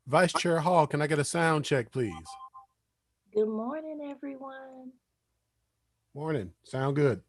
Vice Chair Hall, can I get a sound check, please? Good morning, everyone. Morning. Sound good.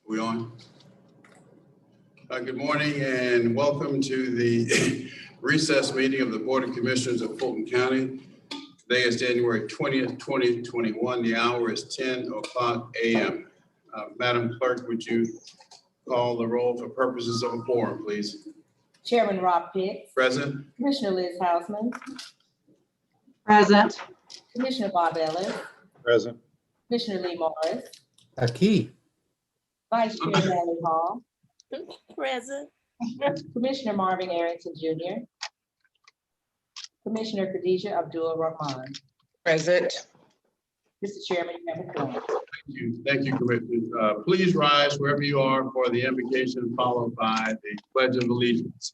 We on? Good morning and welcome to the recess meeting of the Board of Commissioners of Fulton County. Today is January 20th, 2021. The hour is 10 o'clock a.m. Madam Clerk, would you call the roll for purposes of a quorum, please? Chairman Rob Pitts. Present. Commissioner Liz Hausman. Present. Commissioner Bob Ellis. Present. Commissioner Lee Morris. Aquí. Vice Chair Natalie Hall. Present. Commissioner Marvin Arrington Jr. Commissioner Khadijah Abdul Rahman. Present. Mr. Chairman, you have a quorum. Thank you, Commissioner. Please rise wherever you are for the invocation followed by the Pledge of Allegiance.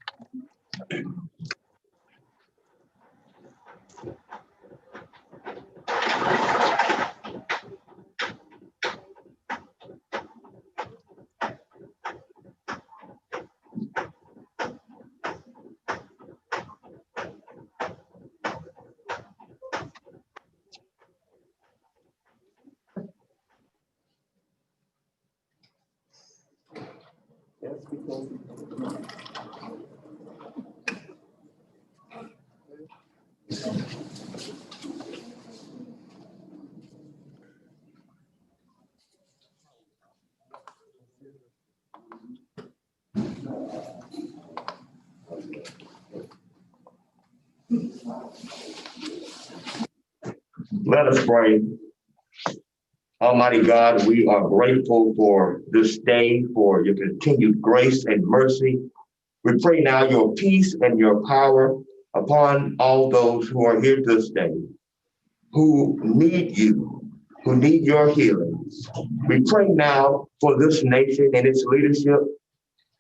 Let us pray. Almighty God, we are grateful for this day, for your continued grace and mercy. We pray now your peace and your power upon all those who are here this day, who need you, who need your healing. We pray now for this nation and its leadership.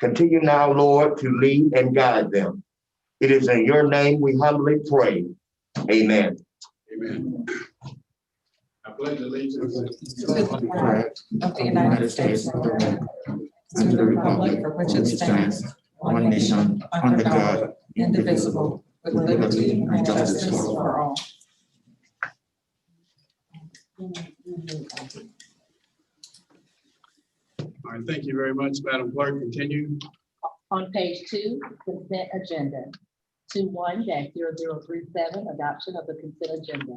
Continue now, Lord, to lead and guide them. It is in your name we humbly pray. Amen. Amen. I pledge allegiance To the flag of the United States of America, and to the republic for which it stands, one nation, under God, indivisible, with liberty and justice for all. All right, thank you very much, Madam Clerk. Continue. On page 2, consent agenda. 21-0037, adoption of the consent agenda.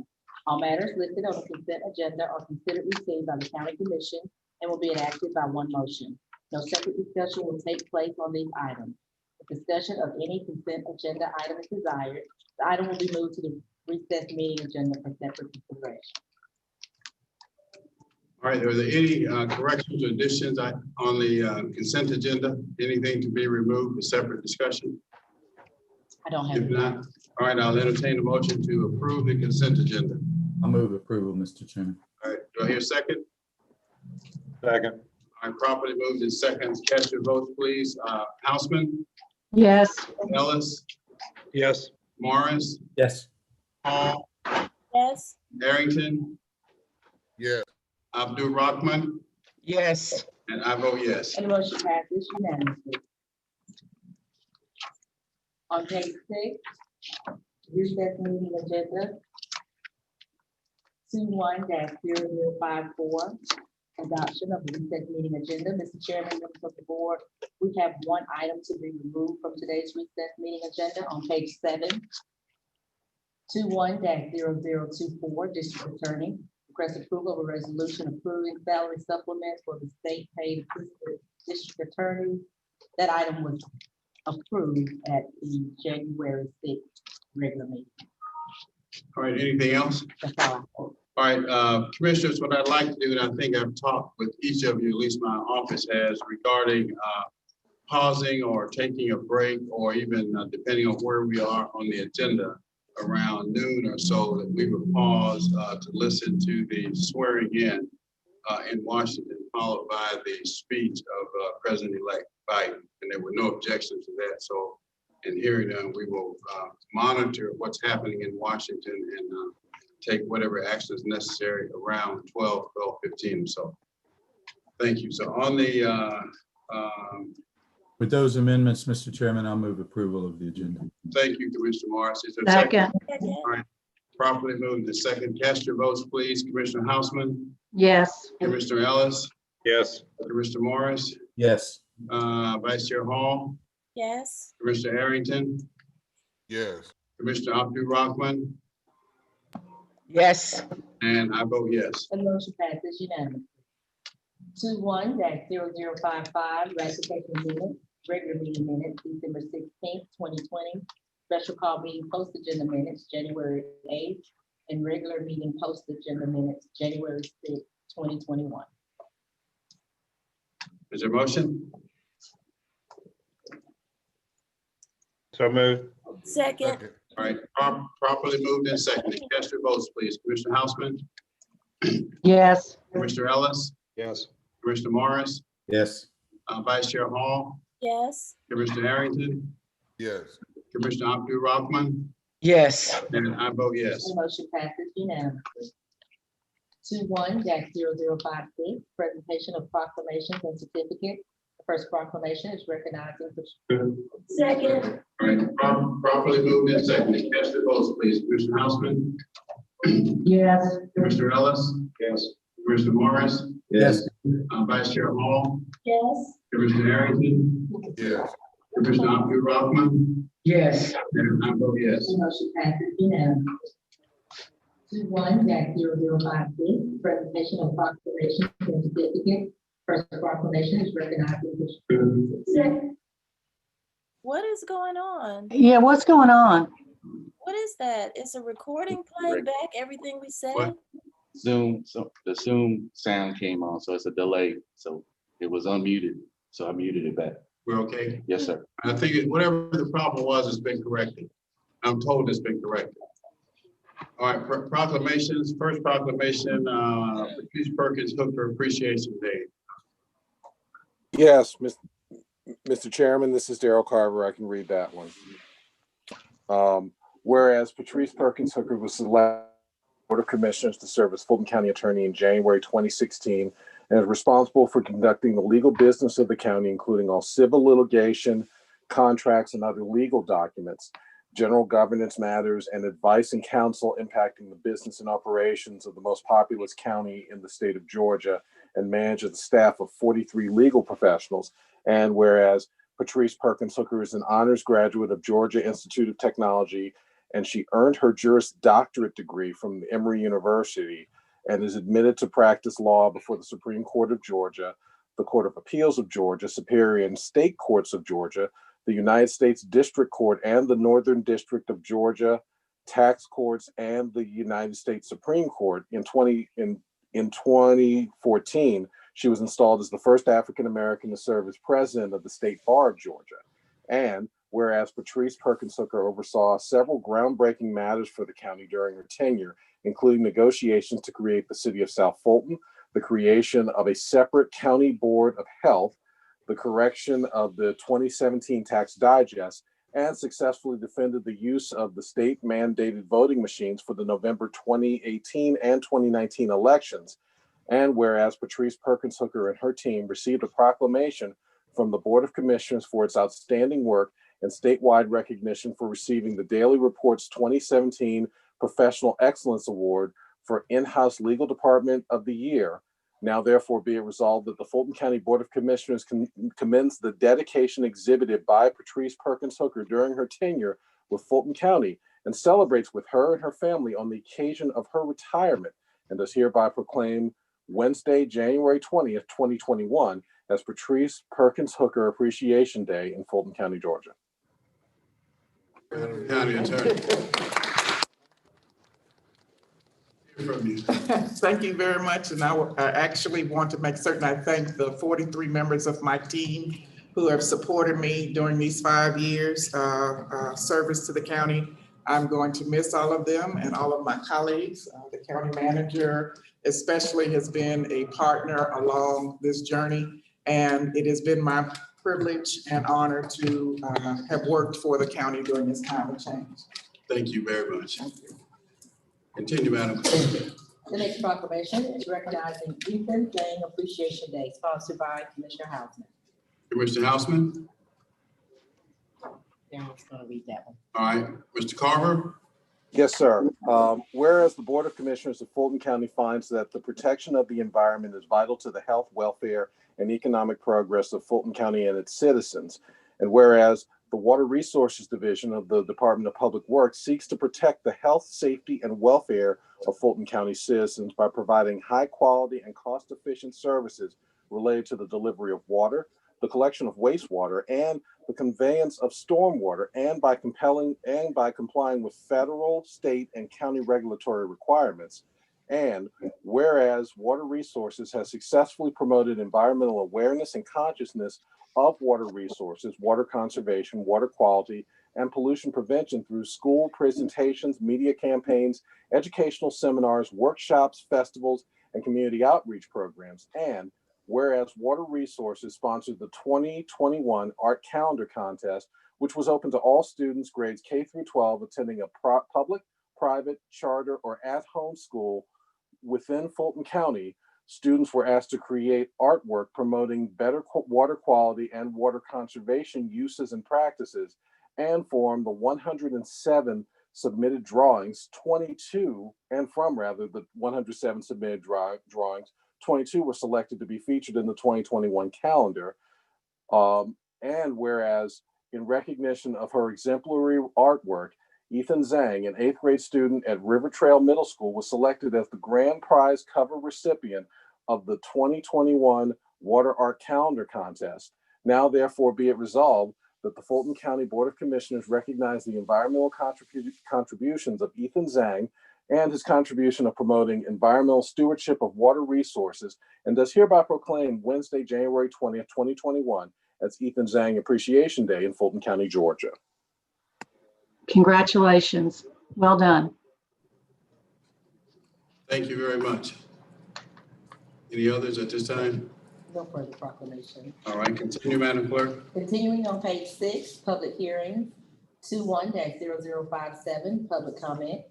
All matters listed on the consent agenda are considered received by the county commission and will be enacted by one motion. No separate discussion will take place on these items. If discussion of any consent agenda item is desired, the item will be moved to the recess meeting agenda for separate consideration. All right, are there any corrections or additions on the consent agenda? Anything to be removed for separate discussion? I don't have. If not, all right, I'll entertain a motion to approve the consent agenda. I move approval, Mr. Chairman. All right, do I hear a second? Second. All right, properly moved in seconds. Cast your votes, please. Houseman, Yes. Ellis, Yes. Morris, Yes. Hall, Yes. Arrington, Yeah. Abdul Rahman, Yes. and I vote yes. And the motion passes unanimously. On page 6, recess meeting agenda. 21-0054, adoption of the recess meeting agenda. Mr. Chairman, members of the board, we have one item to be removed from today's recess meeting agenda on page 7. 21-0024, district attorney request approval of a resolution approving salary supplement for the state paid assistant District Attorney. That item was approved at the January 6th regular meeting. All right, anything else? That's all I have. All right, Commissioners, what I'd like to do, and I think I've talked with each of you, at least my office has, regarding pausing or taking a break, or even depending on where we are on the agenda, around noon or so, that we would pause to listen to the swearing in Washington, followed by the speech of President-elect Biden. And there were no objections to that. So in hearing them, we will monitor what's happening in Washington and take whatever action is necessary around 12:15 or so. Thank you. So on the, With those amendments, Mr. Chairman, I'll move approval of the agenda. thank you, Commissioner Morris. Is there a second? Second. Properly moved to second. Cast your votes, please. Commissioner Houseman, Yes. Commissioner Ellis, Yes. Commissioner Morris, Yes. Vice Chair Hall, Yes. Commissioner Arrington, Yes. Commissioner Abdu Rahman, Yes. and I vote yes. The motion passes unanimously. 21-0055, ratification minutes, regular meeting minutes, December 16th, 2020. Special call meeting post agenda minutes, January 8th, and regular meeting post agenda minutes, January 6th, 2021. Is there a motion? So moved. Second. All right, properly moved and seconded. Cast your votes, please. Commissioner Houseman, Yes. Commissioner Ellis, Yes. Commissioner Morris, Yes. Vice Chair Hall, Yes. Commissioner Arrington, Yes. Commissioner Abdu Rahman, Yes. and I vote yes. The motion passes unanimously. 21-0056, presentation of proclamations and certificates. The first proclamation is recognizing. Second. All right, properly moved and seconded. Cast your votes, please. Commissioner Houseman, Yes. Commissioner Ellis, Yes. Commissioner Morris, Yes. Vice Chair Hall, Yes. Commissioner Arrington, Yes. Commissioner Abdu Rahman, Yes. and I vote yes. The motion passes unanimously. 21-0056, presentation of proclamations and certificates. First proclamation is recognizing. Second. What is going on? Yeah, what's going on? What is that? It's a recording playing back everything we said? What? Zoom, so the Zoom sound came on, so it's a delay. So it was unmuted. So I muted it back. We're okay? Yes, sir. I think whatever the problem was, it's been corrected. I'm told it's been corrected. All right, proclamations. First proclamation, Patrice Perkins Hooker Appreciation Day. Yes, Mr. Chairman, this is Darrell Carver. I can read that one. Whereas Patrice Perkins Hooker was selected by the Board of Commissioners to serve as Fulton County Attorney in January 2016 and is responsible for conducting the legal business of the county, including all civil litigation, contracts, and other legal documents, general governance matters, and advice and counsel impacting the business and operations of the most populous county in the state of Georgia, and manages the staff of 43 legal professionals. And whereas Patrice Perkins Hooker is an honors graduate of Georgia Institute of Technology, and she earned her Juris Doctorate degree from Emory University and is admitted to practice law before the Supreme Court of Georgia, the Court of Appeals of Georgia, Superior and State Courts of Georgia, the United States District Court and the Northern District of Georgia, tax courts, and the United States Supreme Court. In 2014, she was installed as the first African-American to serve as president of the State Bar of Georgia. And whereas Patrice Perkins Hooker oversaw several groundbreaking matters for the county during her tenure, including negotiations to create the city of South Fulton, the creation of a separate county board of health, the correction of the 2017 tax digest, and successfully defended the use of the state mandated voting machines for the November 2018 and 2019 elections. And whereas Patrice Perkins Hooker and her team received a proclamation from the Board of Commissioners for its outstanding work and statewide recognition for receiving the Daily Report's 2017 Professional Excellence Award for In-House Legal Department of the Year. Now therefore be it resolved that the Fulton County Board of Commissioners commends the dedication exhibited by Patrice Perkins Hooker during her tenure with Fulton County and celebrates with her and her family on the occasion of her retirement, and does hereby proclaim Wednesday, January 20th, 2021, as Patrice Perkins Hooker Appreciation Day in Fulton County, Georgia. County Attorney. Hear from you. Thank you very much. And I actually want to make certain I thank the 43 members of my team who have supported me during these 5 years service to the county. I'm going to miss all of them and all of my colleagues. The county manager especially has been a partner along this journey. And it has been my privilege and honor to have worked for the county during this time of change. Thank you very much. Continue, Madam Clerk. The next proclamation is recognizing Ethan Zhang Appreciation Day, sponsored by Commissioner Hausman. Commissioner Houseman. Darren's gonna read that one. All right, Mr. Carver. Yes, sir. Whereas the Board of Commissioners of Fulton County finds that the protection of the environment is vital to the health, welfare, and economic progress of Fulton County and its citizens. And whereas the Water Resources Division of the Department of Public Works seeks to protect the health, safety, and welfare of Fulton County citizens by providing high quality and cost-efficient services related to the delivery of water, the collection of wastewater, and the conveyance of stormwater, and by complying with federal, state, and county regulatory requirements. And whereas Water Resources has successfully promoted environmental awareness and consciousness of water resources, water conservation, water quality, and pollution prevention through school presentations, media campaigns, educational seminars, workshops, festivals, and community outreach programs. And whereas Water Resources sponsored the 2021 Art Calendar Contest, which was open to all students grades K through 12 attending a public, private, charter, or at-home school within Fulton County. Students were asked to create artwork promoting better water quality and water conservation uses and practices, and from the 107 submitted drawings, 22, and from rather the 107 submitted drawings, 22 were selected to be featured in the 2021 calendar. And whereas in recognition of her exemplary artwork, Ethan Zhang, an 8th grade student at River Trail Middle School, was selected as the grand prize cover recipient of the 2021 Water Art Calendar Contest. Now, therefore, be it resolved that the Fulton County Board of Commissioners recognize the environmental contributions of Ethan Zhang and his contribution of promoting environmental stewardship of water resources, and does hereby proclaim Wednesday, January 20th, 2021 as Ethan Zhang Appreciation Day in Fulton County, Georgia. Congratulations. Well done. Thank you very much. Any others at this time? No further proclamation. All right, continue, Madam Clerk. Continuing on page 6, public hearings, 21-0057, public comment.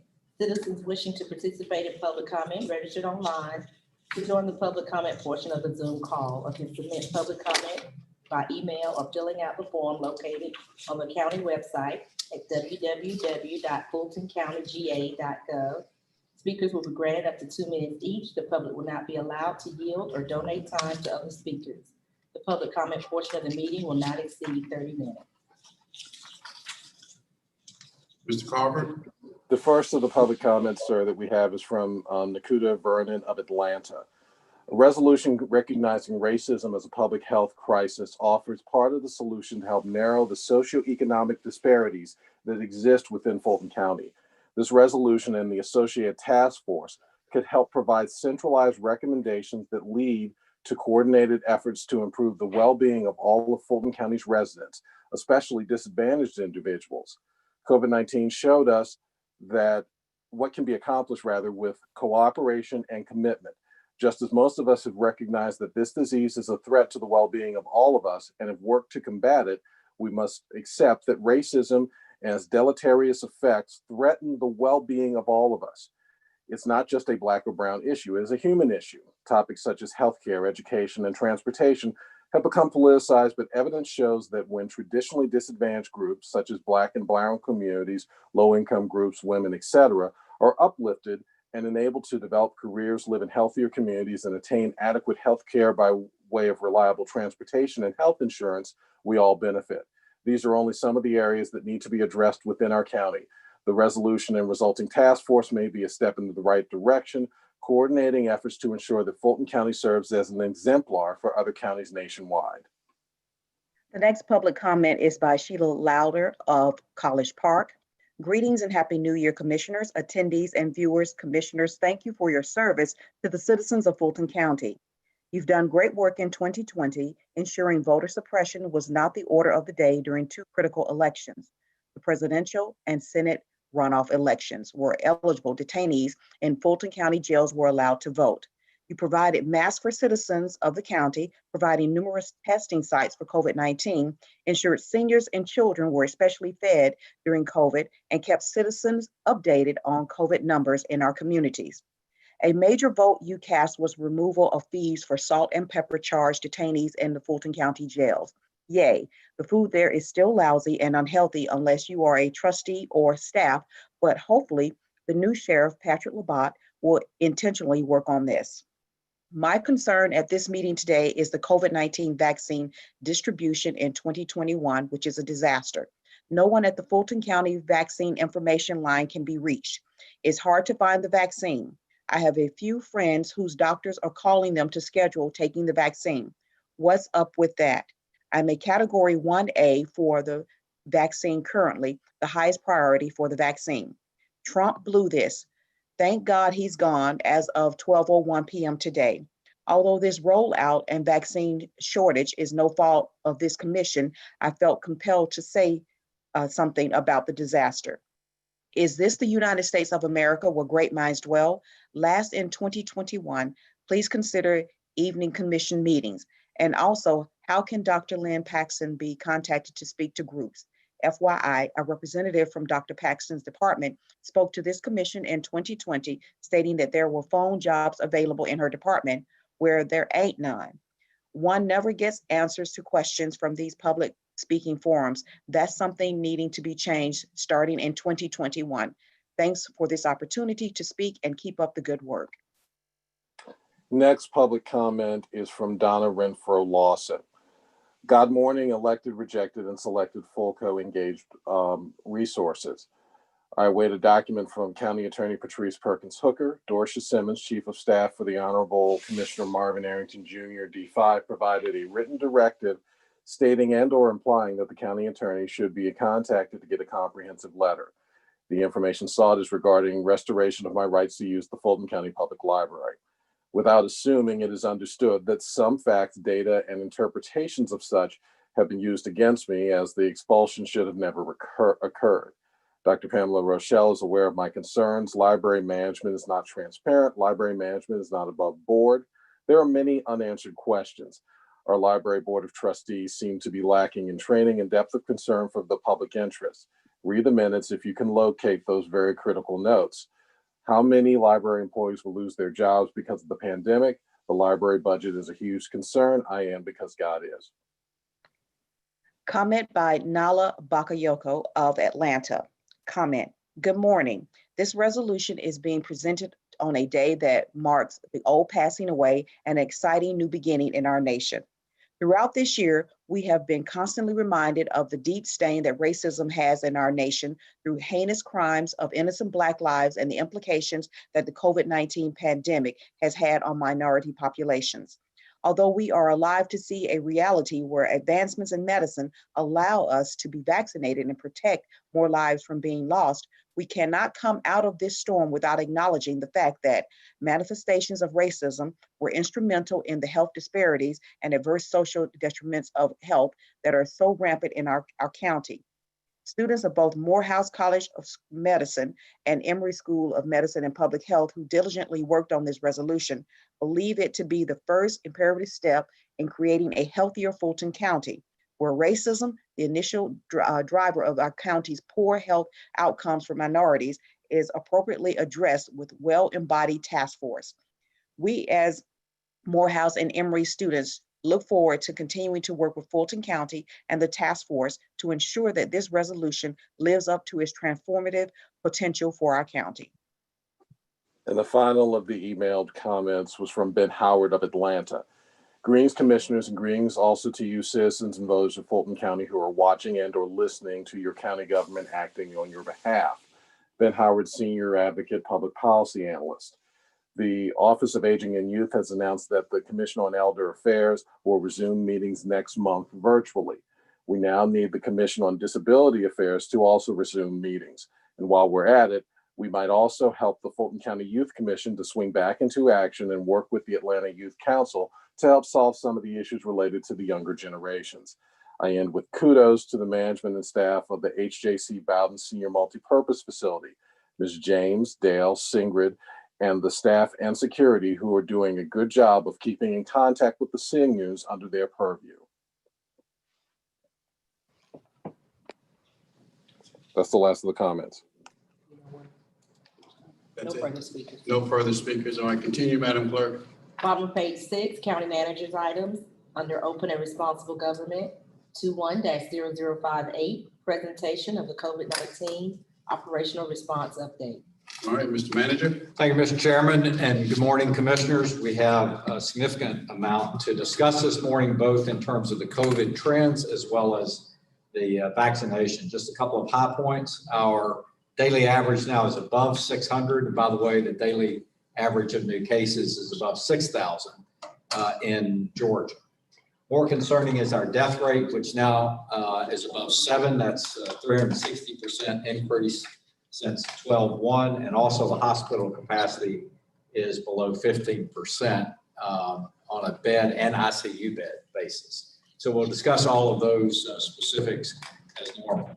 Citizens wishing to participate in public comment registered online to join the public comment portion of the Zoom call or can submit public comment by email or filling out the form located on the county website at www.fultoncountyga.gov. Speakers will be granted up to 2 minutes each. The public will not be allowed to yield or donate time to other speakers. The public comment portion of the meeting will not exceed 30 minutes. Mr. Carver. The first of the public comments, sir, that we have is from Nakuda Vernon of Atlanta. A resolution recognizing racism as a public health crisis offers part of the solution to help narrow the socioeconomic disparities that exist within Fulton County. This resolution and the associated task force could help provide centralized recommendations that lead to coordinated efforts to improve the well-being of all of Fulton County's residents, especially disadvantaged individuals. COVID-19 showed us that what can be accomplished rather with cooperation and commitment. Just as most of us have recognized that this disease is a threat to the well-being of all of us and have worked to combat it, we must accept that racism and its deleterious effects threaten the well-being of all of us. It's not just a Black or brown issue, it is a human issue. Topics such as healthcare, education, and transportation have become politicized, but evidence shows that when traditionally disadvantaged groups such as Black and brown communities, low-income groups, women, etc., are uplifted and enabled to develop careers, live in healthier communities, and attain adequate health care by way of reliable transportation and health insurance, we all benefit. These are only some of the areas that need to be addressed within our county. The resolution and resulting task force may be a step in the right direction. coordinating efforts to ensure that Fulton County serves as an exemplar for other counties nationwide. The next public comment is by Sheila Louder of College Park. Greetings and Happy New Year, commissioners, attendees, and viewers. Commissioners, thank you for your service to the citizens of Fulton County. You've done great work in 2020, ensuring voter suppression was not the order of the day during two critical elections. The presidential and Senate runoff elections where eligible detainees in Fulton County jails were allowed to vote. You provided masks for citizens of the county, providing numerous testing sites for COVID-19, ensured seniors and children were especially fed during COVID, and kept citizens updated on COVID numbers in our communities. A major vote you cast was removal of fees for salt and pepper charged detainees in the Fulton County jails. Yay, the food there is still lousy and unhealthy unless you are a trustee or staff, but hopefully the new sheriff, Patrick Labatt, will intentionally work on this. My concern at this meeting today is the COVID-19 vaccine distribution in 2021, which is a disaster. No one at the Fulton County vaccine information line can be reached. It's hard to find the vaccine. I have a few friends whose doctors are calling them to schedule taking the vaccine. What's up with that? I'm a category 1A for the vaccine currently, the highest priority for the vaccine. Trump blew this. Thank God he's gone as of 12:01 p.m. today. Although this rollout and vaccine shortage is no fault of this commission, I felt compelled to say something about the disaster. Is this the United States of America where great minds dwell? Last in 2021, please consider evening commission meetings. And also, how can Dr. Lynn Paxton be contacted to speak to groups? FYI, a representative from Dr. Paxton's department spoke to this commission in 2020, stating that there were phone jobs available in her department where there ain't none. One never gets answers to questions from these public speaking forums. That's something needing to be changed starting in 2021. Thanks for this opportunity to speak and keep up the good work. Next public comment is from Donna Renfro Lawson. God morning, elected, rejected, and selected Fulco engaged resources. I await a document from County Attorney Patrice Perkins Hooker. Dorcia Simmons, Chief of Staff for the Honorable Commissioner Marvin Arrington Jr., D5, provided a written directive stating and/or implying that the county attorney should be contacted to get a comprehensive letter. The information sought is regarding restoration of my rights to use the Fulton County Public Library. Without assuming, it is understood that some facts, data, and interpretations of such have been used against me, as the expulsion should have never occurred. Dr. Pamela Rochelle is aware of my concerns. Library management is not transparent. Library management is not above board. There are many unanswered questions. Our library board of trustees seem to be lacking in training and depth of concern for the public interest. Read the minutes if you can locate those very critical notes. How many library employees will lose their jobs because of the pandemic? The library budget is a huge concern. I am, because God is. Comment by Nala Bakayoko of Atlanta. Comment, good morning. This resolution is being presented on a day that marks the old passing away and an exciting new beginning in our nation. Throughout this year, we have been constantly reminded of the deep stain that racism has in our nation through heinous crimes of innocent Black lives and the implications that the COVID-19 pandemic has had on minority populations. Although we are alive to see a reality where advancements in medicine allow us to be vaccinated and protect more lives from being lost, we cannot come out of this storm without acknowledging the fact that manifestations of racism were instrumental in the health disparities and adverse social detriments of health that are so rampant in our county. Students of both Morehouse College of Medicine and Emory School of Medicine and Public Health, who diligently worked on this resolution, believe it to be the first imperative step in creating a healthier Fulton County, where racism, the initial driver of our county's poor health outcomes for minorities, is appropriately addressed with well-embodied task force. We as Morehouse and Emory students look forward to continuing to work with Fulton County and the task force to ensure that this resolution lives up to its transformative potential for our county. And the final of the emailed comments was from Ben Howard of Atlanta. Greetings, commissioners, and greetings also to you citizens and voters of Fulton County who are watching and or listening to your county government acting on your behalf. Ben Howard, Senior Advocate, Public Policy Analyst. The Office of Aging and Youth has announced that the Commission on Elder Affairs will resume meetings next month virtually. We now need the Commission on Disability Affairs to also resume meetings. And while we're at it, we might also help the Fulton County Youth Commission to swing back into action and work with the Atlanta Youth Council to help solve some of the issues related to the younger generations. I end with kudos to the management and staff of the HJC Bowden Senior Multipurpose Facility, Ms. James, Dale, Singrid, and the staff and security who are doing a good job of keeping in contact with the seniors under their purview. That's the last of the comments. That's No it. further speakers. No further speakers. All right, continue, Madam Clerk. Bottom of page 6, county manager's items, under open and responsible government, 21-0058, presentation of the COVID-19 operational response update. All right, Mr. Manager. Thank you, Mr. Chairman, and good morning, Commissioners. We have a significant amount to discuss this morning, both in terms of the COVID trends as well as the vaccination. Just a couple of high points. Our daily average now is above 600. And by the way, the daily average of new cases is above 6,000 in Georgia. More concerning is our death rate, which now is above 7. That's a 360% increase since 12/1, and also the hospital capacity is below 15% on a bed and ICU bed basis. So we'll discuss all of those specifics as normal.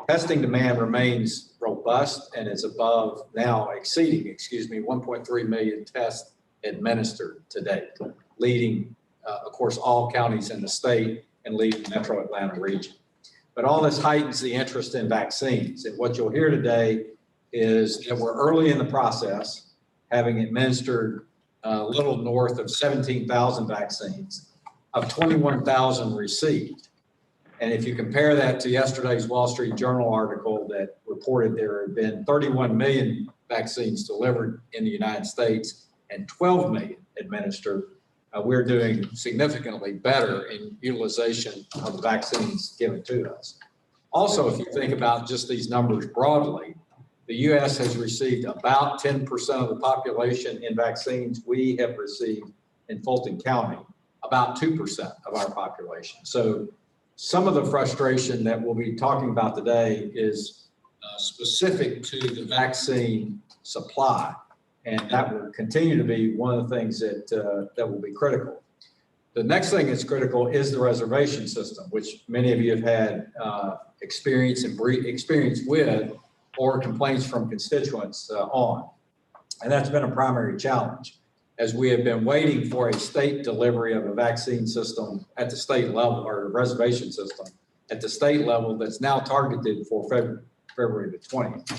Testing demand remains robust and is above, now exceeding, 1.3 million tests administered to date, leading, of course, all counties in the state and leading the Metro Atlanta region. But all this heightens the interest in vaccines. And what you'll hear today is that we're early in the process, having administered a little north of 17,000 vaccines, of 21,000 received. And if you compare that to yesterday's Wall Street Journal article that reported there had been 31 million vaccines delivered in the United States and 12 million administered, we're doing significantly better in utilization of the vaccines given to us. Also, if you think about just these numbers broadly, the U.S. has received about 10% of the population in vaccines. We have received in Fulton County about 2% of our population. So some of the frustration that we'll be talking about today is specific to the vaccine supply. And that will continue to be one of the things that will be critical. The next thing that's critical is the reservation system, which many of you have had experience with or complaints from constituents on. And that's been a primary challenge, as we have been waiting for a state delivery of a vaccine system at the state level, or a reservation system at the state level that's now targeted for February the 20th.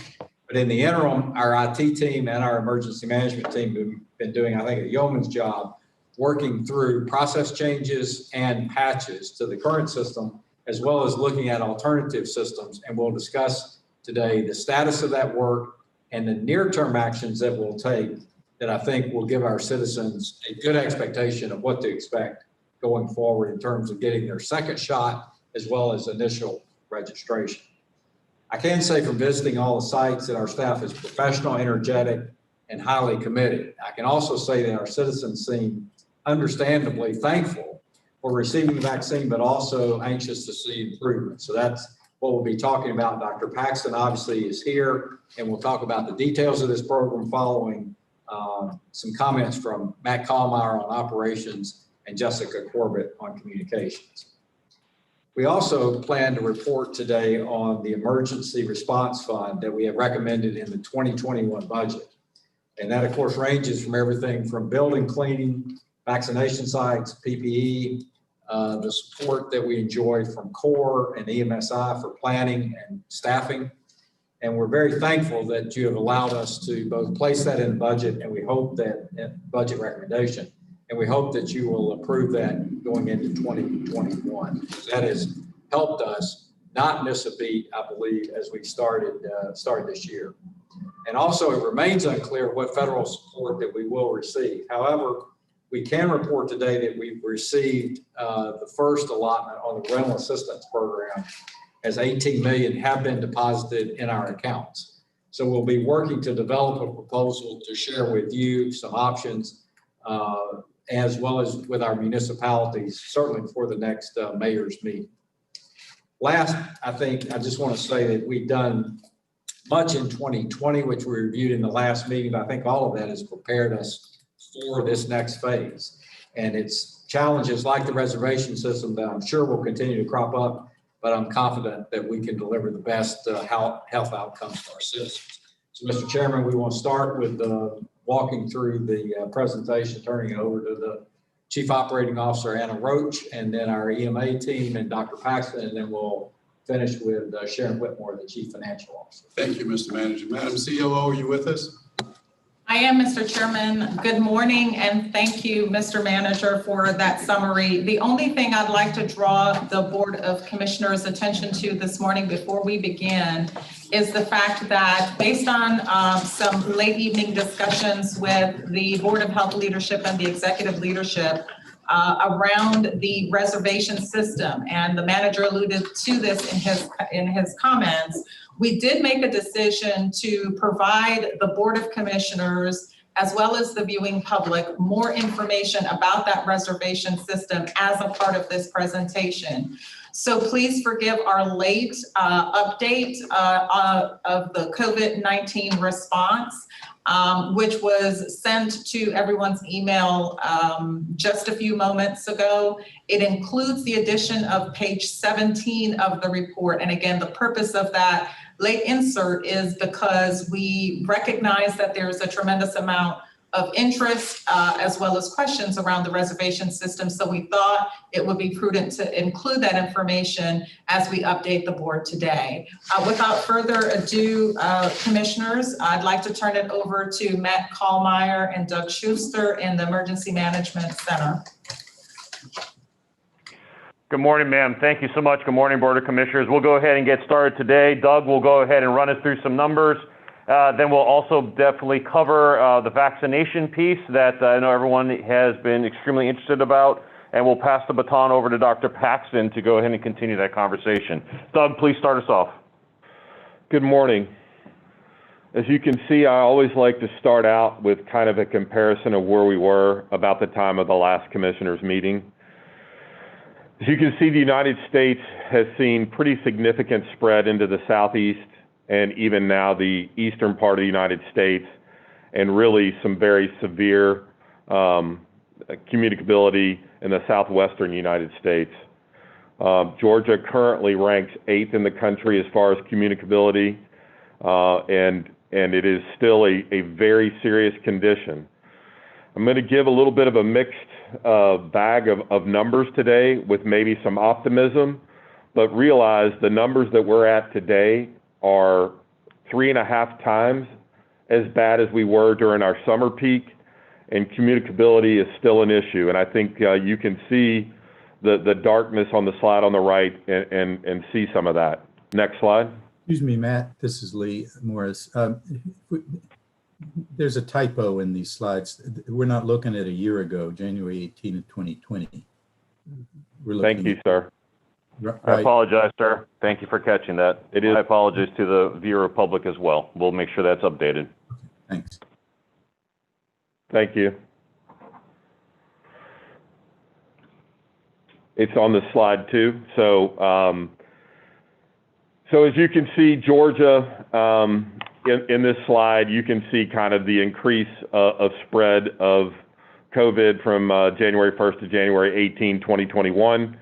But in the interim, our IT team and our emergency management team have been doing, I think, a yeoman's job working through process changes and patches to the current system, as well as looking at alternative systems. And we'll discuss today the status of that work and the near-term actions that we'll take that I think will give our citizens a good expectation of what to expect going forward in terms of getting their second shot, as well as initial registration. I can say from visiting all the sites that our staff is professional, energetic, and highly committed. I can also say that our citizens seem understandably thankful for receiving the vaccine, but also anxious to see improvement. So that's what we'll be talking about. Dr. Paxton obviously is here, and we'll talk about the details of this program following some comments from Matt Kallmeyer on operations and Jessica Corbett on communications. We also plan to report today on the emergency response fund that we have recommended in the 2021 budget. And that, of course, ranges from everything from building cleaning, vaccination sites, PPE, the support that we enjoy from CORE and EMSI for planning and staffing. And we're very thankful that you have allowed us to both place that in the budget, and we hope that budget recommendation, and we hope that you will approve that going into 2021. That has helped us not miss a beat, I believe, as we started this year. And also, it remains unclear what federal support that we will receive. However, we can report today that we've received the first allotment on the rental assistance program, as 18 million have been deposited in our accounts. So we'll be working to develop a proposal to share with you some options, as well as with our municipalities, certainly for the next mayor's meeting. Last, I think I just want to say that we've done much in 2020, which we reviewed in the last meeting. I think all of that has prepared us for this next phase. And it's challenges like the reservation system that I'm sure will continue to crop up, but I'm confident that we can deliver the best health outcomes for our citizens. So, Mr. Chairman, we want to start with walking through the presentation, turning it over to the Chief Operating Officer, Anna Roach, and then our EMA team and Dr. Paxton, and then we'll finish with Sharon Whitmore, the Chief Financial Officer. Thank you, Mr. Manager. Madam COO, are you with us? I am, Mr. Chairman. Good morning, and thank you, Mr. Manager, for that summary. The only thing I'd like to draw the Board of Commissioners' attention to this morning before we begin is the fact that based on some late evening discussions with the Board of Health leadership and the executive leadership around the reservation system, and the manager alluded to this in his comments, we did make a decision to provide the Board of Commissioners as well as the viewing public more information about that reservation system as a part of this presentation. So please forgive our late update of the COVID-19 response, which was sent to everyone's email just a few moments ago. It includes the addition of page 17 of the report. And again, the purpose of that late insert is because we recognize that there's a tremendous amount of interest as well as questions around the reservation system. So we thought it would be prudent to include that information as we update the board today. Without further ado, commissioners, I'd like to turn it over to Matt Kallmeyer and Doug Schuster in the Emergency Management Center. Good morning, ma'am. Thank you so much. Good morning, Board of Commissioners. We'll go ahead and get started today. Doug will go ahead and run us through some numbers. Then we'll also definitely cover the vaccination piece that I know everyone has been extremely interested about. And we'll pass the baton over to Dr. Paxton to go ahead and continue that conversation. Doug, please start us off. Good morning. As you can see, I always like to start out with kind of a comparison of where we were about the time of the last commissioners meeting. As you can see, the United States has seen pretty significant spread into the southeast and even now the eastern part of the United States, and really some very severe communicability in the southwestern United States. Georgia currently ranks 8th in the country as far as communicability, and it is still a very serious condition. I'm going to give a little bit of a mixed bag of numbers today with maybe some optimism, but realize the numbers that we're at today are 3.5 times as bad as we were during our summer peak, and communicability is still an issue. And I think you can see the darkness on the slide on the right and see some of that. Next slide. Excuse me, Matt, this is Lee Morris. There's a typo in these slides. We're not looking at a year ago, January 18 of 2020. Thank you, sir. Right. I apologize, sir. Thank you for catching that. It is. I apologize to the viewer public as well. We'll make sure that's updated. Thanks. Thank you. It's on the slide too. So as you can see, Georgia, in this slide, you can see kind of the increase of spread of COVID from January 1st to January 18, 2021,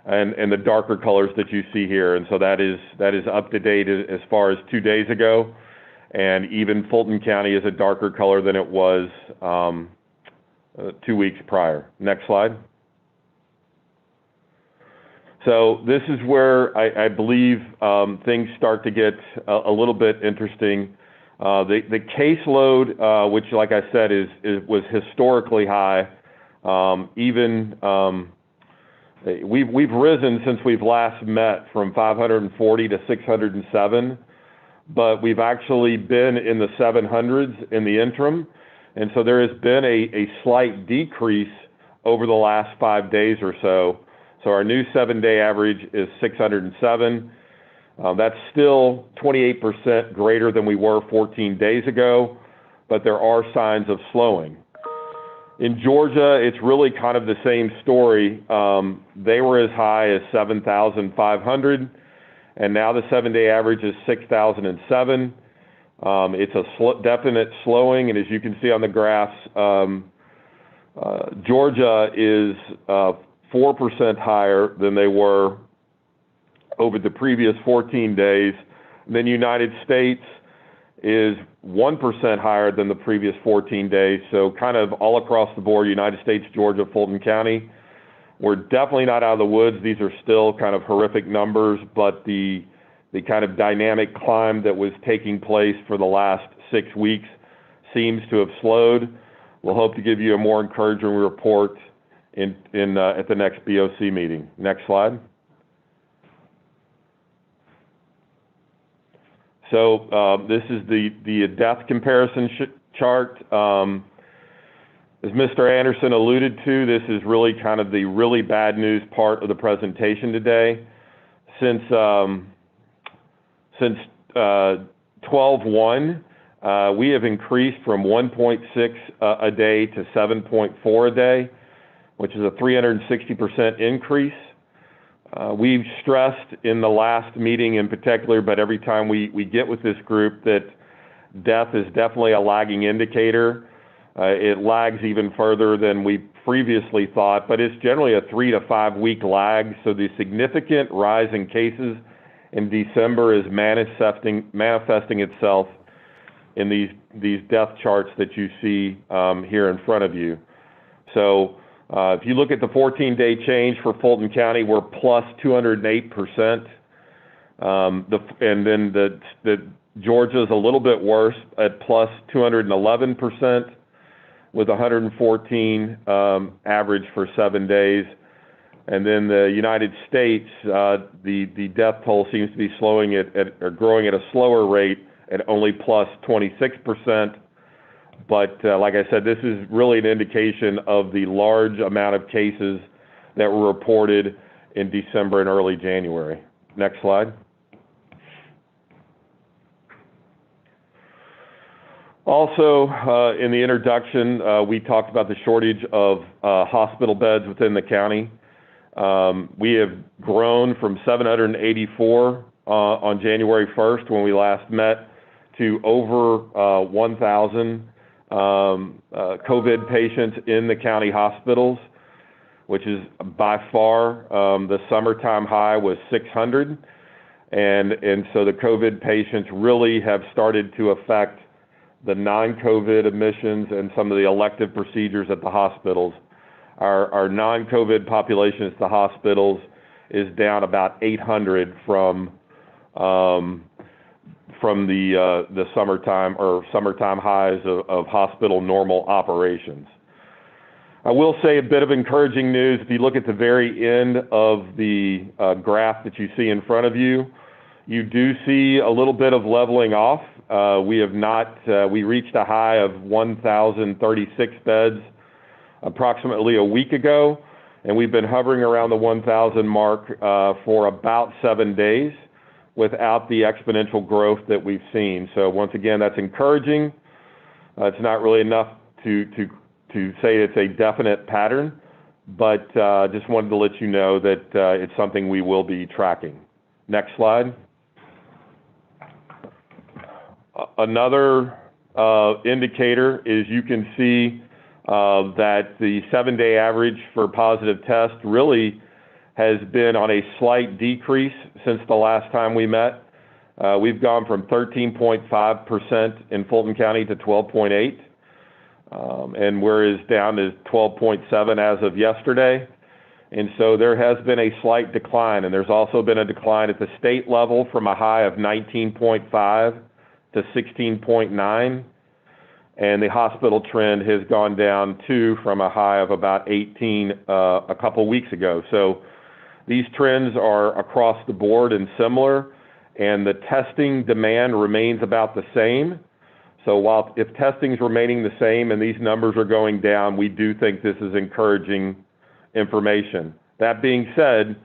and the darker colors that you see here. And so that is up to date as far as 2 days ago. And even Fulton County is a darker color than it was 2 weeks prior. Next slide. So this is where I believe things start to get a little bit interesting. The caseload, which, like I said, was historically high. We've risen since we've last met from 540 to 607, but we've actually been in the 700s in the interim, and so there has been a slight decrease over the last 5 days or so. So our new 7-day average is 607. That's still 28% greater than we were 14 days ago, but there are signs of slowing. In Georgia, it's really kind of the same story. They were as high as 7,500, and now the 7-day average is 6,007. It's a definite slowing, and as you can see on the graphs, Georgia is 4% higher than they were over the previous 14 days. And then United States is 1% higher than the previous 14 days. So kind of all across the board, United States, Georgia, Fulton County, we're definitely not out of the woods. These are still kind of horrific numbers, but the kind of dynamic climb that was taking place for the last 6 weeks seems to have slowed. We'll hope to give you a more encouraging report at the next BOC meeting. Next slide. So this is the death comparison chart. As Mr. Anderson alluded to, this is really kind of the really bad news part of the presentation today. Since 12/1, we have increased from 1.6 a day to 7.4 a day, which is a 360% increase. We've stressed in the last meeting in particular, but every time we get with this group, that death is definitely a lagging indicator. It lags even further than we previously thought, but it's generally a 3 to 5 week lag. So the significant rise in cases in December is manifesting itself in these death charts that you see here in front of you. So if you look at the 14-day change for Fulton County, we're plus 208%. And then the Georgia is a little bit worse at plus 211%, with 114 average for 7 days. And then the United States, the death toll seems to be slowing or growing at a slower rate at only plus 26%. But like I said, this is really an indication of the large amount of cases that were reported in December and early January. Next slide. Also, in the introduction, we talked about the shortage of hospital beds within the county. We have grown from 784 on January 1st when we last met to over 1,000 COVID patients in the county hospitals, which is by far the summertime high was 600. And so the COVID patients really have started to affect the non-COVID admissions and some of the elective procedures at the hospitals. Our non-COVID population at the hospitals is down about 800 from the summertime highs of hospital normal operations. I will say a bit of encouraging news. If you look at the very end of the graph that you see in front of you, you do see a little bit of leveling off. We reached a high of 1,036 beds approximately a week ago, and we've been hovering around the 1,000 mark for about 7 days without the exponential growth that we've seen. So once again, that's encouraging. It's not really enough to say it's a definite pattern, but just wanted to let you know that it's something we will be tracking. Next slide. Another indicator is you can see that the 7-day average for positive tests really has been on a slight decrease since the last time we met. We've gone from 13.5% in Fulton County to 12.8%, and we're down to 12.7% as of yesterday. And so there has been a slight decline, and there's also been a decline at the state level from a high of 19.5 to 16.9, and the hospital trend has gone down too from a high of about 18 a couple weeks ago. So these trends are across the board and similar, and the testing demand remains about the same. So if testing is remaining the same and these numbers are going down, we do think this is encouraging information. That being said,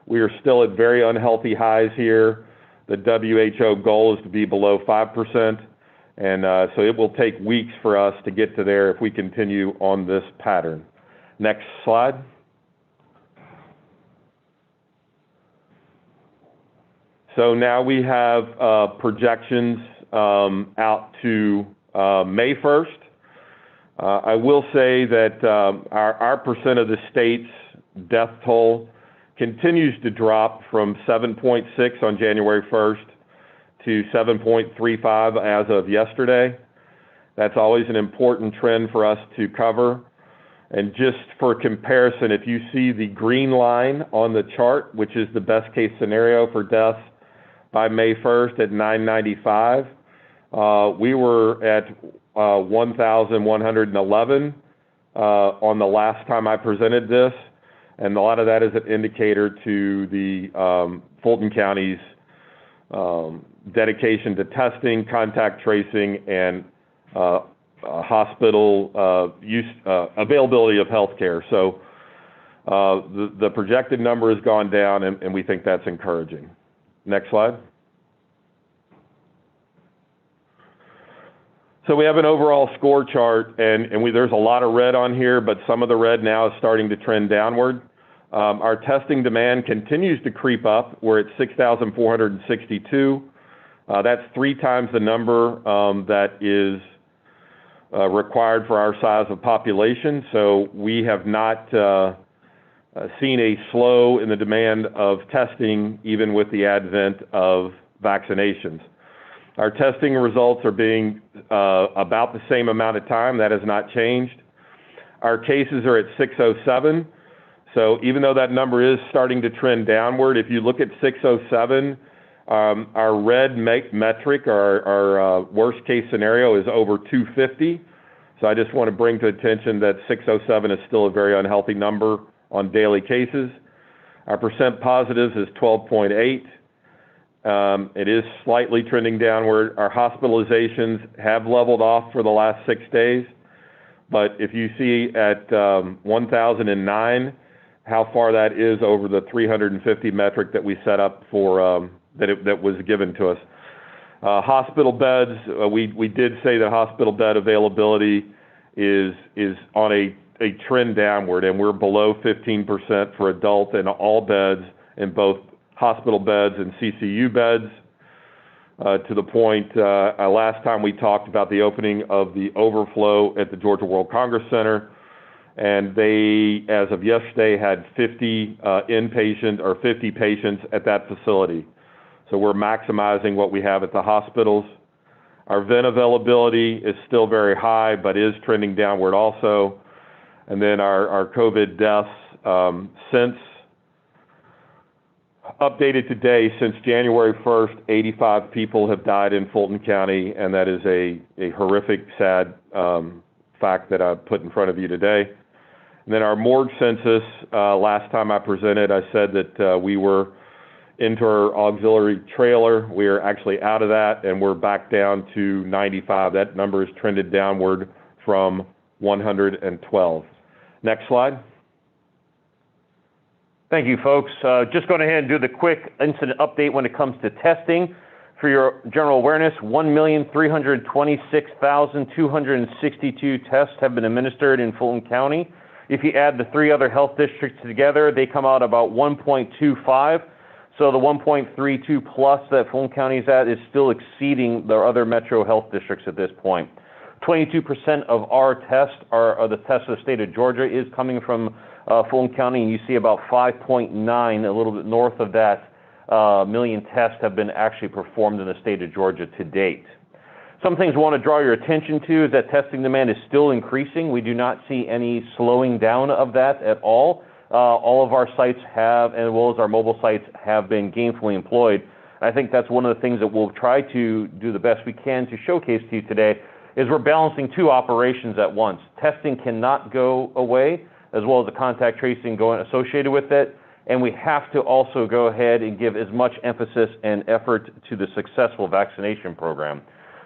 we are still at very unhealthy highs here. The WHO goal is to be below 5%. And so it will take weeks for us to get to there if we continue on this pattern. Next slide. So now we have projections out to May 1st. I will say that our percent of the state's death toll continues to drop from 7.6 on January 1st to 7.35 as of yesterday. That's always an important trend for us to cover. And just for comparison, if you see the green line on the chart, which is the best case scenario for deaths by May 1st at 995, we were at 1,111 on the last time I presented this. And a lot of that is an indicator to the Fulton County's dedication to testing, contact tracing, and hospital use, availability of healthcare. So the projected number has gone down, and we think that's encouraging. Next slide. So we have an overall score chart, and there's a lot of red on here, but some of the red now is starting to trend downward. Our testing demand continues to creep up. We're at 6,462. That's 3 times the number that is required for our size of population. So we have not seen a slow in the demand of testing, even with the advent of vaccinations. Our testing results are being about the same amount of time. That has not changed. Our cases are at 607. So even though that number is starting to trend downward, if you look at 607, our red metric, our worst case scenario, is over 250. So I just want to bring to attention that 607 is still a very unhealthy number on daily cases. Our percent positives is 12.8. It is slightly trending downward. Our hospitalizations have leveled off for the last 6 days. But if you see at 1,009, how far that is over the 350 metric that we set up for, that was given to us. Hospital beds, we did say that hospital bed availability is on a trend downward, and we're below 15% for adult and all beds in both hospital beds and CCU beds. To the point, last time we talked about the opening of the overflow at the Georgia World Congress Center, and they, as of yesterday, had 50 inpatient or 50 patients at that facility. So we're maximizing what we have at the hospitals. Our vent availability is still very high, but is trending downward also. And then our COVID deaths, since updated today, since January 1st, 85 people have died in Fulton County, and that is a horrific, sad fact that I put in front of you today. And then our morgue census, last time I presented, I said that we were into our auxiliary trailer. We are actually out of that, and we're back down to 95. That number has trended downward from 112. Next slide. Thank you, folks. Just going ahead and do the quick incident update when it comes to testing. For your general awareness, 1,326,262 tests have been administered in Fulton County. If you add the 3 other health districts together, they come out about 1.25. So the 1.32 plus that Fulton County is at is still exceeding the other metro health districts at this point. 22% of our tests are the tests of the state of Georgia is coming from Fulton County, and you see about 5.9, a little bit north of that, million tests have been actually performed in the state of Georgia to date. Some things I want to draw your attention to is that testing demand is still increasing. We do not see any slowing down of that at all. All of our sites have, as well as our mobile sites, have been gainfully employed. I think that's one of the things that we'll try to do the best we can to showcase to you today is we're balancing 2 operations at once. Testing cannot go away, as well as the contact tracing associated with it. And we have to also go ahead and give as much emphasis and effort to the successful vaccination program.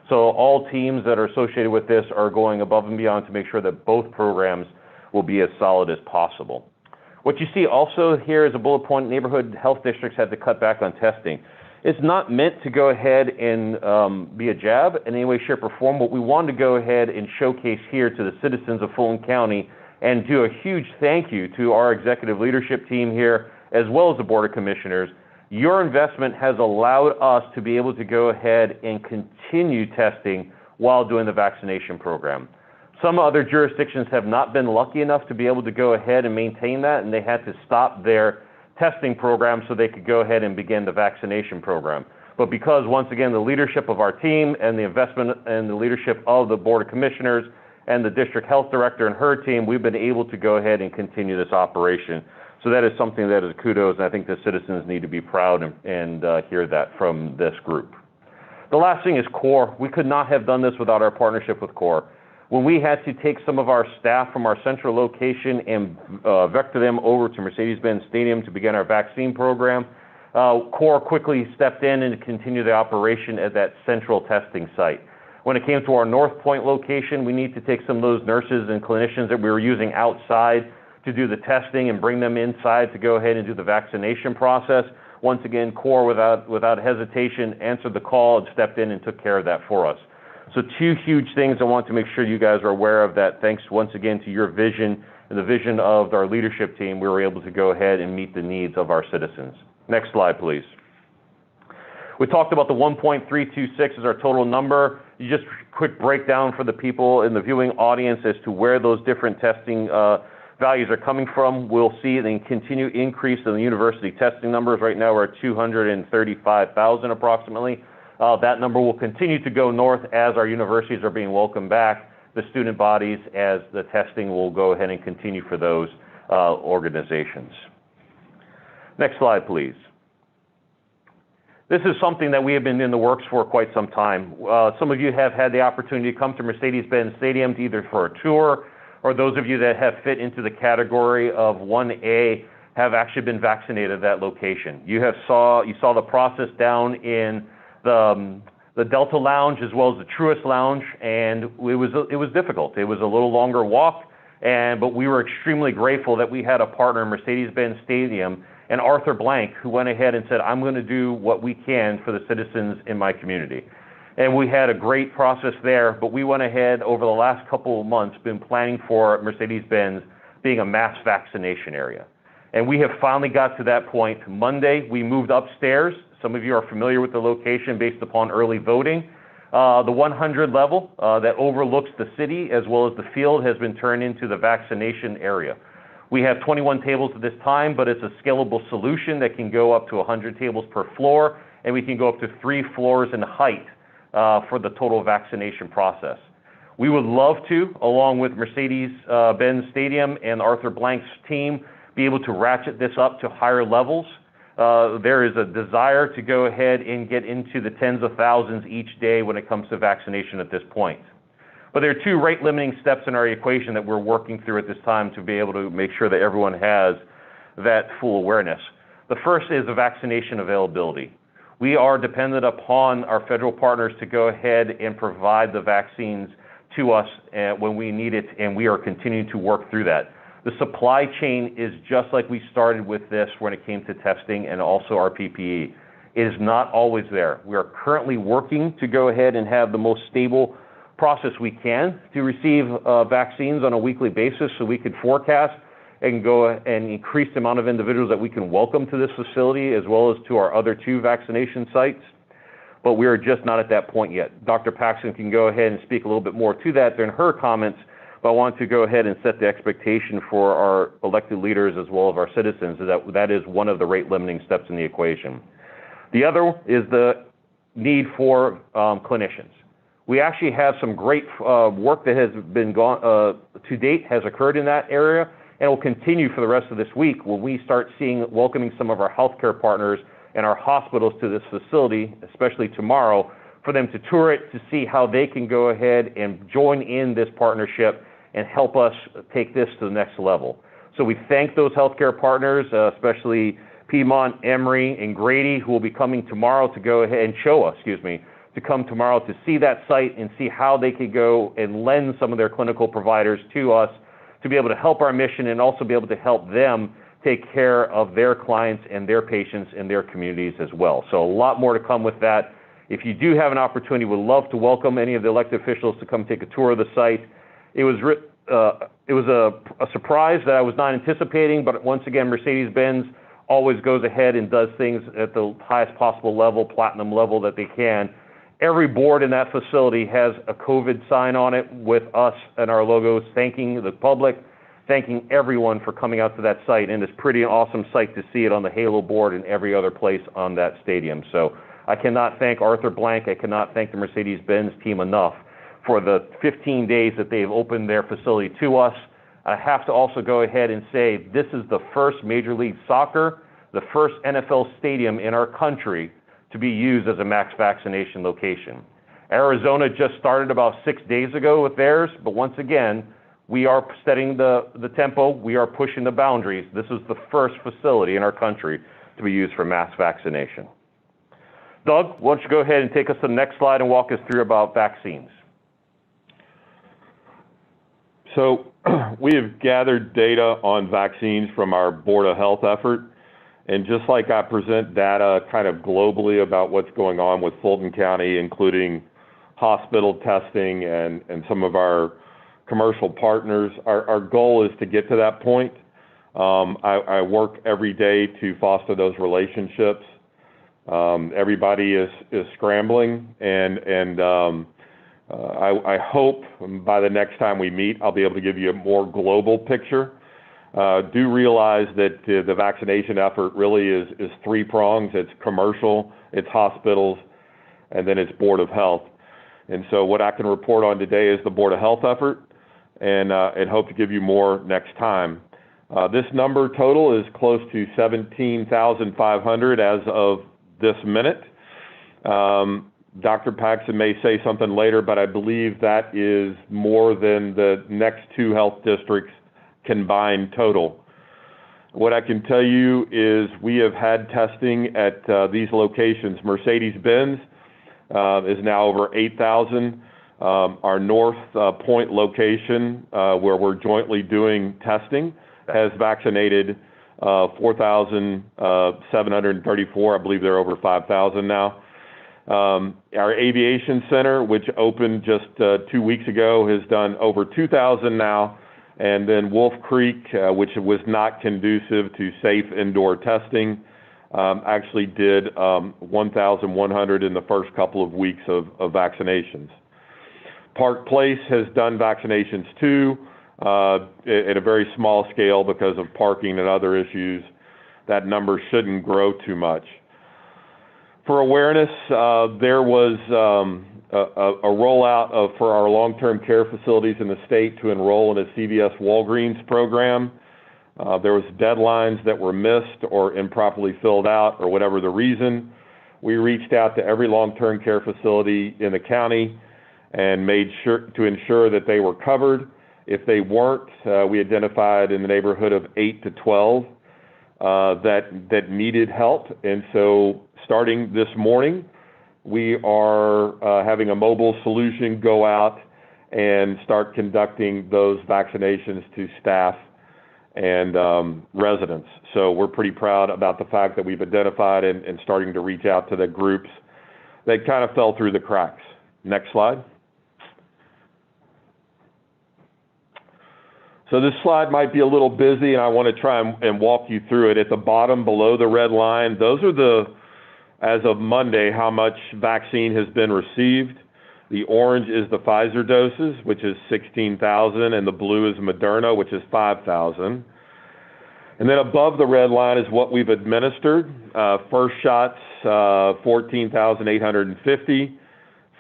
So all teams that are associated with this are going above and beyond to make sure that both programs will be as solid as possible. What you see also here is a bullet point: neighborhood health districts had to cut back on testing. It's not meant to go ahead and be a jab in any way, shape, or form. What we wanted to go ahead and showcase here to the citizens of Fulton County and do a huge thank you to our executive leadership team here, as well as the Board of Commissioners. Your investment has allowed us to be able to go ahead and continue testing while doing the vaccination program. Some other jurisdictions have not been lucky enough to be able to go ahead and maintain that, and they had to stop their testing program so they could go ahead and begin the vaccination program. But because, once again, the leadership of our team and the investment and the leadership of the Board of Commissioners and the District Health Director and her team, we've been able to go ahead and continue this operation. So that is something that is kudos, and I think the citizens need to be proud and hear that from this group. The last thing is CORE. We could not have done this without our partnership with CORE. When we had to take some of our staff from our central location and vector them over to Mercedes-Benz Stadium to begin our vaccine program, CORE quickly stepped in and continued the operation at that central testing site. When it came to our North Point location, we need to take some of those nurses and clinicians that we were using outside to do the testing and bring them inside to go ahead and do the vaccination process. Once again, CORE, without hesitation, answered the call and stepped in and took care of that for us. So two huge things I want to make sure you guys are aware of that. Thanks once again to your vision and the vision of our leadership team, we were able to go ahead and meet the needs of our citizens. Next slide, please. We talked about the 1.326 as our total number. Just quick breakdown for the people in the viewing audience as to where those different testing values are coming from. We'll see the continued increase in the university testing numbers. Right now we're at 235,000 approximately. That number will continue to go north as our universities are being welcomed back, the student bodies, as the testing will go ahead and continue for those organizations. Next slide, please. This is something that we have been in the works for quite some time. Some of you have had the opportunity to come to Mercedes-Benz Stadium either for a tour, or those of you that have fit into the category of 1A have actually been vaccinated at that location. You saw the process down in the Delta Lounge as well as the Truist Lounge, and it was difficult. It was a little longer walk, but we were extremely grateful that we had a partner in Mercedes-Benz Stadium and Arthur Blank, who went ahead and said, I'm going to do what we can for the citizens in my community. And we had a great process there, but we went ahead over the last couple of months, been planning for Mercedes-Benz being a mass vaccination area. And we have finally got to that point. Monday, we moved upstairs. Some of you are familiar with the location based upon early voting. The 100 level that overlooks the city as well as the field has been turned into the vaccination area. We have 21 tables at this time, but it's a scalable solution that can go up to 100 tables per floor, and we can go up to 3 floors in height for the total vaccination process. We would love to, along with Mercedes-Benz Stadium and Arthur Blank's team, be able to ratchet this up to higher levels. There is a desire to go ahead and get into the tens of thousands each day when it comes to vaccination at this point. But there are 2 rate limiting steps in our equation that we're working through at this time to be able to make sure that everyone has that full awareness. The first is the vaccination availability. We are dependent upon our federal partners to go ahead and provide the vaccines to us when we need it, and we are continuing to work through that. The supply chain is just like we started with this when it came to testing and also our PPE. It is not always there. We are currently working to go ahead and have the most stable process we can to receive vaccines on a weekly basis so we could forecast and go and increase the amount of individuals that we can welcome to this facility as well as to our other 2 vaccination sites. But we are just not at that point yet. Dr. Paxton can go ahead and speak a little bit more to that during her comments, but I want to go ahead and set the expectation for our elected leaders as well as our citizens that is one of the rate limiting steps in the equation. The other is the need for clinicians. We actually have some great work that has been to date has occurred in that area and will continue for the rest of this week when we start welcoming some of our healthcare partners and our hospitals to this facility, especially tomorrow, for them to tour it to see how they can go ahead and join in this partnership and help us take this to the next level. So we thank those healthcare partners, especially Piedmont, Emory, and Grady, who will be coming tomorrow to go ahead and to come tomorrow to see that site and see how they could go and lend some of their clinical providers to us to be able to help our mission and also be able to help them take care of their clients and their patients in their communities as well. So a lot more to come with that. If you do have an opportunity, we'd love to welcome any of the elected officials to come take a tour of the site. It was a surprise that I was not anticipating, but once again, Mercedes-Benz always goes ahead and does things at the highest possible level, platinum level that they can. Every board in that facility has a COVID sign on it with us and our logos, thanking the public, thanking everyone for coming out to that site. And it's pretty awesome sight to see it on the Halo board and every other place on that stadium. So I cannot thank Arthur Blank. I cannot thank the Mercedes-Benz team enough for the 15 days that they've opened their facility to us. I have to also go ahead and say this is the first Major League Soccer, the first NFL stadium in our country to be used as a max vaccination location. Arizona just started about 6 days ago with theirs, but once again, we are setting the tempo, we are pushing the boundaries. This is the first facility in our country to be used for mass vaccination. Doug, why don't you go ahead and take us to the next slide and walk us through about vaccines. So we have gathered data on vaccines from our Board of Health effort. And just like I present data kind of globally about what's going on with Fulton County, including hospital testing and some of our commercial partners, our goal is to get to that point. I work every day to foster those relationships. Everybody is scrambling, and I hope by the next time we meet, I'll be able to give you a more global picture. Do realize that the vaccination effort really is three prongs. It's commercial, it's hospitals, and then it's Board of Health. And so what I can report on today is the Board of Health effort, and hope to give you more next time. This number total is close to 17,500 as of this minute. Dr. Paxson may say something later, but I believe that is more than the next two health districts combined total. What I can tell you is we have had testing at these locations. Mercedes-Benz is now over 8,000. Our North Point location, where we're jointly doing testing, has vaccinated 4,734. I believe they're over 5,000 now. Our aviation center, which opened just 2 weeks ago, has done over 2,000 now. And then Wolf Creek, which was not conducive to safe indoor testing, actually did 1,100 in the first couple of weeks of vaccinations. Park Place has done vaccinations too, at a very small scale because of parking and other issues. That number shouldn't grow too much. For awareness, there was a rollout for our long-term care facilities in the state to enroll in a CVS Walgreens program. There was deadlines that were missed or improperly filled out or whatever the reason. We reached out to every long-term care facility in the county and made sure to ensure that they were covered. If they weren't, we identified in the neighborhood of 8 to 12 that needed help. And so starting this morning, we are having a mobile solution go out and start conducting those vaccinations to staff and residents. So we're pretty proud about the fact that we've identified and starting to reach out to the groups that kind of fell through the cracks. Next slide. So this slide might be a little busy, and I want to try and walk you through it. At the bottom below the red line, those are as of Monday, how much vaccine has been received. The orange is the Pfizer doses, which is 16,000, and the blue is Moderna, which is 5,000. And then above the red line is what we've administered. First shots, 14,850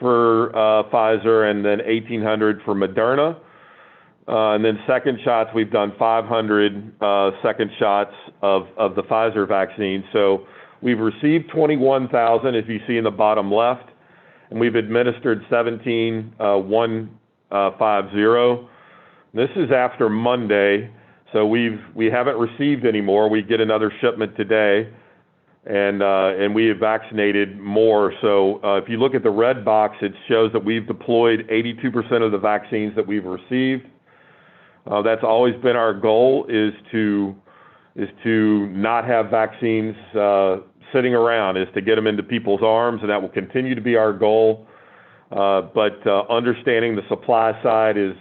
for Pfizer, and then 1,800 for Moderna. And then second shots, we've done 500 second shots of the Pfizer vaccine. So we've received 21,000, if you see in the bottom left, and we've administered 17,150. This is after Monday, so we haven't received any more. We get another shipment today, and we have vaccinated more. So if you look at the red box, it shows that we've deployed 82% of the vaccines that we've received. That's always been our goal, is to is to not have vaccines sitting around, is to get them into people's arms, and that will continue to be our goal. But understanding the supply side is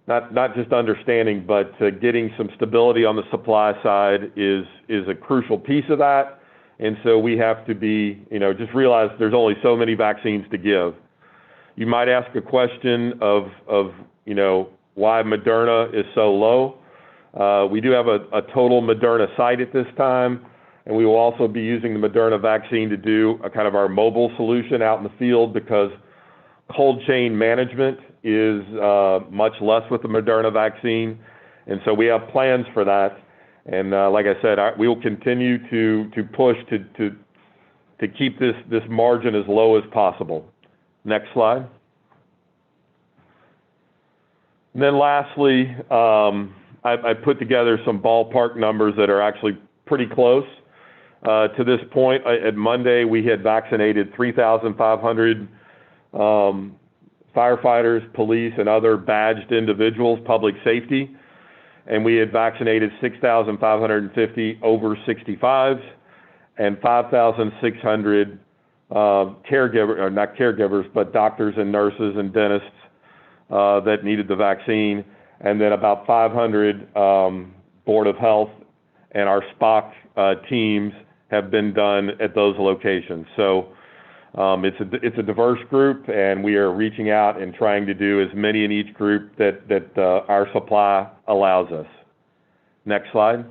not just understanding, but getting some stability on the supply side is a crucial piece of that. And so we have to be, just realize there's only so many vaccines to give. You might ask a question of why Moderna is so low. We do have a total Moderna site at this time, and we will also be using the Moderna vaccine to do a kind of our mobile solution out in the field, because cold chain management is much less with the Moderna vaccine. And so we have plans for that. And like I said, we will continue to push to keep this margin as low as possible. Next slide. And then lastly, I put together some ballpark numbers that are actually pretty close. To this point, at Monday, we had vaccinated 3,500 firefighters, police, and other badged individuals, public safety. And we had vaccinated 6,550 over 65s and 5,600 caregivers, or not caregivers, but doctors and nurses and dentists that needed the vaccine. And then about 500 Board of Health and our SPOC teams have been done at those locations. So it's a diverse group, and we are reaching out and trying to do as many in each group that our supply allows us. Next slide.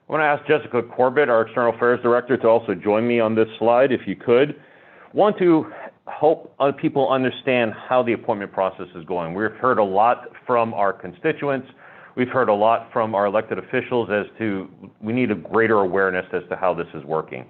I want to ask Jessica Corbett, our External Affairs Director, to also join me on this slide, if you could. Want to help people understand how the appointment process is going. We've heard a lot from our constituents. We've heard a lot from our elected officials as to we need a greater awareness as to how this is working.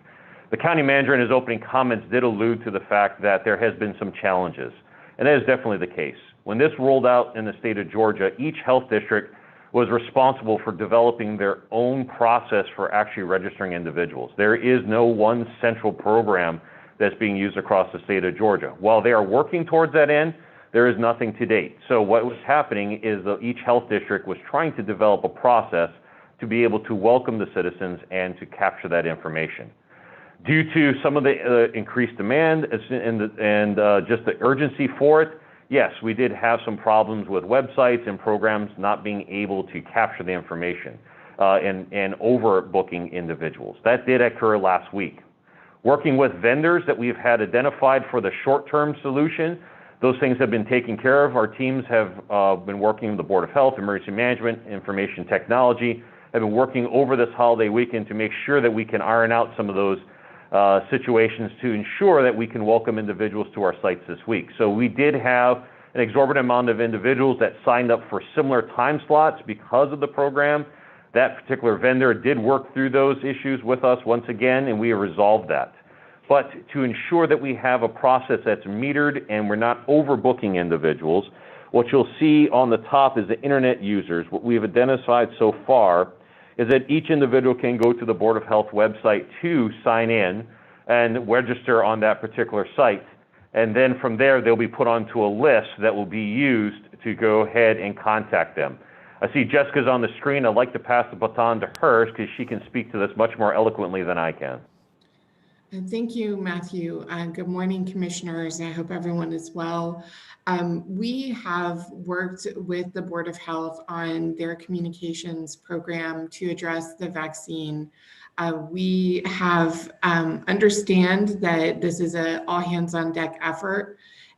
The county manager in his opening comments did allude to the fact that there has been some challenges, and that is definitely the case. When this rolled out in the state of Georgia, each health district was responsible for developing their own process for actually registering individuals. There is no one central program that's being used across the state of Georgia. While they are working towards that end, there is nothing to date. So what was happening is that each health district was trying to develop a process to be able to welcome the citizens and to capture that information. Due to some of the increased demand and just the urgency for it, yes, we did have some problems with websites and programs not being able to capture the information and overbooking individuals. That did occur last week. Working with vendors that we've had identified for the short-term solution, those things have been taken care of. Our teams have been working with the Board of Health, Emergency Management, Information Technology, have been working over this holiday weekend to make sure that we can iron out some of those situations to ensure that we can welcome individuals to our sites this week. So we did have an exorbitant amount of individuals that signed up for similar time slots because of the program. That particular vendor did work through those issues with us once again, and we resolved that. But to ensure that we have a process that's metered and we're not overbooking individuals, what you'll see on the top is the internet users. What we've identified so far is that each individual can go to the Board of Health website to sign in and register on that particular site. And then from there, they'll be put onto a list that will be used to go ahead and contact them. I see Jessica's on the screen. I'd like to pass the baton to her because she can speak to this much more eloquently than I can. Thank you, Matthew. Good morning, commissioners. I hope everyone is well. We have worked with the Board of Health on their communications program to address the vaccine. We have understand that this is an all hands on deck effort.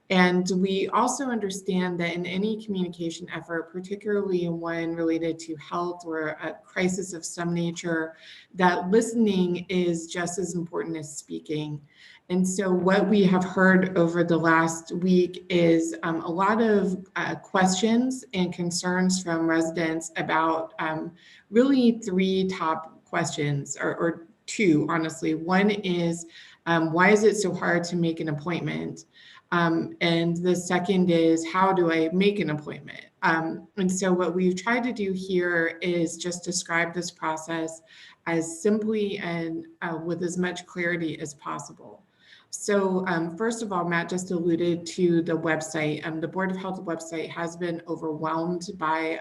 And we also understand that in any communication effort, particularly in one related to health or a crisis of some nature, that listening is just as important as speaking. And so what we have heard over the last week is a lot of questions and concerns from residents about really three top questions, or two, honestly. One is, why is it so hard to make an appointment? And the second is, how do I make an appointment? And so what we've tried to do here is just describe this process as simply and with as much clarity as possible. So first of all, Matt just alluded to the website. The Board of Health website has been overwhelmed by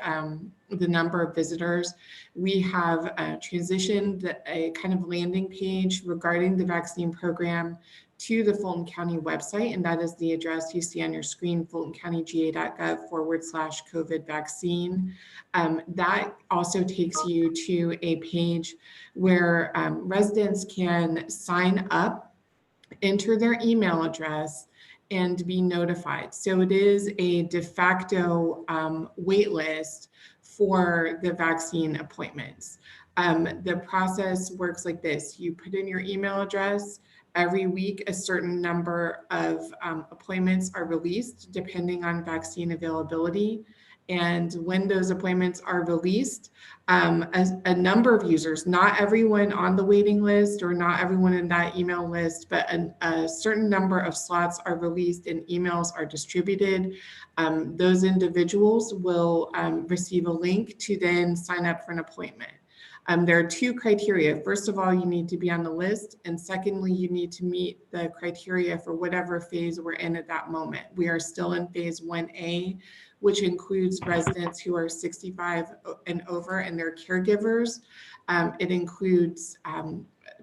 the number of visitors. We have transitioned a kind of landing page regarding the vaccine program to the Fulton County website, and that is the address you see on your screen, fultoncountyga.gov/COVID vaccine. That also takes you to a page where residents can sign up, enter their email address, and be notified. So it is a de facto wait list for the vaccine appointments. The process works like this. You put in your email address. Every week, a certain number of appointments are released depending on vaccine availability. And when those appointments are released, a number of users, not everyone on the waiting list or not everyone in that email list, but a certain number of slots are released and emails are distributed. Those individuals will receive a link to then sign up for an appointment. There are two criteria. First of all, you need to be on the list. And secondly, you need to meet the criteria for whatever phase we're in at that moment. We are still in phase 1A, which includes residents who are 65 and over and their caregivers. It includes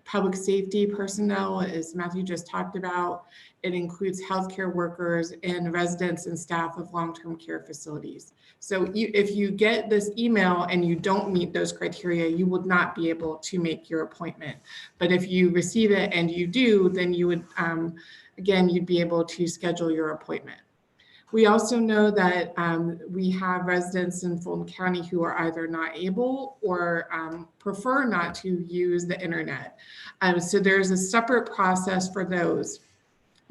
public safety personnel, as Matthew just talked about. It includes healthcare workers and residents and staff of long-term care facilities. So if you get this email and you don't meet those criteria, you would not be able to make your appointment. But if you receive it and you do, then you would, again, you'd be able to schedule your appointment. We also know that we have residents in Fulton County who are either not able or prefer not to use the internet. So there's a separate process for those.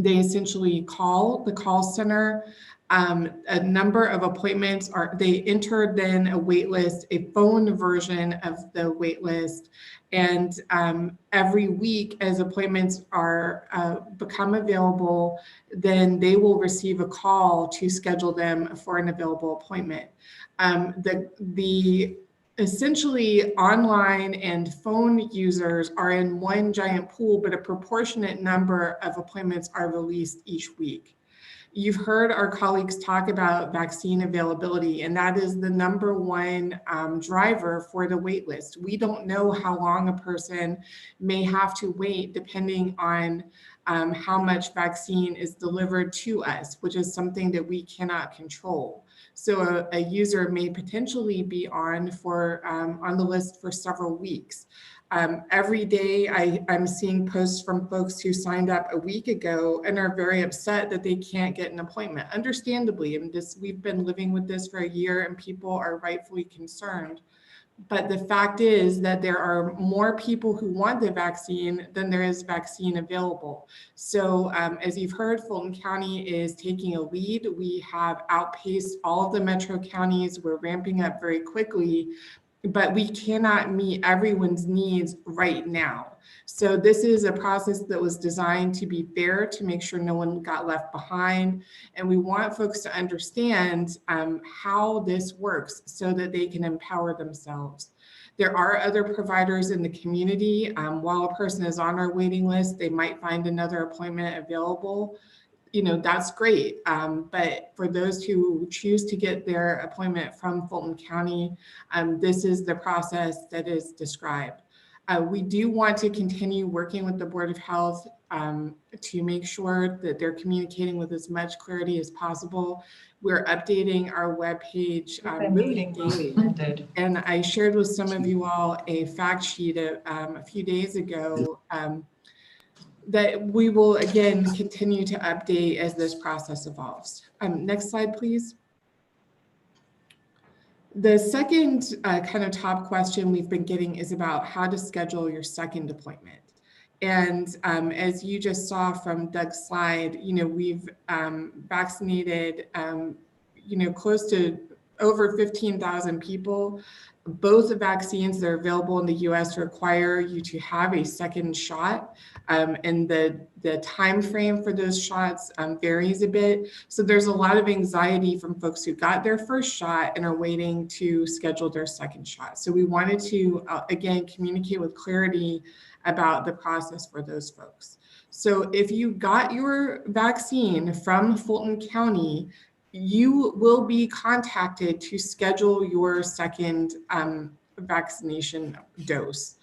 They essentially call the call center. A number of appointments they enter then a wait list, a phone version of the wait list. And every week as appointments are become available, then they will receive a call to schedule them for an available appointment. The essentially online and phone users are in one giant pool, but a proportionate number of appointments are released each week. You've heard our colleagues talk about vaccine availability, and that is the number one driver for the wait list. We don't know how long a person may have to wait depending on how much vaccine is delivered to us, which is something that we cannot control. So a user may potentially be on the list for several weeks. Every day I'm seeing posts from folks who signed up a week ago and are very upset that they can't get an appointment. Understandably, we've been living with this for a year and people are rightfully concerned. But the fact is that there are more people who want the vaccine than there is vaccine available. So as you've heard, Fulton County is taking a lead. We have outpaced all of the metro counties. We're ramping up very quickly, but we cannot meet everyone's needs right now. So this is a process that was designed to be fair, to make sure no one got left behind. And we want folks to understand how this works so that they can empower themselves. There are other providers in the community. While a person is on our waiting list, they might find another appointment available. That's great. But for those who choose to get their appointment from Fulton County, this is the process that is described. We do want to continue working with the Board of Health to make sure that they're communicating with as much clarity as possible. We're updating our webpage really daily. And I shared with some of you all a fact sheet a few days ago that we will again continue to update as this process evolves. Next slide, please. The second kind of top question we've been getting is about how to schedule your second appointment. And as you just saw from Doug's slide, we've vaccinated, close to over 15,000 people. Both the vaccines that are available in the US require you to have a second shot, and the time frame for those shots varies a bit. So there's a lot of anxiety from folks who got their first shot and are waiting to schedule their second shot. So we wanted to, again, communicate with clarity about the process for those folks. So if you got your vaccine from Fulton County you will be contacted to schedule your second vaccination dose.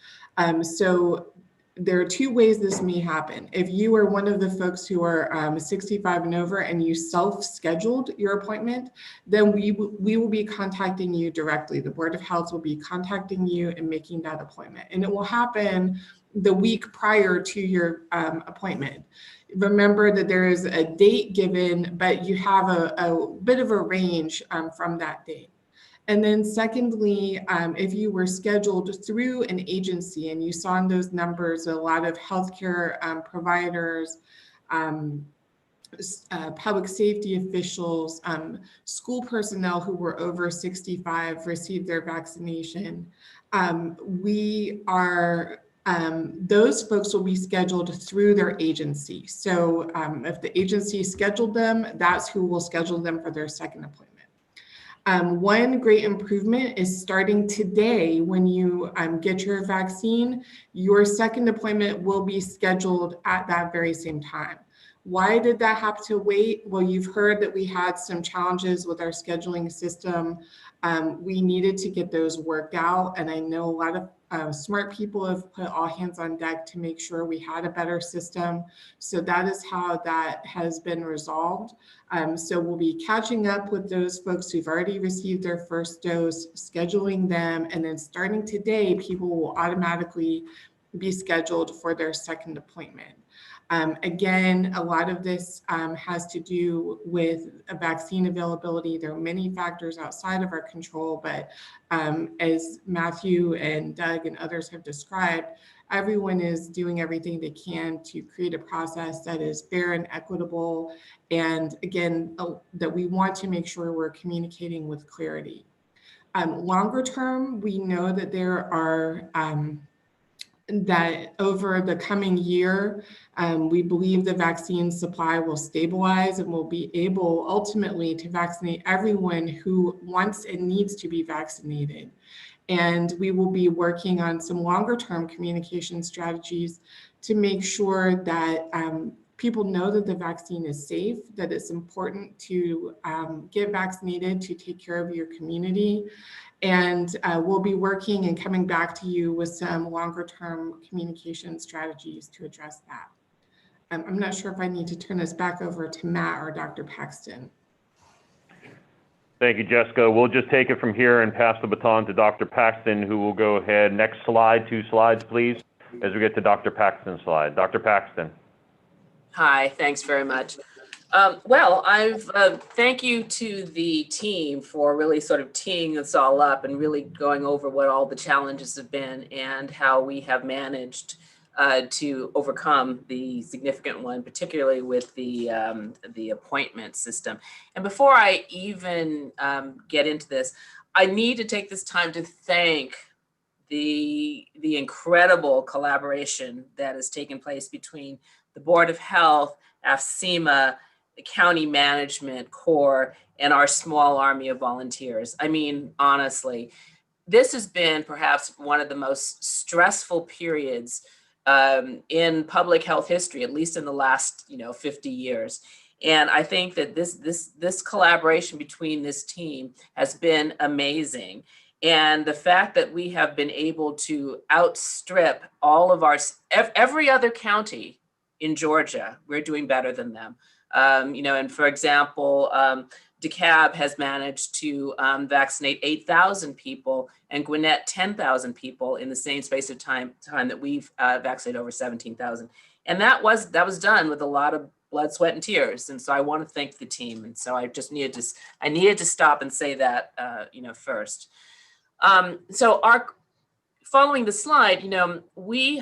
So there are two ways this may happen. If you are one of the folks who are 65 and over and you self-scheduled your appointment, then we will be contacting you directly. The Board of Health will be contacting you and making that appointment. And it will happen the week prior to your appointment. Remember that there is a date given, but you have a bit of a range from that date. And then secondly, if you were scheduled through an agency and you saw in those numbers a lot of healthcare providers, public safety officials, school personnel who were over 65 received their vaccination, those folks will be scheduled through their agency. So if the agency scheduled them, that's who will schedule them for their second appointment. One great improvement is starting today. When you get your vaccine, your second appointment will be scheduled at that very same time. Why did that have to wait? Well, you've heard that we had some challenges with our scheduling system. We needed to get those worked out, and I know a lot of smart people have put all hands on deck to make sure we had a better system. So that is how that has been resolved. So we'll be catching up with those folks who've already received their first dose, scheduling them, and then starting today, people will automatically be scheduled for their second appointment. Again, a lot of this has to do with vaccine availability. There are many factors outside of our control, but as Matthew and Doug and others have described, everyone is doing everything they can to create a process that is fair and equitable. And again, that we want to make sure we're communicating with clarity. Longer term, we know that there are that over the coming year, we believe the vaccine supply will stabilize and we'll be able ultimately to vaccinate everyone who wants and needs to be vaccinated. And we will be working on some longer term communication strategies to make sure that people know that the vaccine is safe, that it's important to get vaccinated to take care of your community. And we'll be working and coming back to you with some longer term communication strategies to address that. I'm not sure if I need to turn this back over to Matt or Dr. Paxton. Thank you, Jessica. We'll just take it from here and pass the baton to Dr. Paxton, who will go ahead. Next slide, 2 slides, please, as we get to Dr. Paxton's slide. Dr. Paxton. Hi, thanks very much. Thank you to the team for really sort of teeing us all up and really going over what all the challenges have been and how we have managed to overcome the significant one, particularly with the appointment system. And before I even get into this, I need to take this time to thank the incredible collaboration that has taken place between the Board of Health, AFCEMA, the County Management Corps, and our small army of volunteers. I mean, honestly, this has been perhaps one of the most stressful periods in public health history, at least in the last 50 years. And I think that this collaboration between this team has been amazing. And the fact that we have been able to outstrip all of every other county in Georgia, we're doing better than them. And for example, DeKalb has managed to vaccinate 8,000 people and Gwinnett 10,000 people in the same space of time that we've vaccinated over 17,000. And that was done with a lot of blood, sweat, and tears. And so I want to thank the team. And so I just needed to stop and say that, first. Following the slide, we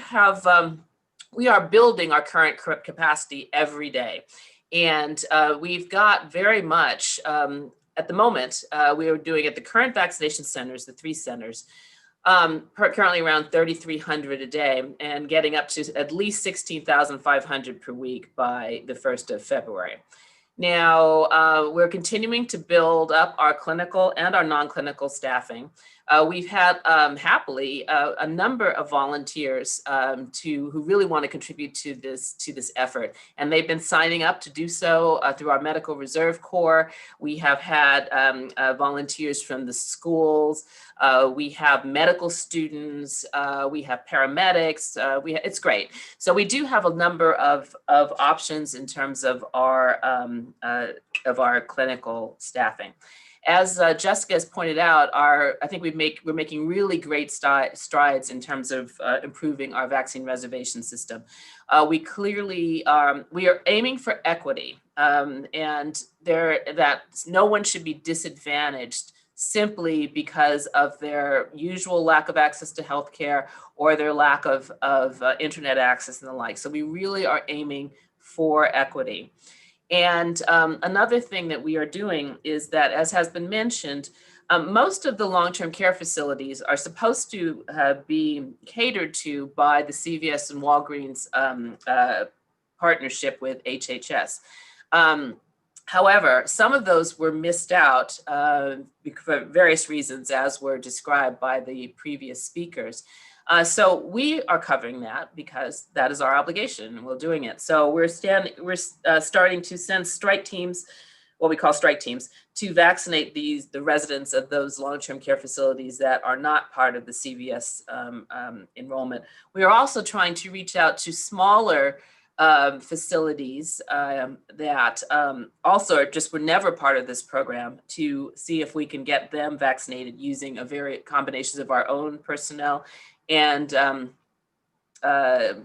are building our current capacity every day. And we've got very much, at the moment, we are doing at the current vaccination centers, the 3 centers, currently around 3,300 a day and getting up to at least 16,500 per week by the 1st of February. Now, we're continuing to build up our clinical and our non-clinical staffing. We've had happily a number of volunteers who really want to contribute to this effort, and they've been signing up to do so through our Medical Reserve Corps. We have had volunteers from the schools. We have medical students. We have paramedics. It's great. So we do have a number of options in terms of our clinical staffing. As Jessica has pointed out, I think we're making really great strides in terms of improving our vaccine reservation system. We clearly we are aiming for equity, and that no one should be disadvantaged simply because of their usual lack of access to healthcare or their lack of internet access and the like. So we really are aiming for equity. And another thing that we are doing is that, as has been mentioned, most of the long-term care facilities are supposed to be catered to by the CVS and Walgreens partnership with HHS. However, some of those were missed out for various reasons, as were described by the previous speakers. So we are covering that because that is our obligation, and we're doing it. So we're starting to send strike teams, what we call strike teams, to vaccinate the residents of those long-term care facilities that are not part of the CVS enrollment. We are also trying to reach out to smaller facilities that also were never part of this program, to see if we can get them vaccinated using combinations of our own personnel and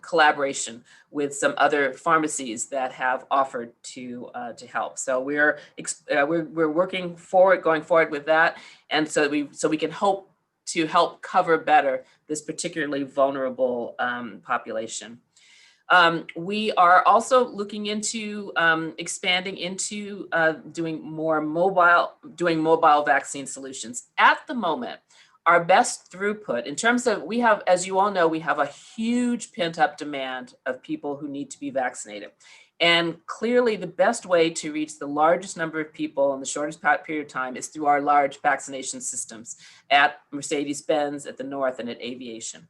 collaboration with some other pharmacies that have offered to help. So we're working forward, going forward with that, and so we can hope to help cover better this particularly vulnerable population. We are also looking into expanding into doing mobile vaccine solutions. At the moment, our best throughput in terms of, we have, as you all know, we have a huge pent up demand of people who need to be vaccinated. And clearly the best way to reach the largest number of people in the shortest period of time is through our large vaccination systems at Mercedes-Benz, at the North, and at Aviation.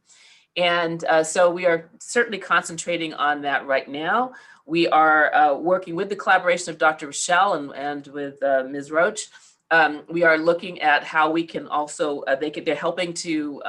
And so we are certainly concentrating on that right now. We are working with the collaboration of Dr. Rochelle and with Ms. Roach. We are looking at how we can also, they're helping to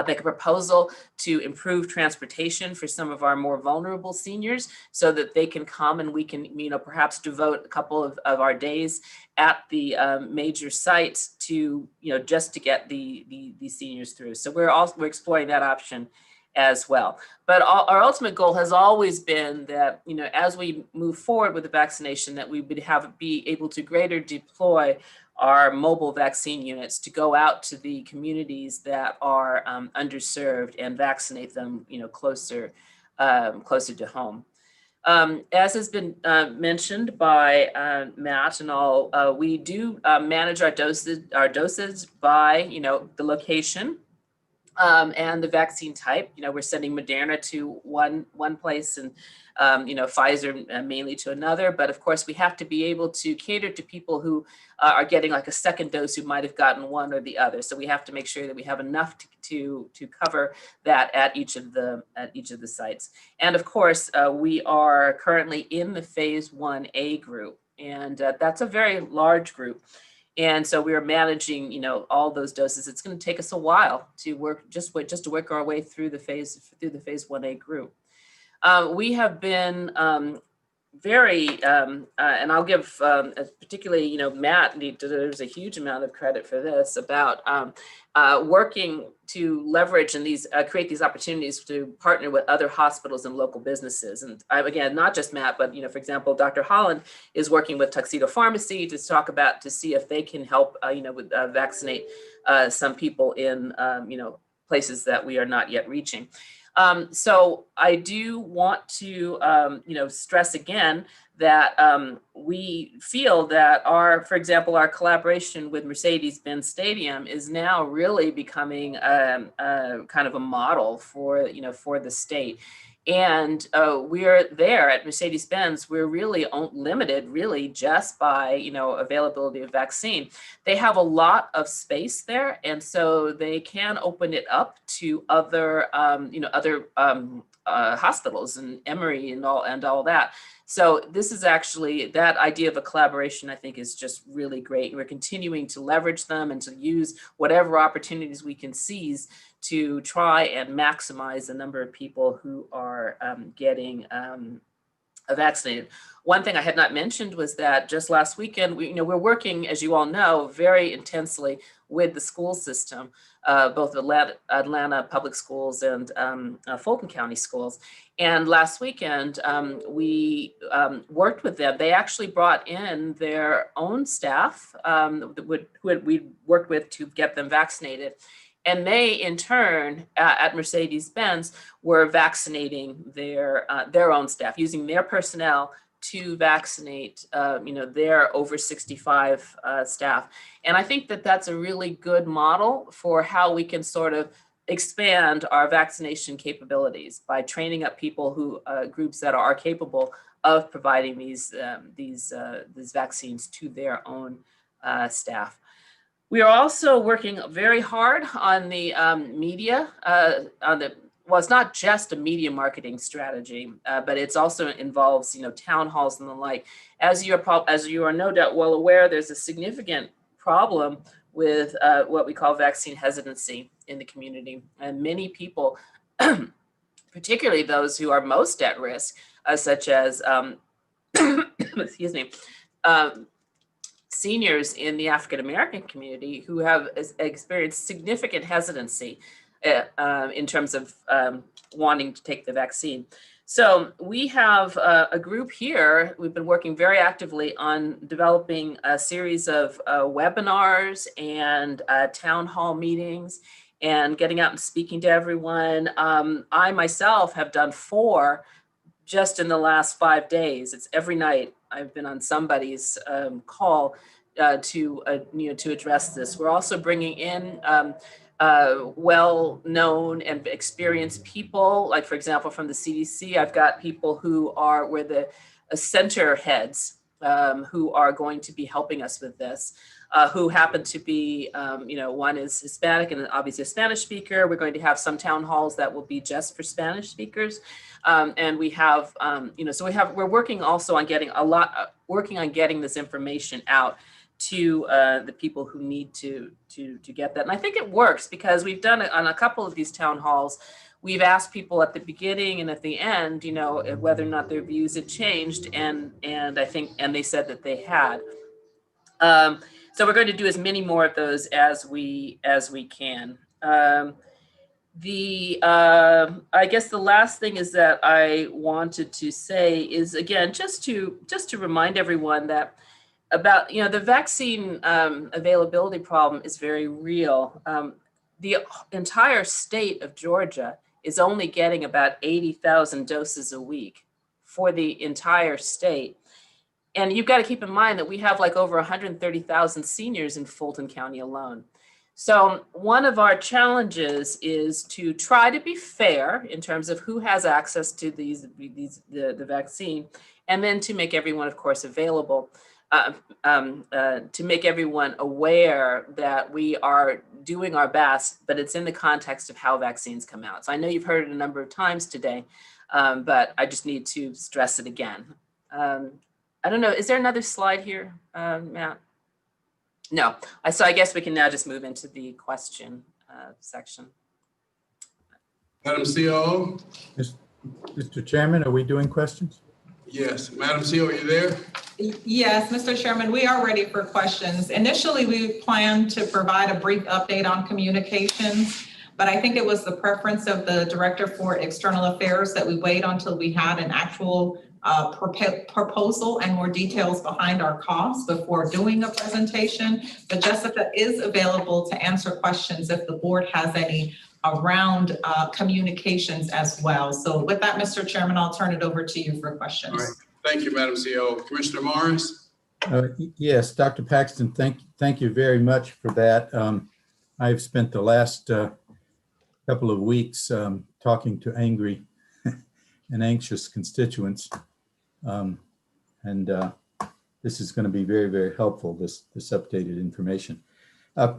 make a proposal to improve transportation for some of our more vulnerable seniors so that they can come and we can, perhaps devote a couple of our days at the major sites to, just to get the seniors through. So we're exploring that option as well. But our ultimate goal has always been that, as we move forward with the vaccination, that we would be able to greater deploy our mobile vaccine units to go out to the communities that are underserved and vaccinate them, closer to home. As has been mentioned by Matt and all, we do manage our doses by, the location and the vaccine type. We're sending Moderna to one place and, Pfizer mainly to another. But of course, we have to be able to cater to people who are getting like a second dose who might have gotten one or the other. So we have to make sure that we have enough to cover that at each of the sites. And of course, we are currently in the phase 1A group, and that's a very large group. And so we are managing, all those doses. It's going to take us a while to work, just to work our way through the phase 1A group. We have been very, and I'll give particularly, Matt deserves a huge amount of credit for this, about working to leverage and create these opportunities to partner with other hospitals and local businesses. And again, not just Matt, but, for example, Dr. Holland is working with Tuxedo Pharmacy to see if they can help, vaccinate some people in, places that we are not yet reaching. So I do want to, stress again that we feel that for example, our collaboration with Mercedes-Benz Stadium is now really becoming kind of a model for, for the state. And we're there at Mercedes-Benz, we're really limited really just by, availability of vaccine. They have a lot of space there. And so they can open it up to other, hospitals and Emory and all that. So this is actually, that idea of a collaboration, I think, is just really great. We're continuing to leverage them and to use whatever opportunities we can seize to try and maximize the number of people who are getting vaccinated. One thing I had not mentioned was that just last weekend, we're working, as you all know, very intensely with the school system, both Atlanta public schools and Fulton County schools. And last weekend, we worked with them. They actually brought in their own staff who we worked with to get them vaccinated. And they, in turn, at Mercedes-Benz, were vaccinating their own staff, using their personnel to vaccinate, their over 65 staff. And I think that that's a really good model for how we can sort of expand our vaccination capabilities by training up people groups that are capable of providing these vaccines to their own staff. We are also working very hard on the media, well, it's not just a media marketing strategy, but it's also involves, town halls and the like. As you are no doubt well aware, there's a significant problem with what we call vaccine hesitancy in the community. And many people, particularly those who are most at risk, such as, excuse me, seniors in the African-American community who have experienced significant hesitancy in terms of wanting to take the vaccine. So we have a group here. We've been working very actively on developing a series of webinars and town hall meetings and getting out and speaking to everyone. I myself have done 4 just in the last 5 days. It's every night I've been on somebody's call to address this. We're also bringing in well-known and experienced people, like for example, from the CDC, I've got people who were the center heads who are going to be helping us with this, who happen to be, one is Hispanic and obviously a Spanish speaker. We're going to have some town halls that will be just for Spanish speakers. And we have, we're working also on getting this information out to the people who need to get that. And I think it works because we've done it on a couple of these town halls. We've asked people at the beginning and at the end, whether or not their views had changed. And they said that they had. So we're going to do as many more of those as we can. I guess the last thing is that I wanted to say is, again, just to remind everyone that about, the vaccine availability problem is very real. The entire state of Georgia is only getting about 80,000 doses a week for the entire state. And you've got to keep in mind that we have like over 130,000 seniors in Fulton County alone. So one of our challenges is to try to be fair in terms of who has access to the vaccine, and then to make everyone, of course, available. To make everyone aware that we are doing our best, but it's in the context of how vaccines come out. So I know you've heard it a number of times today, but I just need to stress it again. I don't know, is there another slide here, Matt? No, so I guess we can now just move into the question section. Madam COO? Mr. Chairman, are we doing questions? Yes, Madam COO, are you there? Yes, Mr. Chairman, we are ready for questions. Initially, we planned to provide a brief update on communications, but I think it was the preference of the Director for External Affairs that we wait until we had an actual proposal and more details behind our costs before doing a presentation. But Jessica is available to answer questions if the board has any around communications as well. So with that, Mr. Chairman, I'll turn it over to you for questions. All right. Thank you, Madam CEO. Commissioner Morris? Yes, Dr. Paxton, thank you very much for that. I've spent the last couple of weeks talking to angry and anxious constituents. This is going to be very, very helpful, this updated information. A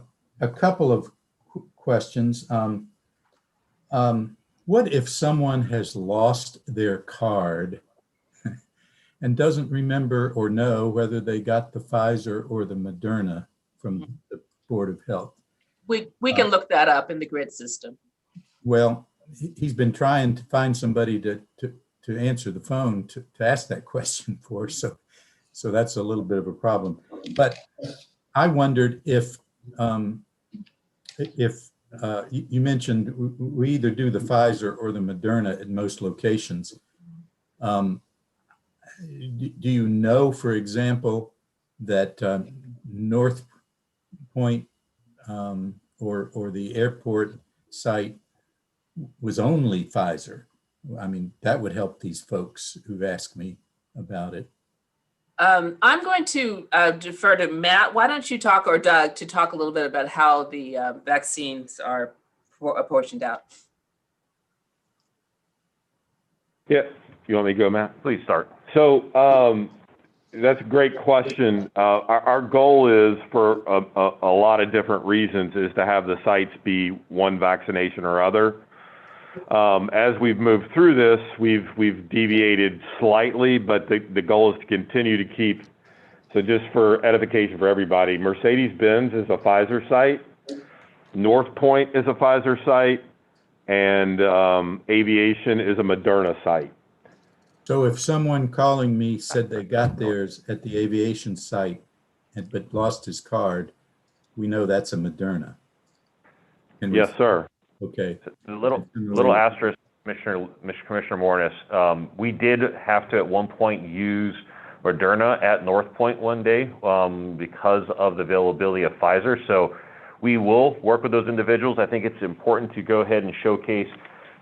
couple of questions. What if someone has lost their card and doesn't remember or know whether they got the Pfizer or the Moderna from the Board of Health? We can look that up in the grid system. Well, he's been trying to find somebody to answer the phone to ask that question for, so that's a little bit of a problem. But I wondered if you mentioned we either do the Pfizer or the Moderna at most locations. Do you know, for example, that North Point or the airport site was only Pfizer? I mean, that would help these folks who've asked me about it. I'm going to defer to Matt. Why don't you talk, or Doug, to talk a little bit about how the vaccines are apportioned out? Yeah, you want me to go, Matt? Please start. So that's a great question. Our goal is, for a lot of different reasons, is to have the sites be one vaccination or other. As we've moved through this, we've deviated slightly, but the goal is to continue to keep. So just for edification for everybody, Mercedes-Benz is a Pfizer site, North Point is a Pfizer site, and Aviation is a Moderna site. So if someone calling me said they got theirs at the Aviation site but lost his card, we know that's a Moderna. Yes, sir. Okay. A little asterisk, Commissioner Morris. We did have to at one point use Moderna at North Point one day because of the availability of Pfizer. So we will work with those individuals. I think it's important to go ahead and showcase.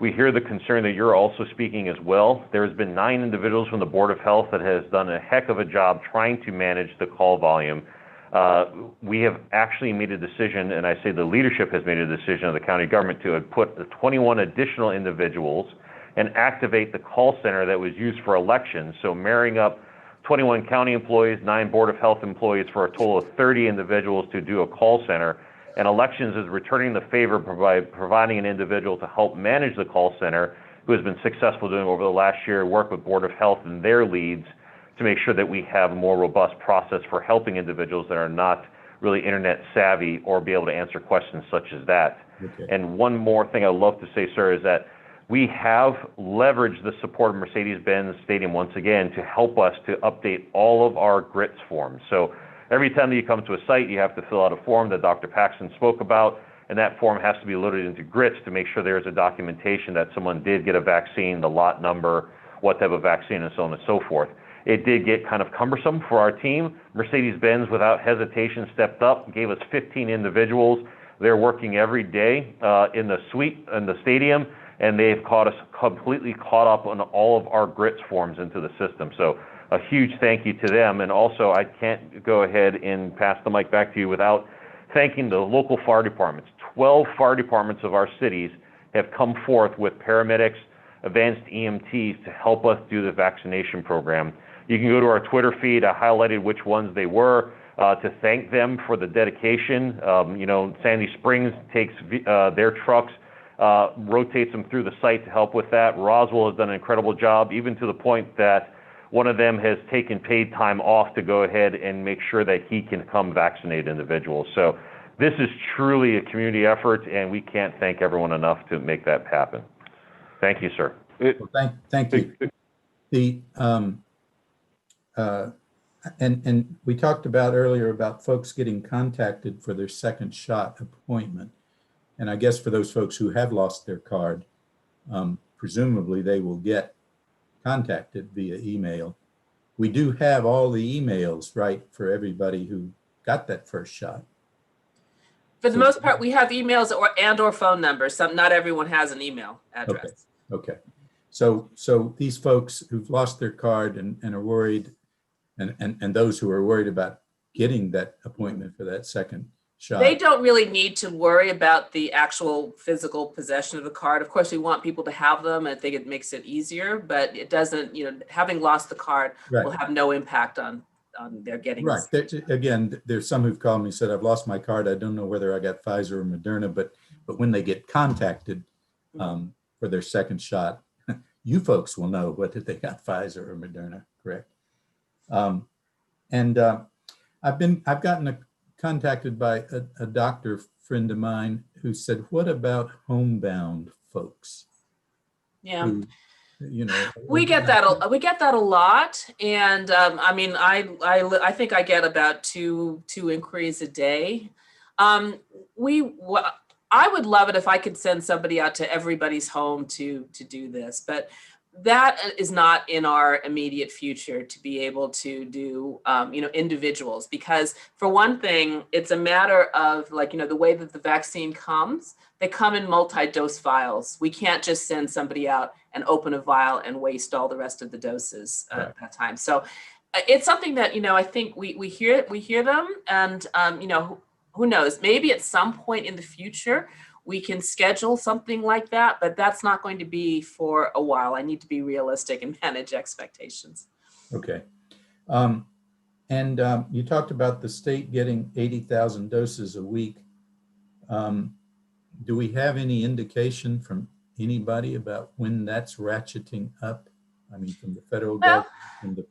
We hear the concern that you're also speaking as well. There's been 9 individuals from the Board of Health that has done a heck of a job trying to manage the call volume. We have actually made a decision, and I say the leadership has made a decision of the county government to put the 21 additional individuals and activate the call center that was used for elections. So marrying up 21 county employees, 9 Board of Health employees for a total of 30 individuals to do a call center. And elections is returning the favor by providing an individual to help manage the call center who has been successful doing over the last year, work with Board of Health and their leads to make sure that we have a more robust process for helping individuals that are not really internet savvy or be able to answer questions such as that. Okay. And one more thing I'd love to say, sir, is that we have leveraged the support of Mercedes-Benz Stadium once again to help us to update all of our GRITS forms. So every time that you come to a site, you have to fill out a form that Dr. Paxton spoke about, and that form has to be loaded into GRITS to make sure there's a documentation that someone did get a vaccine, the lot number, what type of vaccine, and so on and so forth. It did get kind of cumbersome for our team. Mercedes-Benz, without hesitation, stepped up, gave us 15 individuals. They're working every day in the suite in the stadium, and they've completely caught up on all of our GRITS forms into the system. So a huge thank you to them. And also, I can't go ahead and pass the mic back to you without thanking the local fire departments. 12 fire departments of our cities have come forth with paramedics, advanced EMTs to help us do the vaccination program. You can go to our Twitter feed. I highlighted which ones they were to thank them for the dedication. Sandy Springs takes their trucks, rotates them through the site to help with that. Roswell has done an incredible job, even to the point that one of them has taken paid time off to go ahead and make sure that he can come vaccinate individuals. So this is truly a community effort, and we can't thank everyone enough to make that happen. Thank you, sir. Well, thank you. And we talked about earlier about folks getting contacted for their second shot appointment. And I guess for those folks who have lost their card, presumably they will get contacted via email. We do have all the emails, right, for everybody who got that first shot. For the most part, we have emails or phone numbers. Not everyone has an email address. Okay. So these folks who've lost their card and are worried, and those who are worried about getting that appointment for that second shot. They don't really need to worry about the actual physical possession of the card. Of course, we want people to have them. I think it makes it easier, but it doesn't, having lost the card will have no impact on their getting. Right. Again, there's some who've called me and said, I've lost my card. I don't know whether I got Pfizer or Moderna, but when they get contacted for their second shot, you folks will know whether they got Pfizer or Moderna, correct? I've gotten contacted by a doctor friend of mine who said, what about homebound folks? Yeah. Who, we get that a lot, and I mean, I think I get about two inquiries a day. I would love it if I could send somebody out to everybody's home to do this, but that is not in our immediate future to be able to do, individuals, because for one thing, it's a matter of the way that the vaccine comes, they come in multi-dose vials. We can't just send somebody out and open a vial and waste all the rest of the doses at that time. So it's something that, I think we hear them, and, who knows, maybe at some point in the future, we can schedule something like that, but that's not going to be for a while. I need to be realistic and manage expectations. Okay. You talked about the state getting 80,000 doses a week. Do we have any indication from anybody about when that's ratcheting up? I mean, from the federal government, from the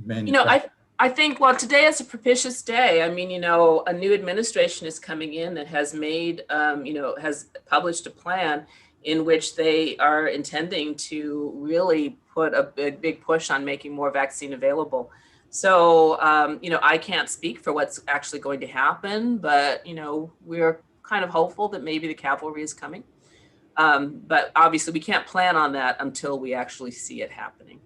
manufacturer? I think, today is a propitious day. I mean, a new administration is coming in that has made, has published a plan in which they are intending to really put a big push on making more vaccine available. So, I can't speak for what's actually going to happen, but, we're kind of hopeful that maybe the cavalry is coming. But obviously we can't plan on that until we actually see it happening.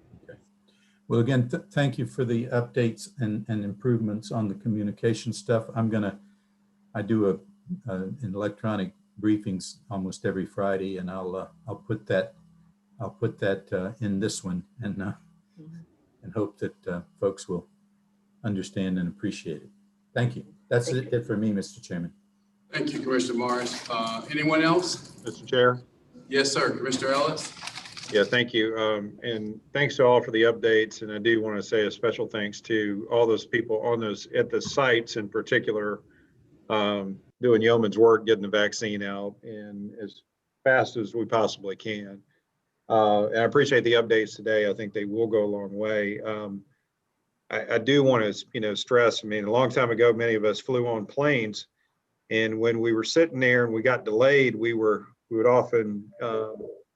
Well, again, thank you for the updates and improvements on the communication stuff. I do an electronic briefings almost every Friday, and I'll put that in this one, and hope that folks will understand and appreciate it. Thank you. That's it for me, Mr. Chairman. Thank you, Commissioner Morris. Anyone else? Mr. Chair? Yes, sir. Commissioner Ellis? Yeah, thank you. And thanks to all for the updates. And I do want to say a special thanks to all those people at the sites in particular, doing yeoman's work, getting the vaccine out and as fast as we possibly can. And I appreciate the updates today. I think they will go a long way. I do want to, stress, I mean, a long time ago, many of us flew on planes. And when we were sitting there and we got delayed, we would often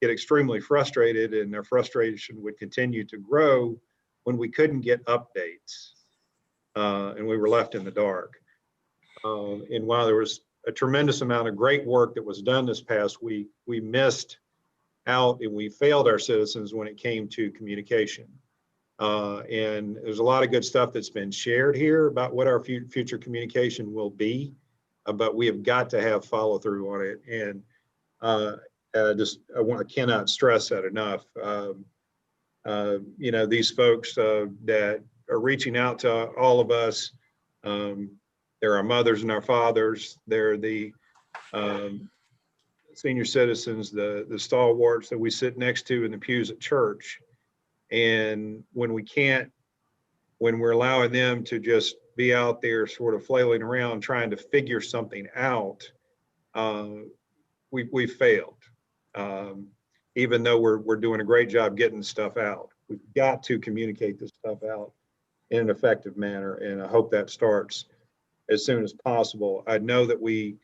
get extremely frustrated, and our frustration would continue to grow when we couldn't get updates and we were left in the dark. And while there was a tremendous amount of great work that was done this past week, we missed out and we failed our citizens when it came to communication. And there's a lot of good stuff that's been shared here about what our future communication will be, but we have got to have follow through on it. And I cannot stress that enough. These folks that are reaching out to all of us, they're our mothers and our fathers. They're the senior citizens, the stalwarts that we sit next to in the pews at church. And when we're allowing them to just be out there sort of flailing around trying to figure something out, we failed. Even though we're doing a great job getting stuff out, we've got to communicate this stuff out in an effective manner, and I hope that starts as soon as possible. I know that we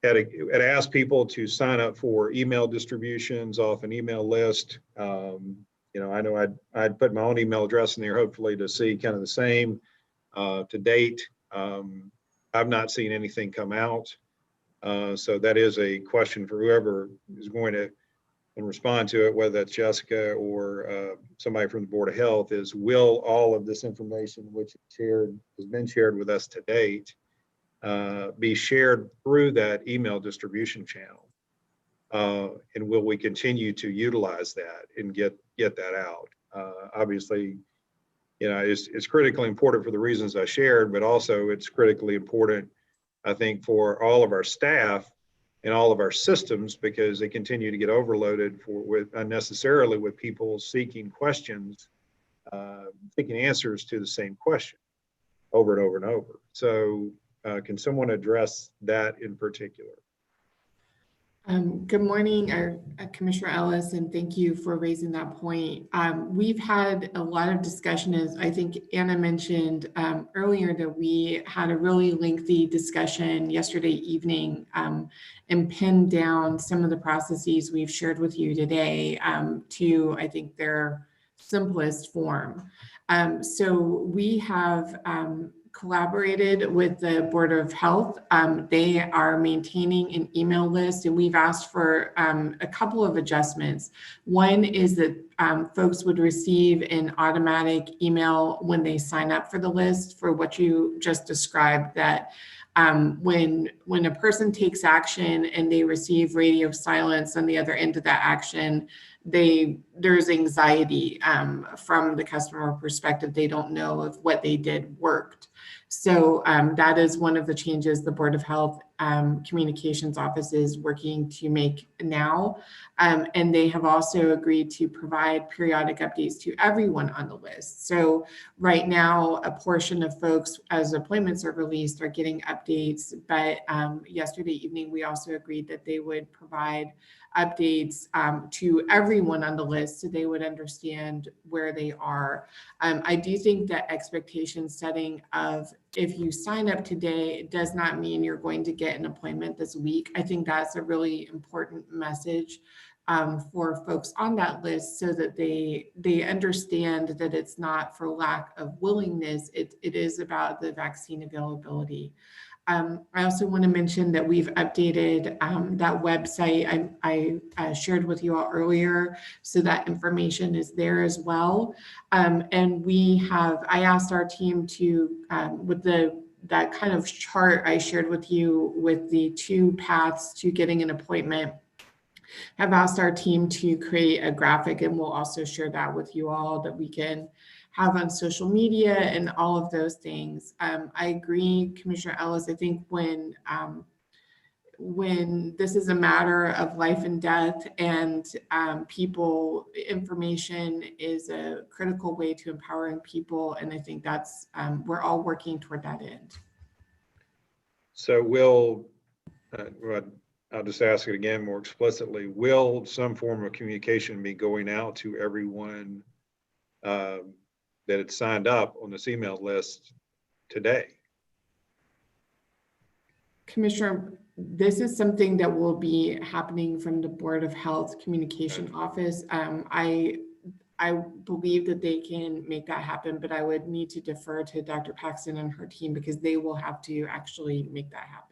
had asked people to sign up for email distributions off an email list. I know I'd put my own email address in there, hopefully to see kind of the same. To date, I've not seen anything come out. So that is a question for whoever is going to respond to it, whether that's Jessica or somebody from the Board of Health, is will all of this information which has been shared with us to date be shared through that email distribution channel? And will we continue to utilize that and get that out? Obviously, you know, it's critically important for the reasons I shared, but also it's critically important, I think, for all of our staff and all of our systems, because they continue to get overloaded with unnecessarily with people seeking questions, seeking answers to the same question over and over and over. So can someone address that in particular? Good morning, Commissioner Ellis, and thank you for raising that point. We've had a lot of discussion, as I think Anna mentioned earlier, that we had a really lengthy discussion yesterday evening and pinned down some of the processes we've shared with you today to, I think, their simplest form. So we have collaborated with the Board of Health. They are maintaining an email list, and we've asked for a couple of adjustments. One is that folks would receive an automatic email when they sign up for the list for what you just described, that when a person takes action and they receive radio silence on the other end of that action, there's anxiety from the customer perspective. They don't know if what they did worked. So that is one of the changes the Board of Health Communications Office is working to make now. And they have also agreed to provide periodic updates to everyone on the list. So right now, a portion of folks, as appointments are released, are getting updates. But yesterday evening, we also agreed that they would provide updates to everyone on the list so they would understand where they are. I do think that expectation setting of if you sign up today, it does not mean you're going to get an appointment this week. I think that's a really important message for folks on that list, so that they understand that it's not for lack of willingness. It is about the vaccine availability. I also want to mention that we've updated that website I shared with you all earlier, so that information is there as well. And I asked our team to, with that kind of chart I shared with you with the 2 paths to getting an appointment, have asked our team to create a graphic, and we'll also share that with you all, that we can have on social media and all of those things. I agree, Commissioner Ellis. I think when this is a matter of life and death, and information is a critical way to empowering people, and I think that's we're all working toward that end. So I'll just ask it again more explicitly. Will some form of communication be going out to everyone that had signed up on this email list today? Commissioner, this is something that will be happening from the Board of Health Communication Office. I believe that they can make that happen, but I would need to defer to Dr. Paxton and her team, because they will have to actually make that happen.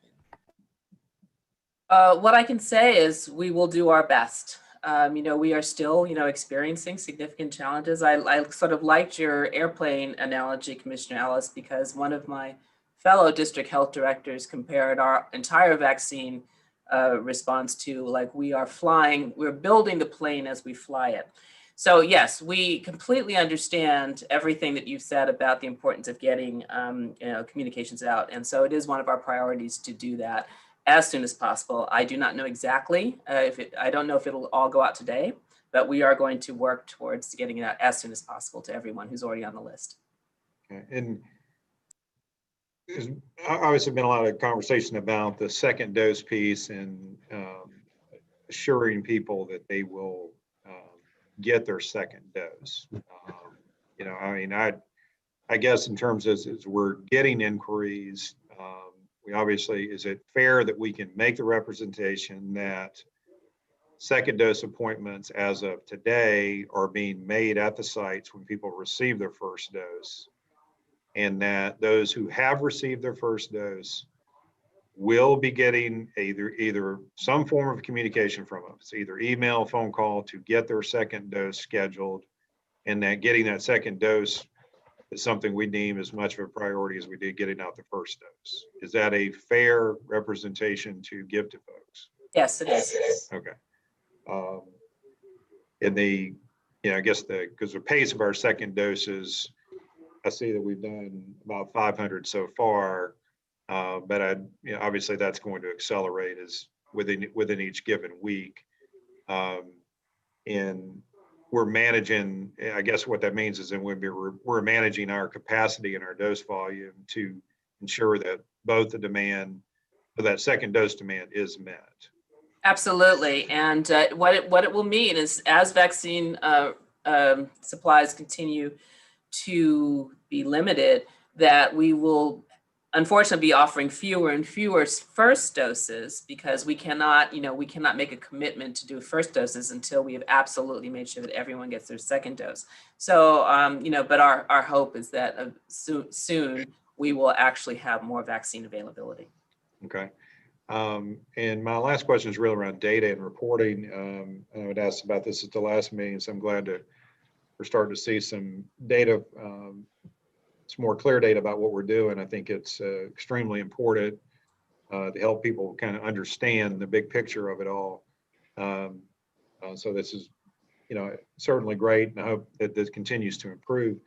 What I can say is we will do our best. We are still, experiencing significant challenges. I sort of liked your airplane analogy, Commissioner Ellis, because one of my fellow district health directors compared our entire vaccine response to, like, we're building the plane as we fly it. So yes, we completely understand everything that you've said about the importance of getting communications out. And so it is one of our priorities to do that as soon as possible. I do not know exactly I don't know if it'll all go out today, but we are going to work towards getting it out as soon as possible to everyone who's already on the list. Okay. And there's obviously been a lot of conversation about the second dose piece, and assuring people that they will get their second dose. I guess in terms as we're getting inquiries, we obviously, is it fair that we can make the representation that second dose appointments as of today are being made at the sites when people receive their first dose, and that those who have received their first dose will be getting either some form of communication from us, either email, phone call, to get their second dose scheduled, and that getting that second dose is something we deem as much of a priority as we did getting out the first dose. Is that a fair representation to give to folks? Yes, it is. Okay. In the, I guess because the pace of our second doses, I see that we've done about 500 so far, but obviously that's going to accelerate as within each given week. And we're managing, I guess what that means is that we're managing our capacity and our dose volume to ensure that both the demand, or that second dose demand, is met. Absolutely. And what it will mean is as vaccine supplies continue to be limited, that we will unfortunately be offering fewer and fewer first doses, because we cannot make a commitment to do first doses until we have absolutely made sure that everyone gets their second dose. So, but our hope is that soon we will actually have more vaccine availability. Okay. And my last question is really around data and reporting. I would ask about this at the last meeting, so I'm glad we're starting to see some data, some more clear data about what we're doing. I think it's extremely important to help people kind of understand the big picture of it all. So this is, certainly great, and I hope that this continues to improve.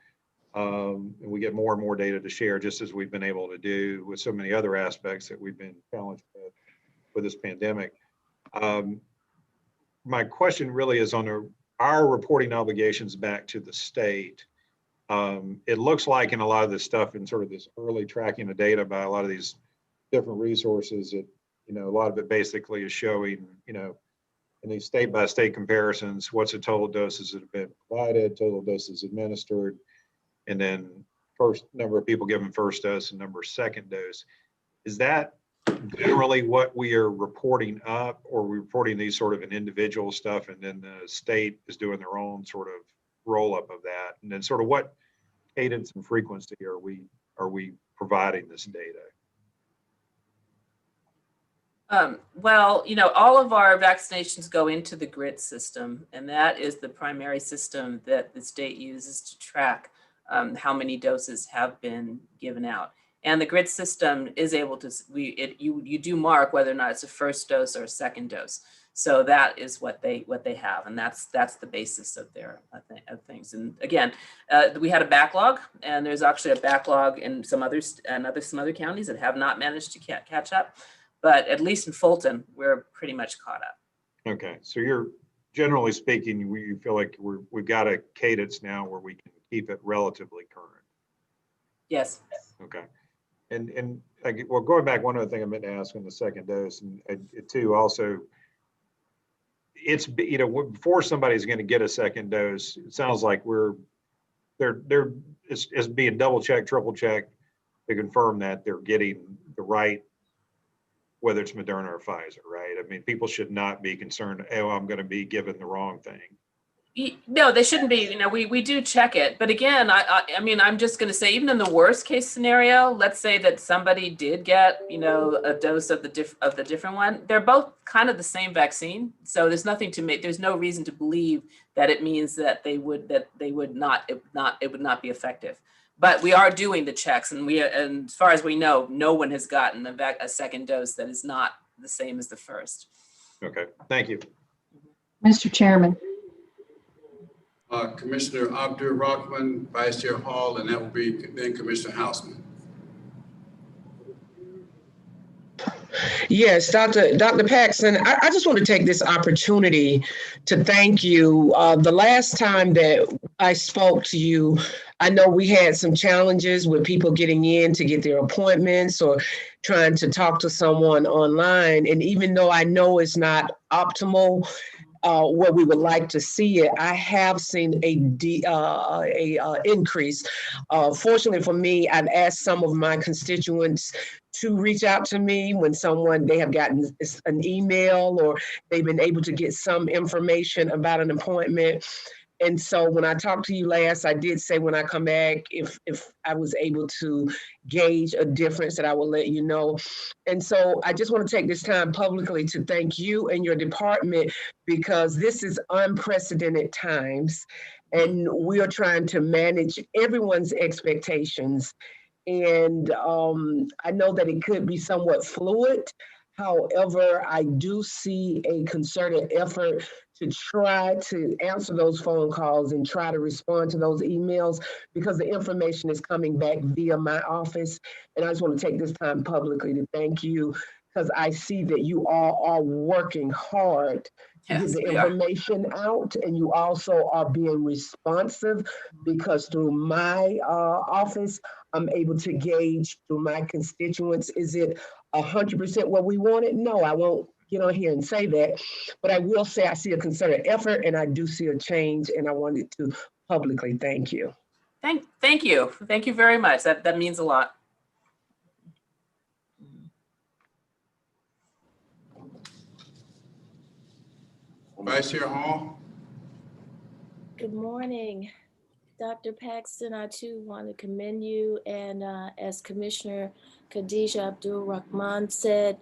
And we get more and more data to share, just as we've been able to do with so many other aspects that we've been challenged with this pandemic. My question really is on our reporting obligations back to the state. It looks like in a lot of this stuff, in sort of this early tracking of data by a lot of these different resources, that a lot of it basically is showing, in these state-by-state comparisons, what's the total doses that have been provided, total doses administered, and then first number of people given first dose and number of second dose. Is that generally what we are reporting up, or are we reporting these sort of an individual stuff, and then the state is doing their own sort of roll up of that? And then sort of what cadence and frequency are we providing this data? Well, all of our vaccinations go into the GRIT system, and that is the primary system that the state uses to track how many doses have been given out. And the GRIT system is able to, you do mark whether or not it's a first dose or a second dose. So that is what they have, and that's the basis of their of things. And again, we had a backlog, and there's actually a backlog in some other counties that have not managed to catch up. But at least in Fulton, we're pretty much caught up. Okay, so you're generally speaking, you feel like we've got a cadence now where we can keep it relatively current. Yes. Okay, and well, going back, one other thing I meant to ask on the second dose, and too, also, it's before somebody's going to get a second dose, it sounds like it's being double checked, triple checked to confirm that they're getting the right, whether it's Moderna or Pfizer, right? I mean, people should not be concerned, oh, I'm going to be given the wrong thing. No, they shouldn't be. We do check it. But again, I mean, I'm just going to say, even in the worst case scenario, let's say that somebody did get, a dose of the different one. They're both kind of the same vaccine. So there's there's no reason to believe that it means that it would not be effective. But we are doing the checks, and as far as we know, no one has gotten a second dose that is not the same as the first. Okay, thank you. Mr. Chairman. Commissioner Abdur Rahman, Vice Chair Hall, and that will be then Commissioner Hausman. Yes, Dr. Paxson, I just want to take this opportunity to thank you. The last time that I spoke to you, I know we had some challenges with people getting in to get their appointments or trying to talk to someone online. And even though I know it's not optimal, where we would like to see it, I have seen a increase. Fortunately for me, I've asked some of my constituents to reach out to me when they have gotten an email or they've been able to get some information about an appointment. And so when I talked to you last, I did say when I come back, if I was able to gauge a difference, that I will let you know. And so I just want to take this time publicly to thank you and your department, because this is unprecedented times and we are trying to manage everyone's expectations. And I know that it could be somewhat fluid. However, I do see a concerted effort to try to answer those phone calls and try to respond to those emails because the information is coming back via my office. And I just want to take this time publicly to thank you because I see that you all are working hard to get Yes, the we are. information out, and you also are being responsive because through my office, I'm able to gauge through my constituents, is it 100% what we wanted? No, I won't get on here and say that, but I will say I see a concerted effort and I do see a change, and I wanted to publicly thank you. Thank you. Thank you very much. That means a lot. Vice Chair Hall. Good morning, Dr. Paxton. I too want to commend you. And as Commissioner Khadijah Abdul Rahman said,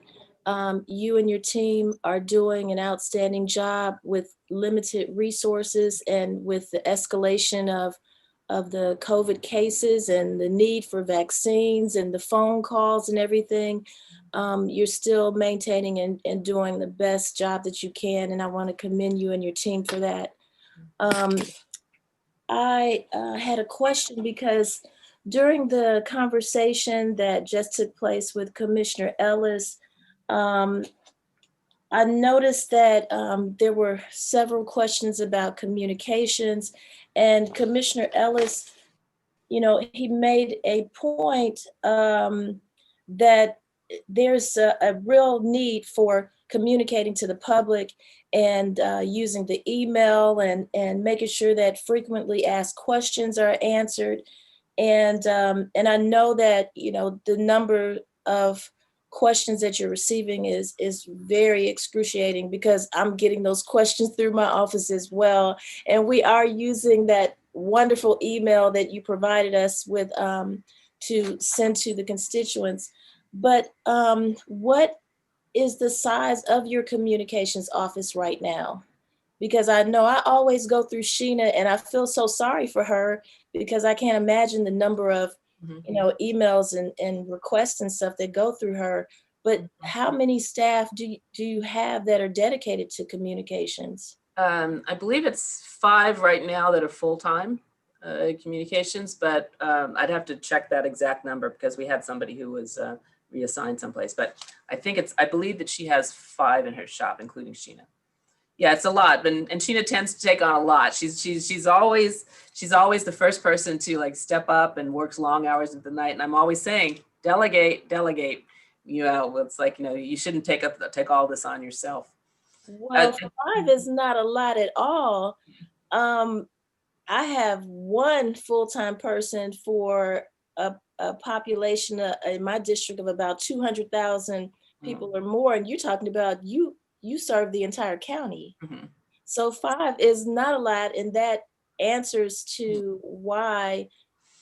you and your team are doing an outstanding job with limited resources and with the escalation of the COVID cases and the need for vaccines and the phone calls and everything. You're still maintaining and doing the best job that you can. And I want to commend you and your team for that. I had a question because during the conversation that just took place with Commissioner Ellis, I noticed that there were several questions about communications, and Commissioner Ellis, you know, he made a point that there's a real need for communicating to the public and using the email and making sure that frequently asked questions are answered. And I know that, you know, the number of questions that you're receiving is very excruciating because I'm getting those questions through my office as well. And we are using that wonderful email that you provided us with to send to the constituents. But what is the size of your communications office right now? Because I know I always go through Sheena and I feel so sorry for her because I can't imagine the number of, you know, emails and requests and stuff that go through her. But how many staff do you have that are dedicated to communications? I believe it's 5 right now that are full-time communications, but I'd have to check that exact number because we had somebody who was reassigned someplace. But I believe that she has 5 in her shop, including Sheena. Yeah, it's a lot, and Sheena tends to take on a lot. She's always the first person to like step up and works long hours of the night. And I'm always saying, delegate. You know, it's like, you know, you shouldn't take all this on yourself. Well, 5 is not a lot at all. I have 1 full-time person for a population in my district of about 200,000 people or more, and you're talking about you serve the entire county. So 5 is not a lot, and that answers to why,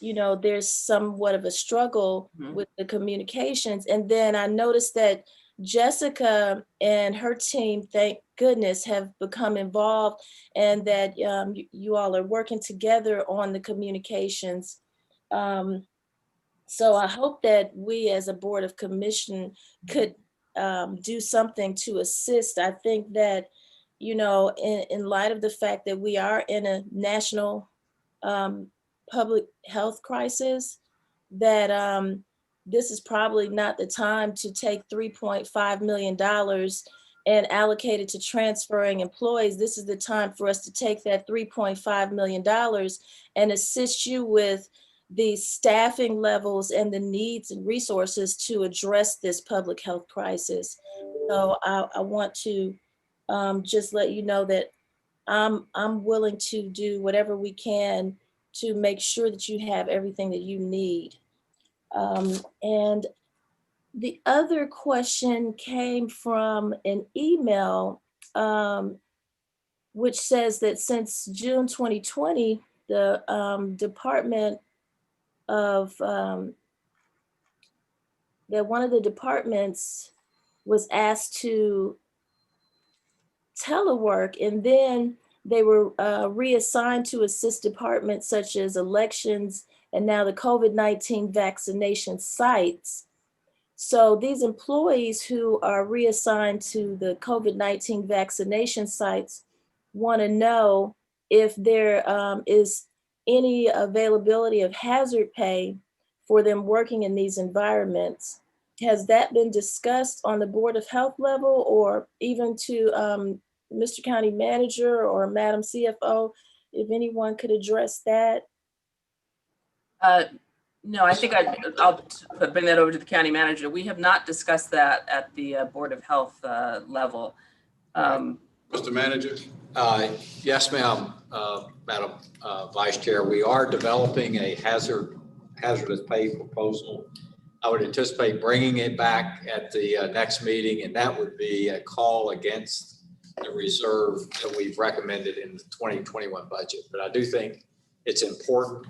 you know, there's somewhat of a struggle with the communications. And then I noticed that Jessica and her team, thank goodness, have become involved, and that you all are working together on the communications. So I hope that we as a Board of Commission could do something to assist. I think that, you know, in light of the fact that we are in a national public health crisis, that this is probably not the time to take $3.5 million and allocate it to transferring employees. This is the time for us to take that $3.5 million and assist you with the staffing levels and the needs and resources to address this public health crisis. So I want to just let you know that I'm willing to do whatever we can to make sure that you have everything that you need. And the other question came from an email, which says that since June 2020, the Department of, that one of the departments was asked to telework, and then they were reassigned to assist departments such as elections and now the COVID-19 vaccination sites. So these employees who are reassigned to the COVID-19 vaccination sites want to know if there is any availability of hazard pay for them working in these environments. Has that been discussed on the Board of Health level, or even to Mr. County Manager or Madam CFO, if anyone could address that? No, I think I'll bring that over to the county manager. We have not discussed that at the Board of Health level. Mr. Manager? Yes, ma'am, Madam Vice Chair. We are developing a hazardous pay proposal. I would anticipate bringing it back at the next meeting, and that would be a call against the reserve that we've recommended in the 2021 budget. But I do think it's important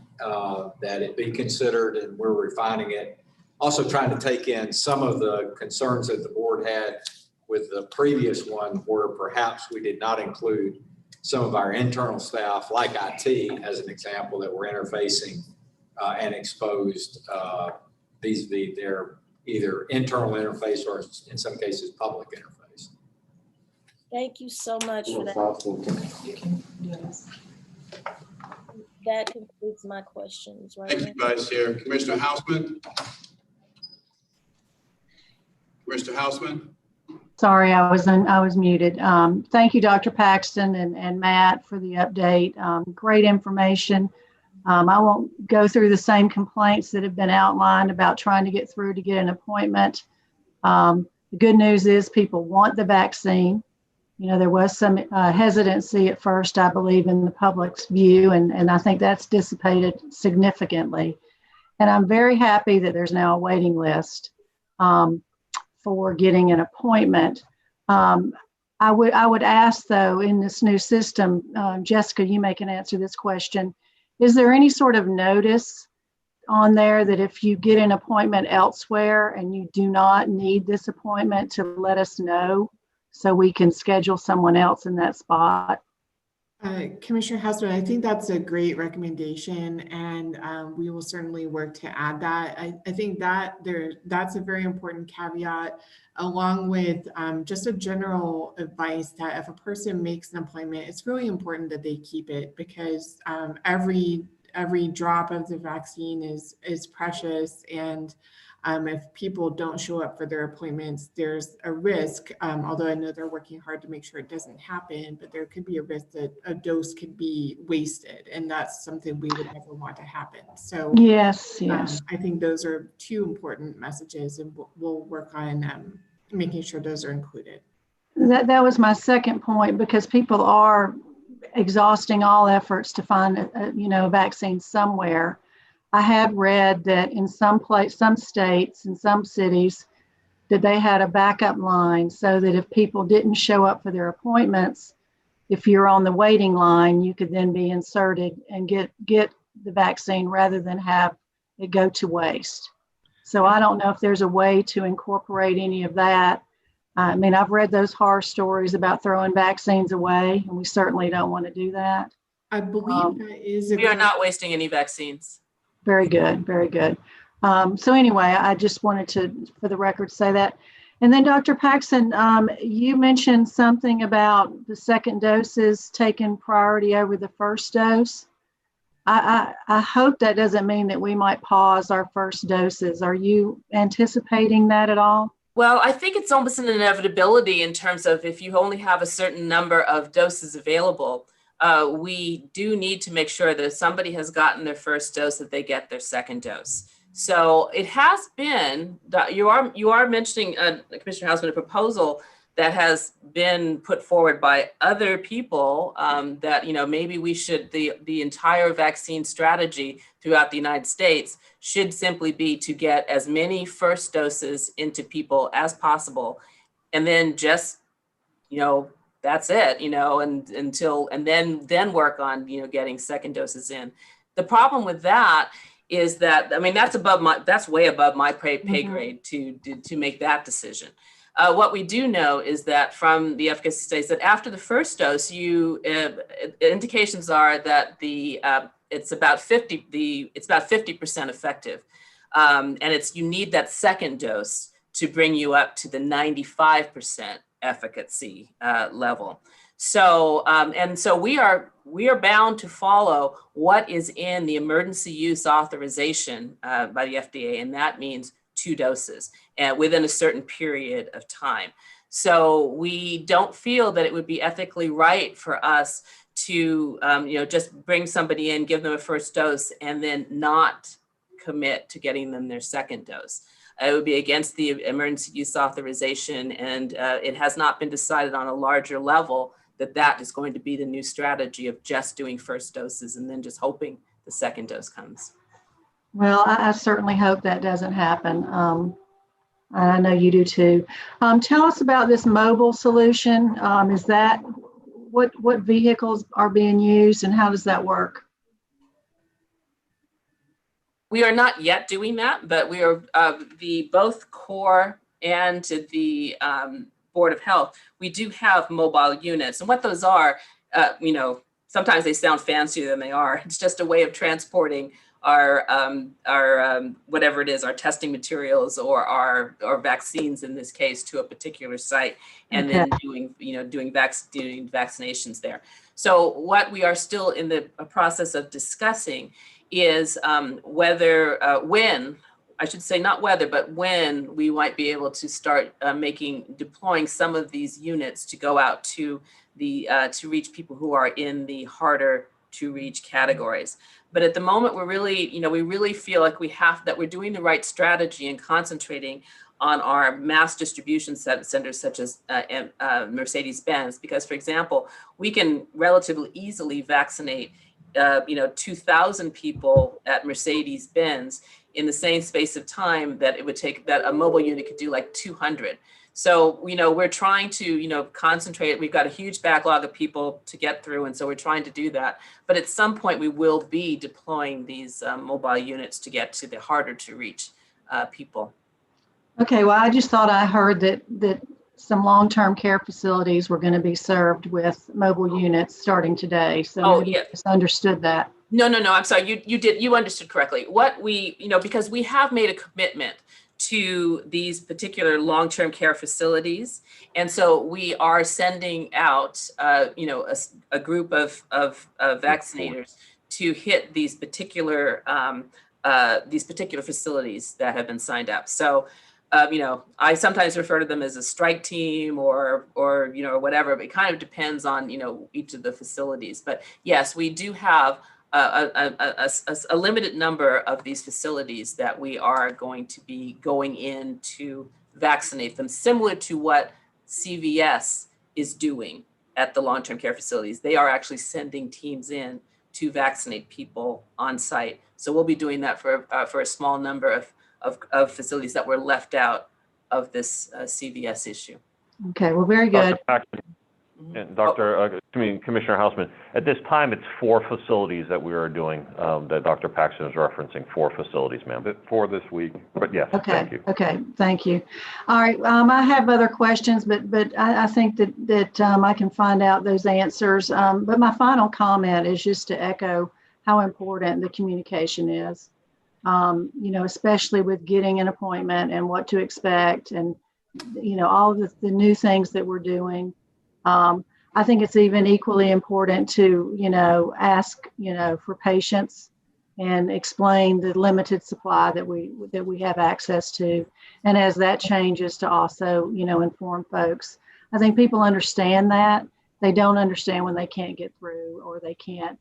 that it be considered, and we're refining it. Also trying to take in some of the concerns that the board had with the previous one, where perhaps we did not include some of our internal staff, like IT, as an example, that were interfacing and exposed vis-a-vis their either internal interface or in some cases public interface. Thank you so much for that. That concludes my questions right Thank you, Vice Chair. Commissioner Houseman? Commissioner Houseman? Sorry, I was muted. Thank you, Dr. Paxton and Matt, for the update. Great information. I won't go through the same complaints that have been outlined about trying to get through to get an appointment. The good news is people want the vaccine. You know, there was some hesitancy at first, I believe, in the public's view, and I think that's dissipated significantly. And I'm very happy that there's now a waiting list for getting an appointment. I would ask, though, in this new system, Jessica, you may can answer this question. Is there any sort of notice on there that if you get an appointment elsewhere and you do not need this appointment, to let us know so we can schedule someone else in that spot? Commissioner Houseman, I think that's a great recommendation, and we will certainly work to add that. I think that's a very important caveat, along with just a general advice that if a person makes an appointment, it's really important that they keep it, because every drop of the vaccine is precious, and if people don't show up for their appointments, there's a risk, although I know they're working hard to make sure it doesn't happen, but there could be a risk that a dose could be wasted, and that's something we would never want to happen. So yes. I think those are two important messages, and we'll work on making sure those are included. That was my second point, because people are exhausting all efforts to find a vaccine somewhere. I had read that in some states, in some cities, that they had a backup line so that if people didn't show up for their appointments, if you're on the waiting line, you could then be inserted and get the vaccine rather than have it go to waste. So I don't know if there's a way to incorporate any of that. I mean, I've read those horror stories about throwing vaccines away, and we certainly don't want to do that. I believe that is. We are not wasting any vaccines. Very good, very good. So anyway, I just wanted to, for the record, say that. And then Dr. Paxton, you mentioned something about the second doses taking priority over the first dose. I hope that doesn't mean that we might pause our first doses. Are you anticipating that at all? Well, I think it's almost an inevitability in terms of if you only have a certain number of doses available, we do need to make sure that if somebody has gotten their first dose, that they get their second dose. So it has been, you are mentioning, Commissioner Houseman, a proposal that has been put forward by other people that, maybe we should, the entire vaccine strategy throughout the United States should simply be to get as many first doses into people as possible. And then just, that's it, and then work on, getting second doses in. The problem with that is that, that's way above my pay grade to make that decision. What we do know is that from the efficacy studies that after the first dose, indications are that it's about 50% effective, and you need that second dose to bring you up to the 95% efficacy level. So, and so we are bound to follow what is in the emergency use authorization by the FDA, and that means 2 doses and within a certain period of time. So we don't feel that it would be ethically right for us to, just bring somebody in, give them a first dose, and then not commit to getting them their second dose. It would be against the emergency use authorization, and it has not been decided on a larger level that is going to be the new strategy of just doing first doses and then just hoping the second dose comes. Well, I certainly hope that doesn't happen. I know you do too. Tell us about this mobile solution. Is that what vehicles are being used and how does that work? We are not yet doing that, but we are both CORE and the Board of Health. We do have mobile units, and what those are, sometimes they sound fancier than they are. It's just a way of transporting our whatever it is, our testing materials or our vaccines in this case to a particular site, and then doing vaccinations there. So what we are still in the process of discussing is when we might be able to start deploying some of these units to go out to to reach people who are in the harder to reach categories. But at the moment, we really feel like that we're doing the right strategy and concentrating on our mass distribution centers such as Mercedes-Benz, because, for example, we can relatively easily vaccinate 2,000 people at Mercedes-Benz in the same space of time that it would take, that a mobile unit could do like 200. So, we're trying to, concentrate. We've got a huge backlog of people to get through, and so we're trying to do that. But at some point, we will be deploying these mobile units to get to the harder to reach people. Okay, well, I just thought I heard that some long-term care facilities were going to be served with mobile units starting today. So maybe I misunderstood that. No, I'm sorry. You understood correctly. What we, because we have made a commitment to these particular long-term care facilities. And so we are sending out, a group of vaccinators to hit these particular facilities that have been signed up. So, I sometimes refer to them as a strike team or whatever, but it kind of depends on, each of the facilities. But yes, we do have a limited number of these facilities that we are going to be going in to vaccinate them, similar to what CVS is doing at the long-term care facilities. They are actually sending teams in to vaccinate people on site. So we'll be doing that for a small number of facilities that were left out of this CVS issue. Okay, well, very good. And Commissioner Hausman, at this time, it's 4 facilities that we are doing, that Dr. Paxton is referencing, 4 facilities, ma'am. 4 this week, but yes, thank you. Okay, thank you. All right, I have other questions, but I think that I can find out those answers. But my final comment is just to echo how important the communication is, especially with getting an appointment and what to expect and, all of the new things that we're doing. I think it's even equally important to, ask, for patience and explain the limited supply that we have access to. And as that changes, to also, inform folks. I think people understand that. They don't understand when they can't get through or they can't,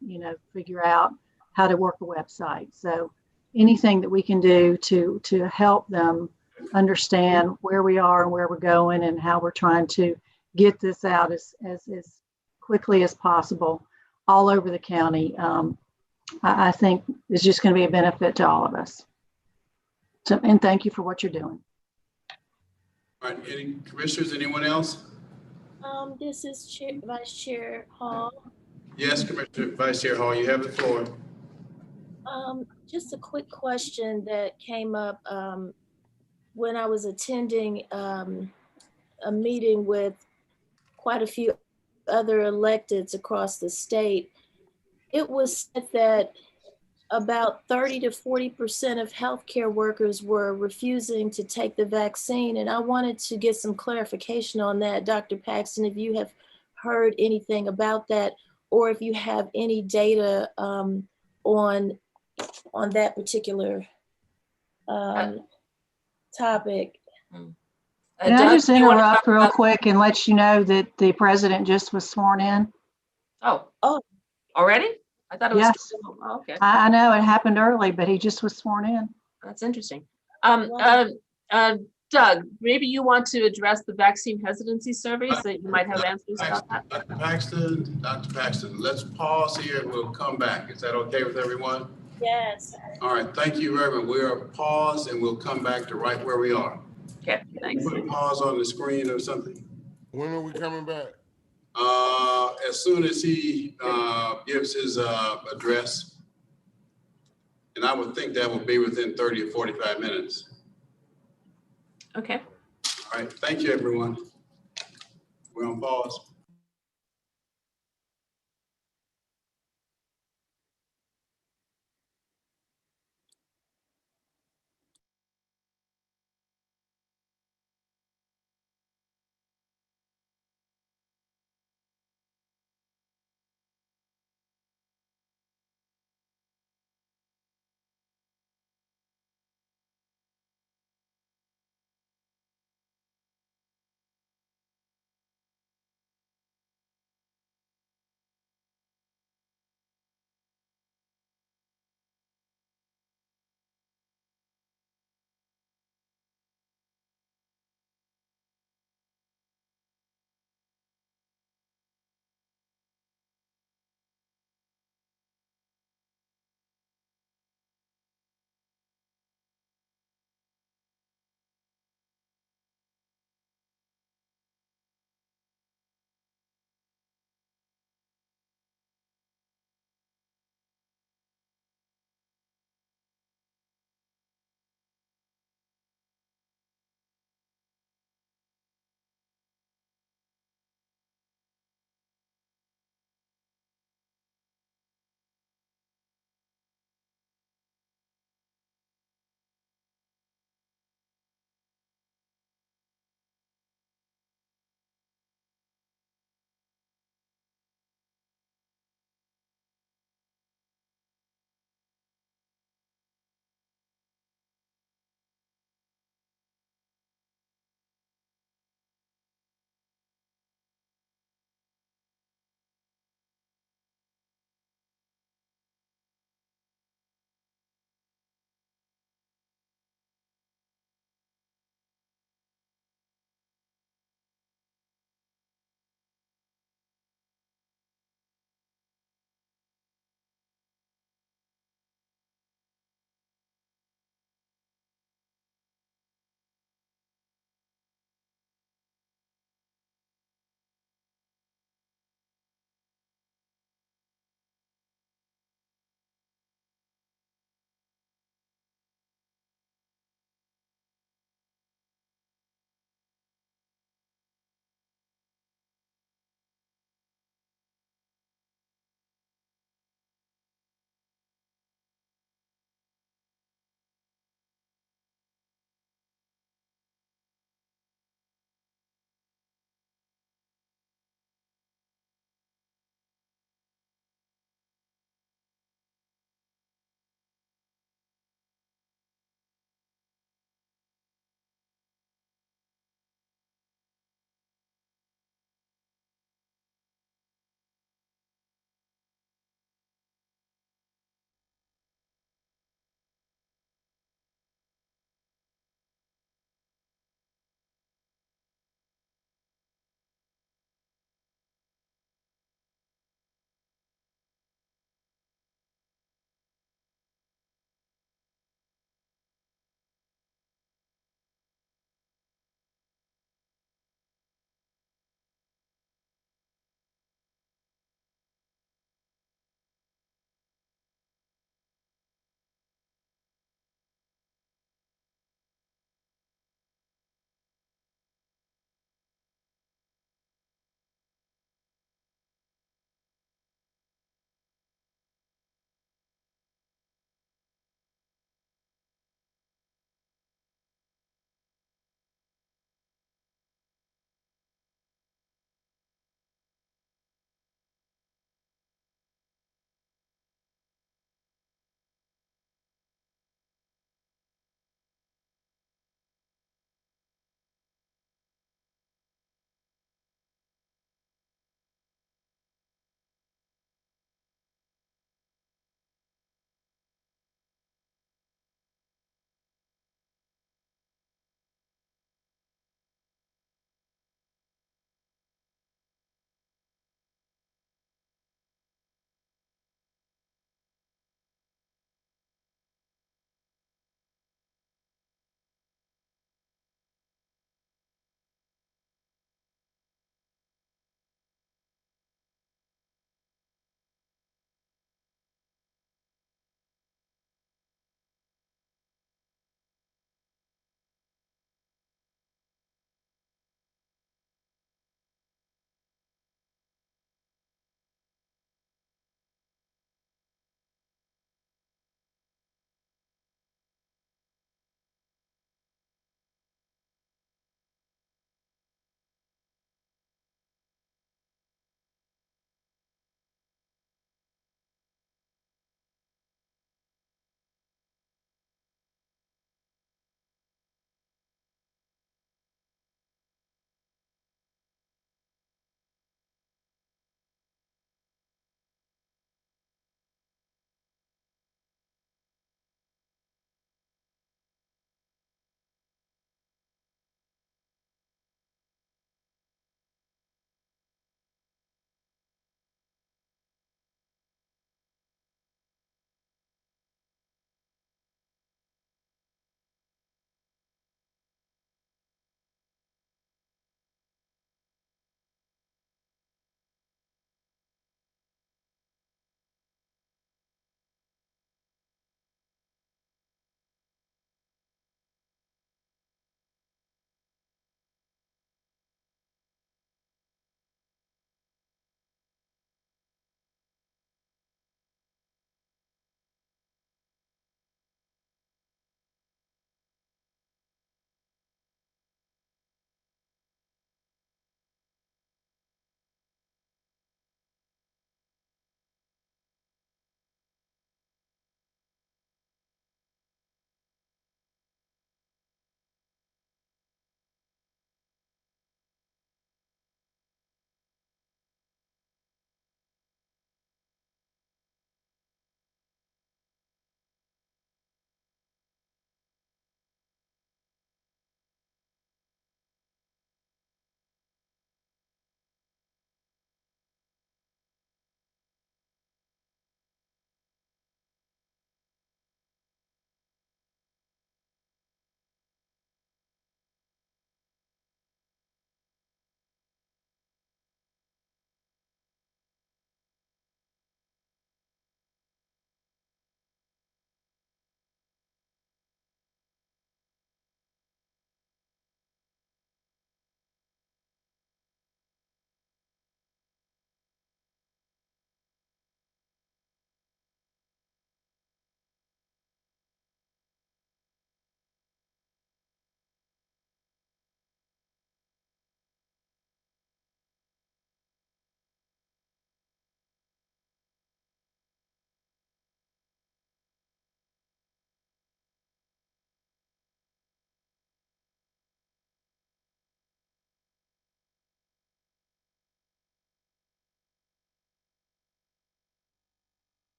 figure out how to work a website. So anything that we can do to help them understand where we are and where we're going and how we're trying to get this out as quickly as possible all over the county, I think is just going to be a benefit to all of us. So, and thank you for what you're doing. All right, any commissioners, anyone else? This is Vice Chair Hall. Yes, Commissioner Vice Chair Hall, you have the floor. Just a quick question that came up when I was attending a meeting with quite a few other electeds across the state. It was said that about 30 to 40% of healthcare workers were refusing to take the vaccine. And I wanted to get some clarification on that, Dr. Paxton, if you have heard anything about that, or if you have any data on that particular topic. Can I just interrupt real quick and let you know that the president just was sworn in? Oh, already? I thought it was. Yes. Still, oh, okay. I know it happened early, but he just was sworn in. That's interesting. Doug, maybe you want to address the vaccine hesitancy surveys that you might have answers about that. Dr. Paxton, let's pause here and we'll come back. Is that okay with everyone? Yes. All right, thank you very much. We are paused and we'll come back to right where we are. Okay, thanks. Put a pause on the screen or something. When are we coming back? As soon as he gives his address. And I would think that will be within 30 or 45 minutes. Okay. All right, thank you, everyone. We're on pause.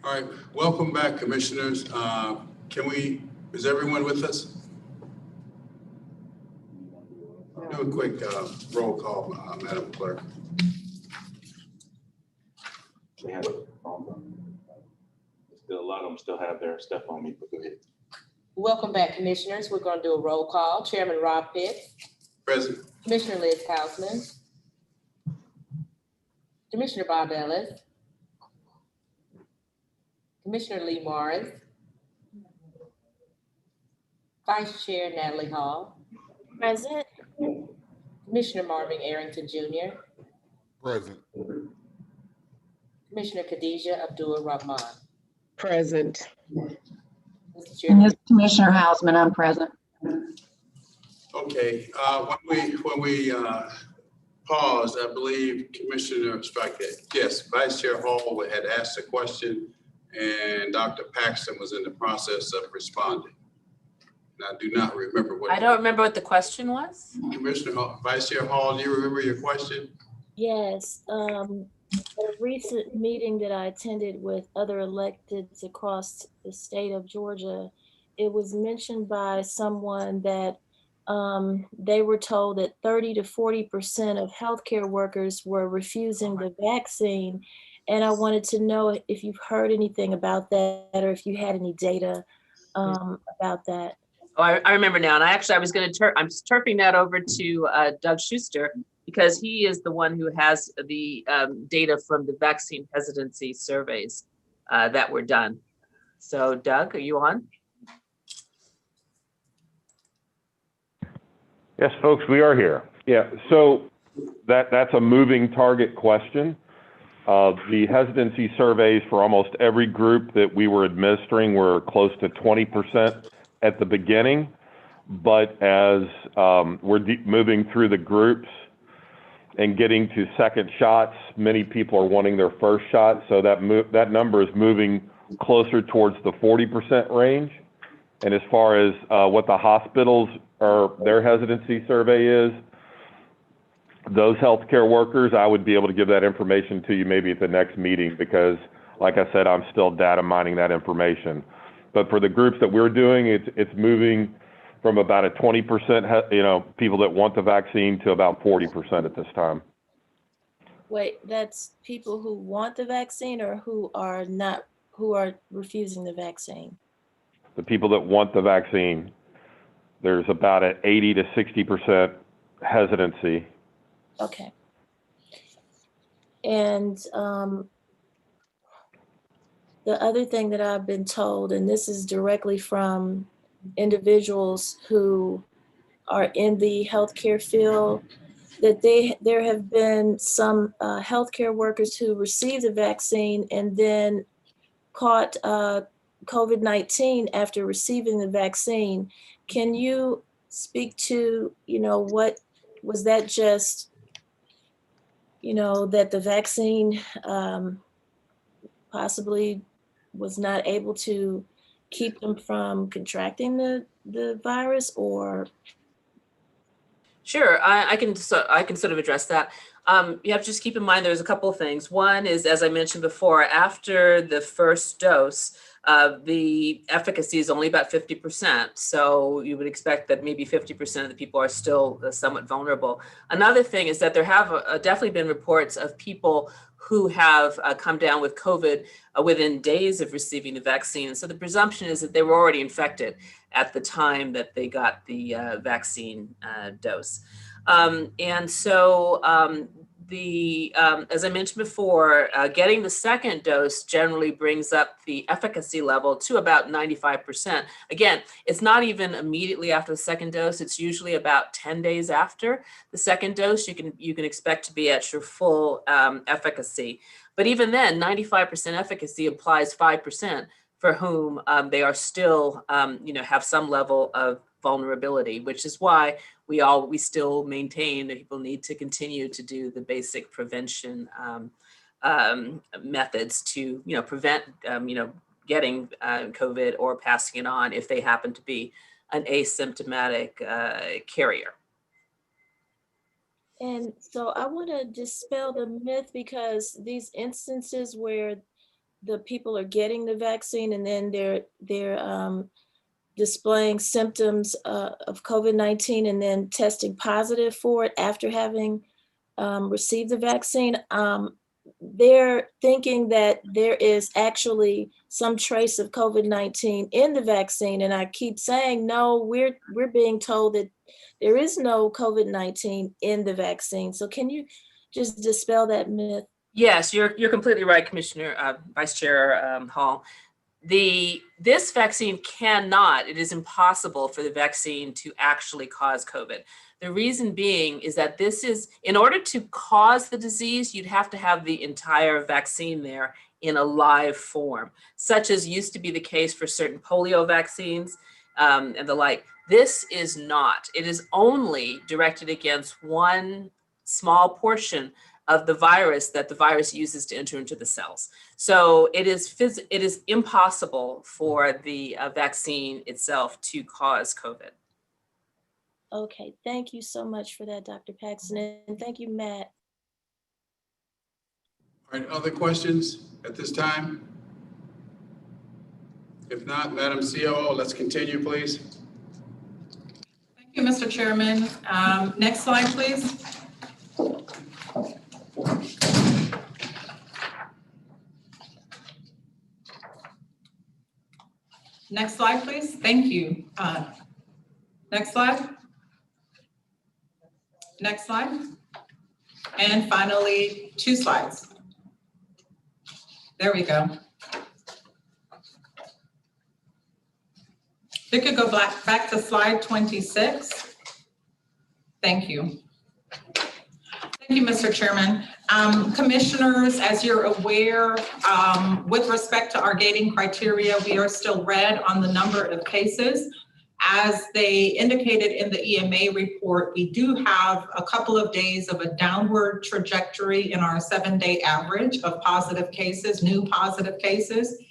All right, welcome back, commissioners. Is everyone with us? Do a quick roll call, Madam Clerk. Still, a lot of them still have their stuff on me, but go ahead. Welcome back, commissioners. We're going to do a roll call. Chairman Rob Pitts. Present. Commissioner Liz Hausman. Commissioner Bob Ellis. Commissioner Lee Morris. Vice Chair Natalie Hall. Present. Commissioner Marvin Arrington Jr. Present. Commissioner Khadijah Abdul Rahman. Present. Mr. Chair. And this Commissioner Hausman, I'm present. Okay, when we paused, I believe Commissioner yes, Vice Chair Hall had asked a question and Dr. Paxton was in the process of responding. And I do not remember what. I don't remember what the question was. Commissioner Hall, Vice Chair Hall, do you remember your question? Yes, at a recent meeting that I attended with other electeds across the state of Georgia, it was mentioned by someone that they were told that 30 to 40% of healthcare workers were refusing the vaccine. And I wanted to know if you've heard anything about that or if you had any data about that. Oh, I remember now. And I was going to I'm turfing that over to Doug Schuster, because he is the one who has the data from the vaccine hesitancy surveys that were done. So Doug, are you on? Yes, folks, we are here. Yeah, so that's a moving target question. The hesitancy surveys for almost every group that we were administering were close to 20% at the beginning, but as we're moving through the groups and getting to second shots, many people are wanting their first shot, so that number is moving closer towards the 40% range. And as far as what the hospitals their hesitancy survey is, those healthcare workers, I would be able to give that information to you maybe at the next meeting, because like I said, I'm still data mining that information. But for the groups that we're doing, it's moving from about a 20%, people that want the vaccine to about 40% at this time. Wait, that's people who want the vaccine or who are refusing the vaccine? The people that want the vaccine, there's about an 80 to 60% hesitancy. Okay. And the other thing that I've been told, and this is directly from individuals who are in the healthcare field, that there have been some healthcare workers who received the vaccine and then caught COVID-19 after receiving the vaccine. Can you speak to, what was that just, that the vaccine possibly was not able to keep them from contracting the virus, or? Sure, I can sort of address that. You have to just keep in mind there's a couple of things. One is, as I mentioned before, after the first dose, the efficacy is only about 50%. So you would expect that maybe 50% of the people are still somewhat vulnerable. Another thing is that there have definitely been reports of people who have come down with COVID within days of receiving the vaccine. So the presumption is that they were already infected at the time that they got the vaccine dose. And so as I mentioned before, getting the second dose generally brings up the efficacy level to about 95%. Again, it's not even immediately after the second dose. It's usually about 10 days after the second dose. You can expect to be at your full efficacy. But even then, 95% efficacy implies 5% for whom they are still, have some level of vulnerability, which is why we still maintain that people need to continue to do the basic prevention methods to, prevent, getting COVID or passing it on if they happen to be an asymptomatic carrier. And so I want to dispel the myth, because these instances where the people are getting the vaccine and then they're displaying symptoms of COVID-19 and then testing positive for it after having received the vaccine, they're thinking that there is actually some trace of COVID-19 in the vaccine. And I keep saying, no, we're being told that there is no COVID-19 in the vaccine. So can you just dispel that myth? Yes, you're completely right, Commissioner, Vice Chair Hall. This vaccine it is impossible for the vaccine to actually cause COVID. The reason being is that in order to cause the disease, you'd have to have the entire vaccine there in a live form, such as used to be the case for certain polio vaccines and the like. This is not. It is only directed against one small portion of the virus that the virus uses to enter into the cells. So it is impossible for the vaccine itself to cause COVID. Okay, thank you so much for that, Dr. Paxton, and thank you, Matt. All right, other questions at this time? If not, Madam COO, let's continue, please. Thank you, Mr. Chairman. Next slide, please. Next slide, please. Thank you. Next slide. Next slide. And finally, 2 slides. There we go. We could go back to slide 26. Thank you. Thank you, Mr. Chairman. Commissioners, as you're aware, with respect to our gating criteria, we are still red on the number of cases. As they indicated in the EMA report, we do have a couple of days of a downward trajectory in our 7-day average of positive cases, new positive cases.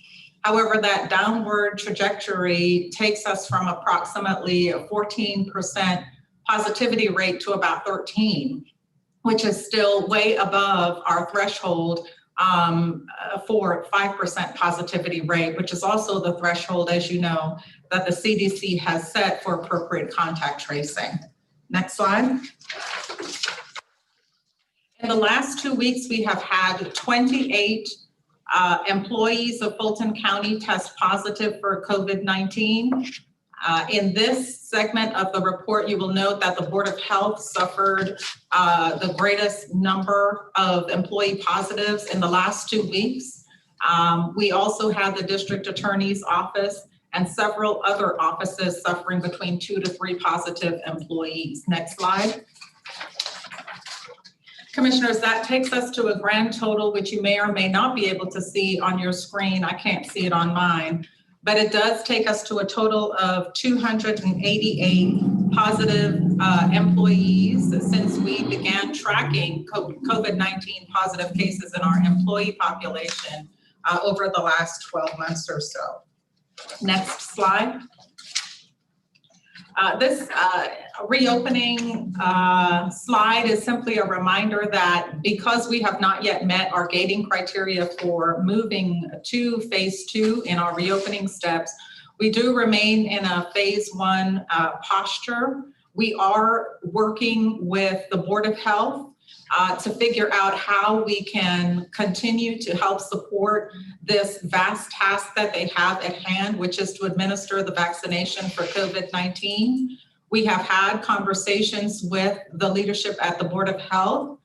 However, that downward trajectory takes us from approximately a 14% positivity rate to about 13%, which is still way above our threshold for 5% positivity rate, which is also the threshold, as you know, that the CDC has set for appropriate contact tracing. Next slide. In the last 2 weeks, we have had 28 employees of Fulton County test positive for COVID-19. In this segment of the report, you will note that the Board of Health suffered the greatest number of employee positives in the last 2 weeks. We also had the District Attorney's Office and several other offices suffering between 2 to 3 positive employees. Next slide. Commissioners, that takes us to a grand total, which you may or may not be able to see on your screen. I can't see it on mine, but it does take us to a total of 288 positive employees since we began tracking COVID-19 positive cases in our employee population over the last 12 months or so. Next slide. This reopening slide is simply a reminder that because we have not yet met our gating criteria for moving to phase 2 in our reopening steps, we do remain in a phase 1 posture. We are working with the Board of Health to figure out how we can continue to help support this vast task that they have at hand, which is to administer the vaccination for COVID-19. We have had conversations with the leadership at the Board of Health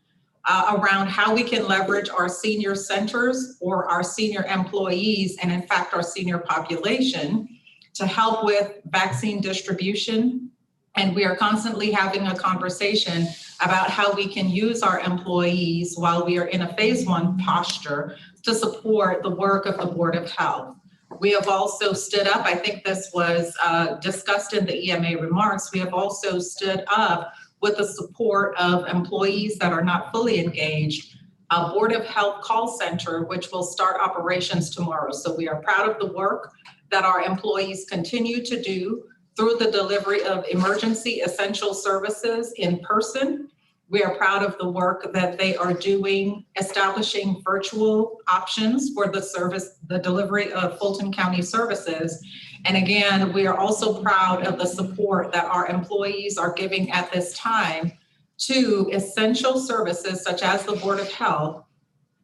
around how we can leverage our senior centers or our senior employees, and in fact, our senior population, to help with vaccine distribution. And we are constantly having a conversation about how we can use our employees while we are in a phase 1 posture to support the work of the Board of Health. We have also stood up, I think this was discussed in the EMA remarks, we have also stood up with the support of employees that are not fully engaged, a Board of Health call center, which will start operations tomorrow. So we are proud of the work that our employees continue to do through the delivery of emergency essential services in person, We are proud of the work that they are doing, establishing virtual options for the delivery of Fulton County services. And again, we are also proud of the support that our employees are giving at this time to essential services such as the Board of Health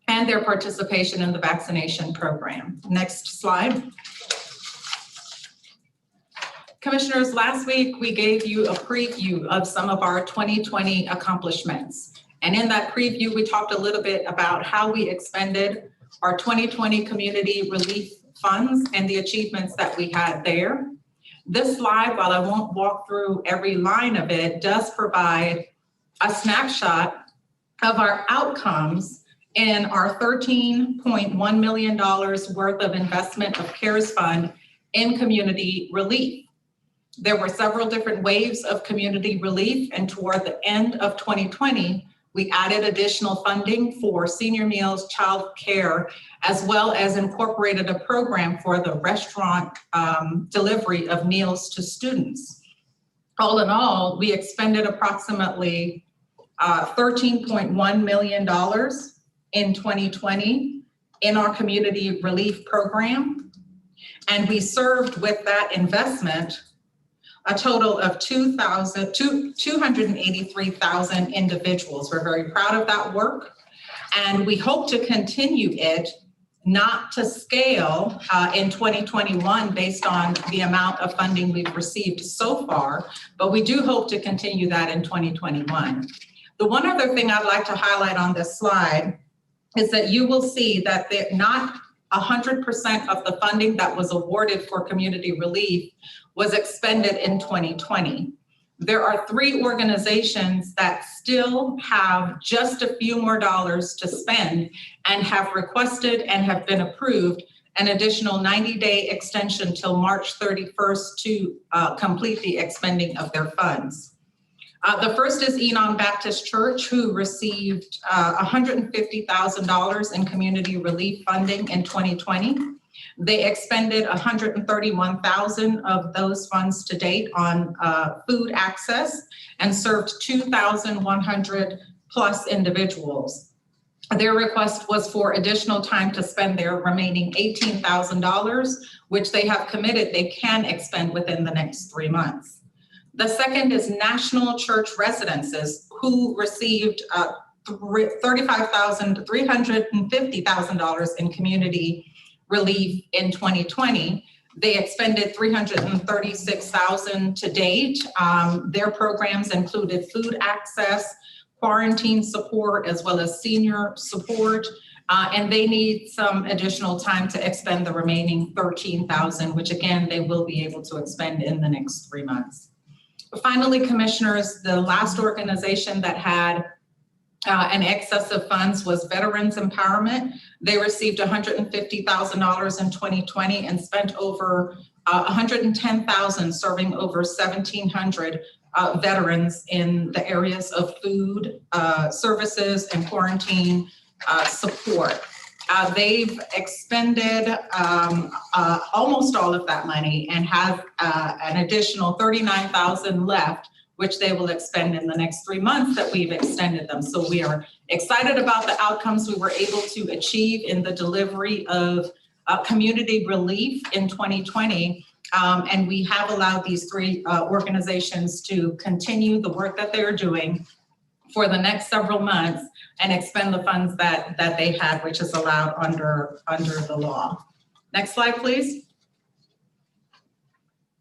and their participation in the vaccination program. Next slide. Commissioners, last week we gave you a preview of some of our 2020 accomplishments. And in that preview, we talked a little bit about how we expended our 2020 community relief funds and the achievements that we had there. This slide, while I won't walk through every line of it, does provide a snapshot of our outcomes in our $13.1 million worth of investment of CARES Fund in community relief. There were several different waves of community relief, and toward the end of 2020, we added additional funding for senior meals, child care, as well as incorporated a program for the restaurant delivery of meals to students. All in all, we expended approximately $13.1 million in 2020 in our community relief program. And we served with that investment a total of 283,000 individuals. We're very proud of that work, and we hope to continue it, not to scale in 2021 based on the amount of funding we've received so far, but we do hope to continue that in 2021. The one other thing I'd like to highlight on this slide is that you will see that not 100% of the funding that was awarded for community relief was expended in 2020. There are 3 organizations that still have just a few more dollars to spend and have requested and have been approved an additional 90-day extension till March 31st to complete the expending of their funds. The first is Enon Baptist Church, who received $150,000 in community relief funding in 2020. They expended $131,000 of those funds to date on food access and served 2,100 plus individuals. Their request was for additional time to spend their remaining $18,000, which they have committed they can expend within the next 3 months. The second is National Church Residences, who received $350,000 in community relief in 2020. They expended $336,000 to date. Their programs included food access, quarantine support, as well as senior support. And they need some additional time to expend the remaining $13,000, which again, they will be able to expend in the next 3 months. Finally, commissioners, the last organization that had an excess of funds was Veterans Empowerment. They received $150,000 in 2020 and spent over $110,000 serving over 1,700 veterans in the areas of food services and quarantine support. They've expended almost all of that money and have an additional $39,000 left, which they will expend in the next 3 months that we've extended them. So we are excited about the outcomes we were able to achieve in the delivery of community relief in 2020. And we have allowed these 3 organizations to continue the work that they're doing for the next several months and expend the funds that they had, which is allowed under the law. Next slide, please.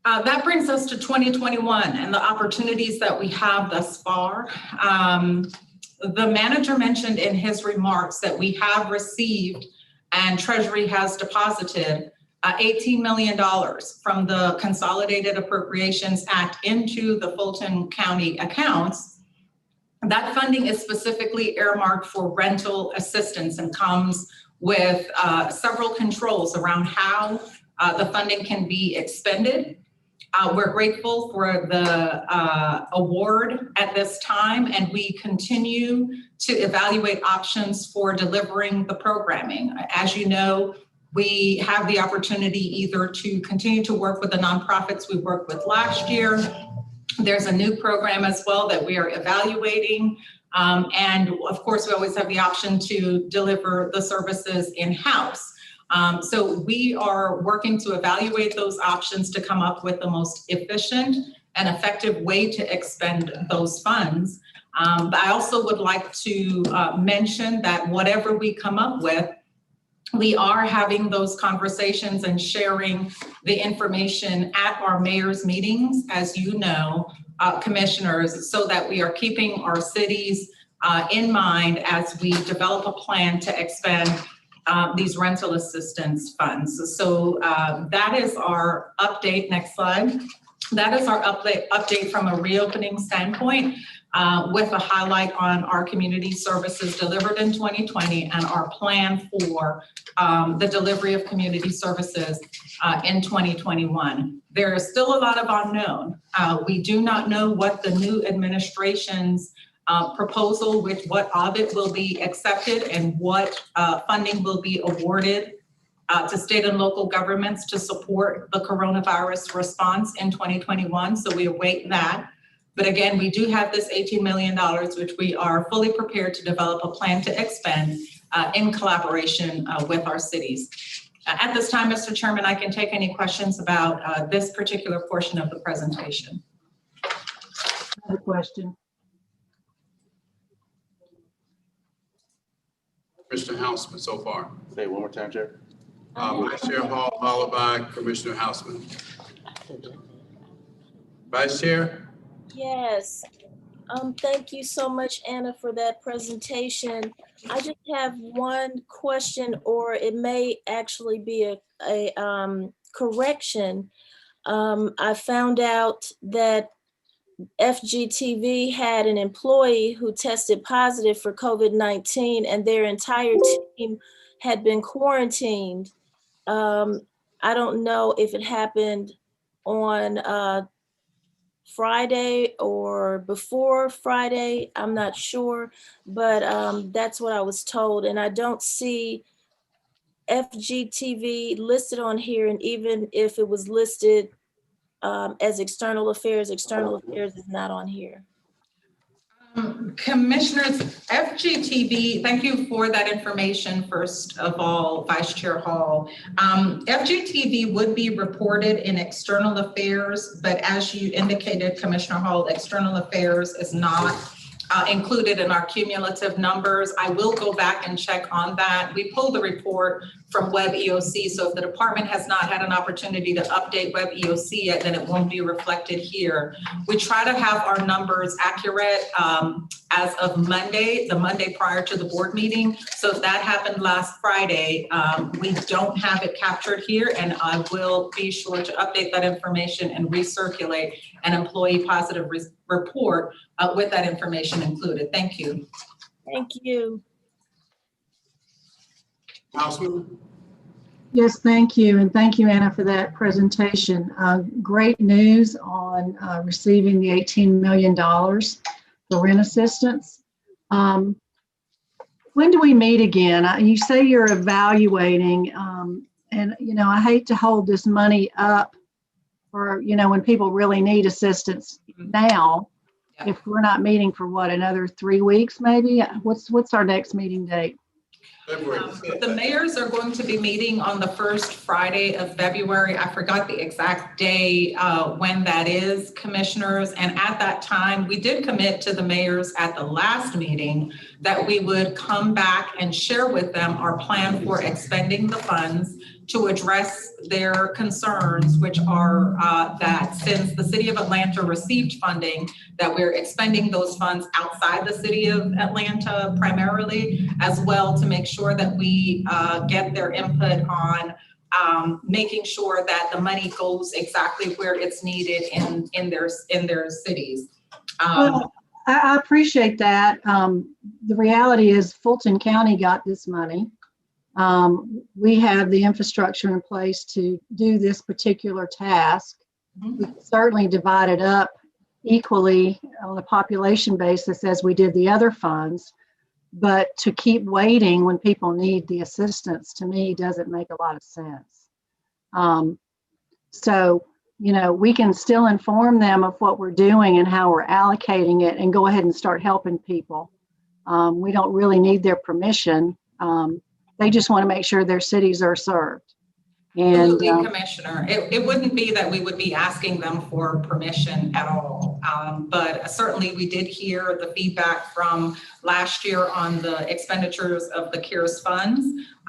That brings us to 2021 and the opportunities that we have thus far. The manager mentioned in his remarks that we have received and Treasury has deposited $18 million from the Consolidated Appropriations Act into the Fulton County accounts. That funding is specifically earmarked for rental assistance and comes with several controls around how the funding can be expended. We're grateful for the award at this time, and we continue to evaluate options for delivering the programming. As you know, we have the opportunity either to continue to work with the nonprofits we worked with last year. There's a new program as well that we are evaluating And of course, we always have the option to deliver the services in-house. So we are working to evaluate those options to come up with the most efficient and effective way to expend those funds. But I also would like to mention that whatever we come up with, we are having those conversations and sharing the information at our mayor's meetings, as you know, commissioners, so that we are keeping our cities in mind as we develop a plan to expend these rental assistance funds. So that is our update. Next slide. That is our update from a reopening standpoint, with a highlight on our community services delivered in 2020 and our plan for the delivery of community services in 2021. There is still a lot of unknown. We do not know what the new administration's proposal, with what audit will be accepted and what funding will be awarded to state and local governments to support the coronavirus response in 2021. So we await that. But again, we do have this $18 million, which we are fully prepared to develop a plan to expend in collaboration with our cities. At this time, Mr. Chairman, I can take any questions about this particular portion of the presentation. I have a question. Commissioner Houseman so far. Say it one more time, Chair. Vice Chair Hall, followed by Commissioner Houseman. Vice Chair? Yes. Thank you so much, Anna, for that presentation. I just have one question, or it may actually be a correction. I found out that FGTV had an employee who tested positive for COVID-19 and their entire team had been quarantined. I don't know if it happened on Friday or before Friday, I'm not sure, but that's what I was told. And I don't see FGTV listed on here, and even if it was listed as external affairs is not on here. Commissioners, FGTV, thank you for that information, first of all, Vice Chair Hall. FGTV would be reported in external affairs, but as you indicated, Commissioner Hall, external affairs is not included in our cumulative numbers. I will go back and check on that. We pulled the report from Web EOC, so if the department has not had an opportunity to update Web EOC yet, then it won't be reflected here. We try to have our numbers accurate as of Monday, the Monday prior to the board meeting. So if that happened last Friday, we don't have it captured here, and I will be sure to update that information and recirculate an employee positive report with that information included. Thank you. Thank you. Houseman? Yes, thank you. And thank you, Anna, for that presentation. Great news on receiving the $18 million for rent assistance. When do we meet again? You say you're evaluating, and I hate to hold this money up for, when people really need assistance now. If we're not meeting for what, another 3 weeks maybe? What's our next meeting date? The mayors are going to be meeting on the first Friday of February. I forgot the exact day when that is, commissioners. And at that time, we did commit to the mayors at the last meeting that we would come back and share with them our plan for expending the funds to address their concerns, which are that since the city of Atlanta received funding, that we're expending those funds outside the city of Atlanta primarily, as well to make sure that we get their input on making sure that the money goes exactly where it's needed in their cities. Well, I appreciate that. The reality is Fulton County got this money. We have the infrastructure in place to do this particular task. We certainly divide it up equally on a population basis as we did the other funds, but to keep waiting when people need the assistance, to me, doesn't make a lot of sense. So, we can still inform them of what we're doing and how we're allocating it and go ahead and start helping people. We don't really need their permission. They just want to make sure their cities are served. And Absolutely, Commissioner. It wouldn't be that we would be asking them for permission at all. But certainly we did hear the feedback from last year on the expenditures of the CARES funds.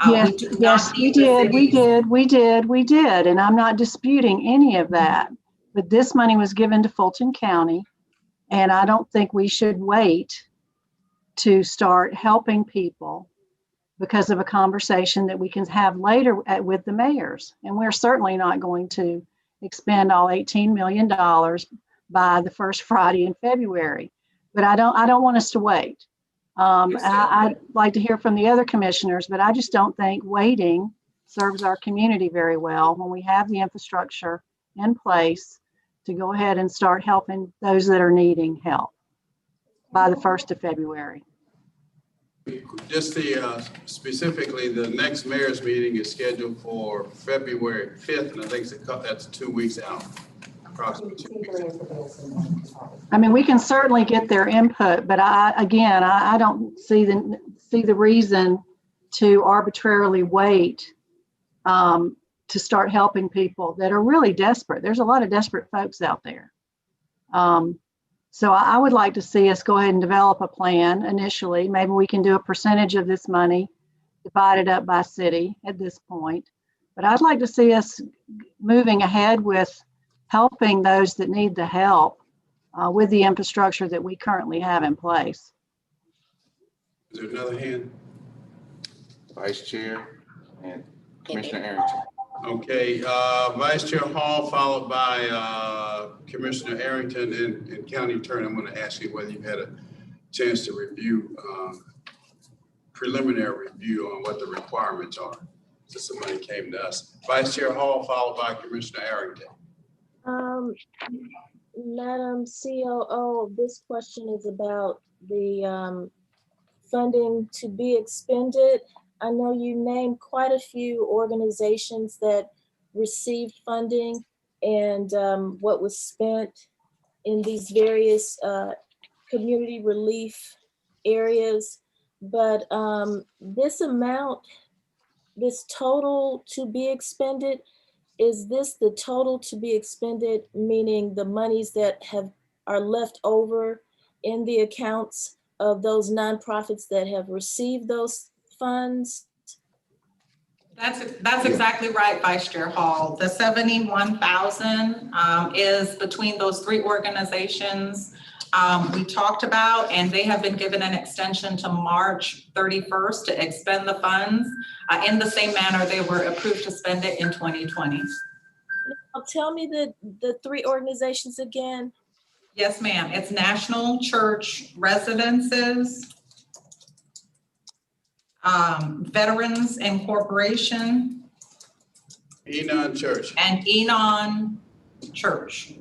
yes, we did. And I'm not disputing any of that. But this money was given to Fulton County. And I don't think we should wait to start helping people because of a conversation that we can have later with the mayors. And we're certainly not going to expend all $18 million by the first Friday in February. But I don't want us to wait. I'd like to hear from the other commissioners, but I just don't think waiting serves our community very well when we have the infrastructure in place to go ahead and start helping those that are needing help by the 1st of February. Just specifically, the next mayor's meeting is scheduled for February 5th, and I think that's 2 weeks out, approximately 2 weeks out. I mean, we can certainly get their input, but I don't see the reason to arbitrarily wait to start helping people that are really desperate. There's a lot of desperate folks out there. So I would like to see us go ahead and develop a plan initially. Maybe we can do a percentage of this money divided up by city at this point. But I'd like to see us moving ahead with helping those that need the help with the infrastructure that we currently have in place. Is there another hand? Vice Chair and Commissioner Arrington. Okay, Vice Chair Hall, followed by Commissioner Arrington and County Attorney. I'm going to ask you whether you've had a chance to review, preliminary review on what the requirements are, since the money came to us. Vice Chair Hall, followed by Commissioner Arrington. Madam COO, this question is about the funding to be expended. I know you named quite a few organizations that received funding and what was spent in these various community relief areas. But this amount, this total to be expended, is this the total to be expended, meaning the monies that are left over in the accounts of those nonprofits that have received those funds? That's exactly right, Vice Chair Hall. The 71,000 is between those 3 organizations we talked about, and they have been given an extension to March 31st to expend the funds in the same manner they were approved to spend it in 2020. Now, tell me the 3 organizations again. Yes, ma'am. It's National Church Residences, Veterans Incorporation, Enon Church, and Enon Church.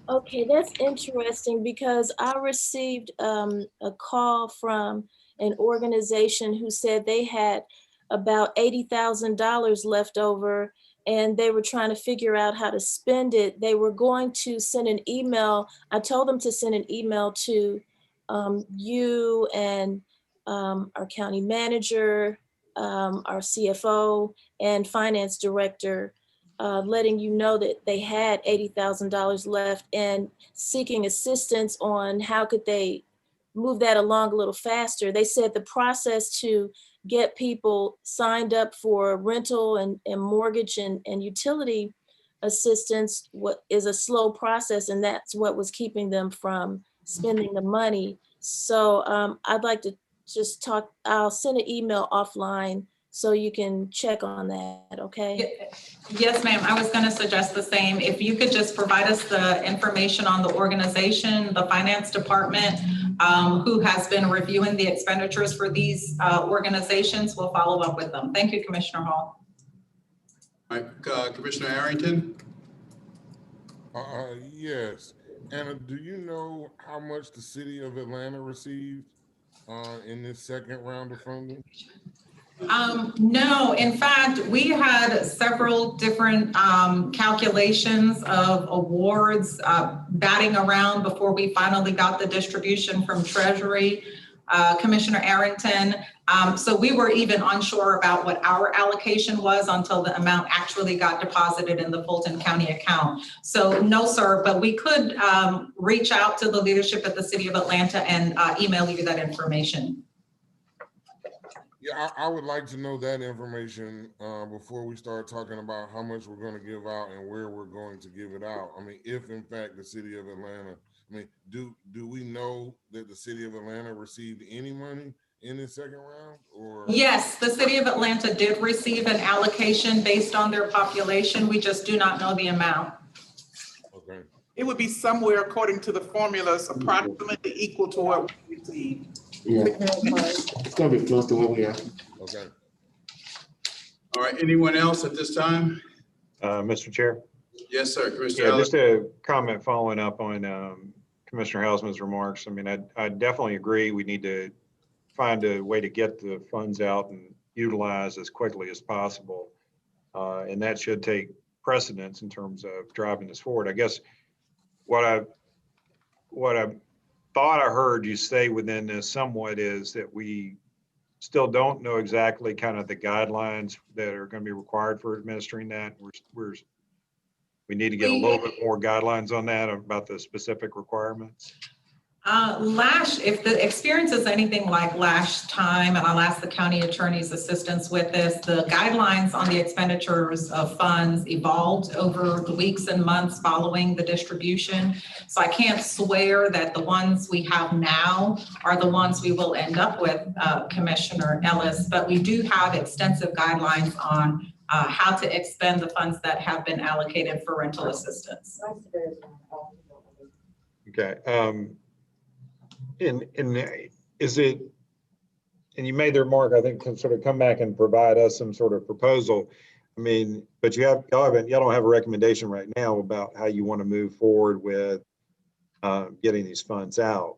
Okay, that's interesting because I received a call from an organization who said they had about $80,000 left over and they were trying to figure out how to spend it. They were going to send an email. I told them to send an email to you and our county manager, our CFO, and finance director, letting you know that they had $80,000 left and seeking assistance on how could they move that along a little faster. They said the process to get people signed up for rental and mortgage and utility assistance is a slow process, and that's what was keeping them from spending the money. So I'd like to just talk, I'll send an email offline so you can check on that, okay? Yes, ma'am. I was going to suggest the same. If you could just provide us the information on the organization, the finance department, who has been reviewing the expenditures for these organizations, we'll follow up with them. Thank you, Commissioner Hall. All right, Commissioner Arrington? Yes. Anna, do you know how much the city of Atlanta received in this second round of funding? No, in fact, we had several different calculations of awards batting around before we finally got the distribution from Treasury. Commissioner Arrington. So we were even unsure about what our allocation was until the amount actually got deposited in the Fulton County account. So no, sir, but we could reach out to the leadership at the City of Atlanta and email you that information. Yeah, I would like to know that information before we start talking about how much we're going to give out and where we're going to give it out. I mean, if in fact the City of Atlanta, I mean, do we know that the City of Atlanta received any money in the second round? Or Yes, the City of Atlanta did receive an allocation based on their population. We just do not know the amount. Okay. It would be somewhere according to the formulas approximately equal to what we received. Yeah, it's gonna be close to what we have. Okay. All right, anyone else at this time? Mr. Chair? Yes, sir, Commissioner Yeah, Ellis. just a comment following up on Commissioner Hausman's remarks. I mean, I definitely agree. We need to find a way to get the funds out and utilize as quickly as possible. And that should take precedence in terms of driving this forward. I guess what I thought I heard you say within this somewhat is that we still don't know exactly kind of the guidelines that are going to be required for administering that. We need to get a little bit more guidelines on that about the specific requirements. If the experience is anything like last time, and I'll ask the county attorney's assistance with this, the guidelines on the expenditures of funds evolved over the weeks and months following the distribution. So I can't swear that the ones we have now are the ones we will end up with, Commissioner Ellis, but we do have extensive guidelines on how to expend the funds that have been allocated for rental assistance. Okay. Is it, and you made the remark, I think, to sort of come back and provide us some sort of proposal. I mean, but y'all don't have a recommendation right now about how you want to move forward with getting these funds out.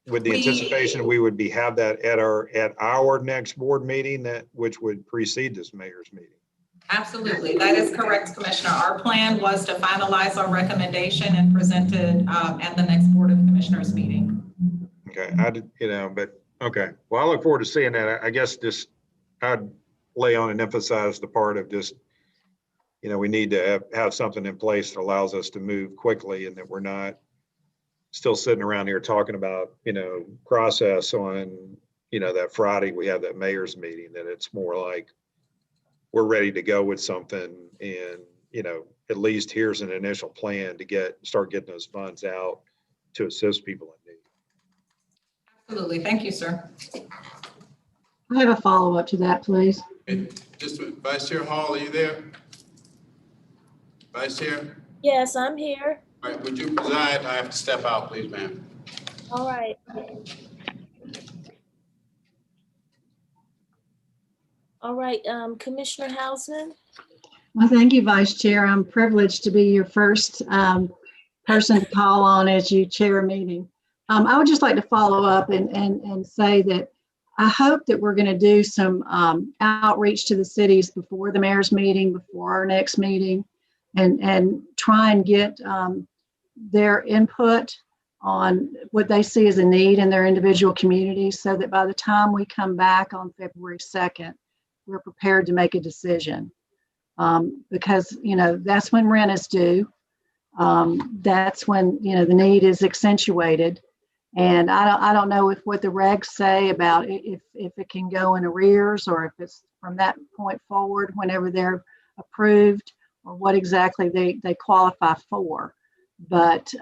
With the anticipation we would have that at our next board meeting, which would precede this mayor's meeting. Absolutely, that is correct, Commissioner. Our plan was to finalize our recommendation and present it at the next Board of Commissioners meeting. Okay, but okay. Well, I look forward to seeing that. I guess I'd lay on and emphasize the part of just, we need to have something in place that allows us to move quickly and that we're not still sitting around here talking about, process on, that Friday we have that mayor's meeting, that it's more like we're ready to go with something and, at least here's an initial plan to start getting those funds out to assist people in need. Absolutely, thank you, sir. I have a follow-up to that, please. Just a minute. Vice Chair Hall, are you there? Vice Chair? Yes, I'm here. All right, would you preside? I have to step out, please, ma'am. All right. All right, Commissioner Hausman. Well, thank you, Vice Chair. I'm privileged to be your first person to call on as you chair a meeting. I would just like to follow up and say that I hope that we're going to do some outreach to the cities before the mayor's meeting, before our next meeting, and try and get their input on what they see as a need in their individual communities, so that by the time we come back on February 2nd, we're prepared to make a decision. Because, that's when rent is due. That's when, the need is accentuated. And I don't know what the regs say about if it can go in arrears, or if it's from that point forward whenever they're approved, or what exactly they qualify for. But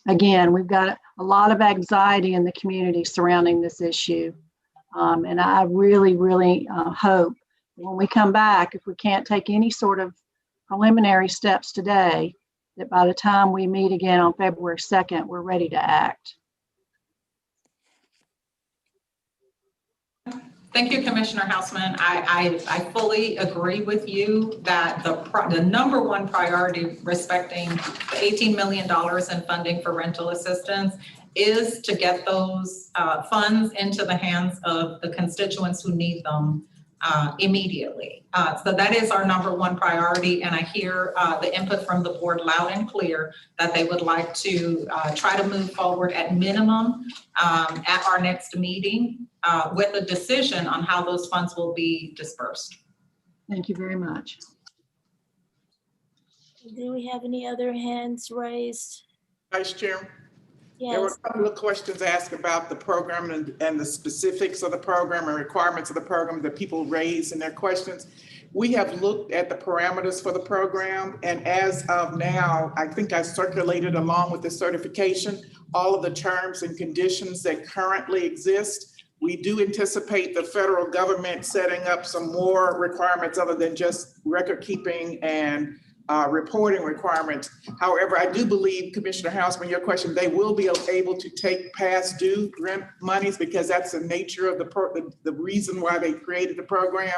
again, we've got a lot of anxiety in the community surrounding this issue. And I really, really hope when we come back, if we can't take any sort of preliminary steps today, that by the time we meet again on February 2nd, we're ready to act. Thank you, Commissioner Hausman. I fully agree with you that the number one priority respecting the $18 million in funding for rental assistance is to get those funds into the hands of the constituents who need them. immediately. So that is our number one priority, and I hear the input from the board loud and clear that they would like to try to move forward at minimum at our next meeting with a decision on how those funds will be dispersed. Thank you very much. Do we have any other hands raised? Vice Chair? There were Yes. a couple of questions asked about the program and the specifics of the program and requirements of the program that people raised in their questions. We have looked at the parameters for the program, and as of now, I think I circulated along with the certification all of the terms and conditions that currently exist. We do anticipate the federal government setting up some more requirements other than just record keeping and reporting requirements. However, I do believe, Commissioner Hausman, your question, they will be able to take past due rent monies because that's the nature of the reason why they created the program.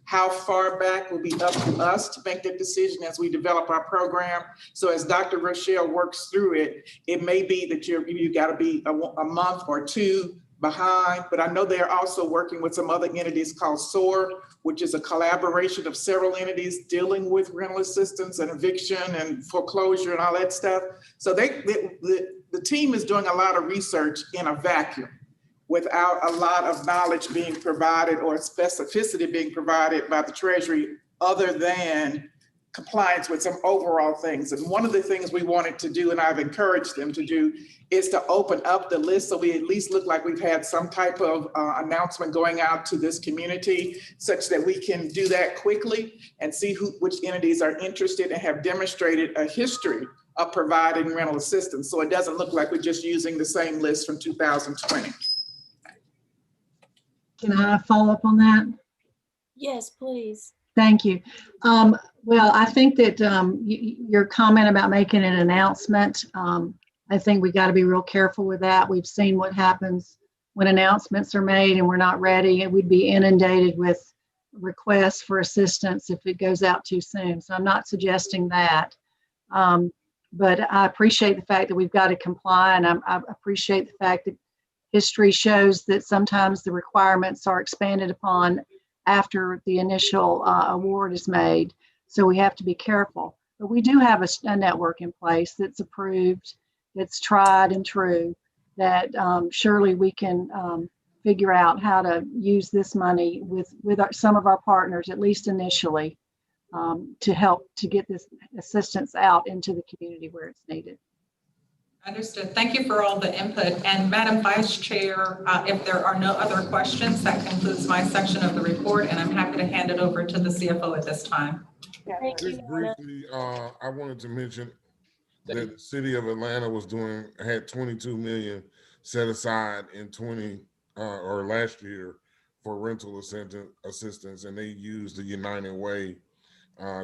How far back will be up to us to make that decision as we develop our program. So as Dr. Rochelle works through it, it may be that you got to be a month or two behind, but I know they're also working with some other entities called SOAR, which is a collaboration of several entities dealing with rental assistance and eviction and foreclosure and all that stuff. So the team is doing a lot of research in a vacuum without a lot of knowledge being provided or specificity being provided by the Treasury other than compliance with some overall things. And one of the things we wanted to do, and I've encouraged them to do, is to open up the list so we at least look like we've had some type of announcement going out to this community such that we can do that quickly and see which entities are interested and have demonstrated a history of providing rental assistance. So it doesn't look like we're just using the same list from 2020. Can I follow up on that? Yes, please. Thank you. Well, I think that your comment about making an announcement, I think we got to be real careful with that. We've seen what happens when announcements are made and we're not ready, and we'd be inundated with requests for assistance if it goes out too soon. So I'm not suggesting that. But I appreciate the fact that we've got to comply, and I appreciate the fact that history shows that sometimes the requirements are expanded upon after the initial award is made. So we have to be careful. But we do have a network in place that's approved, that's tried and true, that surely we can figure out how to use this money with some of our partners, at least initially, to help to get this assistance out into the community where it's needed. Understood. Thank you for all the input. And Madam Vice Chair, if there are no other questions, that concludes my section of the report, and I'm happy to hand it over to the CFO at this time. Just briefly, I wanted to mention that the city of Atlanta had 22 million set aside in last year for rental assistance, and they used the United Way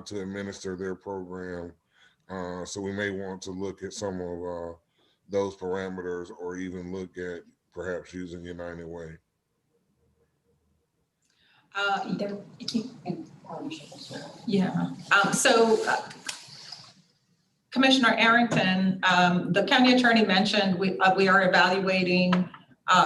to administer their program. So we may want to look at some of those parameters, or even look at perhaps using United Way. Yeah. Commissioner Arrington, the county attorney mentioned we are evaluating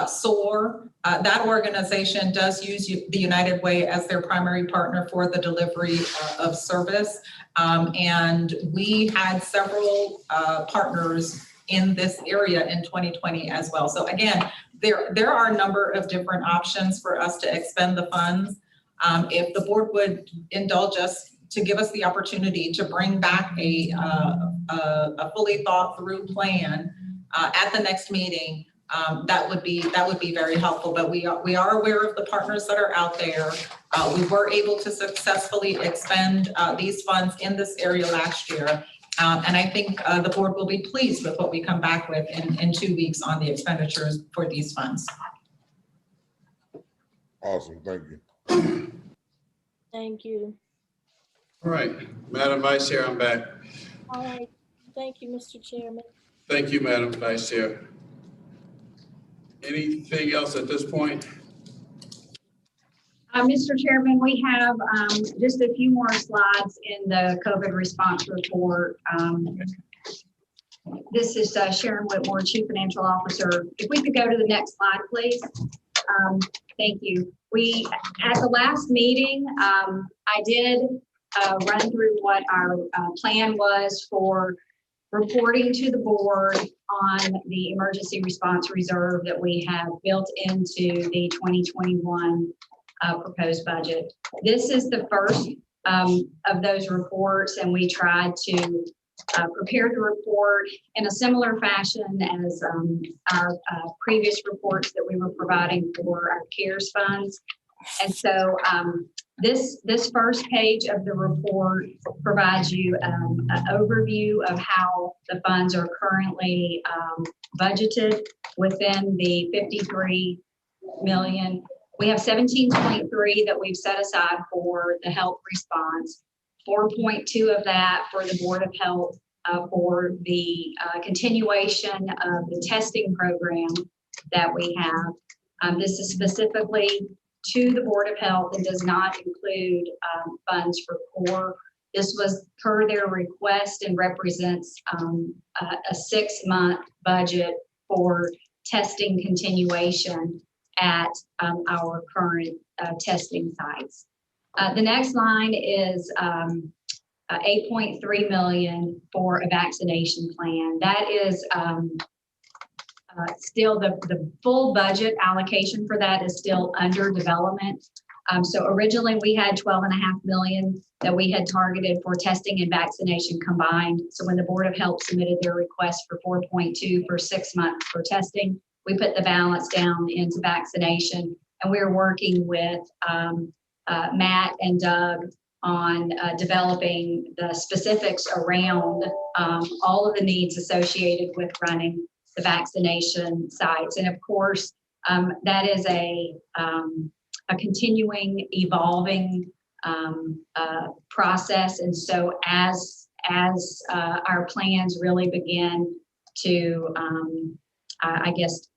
SOAR. That organization does use the United Way as their primary partner for the delivery of service. And we had several partners in this area in 2020 as well. So again, there are a number of different options for us to expend the funds. If the board would indulge us to give us the opportunity to bring back a fully thought through plan at the next meeting, that would be very helpful. But we are aware of the partners that are out there. We were able to successfully expend these funds in this area last year. And I think the board will be pleased with what we come back with in 2 weeks on the expenditures for these funds. Awesome, thank you. Thank you. All right, Madam Vice Chair, I'm back. All right, thank you, Mr. Chairman. Thank you, Madam Vice Chair. Anything else at this point? Mr. Chairman, we have just a few more slides in the COVID response report. This is Sharon Whitmore, Chief Financial Officer. If we could go to the next slide, please. Thank you. At the last meeting, I did run through what our plan was for reporting to the board on the emergency response reserve that we have built into the 2021 proposed budget. This is the first of those reports, and we tried to prepare the report in a similar fashion as our previous reports that we were providing for our CARES funds. And so this first page of the report provides you an overview of how the funds are currently budgeted within the 53 million. We have 17.3 that we've set aside for the health response, 4.2 of that for the Board of Health for the continuation of the testing program that we have. This is specifically to the Board of Health and does not include funds for CORE. This was per their request and represents a 6-month budget for testing continuation at our current testing sites. The next line is 8.3 million for a vaccination plan. That is still the full budget allocation for that is still under development. So originally we had 12.5 million that we had targeted for testing and vaccination combined. So when the Board of Health submitted their request for 4.2 for 6 months for testing, we put the balance down into vaccination, and we're working with Matt and Doug on developing the specifics around all of the needs associated with running the vaccination sites. And of course, that is a continuing, evolving process. And so as our plans really begin to, I guess,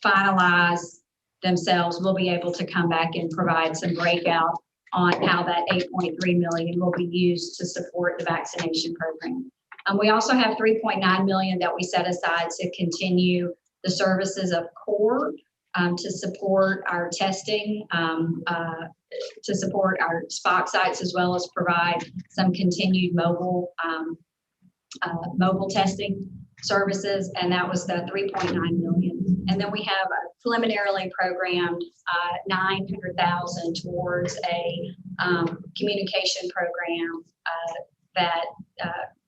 finalize themselves, we'll be able to come back and provide some breakout on how that 8.3 million will be used to support the vaccination program. We also have 3.9 million that we set aside to continue the services of CORE to support our testing, to support our spot sites, as well as provide some continued mobile testing services, and that was the 3.9 million. And then we have a preliminarily programmed 900,000 towards a communication program that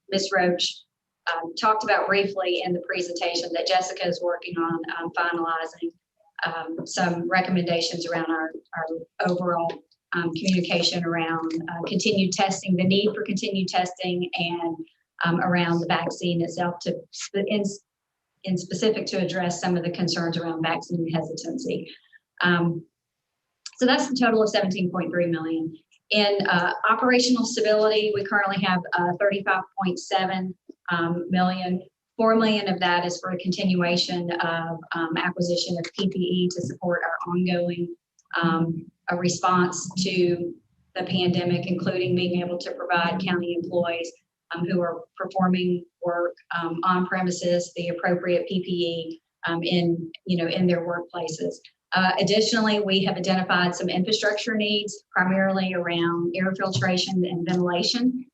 Ms. Roach talked about briefly in the presentation that Jessica is working on finalizing some recommendations around our overall communication around continued testing, the need for continued testing, and around the vaccine itself, in specific to address some of the concerns around vaccine hesitancy. So that's the total of 17.3 million. In operational stability, we currently have 35.7 million. 4 million of that is for a continuation of acquisition of PPE to support our ongoing response to the pandemic, including being able to provide county employees who are performing work on premises the appropriate PPE in their workplaces. Additionally, we have identified some infrastructure needs, primarily around air filtration and ventilation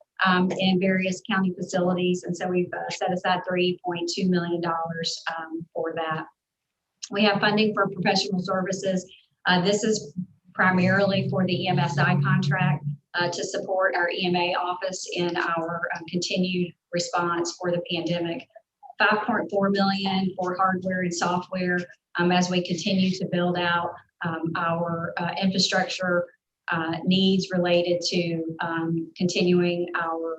in various county facilities. And so we've set aside $3.2 million for that. We have funding for professional services. This is primarily for the EMSI contract to support our EMA office in our continued response for the pandemic. 5.4 million for hardware and software as we continue to build out our infrastructure needs related to continuing our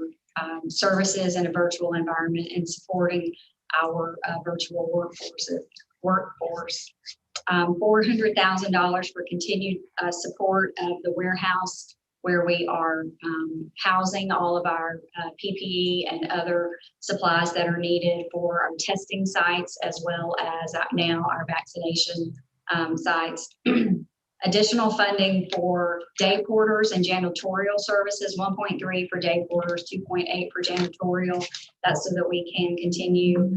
services in a virtual environment and supporting our virtual workforce. $400,000 for continued support of the warehouse where we are housing all of our PPE and other supplies that are needed for our testing sites, as well as now our vaccination sites. Additional funding for day porters and janitorial services, 1.3 for day porters, 2.8 for janitorial. That's so that we can continue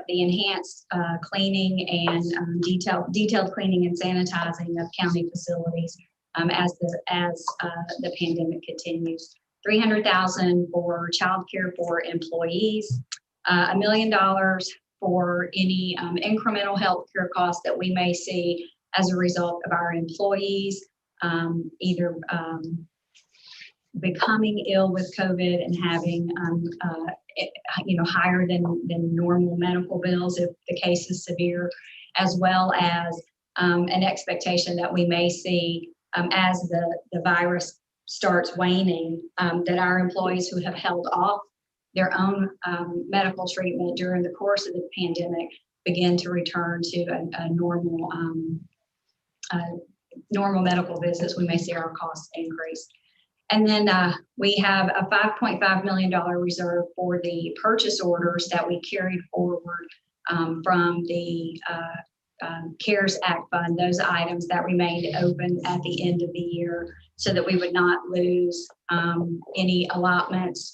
the enhanced cleaning and detailed cleaning and sanitizing of county facilities as the pandemic continues. $300,000 for childcare for employees, $1 million for any incremental healthcare costs that we may see as a result of our employees either becoming ill with COVID and having higher than normal medical bills if the case is severe, as well as an expectation that we may see as the virus starts waning, that our employees who have held off their own medical treatment during the course of the pandemic begin to return to a normal medical visits. We may see our costs increase. And then we have a $5.5 million reserve for the purchase orders that we carried forward from the CARES Act fund, those items that remained open at the end of the year, so that we would not lose any allotments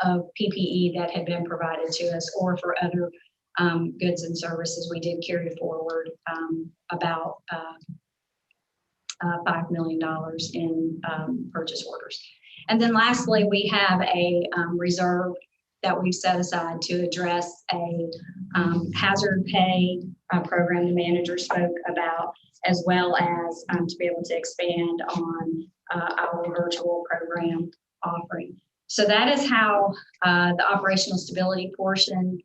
of PPE that had been provided to us, or for other goods and services. We did carry forward about $5 million in purchase orders. And then lastly, we have a reserve that we've set aside to address a hazard pay program the manager spoke about, as well as to be able to expand on our virtual program offering. So that is how the operational stability portion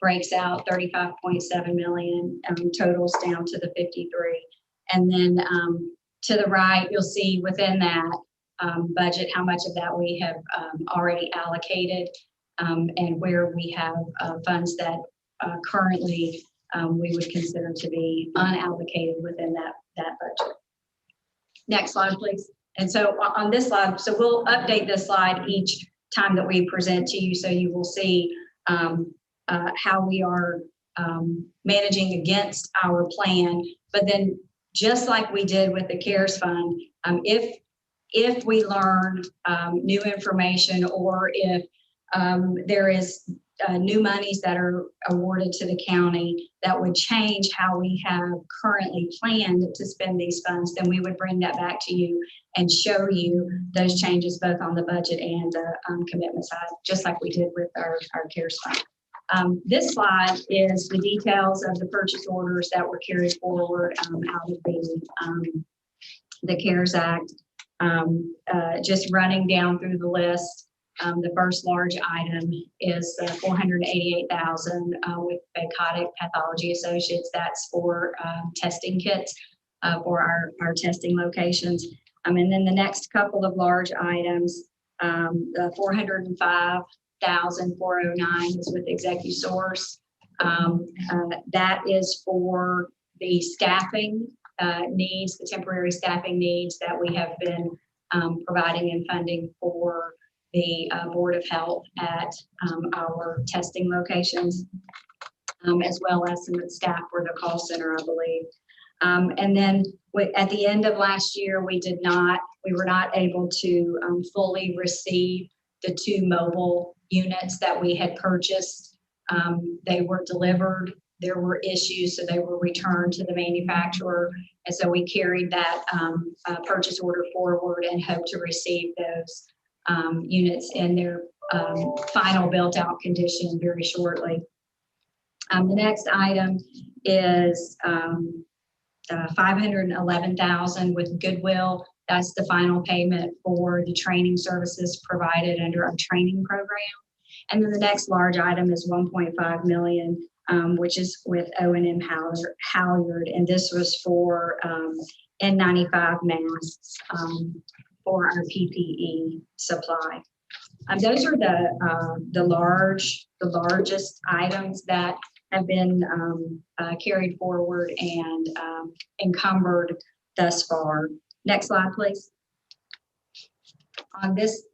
breaks out. 35.7 million totals down to the 53. And then to the right, you'll see within that budget how much of that we have already allocated, and where we have funds that currently we would consider to be unallocated within that budget. Next slide, please. And so on this slide, so we'll update this slide each time that we present to you, so you will see how we are managing against our plan. But then, just like we did with the CARES Fund, if we learn new information, or if there is new monies that are awarded to the county that would change how we have currently planned to spend these funds, then we would bring that back to you and show you those changes both on the budget and the commitment side, just like we did with our CARES Fund. This slide is the details of the purchase orders that were carried forward out of the CARES Act. Just running down through the list, the first large item is $488,000 with Bacotic Pathology Associates. That's for testing kits for our testing locations. And then the next couple of large items, the $405,409 is with Executive Source. That is for the staffing needs, the temporary staffing needs that we have been providing and funding for the Board of Health at our testing locations, as well as some staff for the call center, I believe. And then at the end of last year, we were not able to fully receive the 2 mobile units that we had purchased. They were delivered. There were issues, so they were returned to the manufacturer. And so we carried that purchase order forward and hope to receive those units in their final built out condition very shortly. The next item is $511,000 with Goodwill. That's the final payment for the training services provided under our training program. And then the next large item is $1.5 million, which is with O&M Halyard, and this was for N95 masks for our PPE supply. Those are the largest items that have been carried forward and encumbered thus far. Next slide, please. On this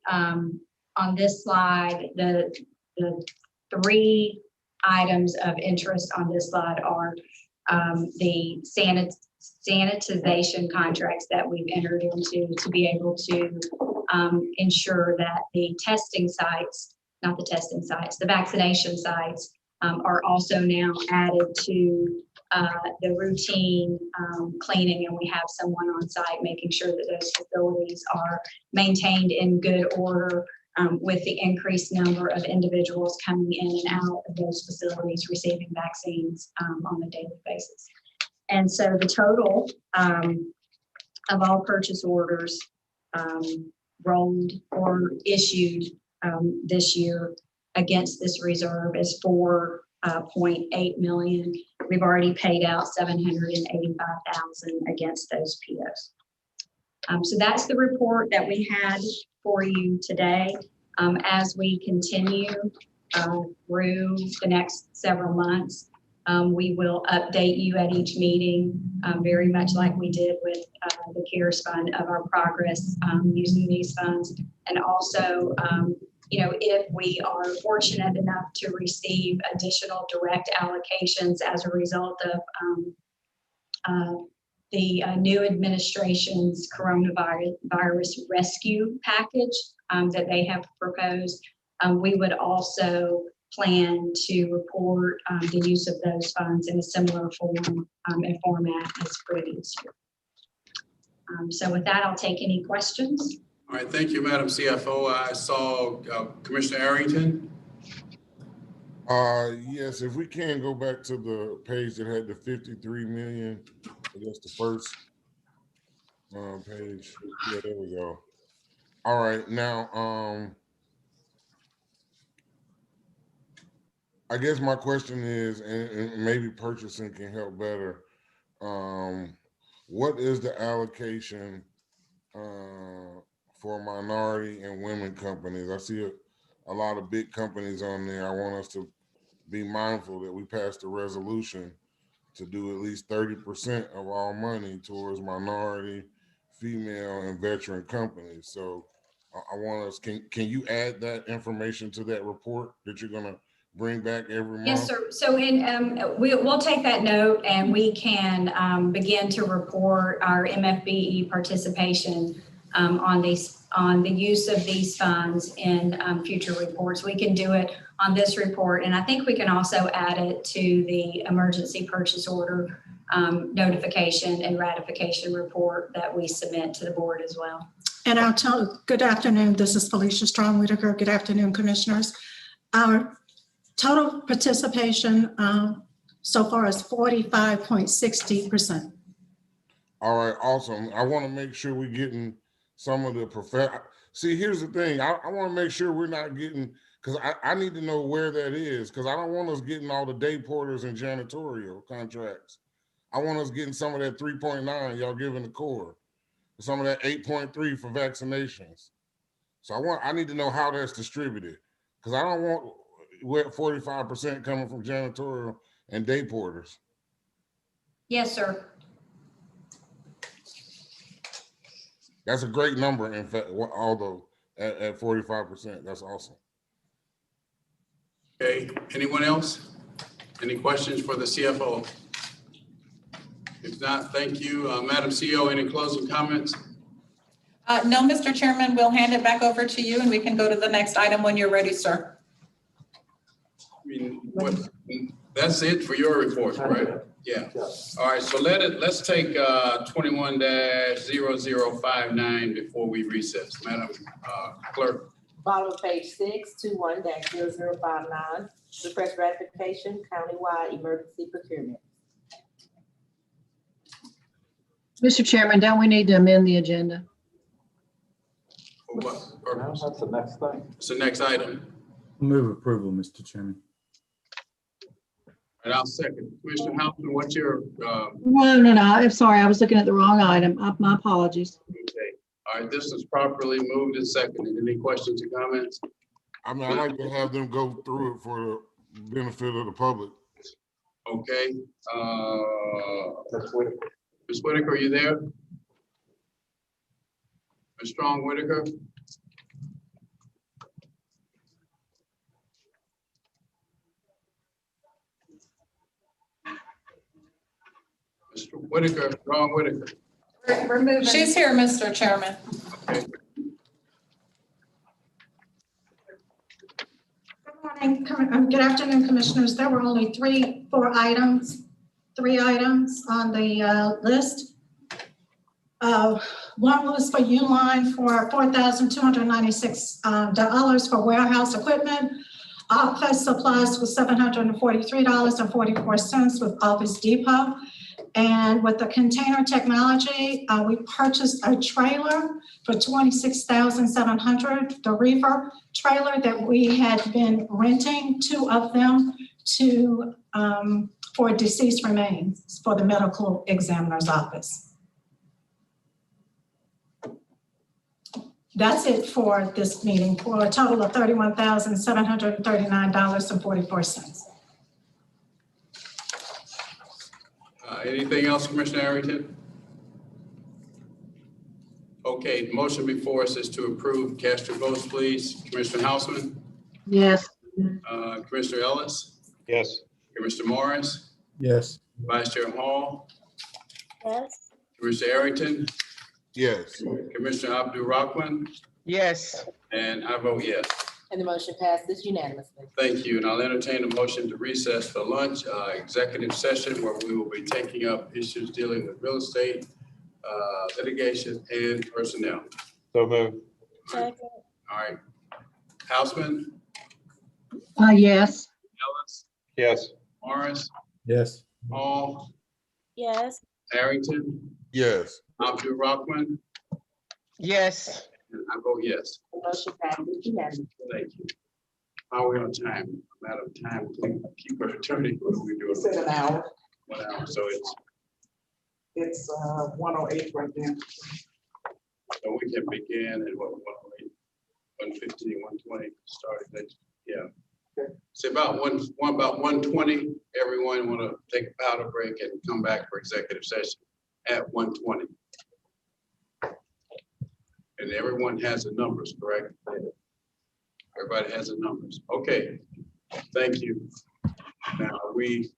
slide, the 3 items of interest on this slide are the sanitization contracts that we've entered into to be able to ensure that the testing sites, not the testing sites, the vaccination sites are also now added to the routine cleaning, and we have someone on site making sure that those facilities are maintained in good order with the increased number of individuals coming in and out of those facilities receiving vaccines on a daily basis. And so the total of all purchase orders rolled or issued this year against this reserve is $4.8 million. We've already paid out $785,000 against those POs. So that's the report that we had for you today. As we continue through the next several months, we will update you at each meeting, very much like we did with the CARES Fund, of our progress using these funds. And also, you know, if we are fortunate enough to receive additional direct allocations as a result of the new administration's coronavirus rescue package that they have proposed, we would also plan to report the use of those funds in a similar form and format as previous year. So with that, I'll take any questions. All right, thank you, Madam CFO. I saw Commissioner Arrington. Yes, if we can go back to the page that had the 53 million, I guess the first page. Yeah, there we go. All right, now, I guess my question is, and maybe purchasing can help better. What is the allocation for minority and women companies? I see a lot of big companies on there. I want us to be mindful that we passed a resolution to do at least 30% of all money towards minority, female, and veteran companies. So I want us, can you add that information to that report that you're gonna bring back every month? Yes, sir. So we'll take that note, and we can begin to report our MFBE participation on the use of these funds in future reports. We can do it on this report, and I think we can also add it to the emergency purchase order notification and ratification report that we submit to the board as well. And I'll tell, good afternoon, this is Felicia Strong Whitaker. Good afternoon, commissioners. Our total participation so far is 45.60%. All right, awesome. I want to make sure we're getting some of the see, here's the thing. I want to make sure we're not getting, because I need to know where that is, because I don't want us getting all the day porters and janitorial contracts. I want us getting some of that 3.9 y'all giving the Corps, some of that 8.3 for vaccinations. So I need to know how that's distributed, because I don't want 45% coming from janitorial and day porters. Yes, sir. That's a great number, in fact, although at 45%, that's awesome. Okay, anyone else? Any questions for the CFO? If not, thank you. Madam CEO, any closing comments? No, Mr. Chairman, we'll hand it back over to you and we can go to the next item when you're ready, sir. I mean, that's it for your report, right? Yeah. All right, so let's take 21-0059 before we recess. Madam Clerk. Bottom of page 6, 21-0059, request ratification, countywide emergency procurement. Mr. Chairman, don't we need to amend the agenda? For what purpose? That's the next thing. It's the next item. Move approval, Mr. Chairman. And I'll second. Commissioner Hoffman, what's your? No. I'm sorry. I was looking at the wrong item. My apologies. Okay. All right. This is properly moved and seconded. Any questions or comments? I mean, I'd like to have them go through it for the benefit of the public. Okay. Ms. Whitaker, are you there? Ms. Strong Whitaker? Mr. Whitaker, Ron Whitaker. She's here, Mr. Chairman. Okay. Good afternoon, Commissioners. There were only three items on the list. One was for Uline for $4,296 for warehouse equipment. Office supplies was $743.44 with Office Depot. And with the container technology, we purchased a trailer for $26,700, the reefer trailer that we had been renting, two of them for deceased remains for the medical examiner's office. That's it for this meeting, for a total of $31,739.44. Anything else, Commissioner Arrington? Okay, the motion before us is to approve. Cast your votes, please. Commissioner Houseman, Yes. Commissioner Ellis, Yes. Commissioner Morris, Yes. Vice Chair Hall, Yes. Commissioner Arrington, Yes. Commissioner Abdul Rahman, Yes. and I vote yes. And the motion passes unanimously. Thank you, and I'll entertain a motion to recess for lunch, executive session where we will be taking up issues dealing with real estate, litigation, and personnel. So moved. Second. All right. Houseman, Yes. Ellis, Yes. Morris, Yes. Hall, Yes. Arrington, Yes. Abdul Rahman, Yes. and I vote yes. The motion passes unanimously. Thank you. How are we on time? I'm out of time. Keep our attorney. What are we doing? It's in an hour. 1 hour, so It's 1:08 right now. so we can begin at what, 1:15, 1:20, starting next, yeah. It's about about 1:20. Everyone want to take a powder break and come back for executive session at 1:20. And everyone has the numbers, correct? Everybody has the numbers. Okay, thank you. Now we.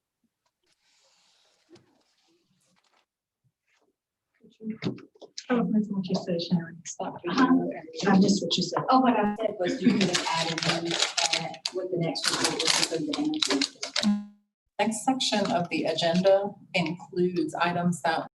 Oh, that's what you said, Sharon. Uh-huh. I missed what you said. Oh, what I said was you could have added them with the next report, which is the Next section of the agenda includes items that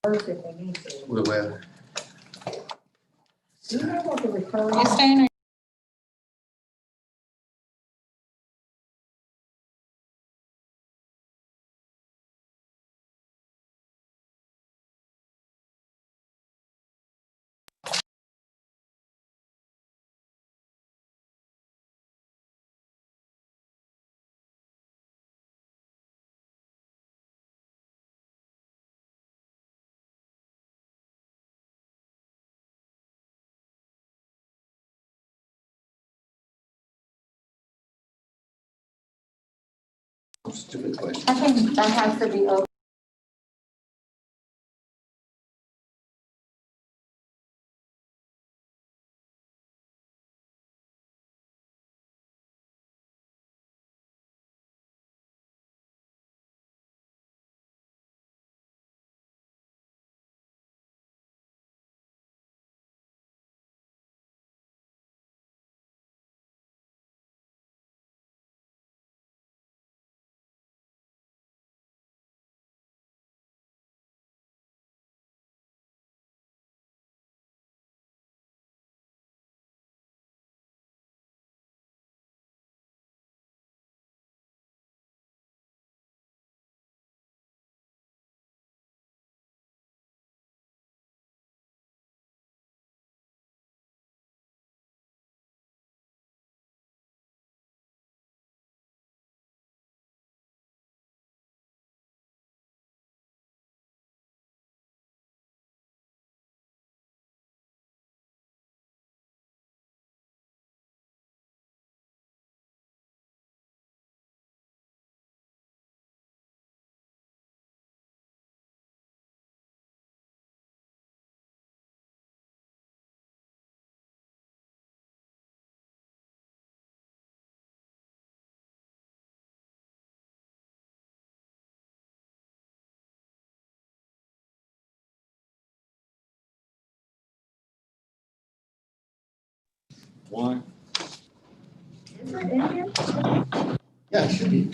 first if they need to. Well, Do you know what the referral? You staying or stupid question. I think that has to be open. One. Is it in here? Yeah, it should be.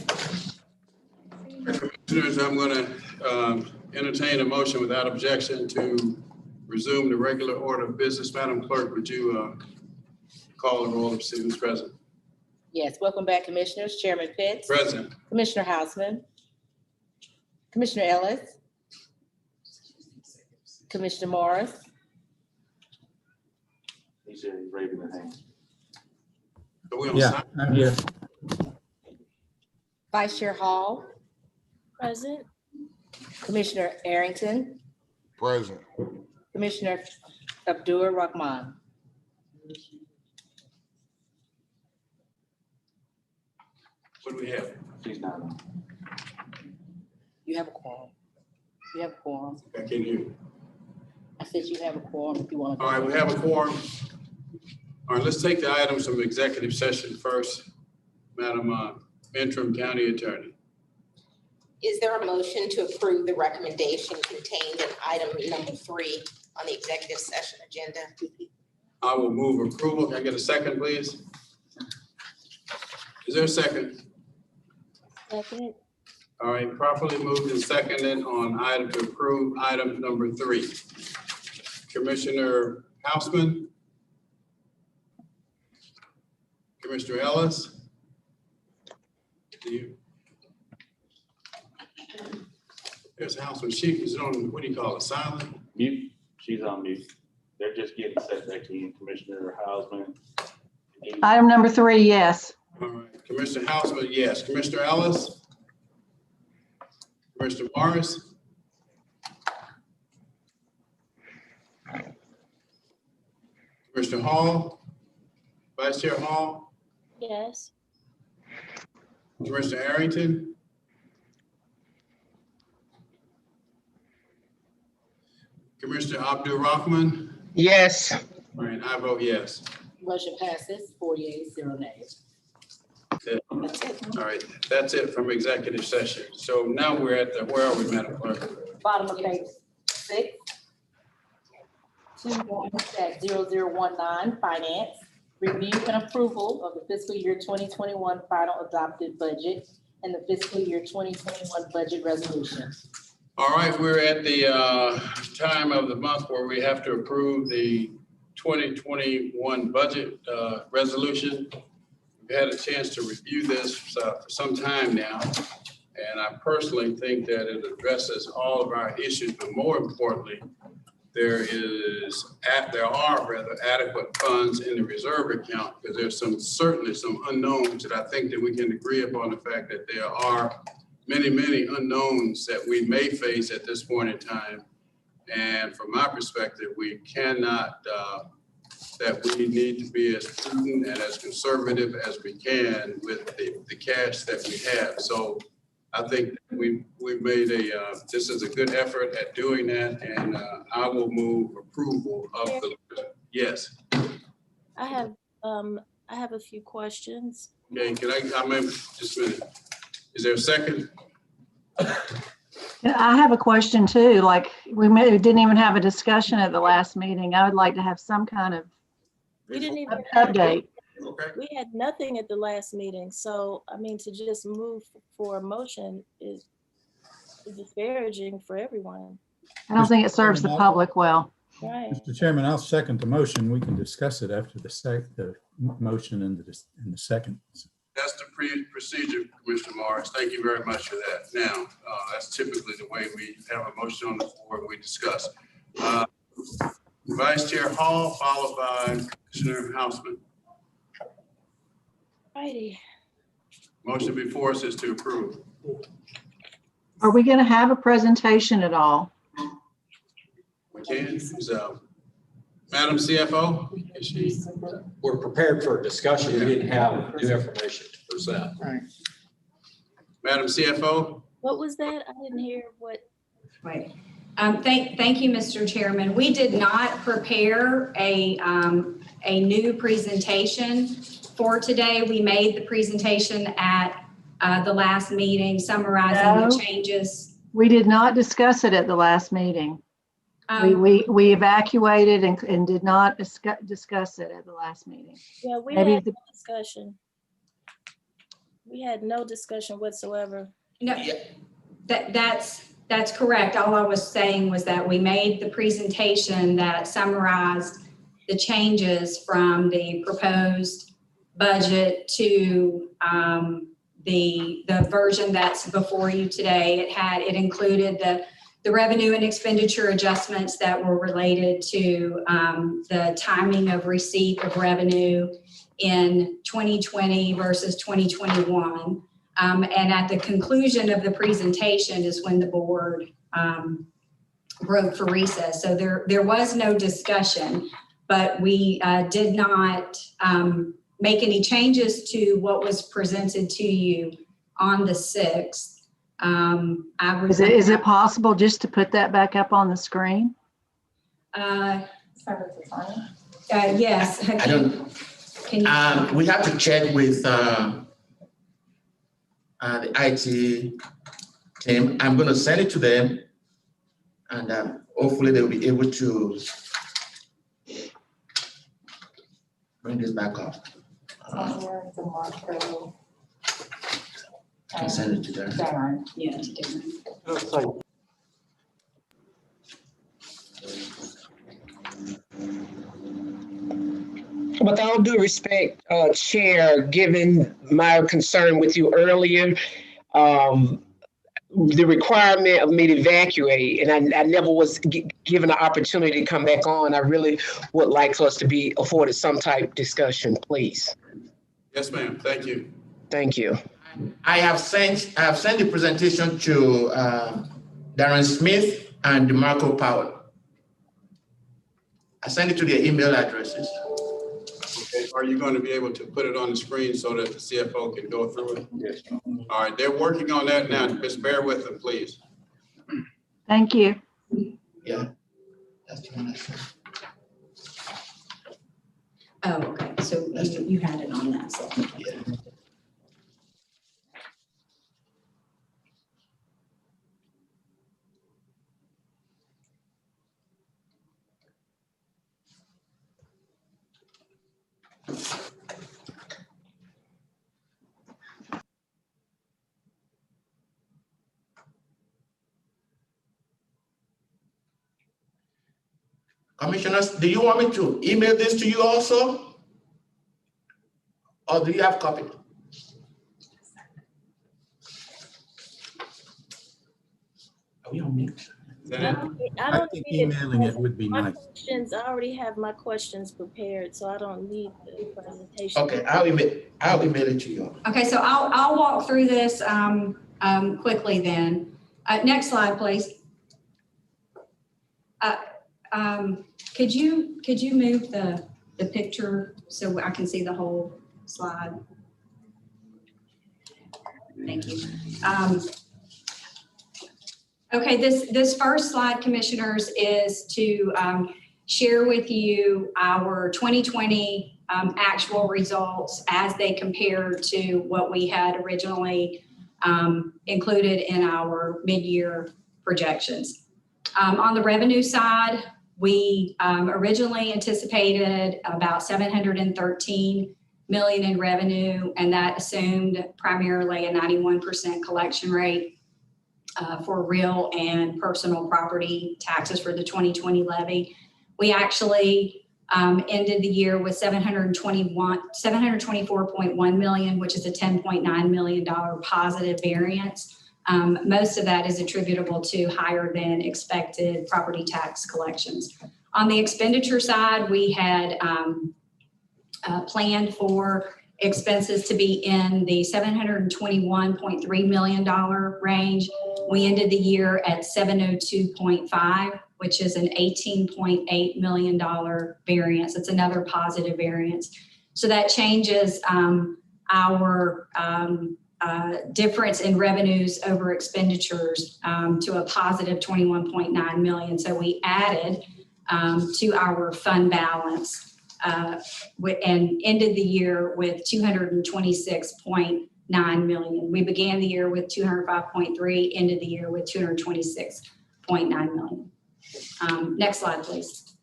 Commissioners, I'm going to entertain a motion without objection to resume the regular order of business. Madam Clerk, would you call the roll of students present? Yes, welcome back, Commissioners. Chairman Pitts. Present. Commissioner Houseman. Commissioner Ellis. Commissioner Morris. He said he's raising his hand. Are we on Yeah, side? I'm here. Vice Chair Hall. Present. Commissioner Arrington. Present. Commissioner Abdur Rahman. What do we have? She's not on. You have a quorum. You have a quorum. I can't hear you. I said you have a quorum if you want to. All right, we have a quorum. All right, let's take the items from executive session first. Madam Interim County Attorney. Is there a motion to approve the recommendation contained in item number 3 on the executive session agenda? I will move approval. Can I get a second, please? Is there a second? Second. All right, properly moved and seconded on item to approve item number 3. Commissioner Houseman. Commissioner Ellis. Do you? There's Houseman. She is on, what do you call it, silent? Mute. She's on mute. They're just getting set back in. Commissioner Hausman. Item number 3, yes. All right, Commissioner Houseman, yes. Commissioner Ellis? Commissioner Morris? Commissioner Hall? Vice Chair Hall? Yes. Commissioner Arrington? Commissioner Abdul Rahman? Yes. All right, I vote yes. Motion passes 48-0 nays. That's it. All right, that's it from executive session. So now we're at the, where are we, Madam Clerk? Bottom of page 6. 21-0019, Finance. Review and approval of the fiscal year 2021 final adopted budget and the fiscal year 2021 budget resolution. All right, we're at the time of the month where we have to approve the 2021 budget resolution. We've had a chance to review this for some time now, and I personally think that it addresses all of our issues, but more importantly, there are adequate funds in the reserve account, because there's certainly some unknowns that I think that we can agree upon the fact that there are many unknowns that we may face at this point in time. And from my perspective, we cannot, that we need to be as prudent and as conservative as we can with the cash that we have. So I think we've made this is a good effort at doing that, and I will move approval of the, yes. I have a few questions. Okay, I mean, just a minute. Is there a second? I have a question too. Like we didn't even have a discussion at the last meeting. I would like to have some kind of We didn't even update. Okay. We had nothing at the last meeting, so I mean, to just move for a motion is disparaging for everyone. I don't think it serves the public well. Right. Mr. Chairman, I'll second the motion. We can discuss it after the motion and the second. That's the procedure, Commissioner Morris. Thank you very much for that. Now, that's typically the way we have a motion on the floor and we discuss. Vice Chair Hall, followed by Commissioner Houseman. Righty. Motion before us is to approve. Are we going to have a presentation at all? We can. So, Madam CFO, is she? We're prepared for a discussion. We didn't have new information to present. Right. Madam CFO? What was that? I didn't hear what. Right. Thank you, Mr. Chairman. We did not prepare a new presentation for today. We made the presentation at the last meeting summarizing the changes. We did not discuss it at the last meeting. We evacuated and did not discuss it at the last meeting. Yeah, we Maybe had no discussion. We had no discussion whatsoever. No, that's correct. All I was saying was that we made the presentation that summarized the changes from the proposed budget to the version that's before you today. It included the revenue and expenditure adjustments that were related to the timing of receipt of revenue in 2020 versus 2021. And at the conclusion of the presentation is when the board broke for recess. So there was no discussion, but we did not make any changes to what was presented to you on the 6th. Is it possible just to put that back up on the screen? Yes. I don't. We have to check with the IT team. I'm going to send it to them, and hopefully they'll be able to bring this back up. I can send it to them. Yeah. With all due respect, Chair, given my concern with you earlier, the requirement of me to evacuate, and I never was given an opportunity to come back on, I really would like for us to be afforded some type of discussion, please. Yes, ma'am. Thank you. Thank you. I have sent the presentation to Darren Smith and DeMarco Powell. I sent it to their email addresses. Okay. Are you going to be able to put it on the screen so that the CFO can go through it? Yes. All right, they're working on that now. Just bear with them, please. Thank you. Yeah. That's the one I sent. Oh, okay. So you had it on that. So. Yeah. Commissioners, do you want me to email this to you also? Or do you have copy? Are we on mute? I think emailing it would be nice. I already have my questions prepared, so I don't need the presentation. Okay, I'll email it to you. Okay, so I'll walk through this quickly then. Next slide, please. Could you move the picture so I can see the whole slide? Thank you. Okay, this first slide, commissioners, is to share with you our 2020 actual results as they compare to what we had originally included in our mid-year projections. On the revenue side, we originally anticipated about $713 million in revenue, and that assumed primarily a 91% collection rate for real and personal property taxes for the 2020 levy. We actually ended the year with $724.1 million, which is a $10.9 million positive variance. Most of that is attributable to higher than expected property tax collections. On the expenditure side, we had planned for expenses to be in the $721.3 million range. We ended the year at 702.5, which is an $18.8 million variance. It's another positive variance. So that changes our difference in revenues over expenditures to a positive 21.9 million. So we added to our fund balance and ended the year with 226.9 million. We began the year with 205.3, ended the year with 226.9 million. Next slide, please.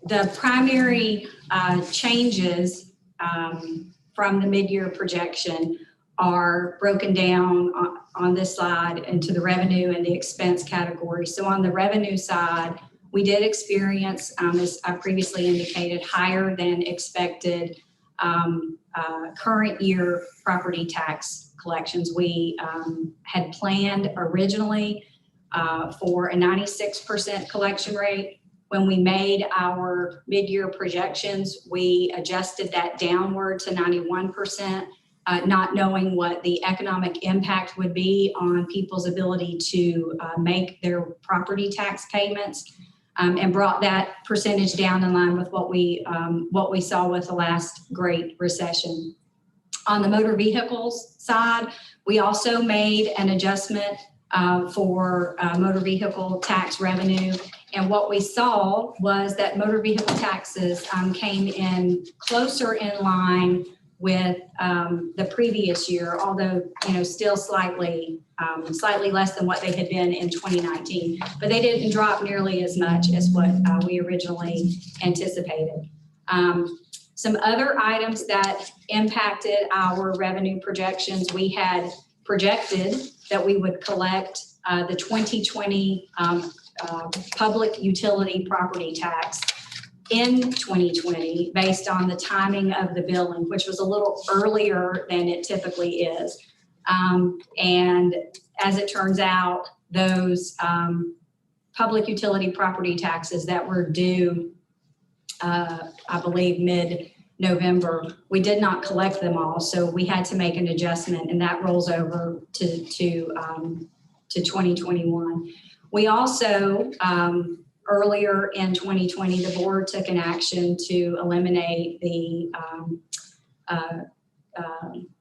The primary changes from the mid-year projection are broken down on this slide into the revenue and the expense category. So on the revenue side, we did experience, as I previously indicated, higher than expected current year property tax collections. We had planned originally for a 96% collection rate. When we made our mid-year projections, we adjusted that downward to 91%, not knowing what the economic impact would be on people's ability to make their property tax payments. And brought that percentage down in line with what we saw with the last Great Recession. On the motor vehicles side, we also made an adjustment for motor vehicle tax revenue. And what we saw was that motor vehicle taxes came in closer in line with the previous year, although still slightly less than what they had been in 2019. But they didn't drop nearly as much as what we originally anticipated. Some other items that impacted our revenue projections, we had projected that we would collect the 2020 public utility property tax in 2020 based on the timing of the billing, which was a little earlier than it typically is. And as it turns out, those public utility property taxes that were due, I believe, mid-November, we did not collect them all. So we had to make an adjustment, and that rolls over to 2021. We also, earlier in 2020, the board took an action to eliminate the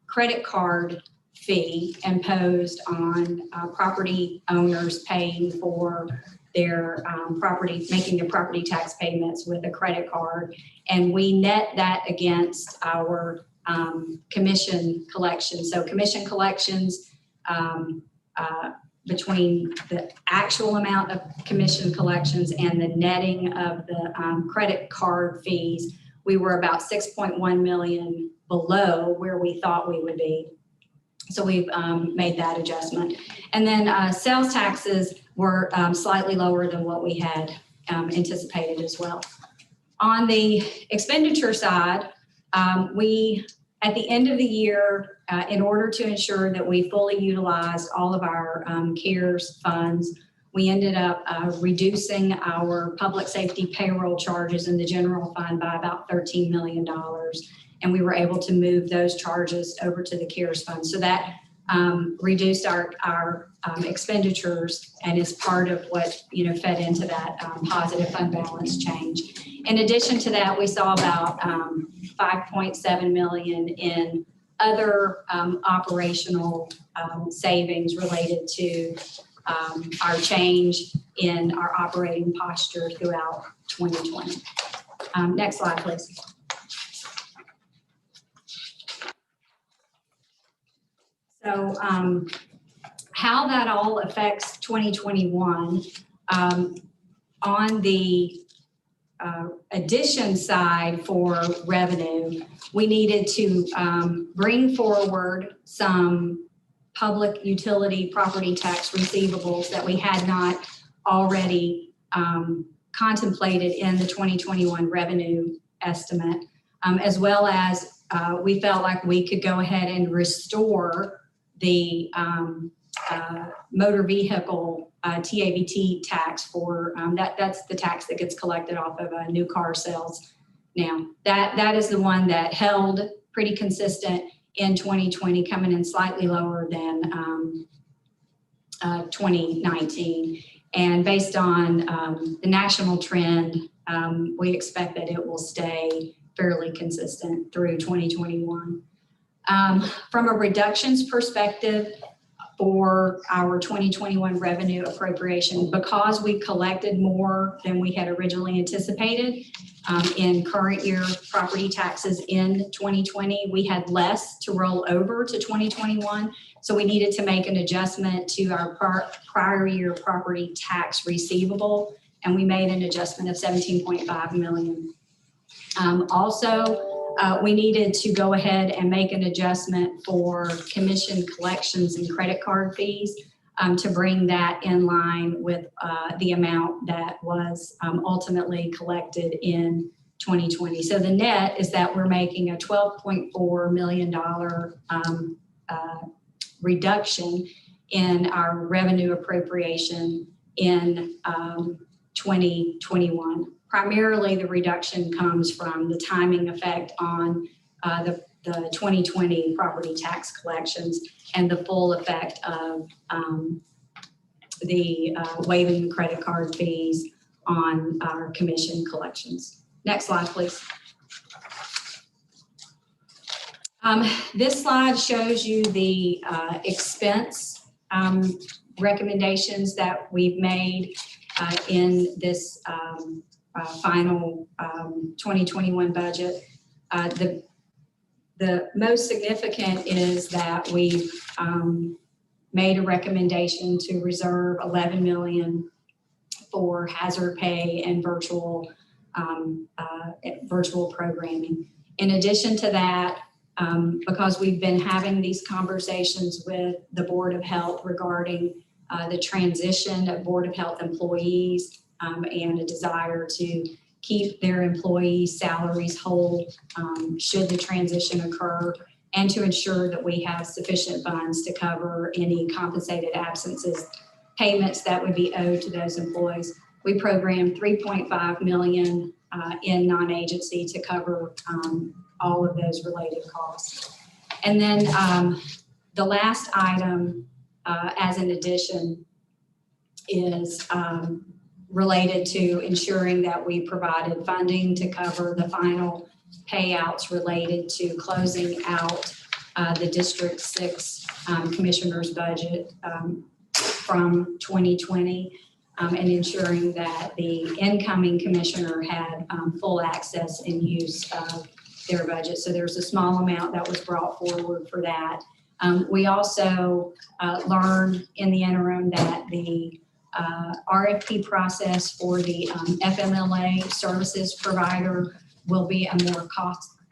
credit card fee imposed on property owners paying for their property, making their property tax payments with a credit card. And we net that against our commission collections. So commission collections, between the actual amount of commission collections and the netting of the credit card fees, we were about 6.1 million below where we thought we would be. So we've made that adjustment. And then sales taxes were slightly lower than what we had anticipated as well. On the expenditure side, we, at the end of the year, in order to ensure that we fully utilized all of our CARES funds, we ended up reducing our public safety payroll charges in the general fund by about $13 million. And we were able to move those charges over to the CARES fund. So that reduced our expenditures and is part of what, fed into that positive fund balance change. In addition to that, we saw about 5.7 million in other operational savings related to our change in our operating posture throughout 2020. Next slide, please. So how that all affects 2021, on the addition side for revenue, we needed to bring forward some public utility property tax receivables that we had not already contemplated in the 2021 revenue estimate, as well as we felt like we could go ahead and restore the motor vehicle TAVT tax for that's the tax that gets collected off of new car sales. Now that is the one that held pretty consistent in 2020, coming in slightly lower than 2019. And based on the national trend, we expect that it will stay fairly consistent through 2021. From a reductions perspective, for our 2021 revenue appropriation, because we collected more than we had originally anticipated in current year property taxes in 2020, we had less to roll over to 2021. So we needed to make an adjustment to our prior year property tax receivable, and we made an adjustment of 17.5 million. Also, we needed to go ahead and make an adjustment for commission collections and credit card fees to bring that in line with the amount that was ultimately collected in 2020. So the net is that we're making a $12.4 million reduction in our revenue appropriation in 2021. Primarily, the reduction comes from the timing effect on the 2020 property tax collections and the full effect of the waiving credit card fees on our commission collections. Next slide, please. This slide shows you the expense recommendations that we've made in this final 2021 budget. The most significant is that we've made a recommendation to reserve 11 million for hazard pay and virtual programming. In addition to that, because we've been having these conversations with the Board of Health regarding the transition of Board of Health employees and a desire to keep their employees' salaries whole should the transition occur, and to ensure that we have sufficient funds to cover any compensated absences payments that would be owed to those employees. We programmed 3.5 million in non-agency to cover all of those related costs. And then the last item as an addition is related to ensuring that we provided funding to cover the final payouts related to closing out the District 6 commissioner's budget from 2020 and ensuring that the incoming commissioner had full access and use of their budget. So there's a small amount that was brought forward for that. We also learned in the interim that the RFP process for the FMLA services provider will be a more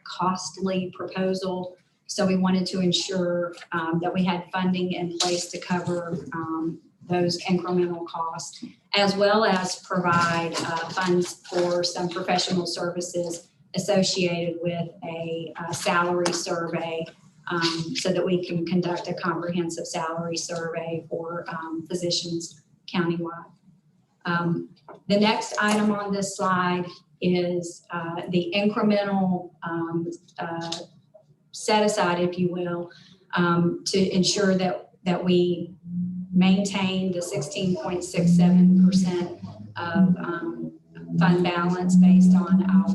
costly proposal So we wanted to ensure that we had funding in place to cover those incremental costs, as well as provide funds for some professional services associated with a salary survey, so that we can conduct a comprehensive salary survey for physicians countywide. The next item on this slide is the incremental set aside, if you will, to ensure that we maintain the 16.67% of fund balance based on our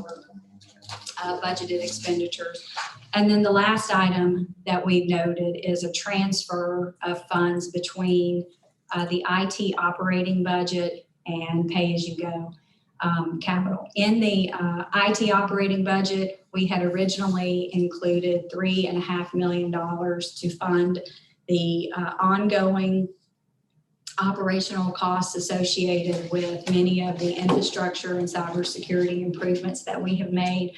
budgeted expenditures. And then the last item that we've noted is a transfer of funds between the IT operating budget and pay-as-you-go capital. In the IT operating budget, we had originally included $3.5 million to fund the ongoing operational costs associated with many of the infrastructure and cybersecurity improvements that we have made.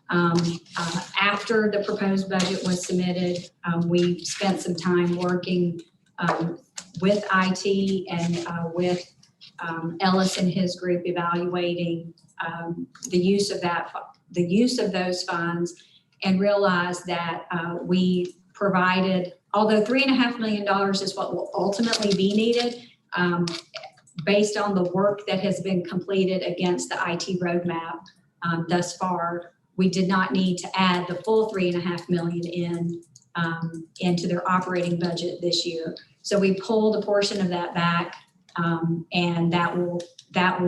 After the proposed budget was submitted, we spent some time working with IT and with Ellis and his group evaluating the use of those funds, and realized that we provided, although $3.5 million is what will ultimately be needed, based on the work that has been completed against the IT roadmap thus far, we did not need to add the full $3.5 million into their operating budget this year. So we pulled a portion of that back, and that will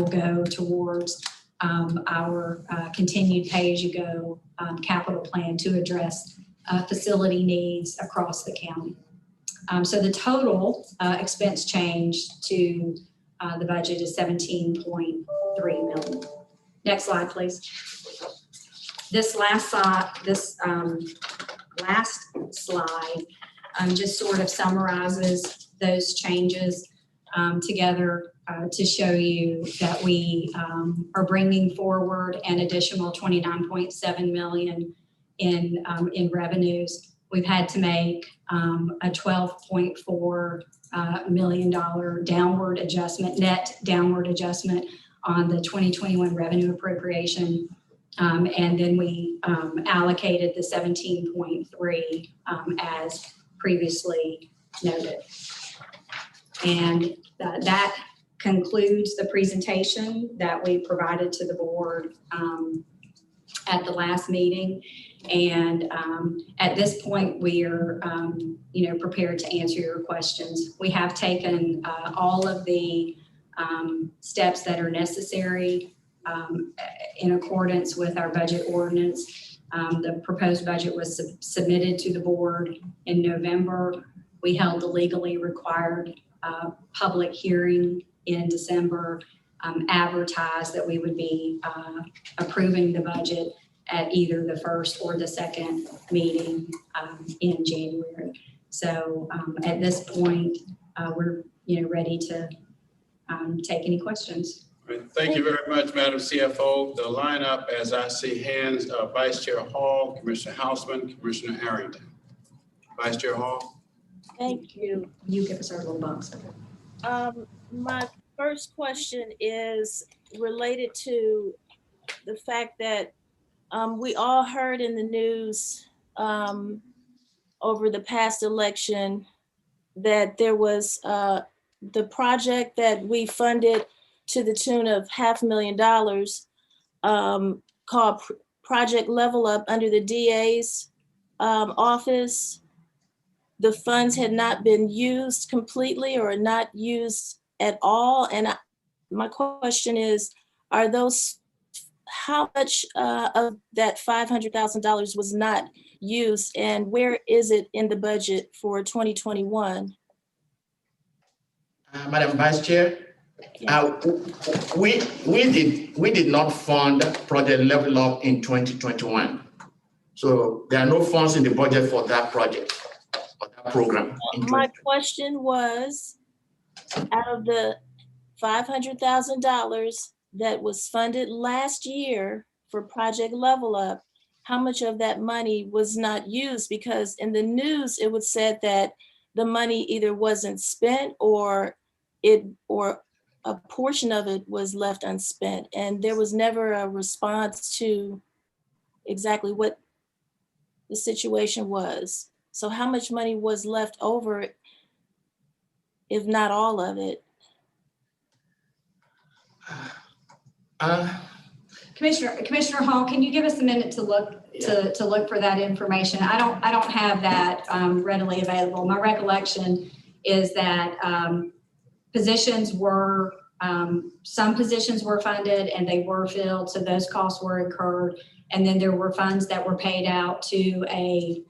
go towards our continued pay-as-you-go capital plan to address facility needs across the county. So the total expense change to the budget is $17.3 million. Next slide, please. This last slide, just sort of summarizes those changes together to show you that we are bringing forward an additional $29.7 million in revenues. We've had to make a $12.4 million downward adjustment, net downward adjustment on the 2021 revenue appropriation. And then we allocated the 17.3 as previously noted. And that concludes the presentation that we provided to the board at the last meeting. And at this point, we are prepared to answer your questions. We have taken all of the steps that are necessary in accordance with our budget ordinance. The proposed budget was submitted to the board in November. We held the legally required public hearing in December, advertised that we would be approving the budget at either the first or the second meeting in January. So at this point, we're ready to take any questions. Right. Thank you very much, Madam CFO. The lineup, as I see hands, Vice Chair Hall, Commissioner Hausman, Commissioner Arrington. Vice Chair Hall. Thank you. You give us our little box. My first question is related to the fact that we all heard in the news over the past election that there was the project that we funded to the tune of $500,000 called Project Level Up under the DA's office. The funds had not been used completely or not used at all. And my question is, are those, how much of that $500,000 was not used, and where is it in the budget for 2021? Madam Vice Chair, we did not fund Project Level Up in 2021. So there are no funds in the budget for that project or that program. My question was, out of the $500,000 that was funded last year for Project Level Up, how much of that money was not used, because in the news, it was said that the money either wasn't spent or a portion of it was left unspent. And there was never a response to exactly what the situation was. So how much money was left over, if not all of it? Commissioner Hall, can you give us a minute to look to look for that information? I don't have that readily available. My recollection is that positions were some positions were funded and they were filled, so those costs were incurred, and then there were funds that were paid out to a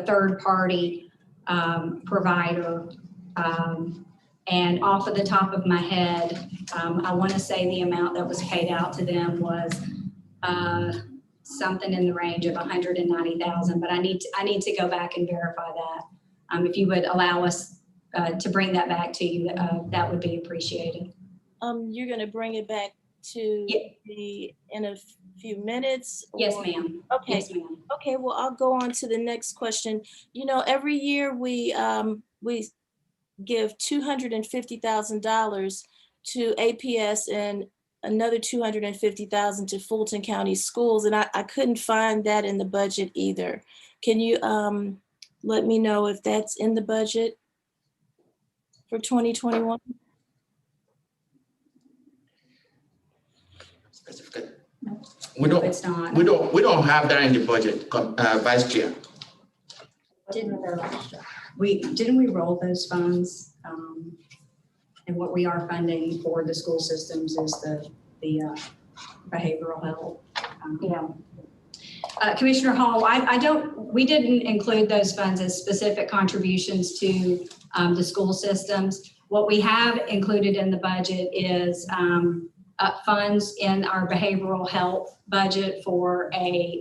third party provider. And off of the top of my head, I want to say the amount that was paid out to them was something in the range of $190,000. But I need to go back and verify that. If you would allow us to bring that back to you, that would be appreciated. You're going to bring it back to me in a few minutes? Yes, ma'am. Okay. Yes, ma'am. Okay. Well, I'll go on to the next question. You know, every year we give $250,000 to APS and another $250,000 to Fulton County Schools, and I couldn't find that in the budget either. Can you let me know if that's in the budget for 2021? We don't. It's not. We don't have that in the budget, Vice Chair. Didn't we roll those funds? And what we are funding for the school systems is the behavioral health. Commissioner Hall, we didn't include those funds as specific contributions to the school systems. What we have included in the budget is funds in our behavioral health budget for a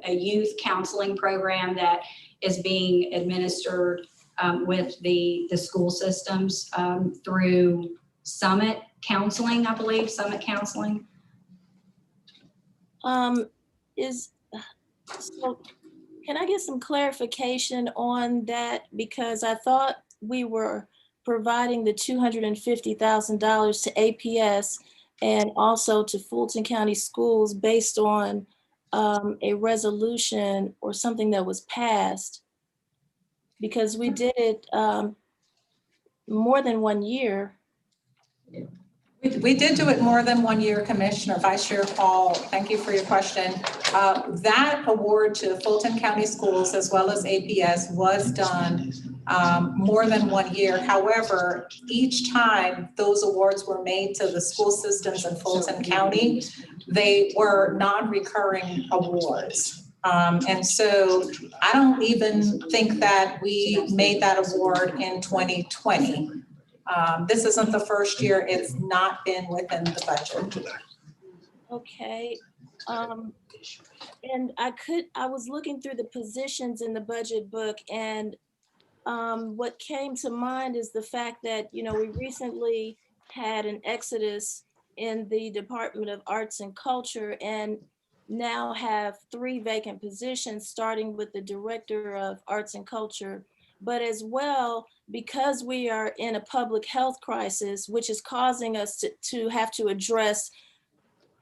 youth counseling program that is being administered with the school systems through Summit Counseling, I believe, Summit Counseling. So can I get some clarification on that? Because I thought we were providing the $250,000 to APS and also to Fulton County Schools based on a resolution or something that was passed, because we did it more than 1 year. We did do it more than 1 year, Commissioner. Vice Chair Paul, thank you for your question. That award to Fulton County Schools as well as APS was done more than 1 year. However, each time those awards were made to the school systems in Fulton County, they were non-recurring awards. And so I don't even think that we made that award in 2020. This isn't the first year it's not been within the budget. Okay. And I was looking through the positions in the budget book, and what came to mind is the fact that, you know, we recently had an exodus in the Department of Arts and Culture and now have 3 vacant positions, starting with the Director of Arts and Culture. But as well, because we are in a public health crisis, which is causing us to have to address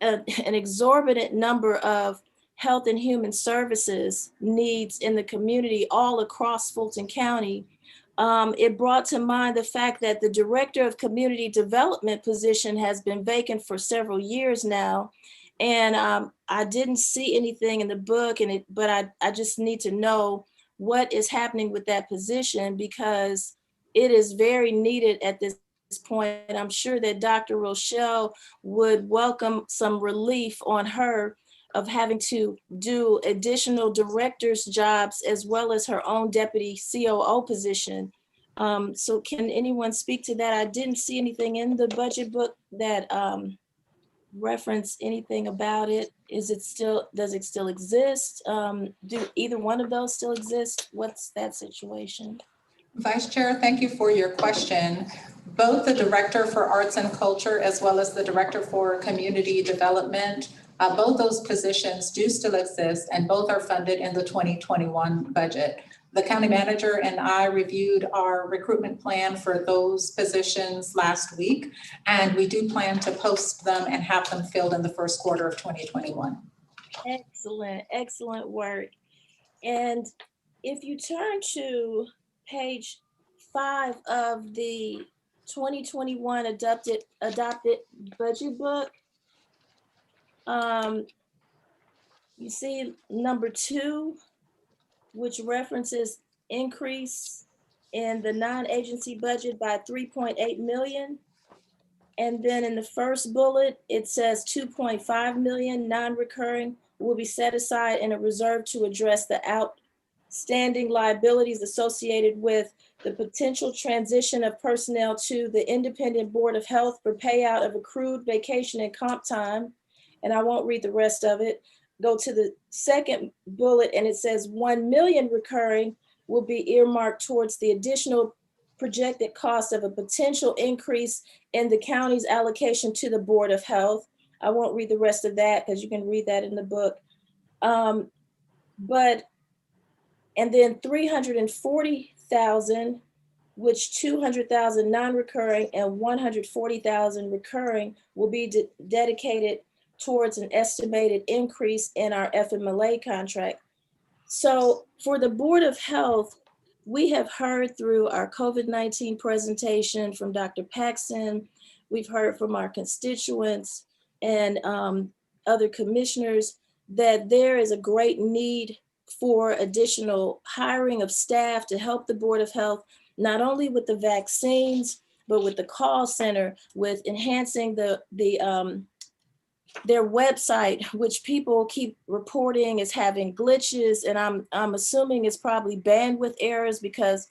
an exorbitant number of health and human services needs in the community all across Fulton County, it brought to mind the fact that the Director of Community Development position has been vacant for several years now. And I didn't see anything in the book, but I just need to know what is happening with that position, because it is very needed at this point. I'm sure that Dr. Rochelle would welcome some relief on her of having to do additional director's jobs as well as her own deputy COO position. So can anyone speak to that? I didn't see anything in the budget book that reference anything about it. Does it still exist? Do either one of those still exist? What's that situation? Vice Chair, thank you for your question. Both the Director for Arts and Culture as well as the Director for Community Development, both those positions do still exist and both are funded in the 2021 budget. The County Manager and I reviewed our recruitment plan for those positions last week, and we do plan to post them and have them filled in the first quarter of 2021. Excellent, excellent work. And if you turn to page 5 of the 2021 adopted budget book, you see number 2, which references increase in the non-agency budget by 3.8 million. And then in the first bullet, it says 2.5 million non-recurring will be set aside in a reserve to address the outstanding liabilities associated with the potential transition of personnel to the Independent Board of Health for payout of accrued vacation and comp time. And I won't read the rest of it. Go to the second bullet and it says 1 million recurring will be earmarked towards the additional projected cost of a potential increase in the county's allocation to the Board of Health. I won't read the rest of that because you can read that in the book. And then 340,000, which 200,000 non-recurring and 140,000 recurring will be dedicated towards an estimated increase in our FMLA contract. So for the Board of Health, we have heard through our COVID-19 presentation from Dr. Paxton, we've heard from our constituents and other commissioners that there is a great need for additional hiring of staff to help the Board of Health, not only with the vaccines, but with the call center, with enhancing their website, which people keep reporting is having glitches. And I'm assuming it's probably bandwidth errors because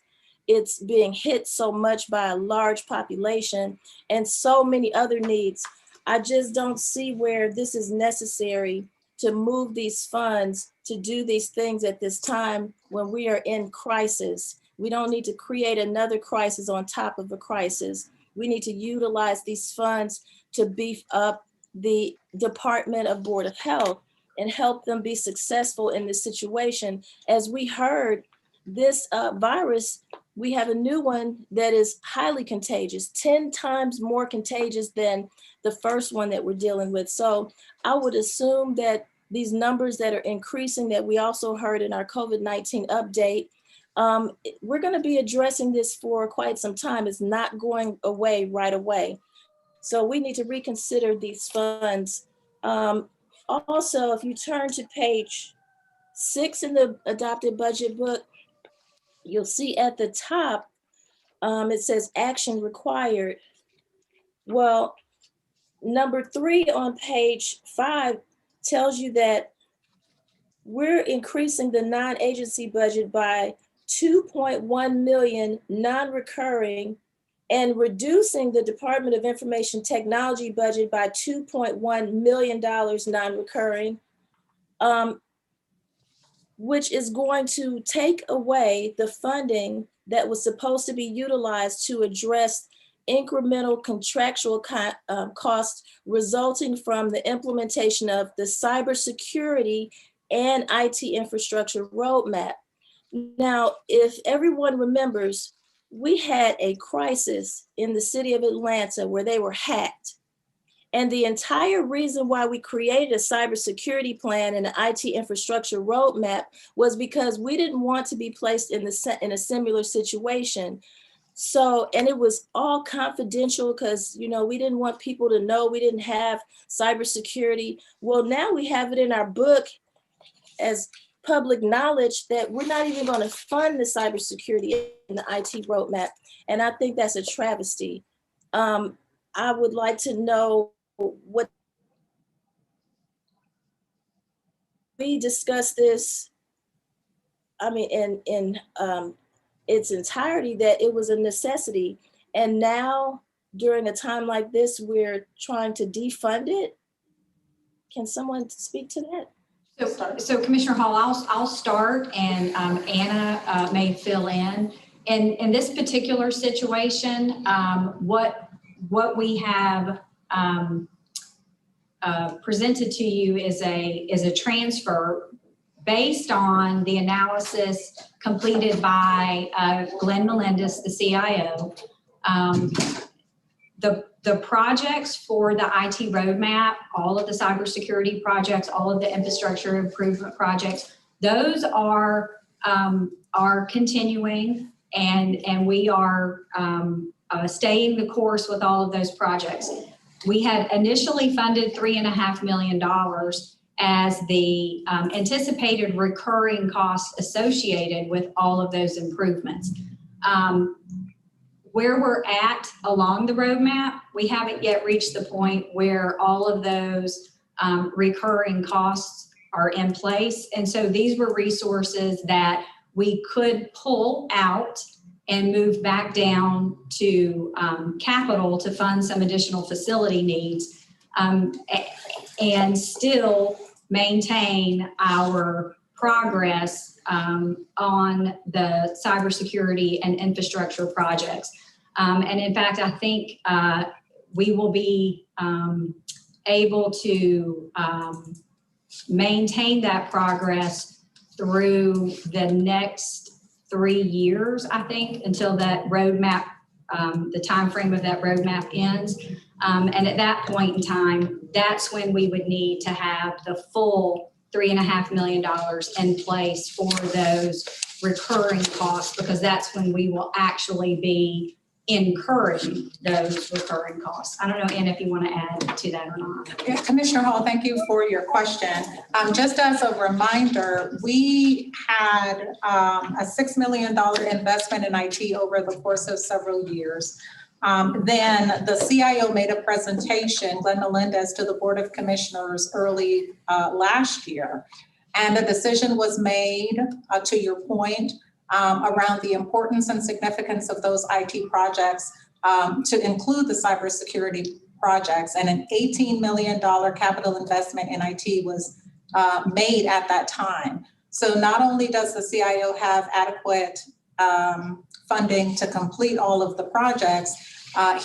it's being hit so much by a large population and so many other needs. I just don't see where this is necessary to move these funds to do these things at this time when we are in crisis. We don't need to create another crisis on top of a crisis. We need to utilize these funds to beef up the Department of Board of Health and help them be successful in this situation. As we heard, this virus, we have a new one that is highly contagious, 10 times more contagious than the first one that we're dealing with. So I would assume that these numbers that are increasing that we also heard in our COVID-19 update, we're going to be addressing this for quite some time. It's not going away right away. So we need to reconsider these funds. Also, if you turn to page 6 in the adopted budget book, you'll see at the top, it says action required. Well, number 3 on page 5 tells you that we're increasing the non-agency budget by 2.1 million non-recurring and reducing the Department of Information Technology budget by $2.1 million non-recurring, which is going to take away the funding that was supposed to be utilized to address incremental contractual costs resulting from the implementation of the cybersecurity and IT infrastructure roadmap. Now, if everyone remembers, we had a crisis in the city of Atlanta where they were hacked. And the entire reason why we created a cybersecurity plan and an IT infrastructure roadmap was because we didn't want to be placed in a similar situation. So, and it was all confidential because, you know, we didn't want people to know we didn't have cybersecurity. Well, now we have it in our book as public knowledge that we're not even going to fund the cybersecurity and the IT roadmap. And I think that's a travesty. I would like to know what we discussed this, I mean, in its entirety, that it was a necessity. And now during a time like this, we're trying to defund it. Can someone speak to that? So Commissioner Hall, I'll start and Anna may fill in. in this particular situation, what we have presented to you is a transfer based on the analysis completed by Glenn Melendez, the CIO. The projects for the IT roadmap, all of the cybersecurity projects, all of the infrastructure improvement projects, those are continuing, and we are staying the course with all of those projects. We had initially funded $3.5 million as the anticipated recurring costs associated with all of those improvements. Where we're at along the roadmap, we haven't yet reached the point where all of those recurring costs are in place. And so these were resources that we could pull out and move back down to capital to fund some additional facility needs, and still maintain our progress on the cybersecurity and infrastructure projects. And in fact, I think we will be able to maintain that progress through the next 3 years, I think, until that roadmap, the time frame of that roadmap ends. And at that point in time, that's when we would need to have the full $3.5 million in place for those recurring costs, because that's when we will actually be incurring those recurring costs. I don't know, Ann, if you want to add to that or not. Yeah, Commissioner Hall, thank you for your question. Just as a reminder, we had a $6 million investment in IT over the course of several years. Then the CIO made a presentation, Glenn Melendez, to the Board of Commissioners early last year. And a decision was made, to your point, around the importance and significance of those IT projects to include the cybersecurity projects. And an $18 million capital investment in IT was made at that time. So not only does the CIO have adequate funding to complete all of the projects,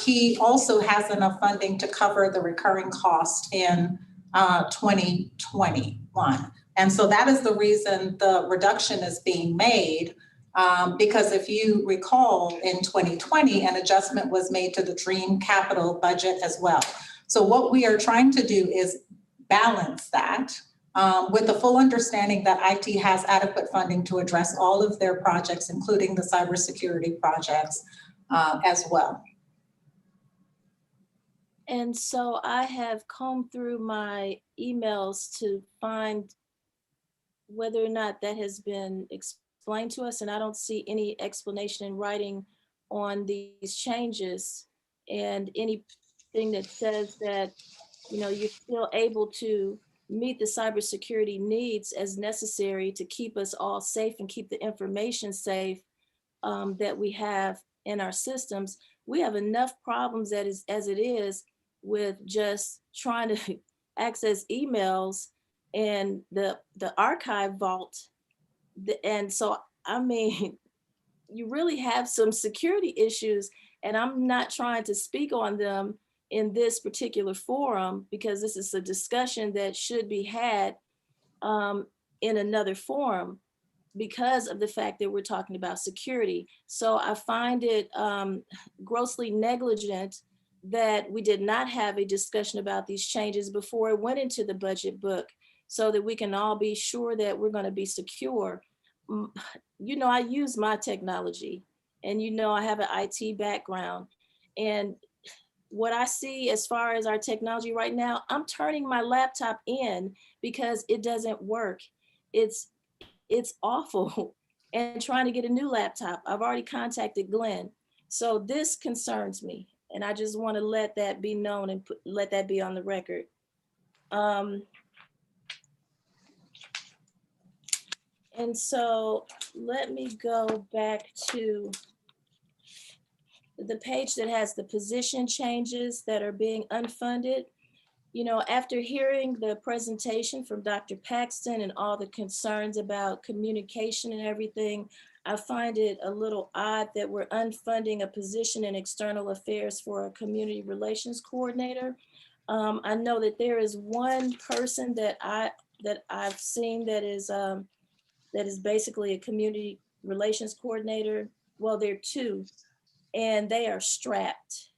he also has enough funding to cover the recurring cost in 2021. And so that is the reason the reduction is being made. Because if you recall, in 2020, an adjustment was made to the DREAM capital budget as well. So what we are trying to do is balance that with the full understanding that IT has adequate funding to address all of their projects, including the cybersecurity projects as well. And so I have combed through my emails to find whether or not that has been explained to us, and I don't see any explanation in writing on these changes and anything that says that, you know, you're still able to meet the cybersecurity needs as necessary to keep us all safe and keep the information safe that we have in our systems. We have enough problems as it is with just trying to access emails and the archive vault. And so, I mean, you really have some security issues, and I'm not trying to speak on them in this particular forum because this is a discussion that should be had in another forum because of the fact that we're talking about security. So I find it grossly negligent that we did not have a discussion about these changes before it went into the budget book so that we can all be sure that we're going to be secure. You know, I use my technology, and you know, I have an IT background, and what I see as far as our technology right now, I'm turning my laptop in because it doesn't work. It's awful. And trying to get a new laptop. I've already contacted Glenn. So this concerns me. And I just want to let that be known and let that be on the record. And so let me go back to the page that has the position changes that are being unfunded. you know, after hearing the presentation from Dr. Paxton and all the concerns about communication and everything, I find it a little odd that we're unfunding a position in external affairs for a community relations coordinator. I know that there is one person that I've seen that is basically a community relations coordinator. Well, there are two, and they are strapped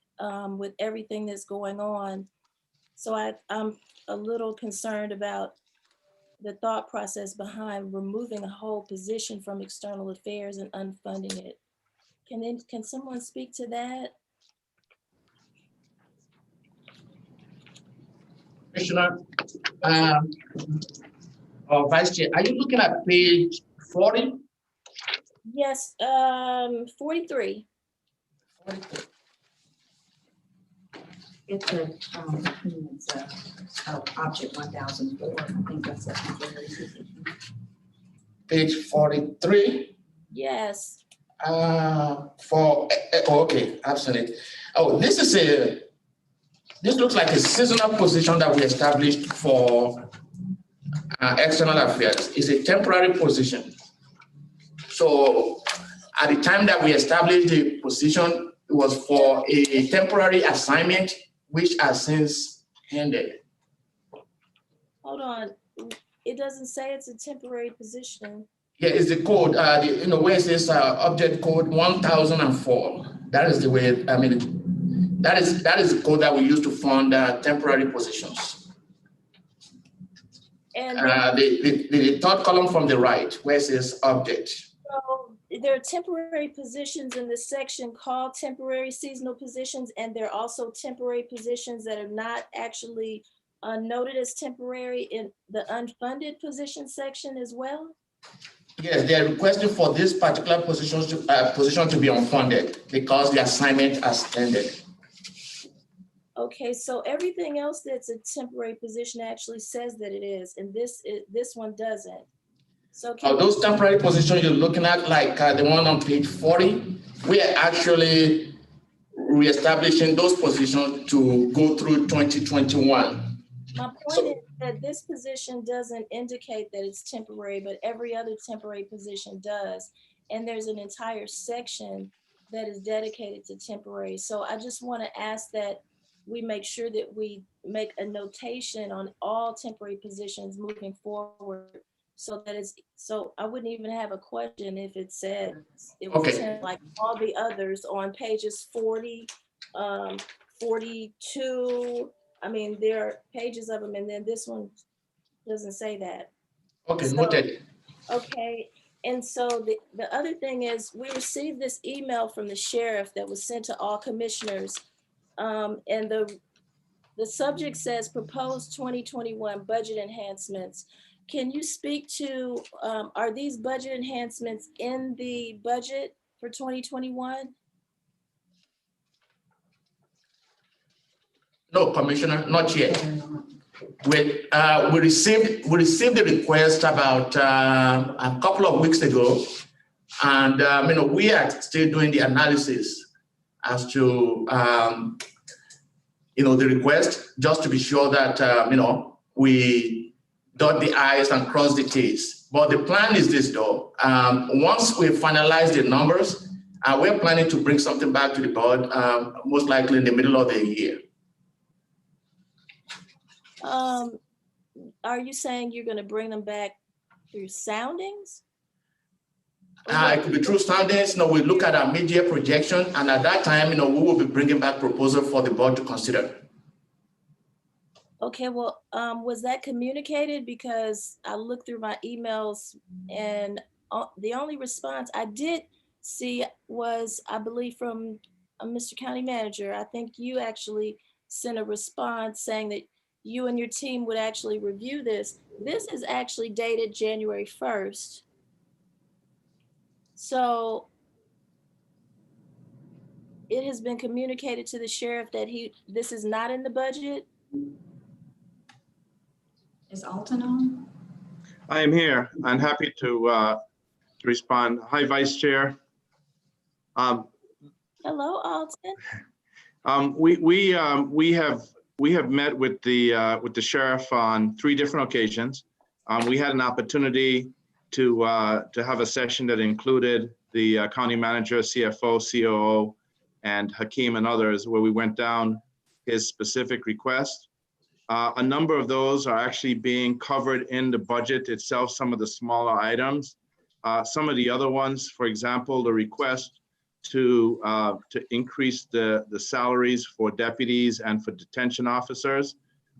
with everything that's going on. So I'm a little concerned about the thought process behind removing a whole position from external affairs and unfunding it. Can someone speak to that? Commissioner, Vice Chair, are you looking at page 40? Yes, 43. It's object 1004. I think that's a temporary position. Page 43? Yes. Okay, absolutely. Oh, this looks like a seasonal position that we established for external affairs. It's a temporary position. So at the time that we established the position, it was for a temporary assignment, which has since ended. Hold on. It doesn't say it's a temporary position. Yeah, it's the code, where it says object code 1004. That is the way, that is the code that we use to fund temporary positions. And the third column from the right, where it says object. So there are temporary positions in this section called temporary seasonal positions, and there are also temporary positions that are not actually noted as temporary in the unfunded position section as well. Yes, they are requesting for this particular position to be unfunded because the assignment has ended. Okay, so everything else that's a temporary position actually says that it is, and this one doesn't. So those temporary positions you're looking at, like the one on page 40, we are actually reestablishing those positions to go through 2021. My point is that this position doesn't indicate that it's temporary, but every other temporary position does. And there's an entire section that is dedicated to temporary. So I just want to ask that we make sure that we make a notation on all temporary positions moving forward, so that so I wouldn't even have a question if it said it was like all the others on pages 40, 42. I mean, there are pages of them, and then this one doesn't say that. Okay, noted. Okay, and so the other thing is we received this email from the sheriff that was sent to all commissioners, and the subject says proposed 2021 budget enhancements. Can you speak to, are these budget enhancements in the budget for 2021? No, Commissioner, not yet. We received the request about a couple of weeks ago, and we are still doing the analysis as to the request, just to be sure that we dot the I's and cross the T's. But the plan is this, though. Once we finalize the numbers, we're planning to bring something back to the board, most likely in the middle of the year. Are you saying you're going to bring them back through soundings? It could be through soundings. We look at our mid-year projection, and at that time, we will be bringing back proposal for the board to consider. Okay, well, was that communicated? Because I looked through my emails, and the only response I did see was, I believe, from Mr. County Manager. I think you actually sent a response saying that you and your team would actually review this. This is actually dated January 1st. So it has been communicated to the sheriff that this is not in the budget. Is Alton on? I am here. I'm happy to respond. Hi, Vice Chair. Hello, Alton. We have we have met with the sheriff on 3 different occasions. We had an opportunity to have a session that included the county manager, CFO, COO, and Hakeem and others, where we went down his specific requests. A number of those are actually being covered in the budget itself, some of the smaller items. Some of the other ones, for example, the request to increase the salaries for deputies and for detention officers.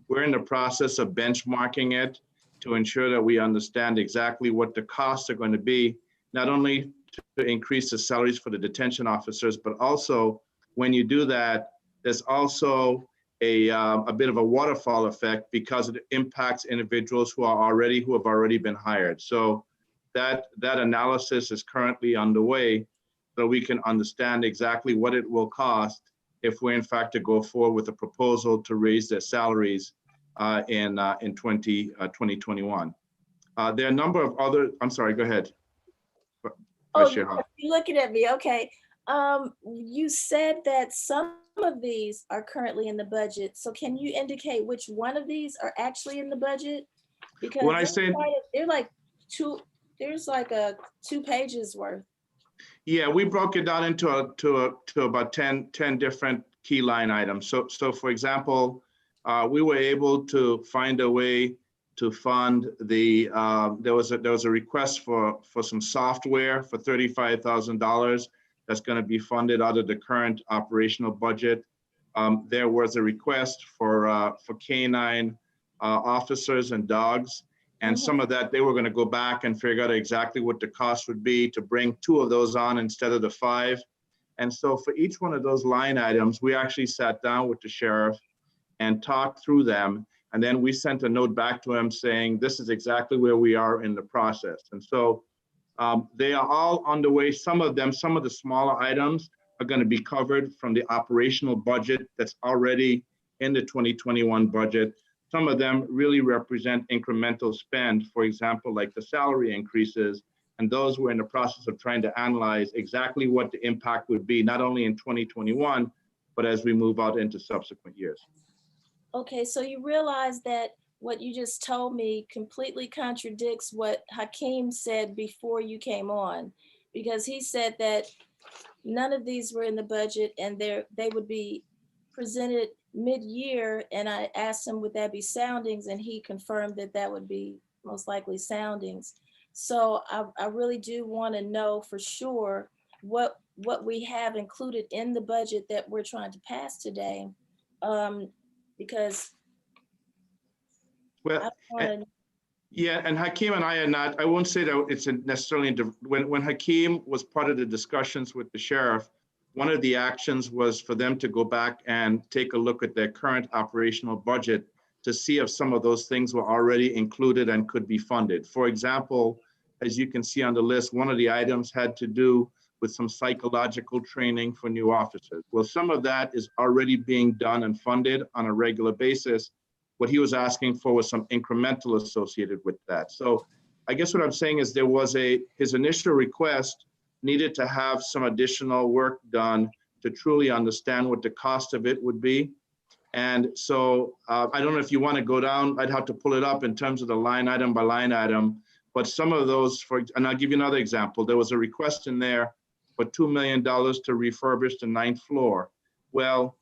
We're in the process of benchmarking it to ensure that we understand exactly what the costs are going to be, not only to increase the salaries for the detention officers, but also when you do that, there's also a bit of a waterfall effect because it impacts individuals who have already been hired. So that analysis is currently underway, so we can understand exactly what it will cost if we in fact to go forward with a proposal to raise their salaries in 2021. There are a number of other, I'm sorry, go ahead. Oh, you're looking at me, okay. You said that some of these are currently in the budget. So can you indicate which one of these are actually in the budget? Because when I say they're like there's like 2 pages worth. Yeah, we broke it down into about 10 different key line items. So for example, we were able to find a way to fund the, there was a request for some software for $35,000 that's going to be funded out of the current operational budget. There was a request for canine officers and dogs. And some of that, they were going to go back and figure out exactly what the cost would be to bring 2 of those on instead of the 5. And so for each one of those line items, we actually sat down with the sheriff and talked through them. And then we sent a note back to him saying, this is exactly where we are in the process. And so they are all underway. Some of them, some of the smaller items are going to be covered from the operational budget that's already in the 2021 budget. Some of them really represent incremental spend, for example, like the salary increases, and those we're in the process of trying to analyze exactly what the impact would be, not only in 2021, but as we move out into subsequent years. Okay, so you realize that what you just told me completely contradicts what Hakeem said before you came on, because he said that none of these were in the budget and they would be presented mid-year, and I asked him would that be soundings, and he confirmed that that would be most likely soundings. So I really do want to know for sure what we have included in the budget that we're trying to pass today, because well, yeah, and Hakeem and I are not, I won't say that it's necessarily, when Hakeem was part of the discussions with the sheriff, one of the actions was for them to go back and take a look at their current operational budget to see if some of those things were already included and could be funded. For example, as you can see on the list, one of the items had to do with some psychological training for new officers. Well, some of that is already being done and funded on a regular basis. What he was asking for was some incremental associated with that. So I guess what I'm saying is his initial request needed to have some additional work done to truly understand what the cost of it would be. And so I don't know if you want to go down, I'd have to pull it up in terms of the line item by line item, but some of those, and I'll give you another example. There was a request in there for $2 million to refurbish the 9th floor. Well,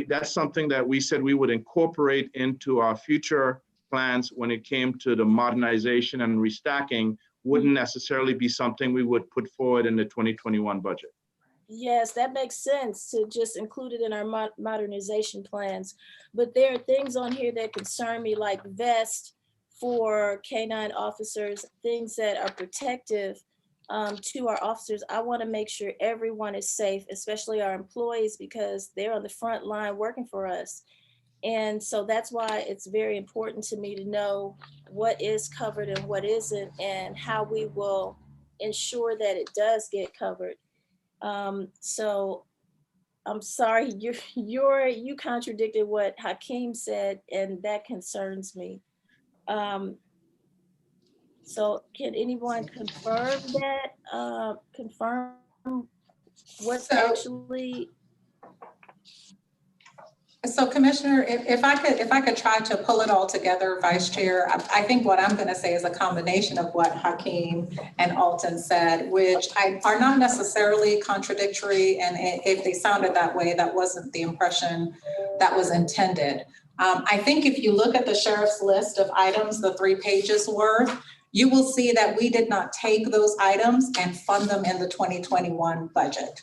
that's something that we said we would incorporate into our future plans when it came to the modernization and restacking. Wouldn't necessarily be something we would put forward in the 2021 budget. Yes, that makes sense to just include it in our modernization plans. But there are things on here that concern me, like vests for canine officers, things that are protective to our officers. I want to make sure everyone is safe, especially our employees, because they're on the front line working for us. And so that's why it's very important to me to know what is covered and what isn't, and how we will ensure that it does get covered. So I'm sorry, you contradicted what Hakeem said, and that concerns me. So can anyone confirm that? Confirm what's actually? So Commissioner, if I could try to pull it all together, Vice Chair, I think what I'm going to say is a combination of what Hakeem and Alton said, which are not necessarily contradictory. And if they sounded that way, that wasn't the impression that was intended. I think if you look at the sheriff's list of items, the 3 pages worth, you will see that we did not take those items and fund them in the 2021 budget.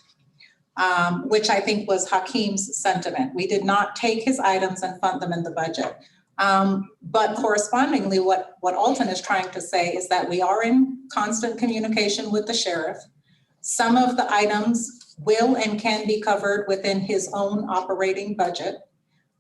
Which I think was Hakeem's sentiment. We did not take his items and fund them in the budget. But correspondingly, what Alton is trying to say is that we are in constant communication with the sheriff. Some of the items will and can be covered within his own operating budget.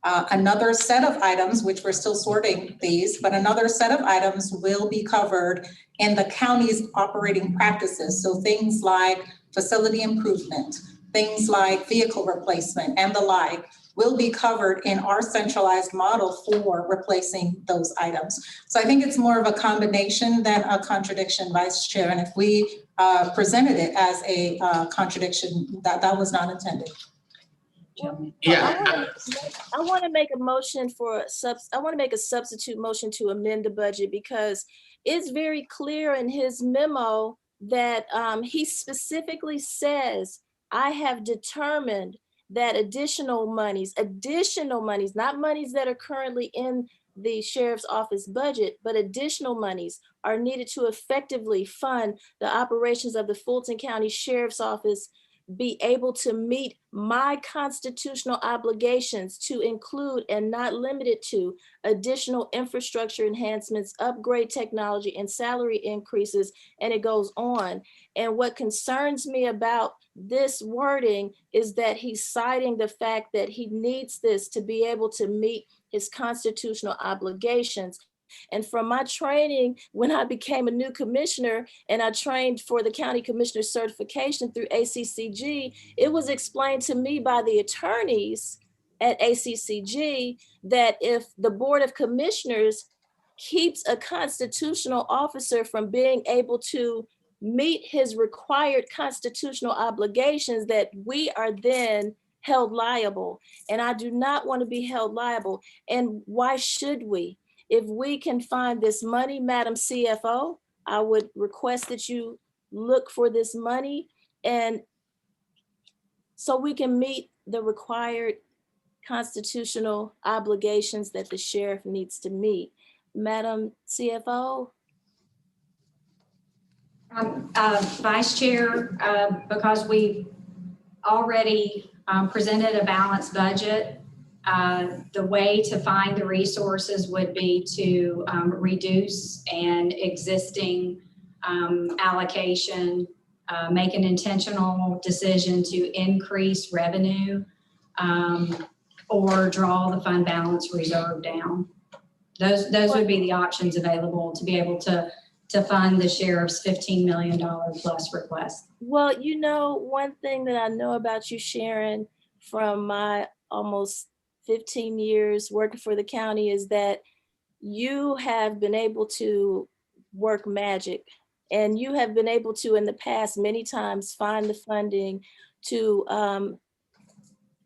Another set of items, which we're still sorting these, but another set of items will be covered in the county's operating practices. So things like facility improvement, things like vehicle replacement and the like will be covered in our centralized model for replacing those items. So I think it's more of a combination than a contradiction, Vice Chair. And if we presented it as a contradiction, that was not intended. Yeah. I want to make a motion for I want to make a substitute motion to amend the budget because it's very clear in his memo that he specifically says, I have determined that additional monies, not monies that are currently in the sheriff's office budget, but additional monies are needed to effectively fund the operations of the Fulton County Sheriff's Office, be able to meet my constitutional obligations to include and not limited to additional infrastructure enhancements, upgrade technology, and salary increases, and it goes on. And what concerns me about this wording is that he's citing the fact that he needs this to be able to meet his constitutional obligations. And from my training, when I became a new commissioner and I trained for the county commissioner certification through ACCG, it was explained to me by the attorneys at ACCG that if the Board of Commissioners keeps a constitutional officer from being able to meet his required constitutional obligations, that we are then held liable. And I do not want to be held liable. And why should we? If we can find this money, Madam CFO, I would request that you look for this money and so we can meet the required constitutional obligations that the sheriff needs to meet. Madam CFO? Vice Chair, because we already presented a balanced budget, the way to find the resources would be to reduce an existing allocation, make an intentional decision to increase revenue, or draw the fund balance reserve down. Those would be the options available to be able to fund the sheriff's $15 million plus request. Well, you know, one thing that I know about you, Sharon, from my almost 15 years working for the county is that you have been able to work magic, and you have been able to in the past many times find the funding to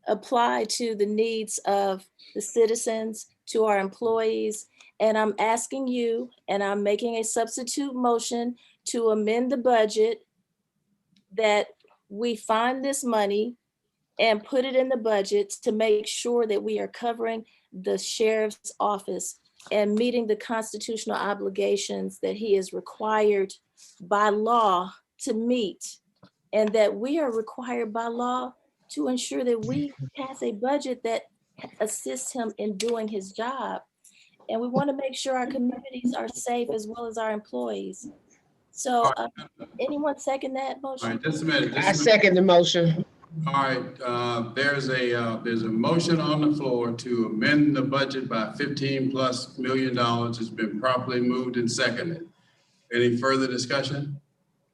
apply to the needs of the citizens, to our employees. And I'm asking you, and I'm making a substitute motion to amend the budget that we find this money and put it in the budget to make sure that we are covering the sheriff's office and meeting the constitutional obligations that he is required by law to meet, and that we are required by law to ensure that we pass a budget that assists him in doing his job. And we want to make sure our communities are safe as well as our employees. So anyone second that motion? All right, just a minute. I second the motion. All right, there's a motion on the floor to amend the budget by $15+ million. It's been properly moved and seconded. Any further discussion?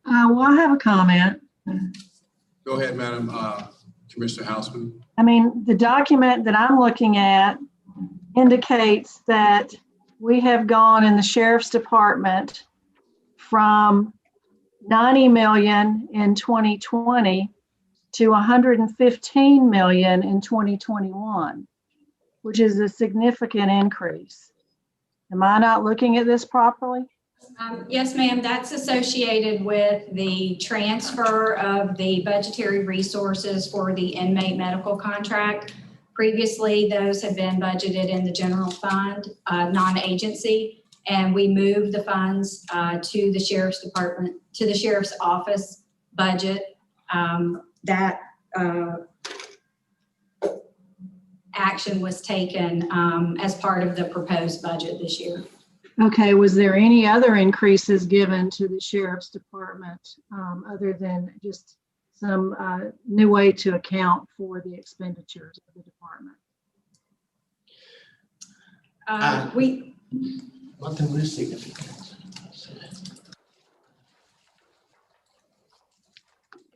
Well, I have a comment. Go ahead, Madam Commissioner Houseman. I mean, the document that I'm looking at indicates that we have gone in the sheriff's department from 90 million in 2020 to 115 million in 2021. which is a significant increase. Am I not looking at this properly? Yes, ma'am, that's associated with the transfer of the budgetary resources for the inmate medical contract. Previously, those had been budgeted in the general fund, non-agency, and we moved the funds to the sheriff's department, to the sheriff's office budget. That action was taken as part of the proposed budget this year. Okay, was there any other increases given to the sheriff's department other than just some new way to account for the expenditures of the department? Nothing really significant.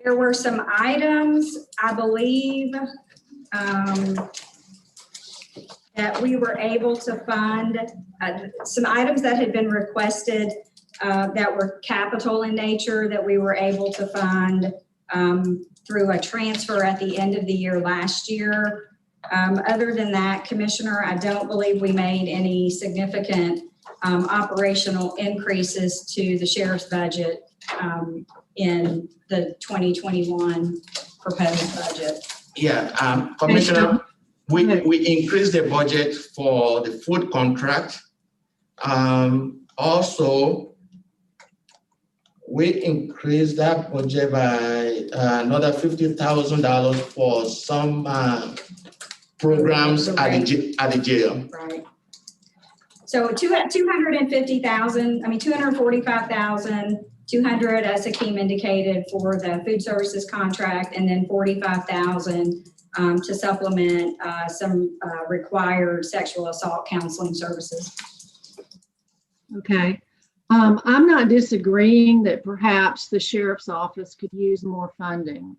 There were some items, I believe, that we were able to fund, some items that had been requested that were capital in nature that we were able to fund through a transfer at the end of the year last year. Other than that, Commissioner, I don't believe we made any significant operational increases to the sheriff's budget in the 2021 proposed budget. Yeah, Commissioner, we increased the budget for the food contract. Also, we increased that budget by another $50,000 for some programs at the jail. Right. So 250,000, I mean, 245,200, as Hakeem indicated, for the food services contract, and then 45,000 to supplement some required sexual assault counseling services. Okay. I'm not disagreeing that perhaps the sheriff's office could use more funding.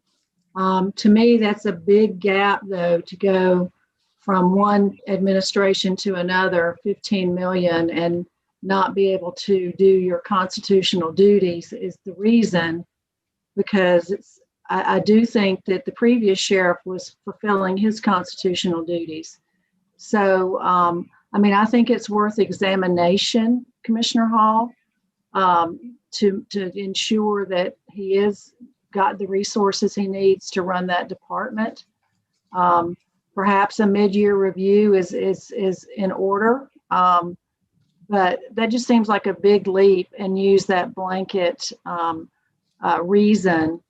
To me, that's a big gap, though, to go from one administration to another, 15 million, and not be able to do your constitutional duties is the reason, because I do think that the previous sheriff was fulfilling his constitutional duties. So, I mean, I think it's worth examination, Commissioner Hall, to ensure that he has got the resources he needs to run that department. Perhaps a mid-year review is in order, but that just seems like a big leap, and use that blanket reason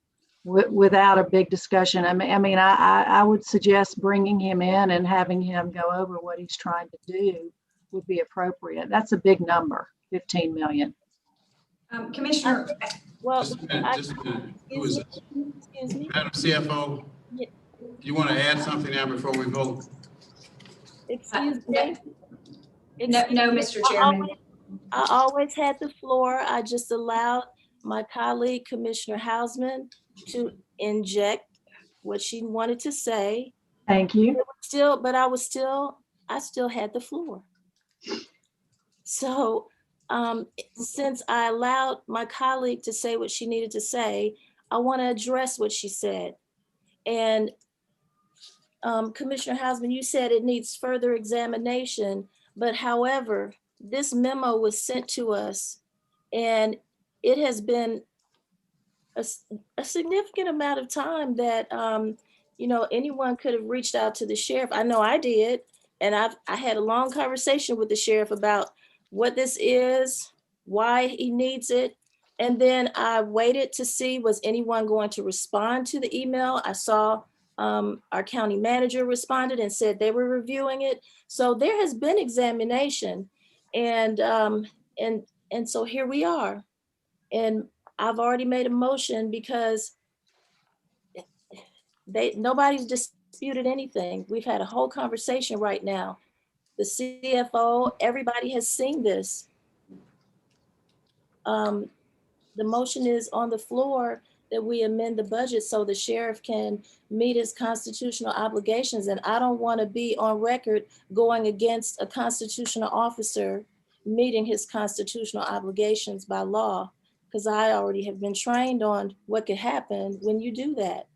without a big discussion. I would suggest bringing him in and having him go over what he's trying to do would be appropriate. That's a big number, 15 million. Commissioner, well, Who is this? Excuse me. Madam CFO, you want to add something now before we vote? Excuse me. No, Mr. Chairman. I always had the floor. I just allowed my colleague, Commissioner Hausman, to inject what she wanted to say. Thank you. I still had the floor. So since I allowed my colleague to say what she needed to say, I want to address what she said. And Commissioner Hausman, you said it needs further examination, but however, this memo was sent to us, and it has been a significant amount of time that anyone could have reached out to the sheriff. I know I did, and I had a long conversation with the sheriff about what this is, why he needs it, and then I waited to see, was anyone going to respond to the email? I saw our county manager responded and said they were reviewing it. So there has been examination, and so here we are. And I've already made a motion because nobody's disputed anything. We've had a whole conversation right now. The CFO, everybody has seen this. The motion is on the floor that we amend the budget so the sheriff can meet his constitutional obligations. And I don't want to be on record going against a constitutional officer meeting his constitutional obligations by law, because I already have been trained on what could happen when you do that.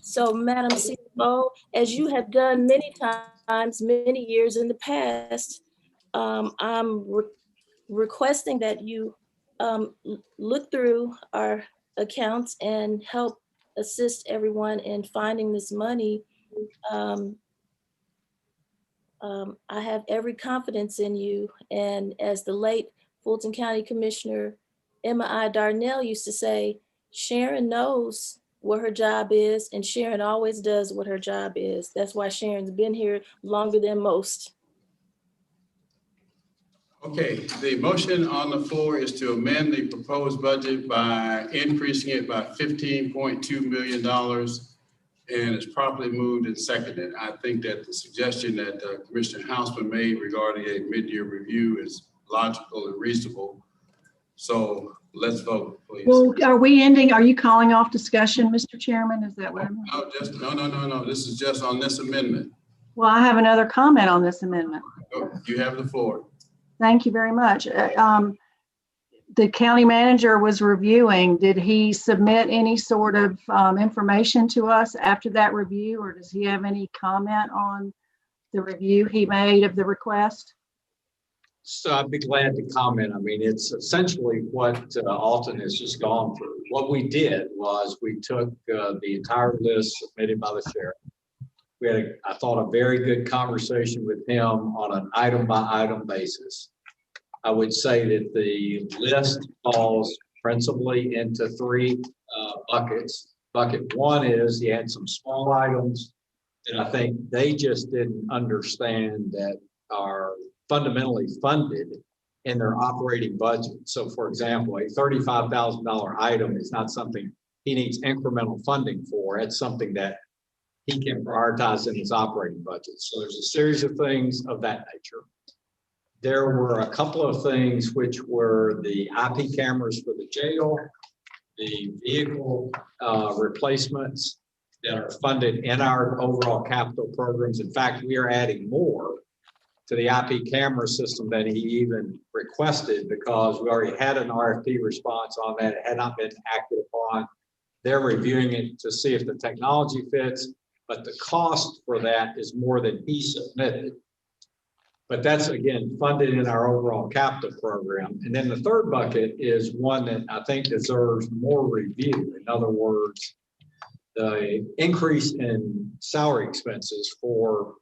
So Madam CFO, as you have done many times, many years in the past, I'm requesting that you look through our accounts and help assist everyone in finding this money. I have every confidence in you. And as the late Fulton County Commissioner Emma I. Darnell used to say, Sharon knows what her job is, and Sharon always does what her job is. That's why Sharon's been here longer than most. Okay, the motion on the floor is to amend the proposed budget by increasing it by $15.2 million, and it's properly moved and seconded. I think that the suggestion that Commissioner Houseman made regarding a mid-year review is logical and reasonable. So let's vote, please. Well, are you calling off discussion, Mr. Chairman? Is that what I'm? No. This is just on this amendment. Well, I have another comment on this amendment. You have the floor. Thank you very much. The county manager was reviewing. Did he submit any sort of information to us after that review, or does he have any comment on the review he made of the request? So I'd be glad to comment. I mean, it's essentially what Alton has just gone through. What we did was we took the entire list submitted by the sheriff. We had, I thought, a very good conversation with him on an item by item basis. I would say that the list falls principally into three buckets. Bucket one is he had some small items that I think they just didn't understand that are fundamentally funded in their operating budget. So for example, a $35,000 item is not something he needs incremental funding for. It's something that he can prioritize in his operating budget. So there's a series of things of that nature. There were a couple of things which were the IP cameras for the jail, the vehicle replacements that are funded in our overall capital programs. In fact, we are adding more to the IP camera system than he even requested because we already had an RFP response on that. It had not been acted upon. They're reviewing it to see if the technology fits, but the cost for that is more than he submitted. But that's, again, funded in our overall capital program. And then the third bucket is one that I think deserves more review. In other words, the increase in salary expenses for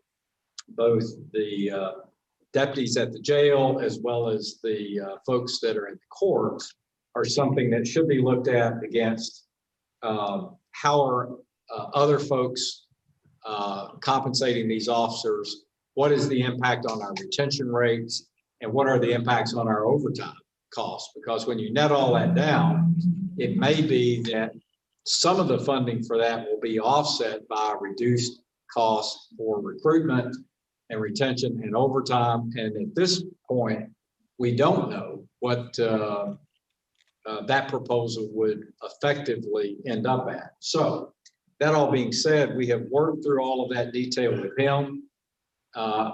both the deputies at the jail as well as the folks that are in the courts are something that should be looked at against how are other folks compensating these officers. What is the impact on our retention rates and what are the impacts on our overtime costs? Because when you net all that down, it may be that some of the funding for that will be offset by reduced costs for recruitment and retention and overtime. And at this point, we don't know what that proposal would effectively end up at. So that all being said, we have worked through all of that detail with him.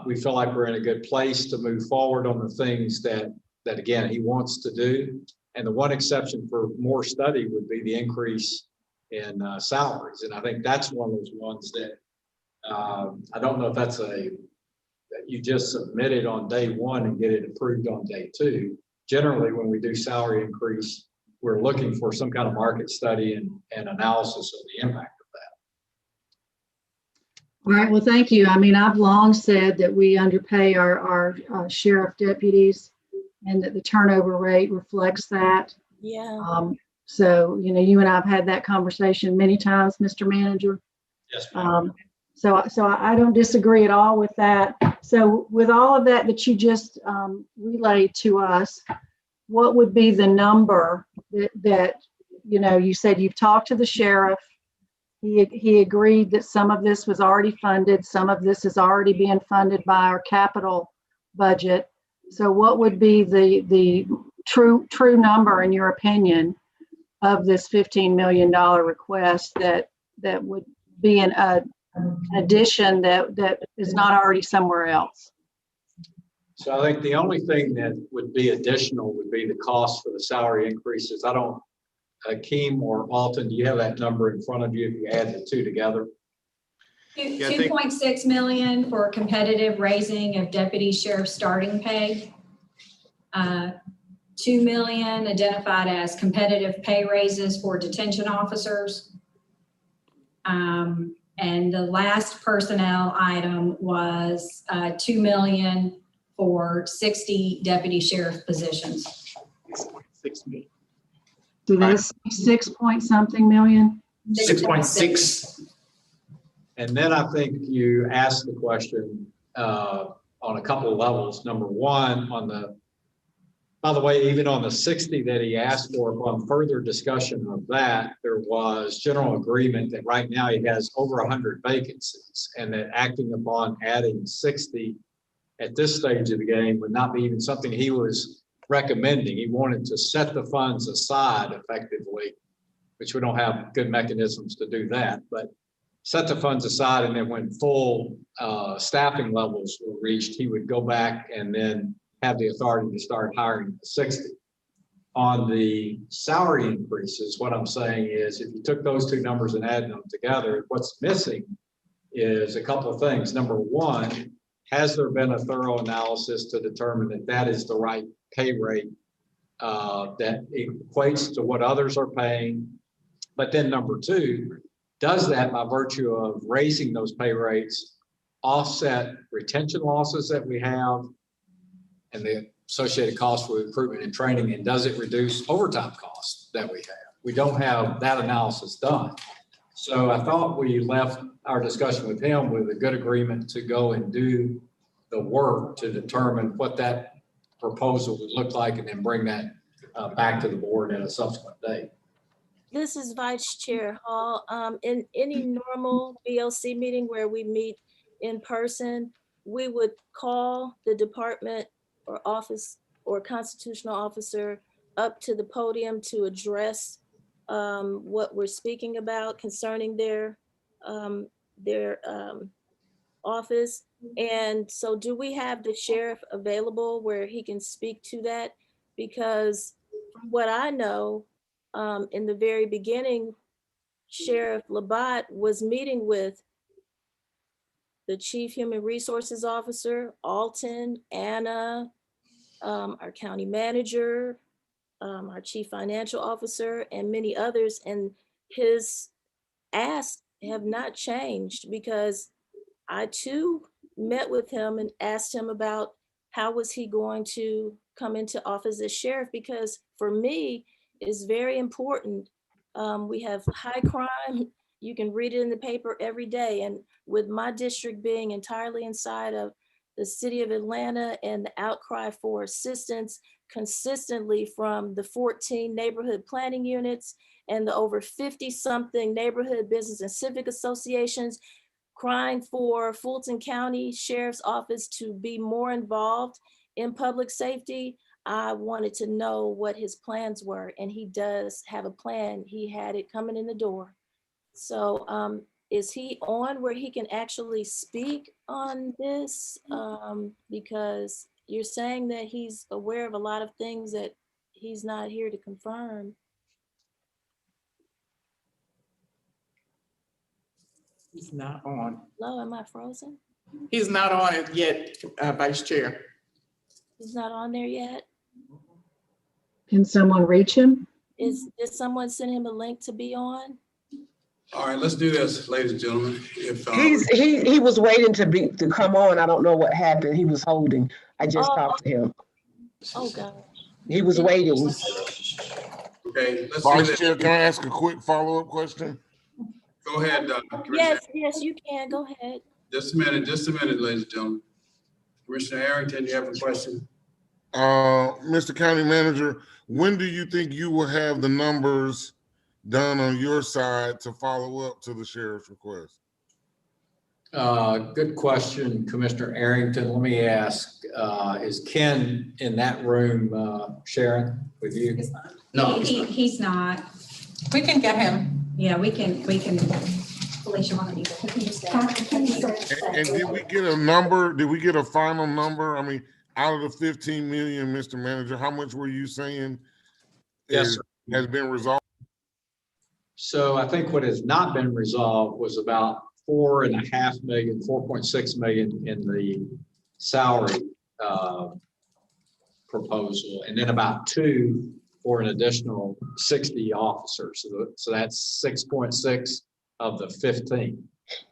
We feel like we're in a good place to move forward on the things that again, he wants to do. And the one exception for more study would be the increase in salaries. And I think that's one of those ones that I don't know if that's that you just submit it on day one and get it approved on day two. Generally, when we do salary increase, we're looking for some kind of market study and analysis of the impact. All right, well, thank you. I mean, I've long said that we underpay our sheriff deputies and that the turnover rate reflects that. Yeah. So, you know, you and I have had that conversation many times, Mr. Manager. Yes. So I don't disagree at all with that. So with all of that you just relayed to us, what would be the number that you know, you said you've talked to the sheriff. He agreed that some of this was already funded. Some of this is already being funded by our capital budget. So what would be the true number, in your opinion, of this $15 million request that would be an addition that is not already somewhere else? So I think the only thing that would be additional would be the cost for the salary increases. I don't Akeem or Alton, do you have that number in front of you if you add the two together? Yeah, I think- 2.6 million for competitive raising of deputy sheriff starting pay. 2 million identified as competitive pay raises for detention officers. And the last personnel item was 2 million for 60 deputy sheriff positions. 6 million. Did they say 6 point something million? 6.6. And then I think you asked the question on a couple of levels. Number one, by the way, even on the 60 that he asked for, upon further discussion of that, there was general agreement that right now he has over 100 vacancies, and that acting upon adding 60 at this stage of the game would not be even something he was recommending. He wanted to set the funds aside effectively, which we don't have good mechanisms to do that, but set the funds aside, and then when full staffing levels were reached, he would go back and then have the authority to start hiring the 60. On the salary increases, what I'm saying is if you took those two numbers and added them together, what's missing is a couple of things. Number one, has there been a thorough analysis to determine that that is the right pay rate that equates to what others are paying? But then number two, does that, by virtue of raising those pay rates, offset retention losses that we have and the associated costs for recruitment and training, and does it reduce overtime costs that we have? We don't have that analysis done. So I thought we left our discussion with him with a good agreement to go and do the work to determine what that proposal would look like, and then bring that back to the board at a subsequent date. This is Vice Chair Hall. In any normal BOC meeting where we meet in person, we would call the department or office or constitutional officer up to the podium to address what we're speaking about concerning their office. And so do we have the sheriff available where he can speak to that? Because from what I know, in the very beginning, Sheriff Labatt was meeting with the Chief Human Resources Officer, Alton, Anna, our county manager, our Chief Financial Officer, and many others. And his asks have not changed, because I too met with him and asked him about how was he going to come into office as sheriff, because for me, it's very important. We have high crime. You can read it in the paper every day. And with my district being entirely inside of the city of Atlanta and the outcry for assistance consistently from the 14 neighborhood planning units and the over 50 something neighborhood business and civic associations crying for Fulton County Sheriff's Office to be more involved in public safety, I wanted to know what his plans were, and he does have a plan. He had it coming in the door. So is he on where he can actually speak on this? Because you're saying that he's aware of a lot of things that he's not here to confirm. He's not on. Hello, am I frozen? He's not on it yet, Vice Chair. He's not on there yet? Can someone reach him? Did someone send him a link to be on? All right, let's do this, ladies and gentlemen. If He was waiting to come on. I don't know what happened. He was holding. I just talked to him. Oh, God. He was waiting. Okay, let's do Vice this. Chair, can I ask a quick follow-up question? Go ahead, Yes, you can. Go ahead. Just a minute, ladies and gentlemen. Commissioner Arrington, you have a question? Mr. County Manager, when do you think you will have the numbers done on your side to follow up to the sheriff's request? Good question, Commissioner Arrington. Let me ask, is Ken in that room, Sharon, with you? No, He's not. We can get him. Yeah, we can. Felicia, why don't you go? And did we get a number? Did we get a final number? I mean, out of the 15 million, Mr. Manager, how much were you saying Yes, sir. has been resolved? So I think what has not been resolved was about 4.5 million, 4.6 million in the salary proposal, and then about 2 for an additional 60 officers. So that's 6.6 of the 15.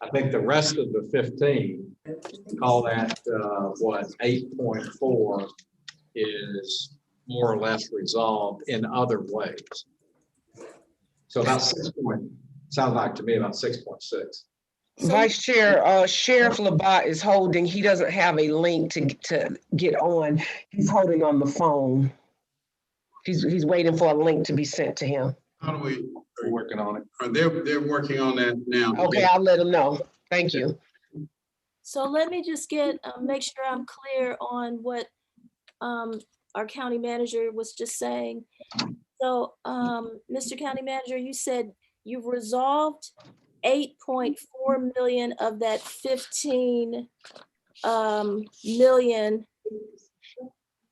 I think the rest of the 15, call that what, 8.4 is more or less resolved in other ways. So about 6 point, sounds like to me about 6.6. Vice Chair, Sheriff Labat is holding, he doesn't have a link to get on. He's holding on the phone. He's waiting for a link to be sent to him. How do we? We're working on it. They're working on that now. Okay, I'll let him know. Thank you. So let me just make sure I'm clear on what our county manager was just saying. So, Mr. County Manager, you said you've resolved 8.4 million of that 15 million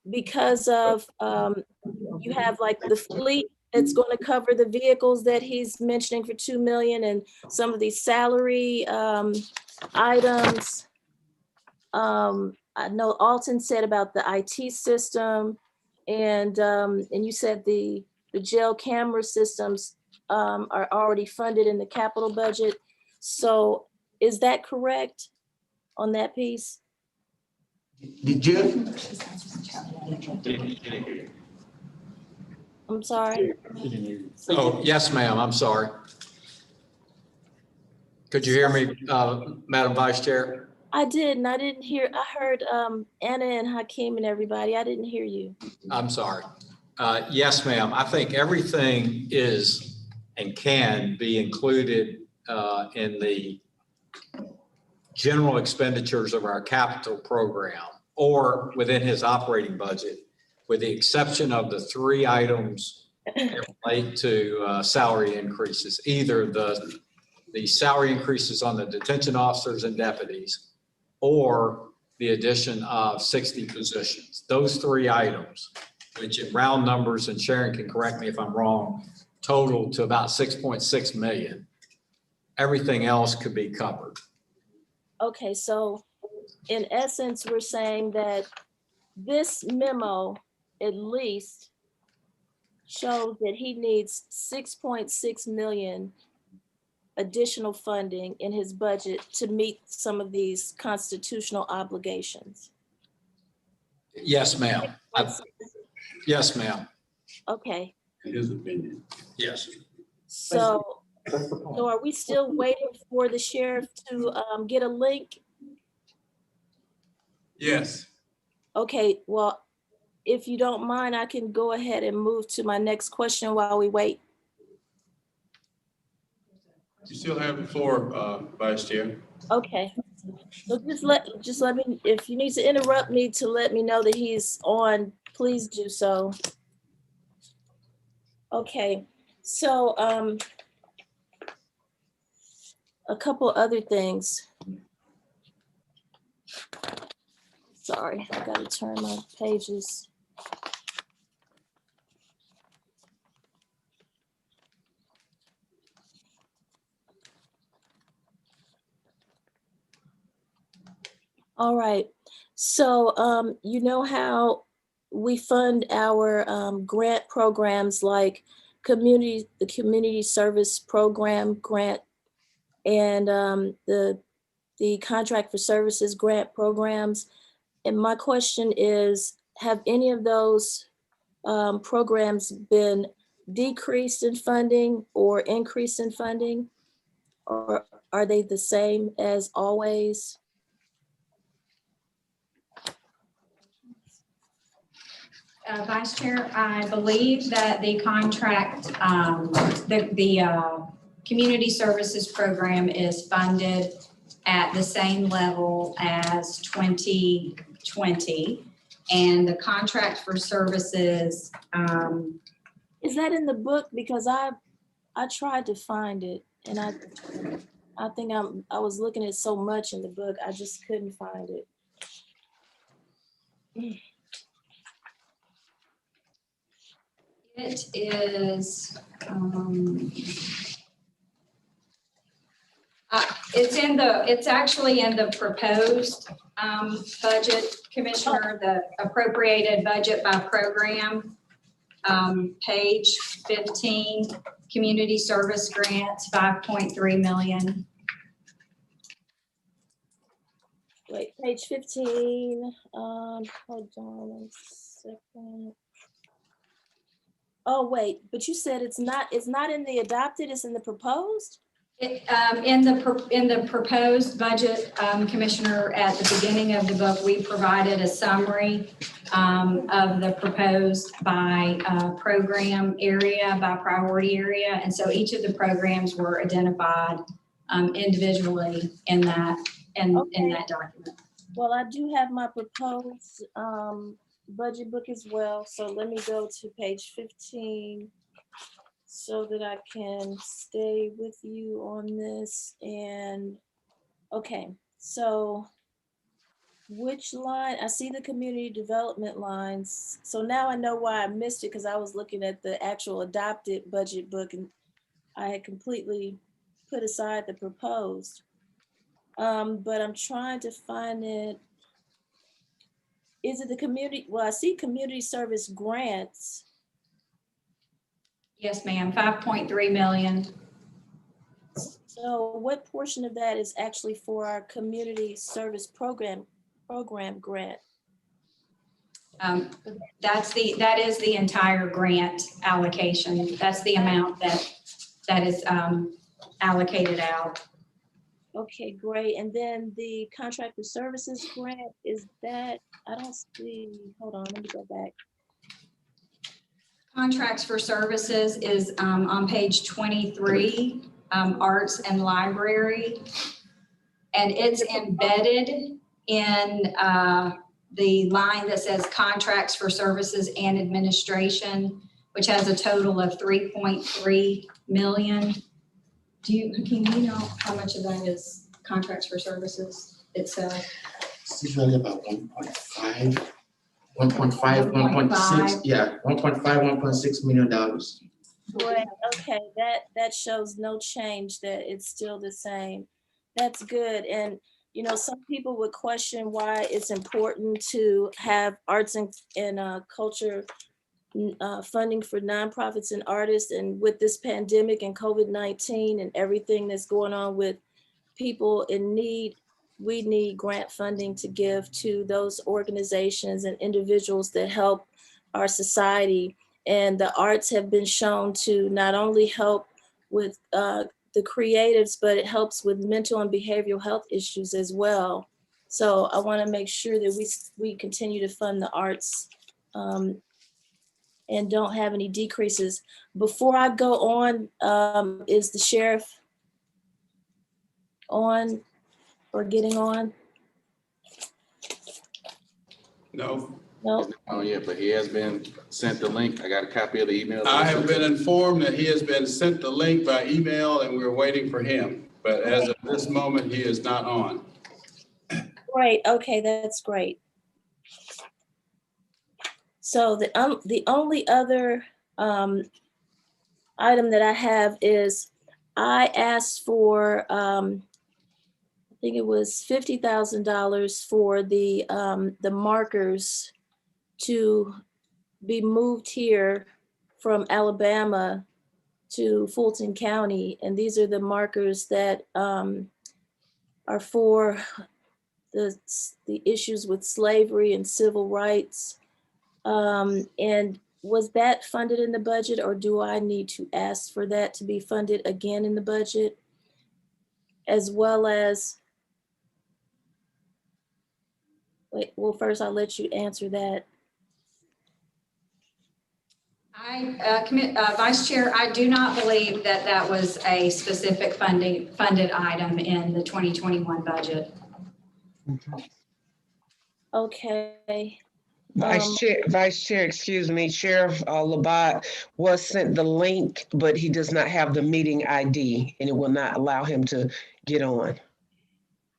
because of you have like the fleet that's going to cover the vehicles that he's mentioning for 2 million and some of these salary items. I know Alton said about the IT system, and you said the jail camera systems are already funded in the capital budget. So is that correct on that piece? Did you? I'm sorry. Oh, yes, ma'am. I'm sorry. Could you hear me, Madam Vice Chair? I did, and I didn't hear. I heard Anna and Hakeem and everybody. I didn't hear you. I'm sorry. Yes, ma'am. I think everything is and can be included in the general expenditures of our capital program or within his operating budget, with the exception of the 3 items that relate to salary increases, either the salary increases on the detention officers and deputies, or the addition of 60 positions. Those 3 items, which in round numbers, and Sharon can correct me if I'm wrong, total to about 6.6 million. Everything else could be covered. Okay, so in essence, we're saying that this memo at least shows that he needs 6.6 million additional funding in his budget to meet some of these constitutional obligations. Yes, ma'am. Yes, ma'am. Okay. In his opinion. Yes. So are we still waiting for the sheriff to get a link? Yes. Okay, well, if you don't mind, I can go ahead and move to my next question while we wait. You still have the floor, Vice Chair. Okay. So just let me, if you need to interrupt me to let me know that he's on, please do so. Okay, so a couple other things. Sorry, I gotta turn my pages. All right, so you know how we fund our grant programs like the community service program grant and the contract for services grant programs. And my question is, have any of those programs been decreased in funding or increased in funding? Or are they the same as always? Vice Chair, I believe that the contract, the community services program is funded at the same level as 2020. And the contract for services. Is that in the book? Because I tried to find it and I think I was looking at so much in the book, I just couldn't find it. It is, It's actually in the proposed budget, Commissioner, the appropriated budget by program. Page 15, community service grants, 5.3 million. Wait, page 15, hold on 1 second. Oh, wait, but you said it's not in the adopted, it's in the proposed? In the proposed budget, Commissioner, at the beginning of the book, we provided a summary of the proposed by program area, by priority area. And so each of the programs were identified individually in that document. Well, I do have my proposed budget book as well. So let me go to page 15 so that I can stay with you on this. And okay, so which line? I see the community development lines. So now I know why I missed it, because I was looking at the actual adopted budget book and I had completely put aside the proposed. But I'm trying to find it. Is it the community? Well, I see community service grants. Yes, ma'am, 5.3 million. So what portion of that is actually for our community service program grant? That is the entire grant allocation. That's the amount that is allocated out. Okay, great. And then the contract for services grant, is that, I don't see, hold on, let me go back. Contracts for services is on page 23, arts and library. And it's embedded in the line that says contracts for services and administration, which has a total of 3.3 million. Can you know how much of that is contracts for services itself? It's usually about 1.5, 1.6, yeah, 1.5, $1.6 million. Great, okay, that shows no change, that it's still the same. That's good. And you know, some people would question why it's important to have arts and culture funding for nonprofits and artists. And with this pandemic and COVID-19 and everything that's going on with people in need, we need grant funding to give to those organizations and individuals that help our society. And the arts have been shown to not only help with the creatives, but it helps with mental and behavioral health issues as well. So I want to make sure that we continue to fund the arts and don't have any decreases. Before I go on, is the sheriff on or getting on? No. No. Oh, yeah, but he has been sent the link. I got a copy of the email. I have been informed that he has been sent the link by email and we're waiting for him. But as of this moment, he is not on. Great, okay, that's great. So the only other item that I have is I asked for, I think it was $50,000 for the markers to be moved here from Alabama to Fulton County. And these are the markers that are for the issues with slavery and civil rights. And was that funded in the budget, or do I need to ask for that to be funded again in the budget? As well as, wait, well, first I'll let you answer that. Vice Chair, I do not believe that was a specific funded item in the 2021 budget. Okay. Vice Chair, excuse me, Sheriff Labat was sent the link, but he does not have the meeting ID and it will not allow him to get on.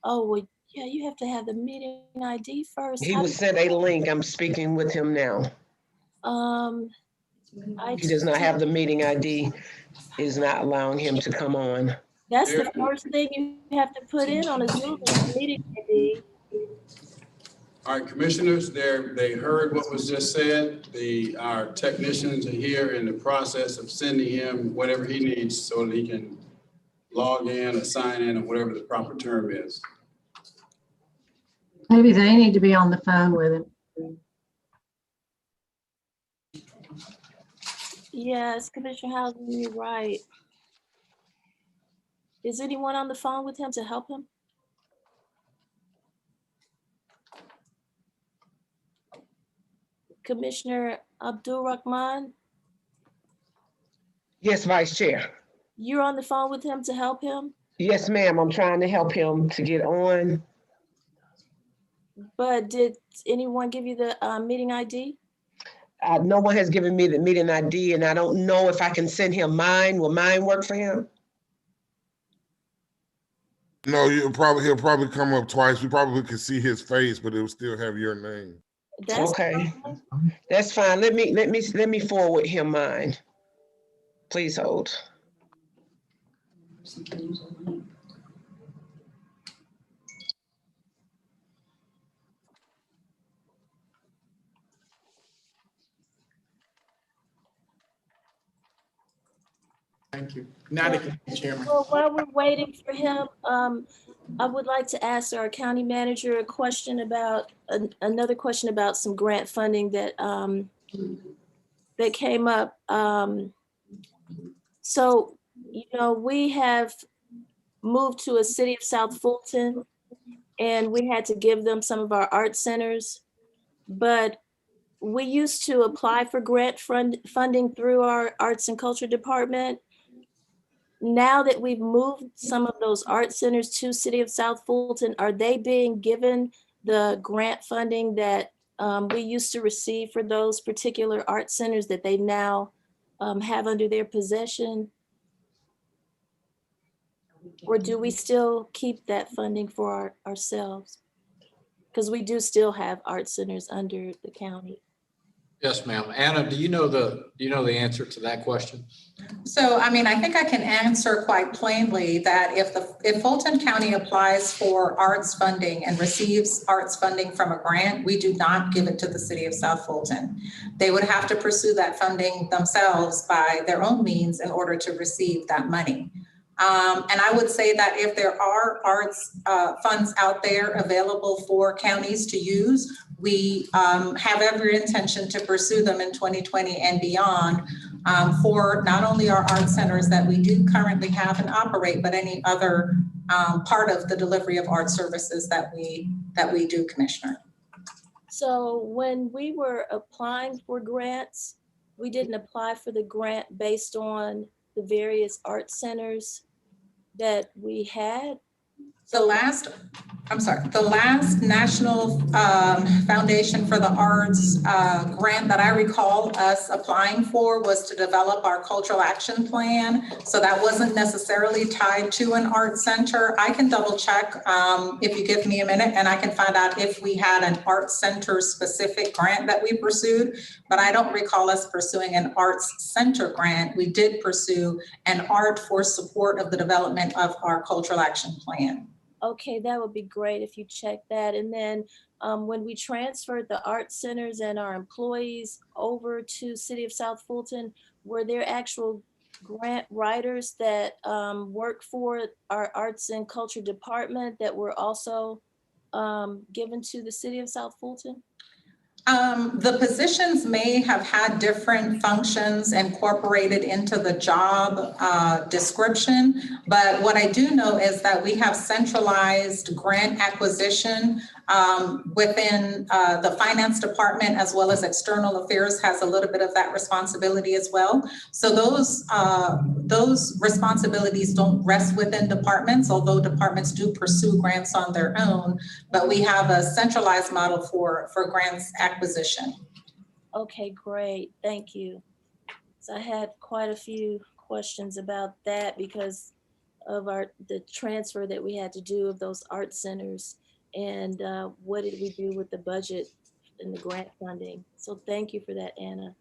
Oh, well, yeah, you have to have the meeting ID first. He was sent a link. I'm speaking with him now. He does not have the meeting ID, is not allowing him to come on. That's the first thing you have to put in on a Zoom is the meeting ID. All right, commissioners, they heard what was just said. Our technicians are here in the process of sending him whatever he needs so that he can log in or sign in or whatever the proper term is. Maybe they need to be on the phone with him. Yes, Commissioner Housen, you're right. Is anyone on the phone with him to help him? Commissioner Abdul Rahman, Yes, Vice Chair. you're on the phone with him to help him, Yes, ma'am. I'm trying to help him to get on. but did anyone give you the meeting ID? No one has given me the meeting ID, and I don't know if I can send him mine. Will mine work for him? No, he'll probably come up twice. We probably could see his face, but it will still have your name. That's okay. That's fine. Let me forward him mine. Please hold. Thank you. Now they can, Chairman. Well, while we're waiting for him, I would like to ask our county manager a question about another question about some grant funding that that came up. So, you know, we have moved to a city of South Fulton, and we had to give them some of our art centers, but we used to apply for grant funding through our arts and culture department. Now that we've moved some of those art centers to City of South Fulton, are they being given the grant funding that we used to receive for those particular art centers that they now have under their possession? Or do we still keep that funding for ourselves? Because we do still have art centers under the county. Yes, ma'am. Anna, do you know the answer to that question? So, I mean, I think I can answer quite plainly that if Fulton County applies for arts funding and receives arts funding from a grant, we do not give it to the city of South Fulton. They would have to pursue that funding themselves by their own means in order to receive that money. And I would say that if there are arts funds out there available for counties to use, we have every intention to pursue them in 2020 and beyond for not only our art centers that we do currently have and operate, but any other part of the delivery of art services that we do, Commissioner. So when we were applying for grants, we didn't apply for the grant based on the various art centers that we had. The last National Foundation for the Arts grant that I recall us applying for was to develop our cultural action plan. So that wasn't necessarily tied to an art center. I can double check if you give me a minute, and I can find out if we had an art center specific grant that we pursued, but I don't recall us pursuing an arts center grant. We did pursue an art for support of the development of our cultural action plan. Okay, that would be great if you check that. And then when we transferred the art centers and our employees over to City of South Fulton, were there actual grant writers that work for our arts and culture department that were also given to the City of South Fulton? The positions may have had different functions incorporated into the job description, but what I do know is that we have centralized grant acquisition within the finance department, as well as external affairs has a little bit of that responsibility as well. So those responsibilities don't rest within departments, although departments do pursue grants on their own, but we have a centralized model for grants acquisition. Okay, great, thank you. So I had quite a few questions about that because of the transfer that we had to do of those art centers, and what did we do with the budget and the grant funding. So thank you for that, Anna.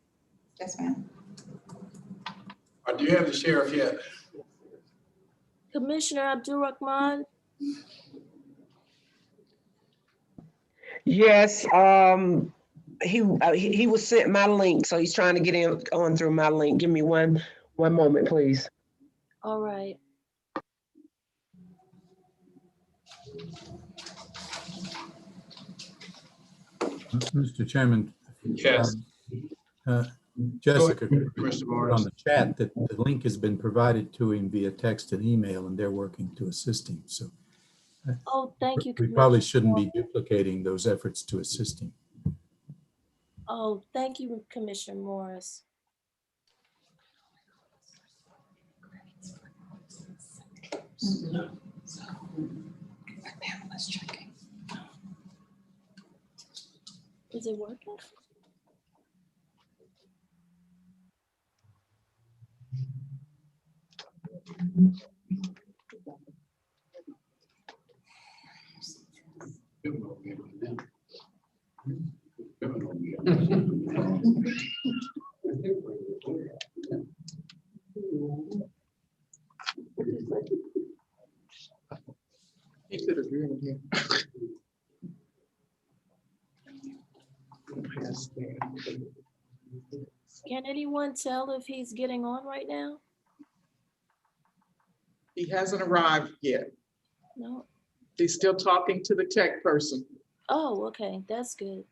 Yes, ma'am. Do you have the sheriff yet? Commissioner Abdul Rahman? Yes, he was sent my link, so he's trying to get in on through my link. Give me one moment, please. All right. Mr. Chairman. Yes. Jessica Mr. put on the chat that the link has been provided to him via text and email, and they're working to assist him. So Oh, thank you, we probably Commissioner. shouldn't be duplicating those efforts to assist him. Oh, thank you, Commissioner Morris. Is it working? He could agree with you. Can anyone tell if he's getting on right now? He hasn't arrived yet. No. He's still talking to the tech person. Oh, okay, that's good.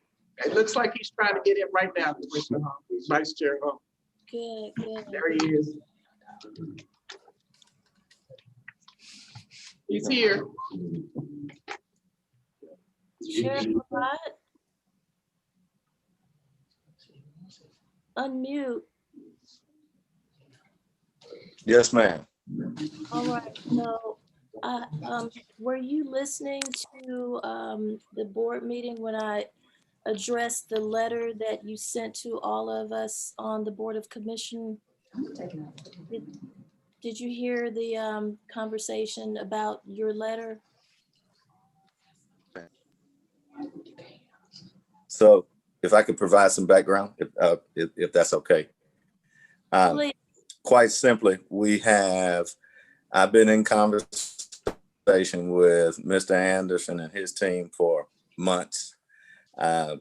It looks like he's trying to get in right now, Commissioner Vice Chair. Good, good. There he is. He's here. Sheriff Muhammad? Unmute. Yes, ma'am. All right, so were you listening to the board meeting when I addressed the letter that you sent to all of us on the Board of Commission? Did you hear the conversation about your letter? So if I could provide some background, if that's okay. Please. Quite simply, I've been in conversation with Mr. Anderson and his team for months. I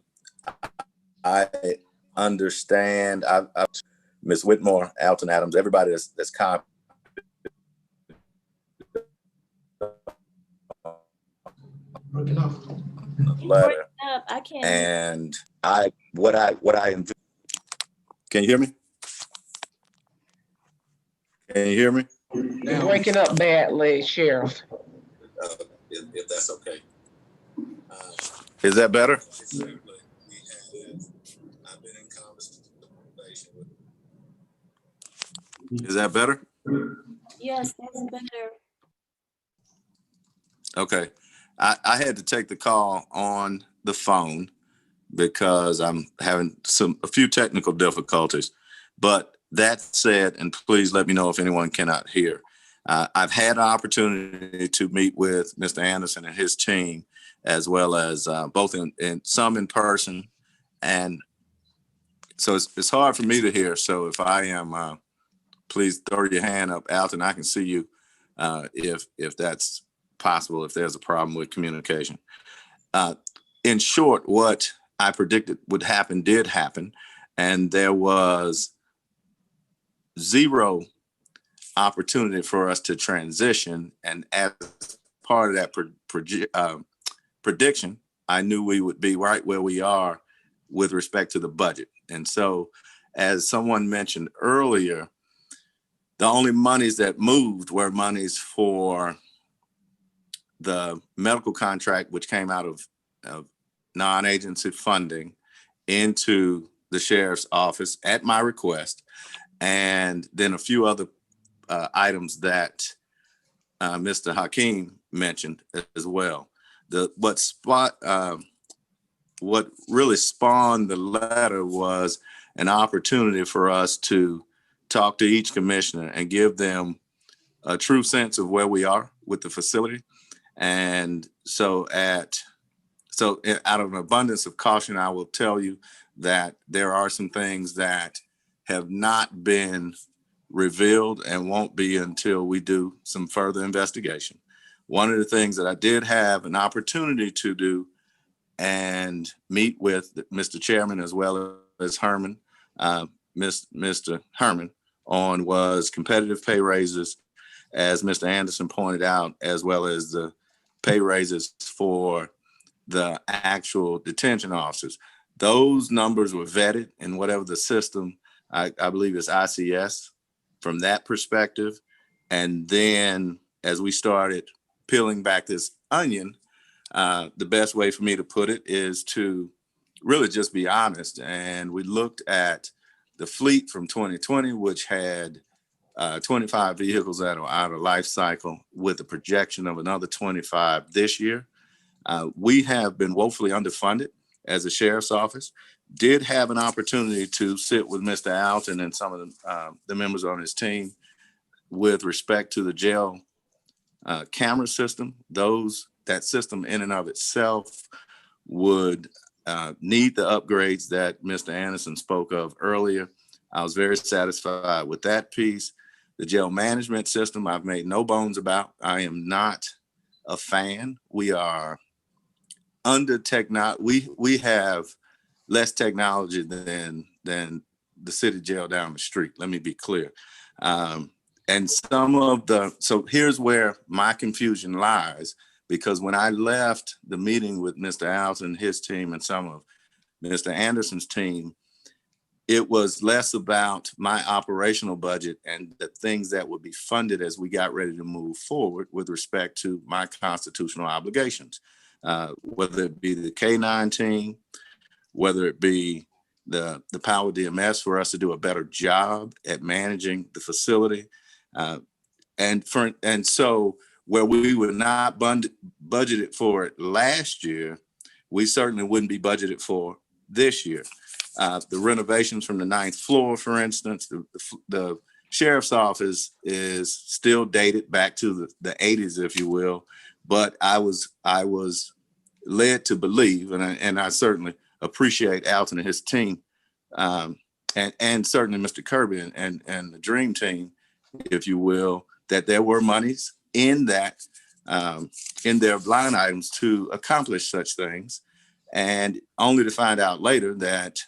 understand, Ms. Whitmore, Alton Adams, everybody that's copied letter. I can't. And can you hear me? Can you hear me? You're breaking up badly, Sheriff. If that's okay. Is that better? Is that better? Yes, that's better. Okay. I had to take the call on the phone because I'm having a few technical difficulties. But that said, and please let me know if anyone cannot hear. I've had an opportunity to meet with Mr. Anderson and his team, as well as both in some in person. And so it's hard for me to hear. So if I am, please throw your hand up, Alton. I can see you if that's possible, if there's a problem with communication. In short, what I predicted would happen did happen, and there was zero opportunity for us to transition. And as part of that prediction, I knew we would be right where we are with respect to the budget. And so, as someone mentioned earlier, the only monies that moved were monies for the medical contract, which came out of non-agency funding into the sheriff's office at my request, and then a few other items that Mr. Hakeem mentioned as well. What really spawned the letter was an opportunity for us to talk to each commissioner and give them a true sense of where we are with the facility. And so out of an abundance of caution, I will tell you that there are some things that have not been revealed and won't be until we do some further investigation. One of the things that I did have an opportunity to do and meet with Mr. Chairman as well as Herman, Mr. Herman, on was competitive pay raises, as Mr. Anderson pointed out, as well as the pay raises for the actual detention officers. Those numbers were vetted in whatever the system, I believe it's ICS from that perspective. And then as we started peeling back this onion, the best way for me to put it is to really just be honest. And we looked at the fleet from 2020, which had 25 vehicles that are out of life cycle, with a projection of another 25 this year. We have been woefully underfunded as a sheriff's office. Did have an opportunity to sit with Mr. Alton and some of the members on his team with respect to the jail camera system. That system in and of itself would need the upgrades that Mr. Anderson spoke of earlier. I was very satisfied with that piece. The jail management system, I've made no bones about. I am not a fan. We are under technology. We have less technology than the city jail down the street. Let me be clear. And so here's where my confusion lies, because when I left the meeting with Mr. Alton, his team, and some of Mr. Anderson's team, it was less about my operational budget and the things that would be funded as we got ready to move forward with respect to my constitutional obligations, whether it be the K-9 team, whether it be the Power DMS for us to do a better job at managing the facility. And so where we were not budgeted for it last year, we certainly wouldn't be budgeted for this year. The renovations from the 9th floor, for instance, the sheriff's office is still dated back to the 80s, if you will. But I was led to believe, and I certainly appreciate Alton and his team, and certainly Mr. Kirby and the Dream Team, if you will, that there were monies in that in their line items to accomplish such things, and only to find out later that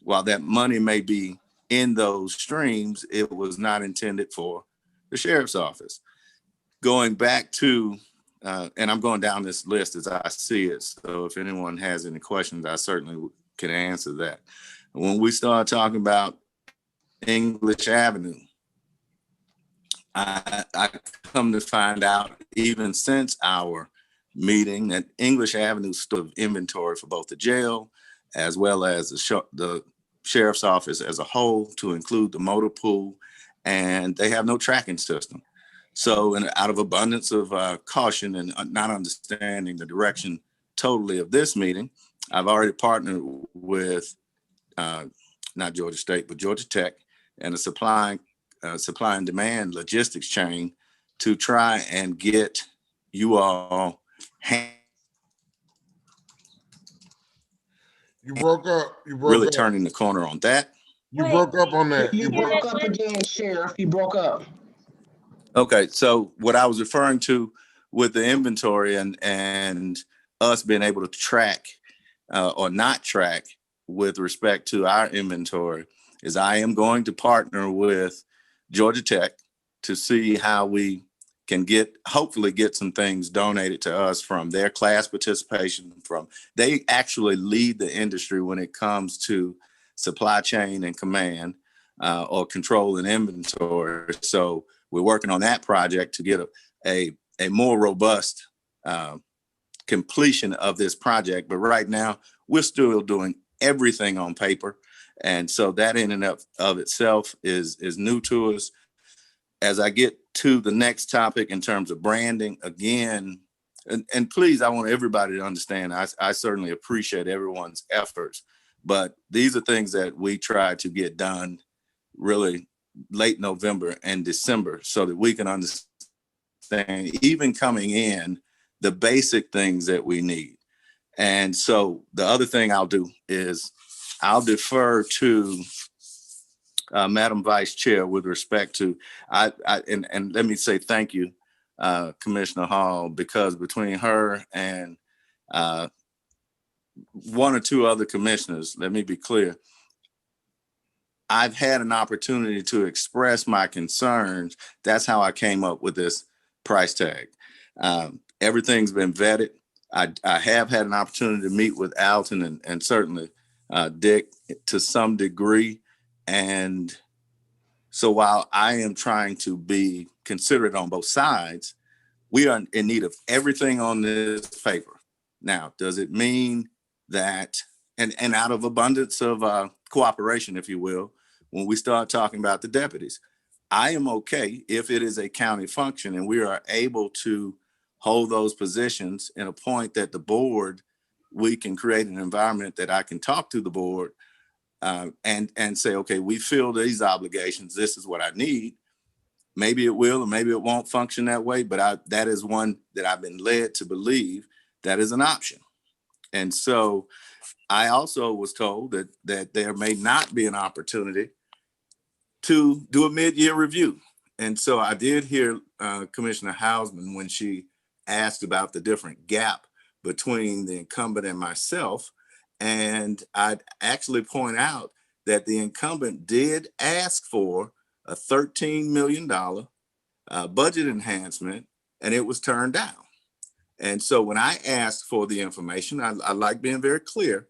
while that money may be in those streams, it was not intended for the sheriff's office. Going back to, and I'm going down this list as I see it, so if anyone has any questions, I certainly can answer that. When we start talking about English Avenue, I come to find out, even since our meeting, that English Avenue stood inventory for both the jail as well as the sheriff's office as a whole, to include the motor pool, and they have no tracking system. So, out of abundance of caution and not understanding the direction totally of this meeting, I've already partnered with not Georgia State, but Georgia Tech, and a supply and demand logistics chain to try and get you all. You broke up. Really turning the corner on that. You broke up on that. You broke up again, Sheriff. You broke up. Okay, so what I was referring to with the inventory and us being able to track or not track with respect to our inventory is I am going to partner with Georgia Tech to see how we can hopefully get some things donated to us from their class participation. They actually lead the industry when it comes to supply chain and command or control and inventory. So we're working on that project to get a more robust completion of this project. But right now, we're still doing everything on paper. And so that in and of itself is new to us. As I get to the next topic in terms of branding, again, and please, I want everybody to understand, I certainly appreciate everyone's efforts, but these are things that we try to get done really late November and December so that we can understand, even coming in, the basic things that we need. And so the other thing I'll do is I'll defer to Madam Vice Chair, with respect to, and let me say thank you, Commissioner Hall, because between her and one or two other commissioners, let me be clear, I've had an opportunity to express my concerns. That's how I came up with this price tag. Everything's been vetted. I have had an opportunity to meet with Alton and certainly Dick to some degree. And so while I am trying to be considerate on both sides, we are in need of everything on this paper. Now, does it mean that, and out of abundance of cooperation, if you will, when we start talking about the deputies, I am okay if it is a county function and we are able to hold those positions and appoint that the board, we can create an environment that I can talk to the board and say, okay, we feel these obligations. This is what I need. Maybe it will, or maybe it won't function that way, but that is one that I've been led to believe that is an option. And so I also was told that there may not be an opportunity to do a mid-year review. And so I did hear Commissioner Hausman when she asked about the different gap between the incumbent and myself. And I'd actually point out that the incumbent did ask for a $13 million budget enhancement, and it was turned down. And so when I asked for the information, I like being very clear.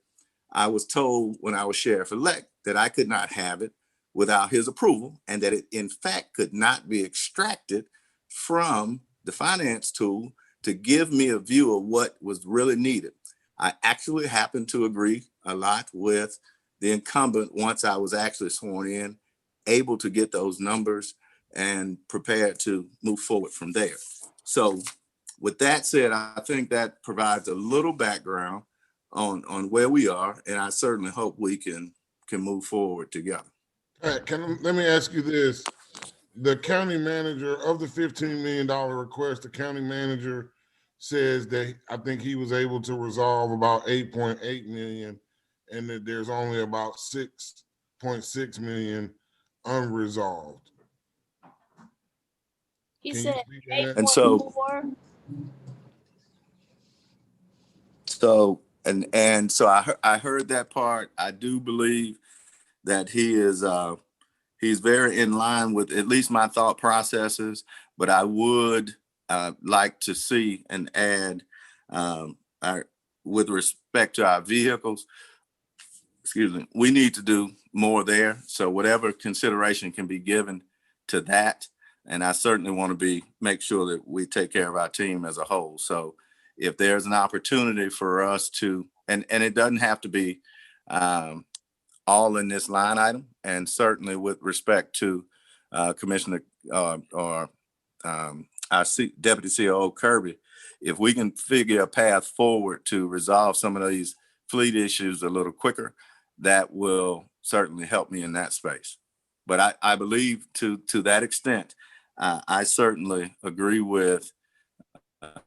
I was told when I was sheriff-elect that I could not have it without his approval, and that it in fact could not be extracted from the finance tool to give me a view of what was really needed. I actually happened to agree a lot with the incumbent once I was actually sworn in, able to get those numbers and prepared to move forward from there. So with that said, I think that provides a little background on where we are, and I certainly hope we can move forward together. All right, let me ask you this. The county manager of the $15 million request, the county manager says that I think he was able to resolve about 8.8 million and that there's only about 6.6 million unresolved. He Can said you speak on that? And 8.4. So I heard that part. I do believe that he is he's very in line with at least my thought processes, but I would like to see and add with respect to our vehicles, excuse me, we need to do more there. So whatever consideration can be given to that. And I certainly want to make sure that we take care of our team as a whole. So if there's an opportunity for us to, and it doesn't have to be all in this line item, and certainly with respect to Commissioner our Deputy COO Kirby, if we can figure a path forward to resolve some of these fleet issues a little quicker, that will certainly help me in that space. But I believe to that extent, I certainly agree with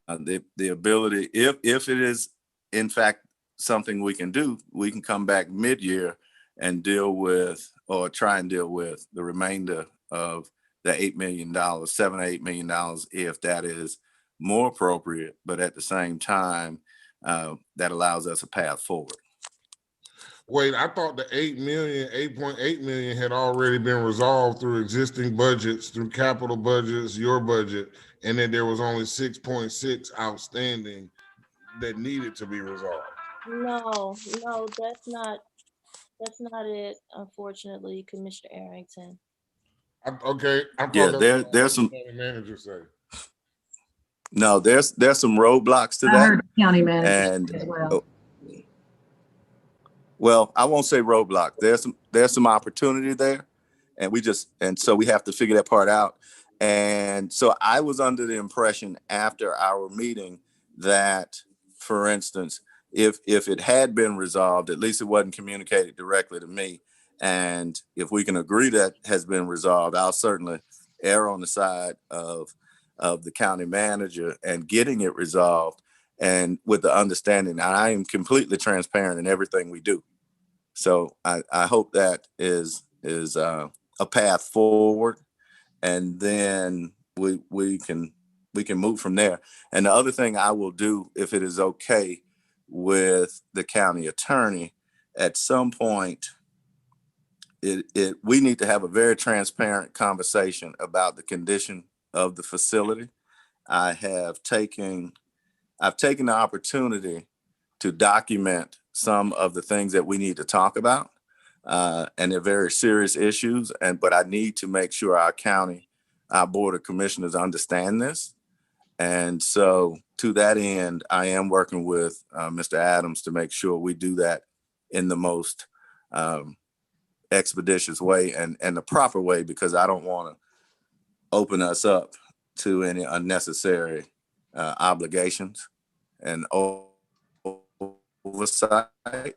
the ability, if it is in fact something we can do, we can come back mid-year and deal with, or try and deal with, the remainder of the $8 million, $7 or $8 million, if that is more appropriate, but at the same time, that allows us a path forward. Wait, I thought the 8.8 million had already been resolved through existing budgets, through capital budgets, your budget, and that there was only 6.6 outstanding that needed to be resolved. No, that's not it, unfortunately, Commissioner Arrington. Okay, I thought Yeah, there's some manager say. No, there's some roadblocks to that. I heard county manager and as well. Well, I won't say roadblock. There's some opportunity there, and so we have to figure that part out. And so I was under the impression after our meeting that, for instance, if it had been resolved, at least it wasn't communicated directly to me. And if we can agree that has been resolved, I'll certainly err on the side of the county manager and getting it resolved, and with the understanding that I am completely transparent in everything we do. So I hope that is a path forward, and then we can move from there. And the other thing I will do, if it is okay with the county attorney, at some point, we need to have a very transparent conversation about the condition of the facility. I've taken the opportunity to document some of the things that we need to talk about, and they're very serious issues. But I need to make sure our Board of Commissioners understand this. And so to that end, I am working with Mr. Adams to make sure we do that in the most expeditious way and the proper way, because I don't want to open us up to any unnecessary obligations and oversight,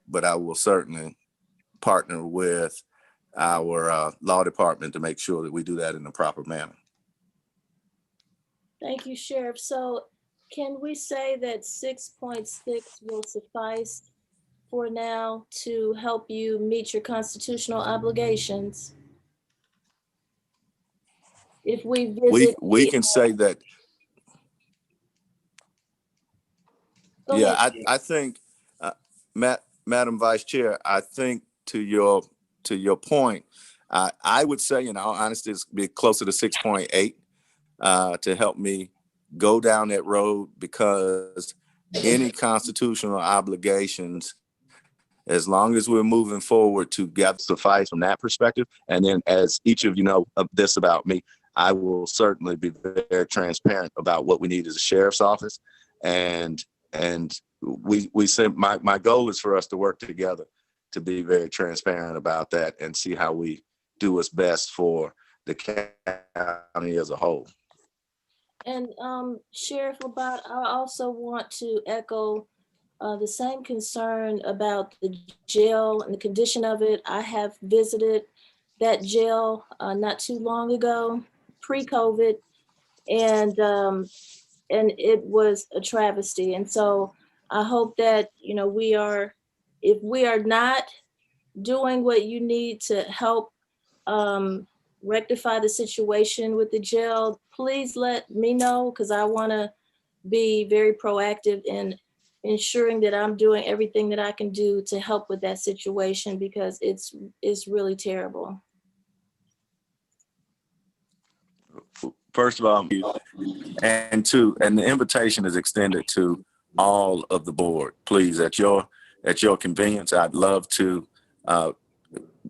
but I will certainly partner with our law department to make sure that we do that in the proper manner. Thank you, Sheriff. So can we say that 6.6 will suffice for now to help you meet your constitutional obligations? If we visit. We can say that. Yeah, I think, Madam Vice Chair, I think to your point, I would say, in all honesty, it's be closer to 6.8 to help me go down that road, because any constitutional obligations, as long as we're moving forward together, suffice from that perspective. And then, as each of you know this about me, I will certainly be very transparent about what we need as a sheriff's office. And we say my goal is for us to work together to be very transparent about that and see how we do what's best for the county as a whole. And Sheriff Labat, I also want to echo the same concern about the jail and the condition of it. I have visited that jail not too long ago, pre-COVID, and it was a travesty. And so I hope that, you know, if we are not doing what you need to help rectify the situation with the jail, please let me know, because I want to be very proactive in ensuring that I'm doing everything that I can do to help with that situation, because it's really terrible. First of all, and the invitation is extended to all of the board. Please, at your convenience, I'd love to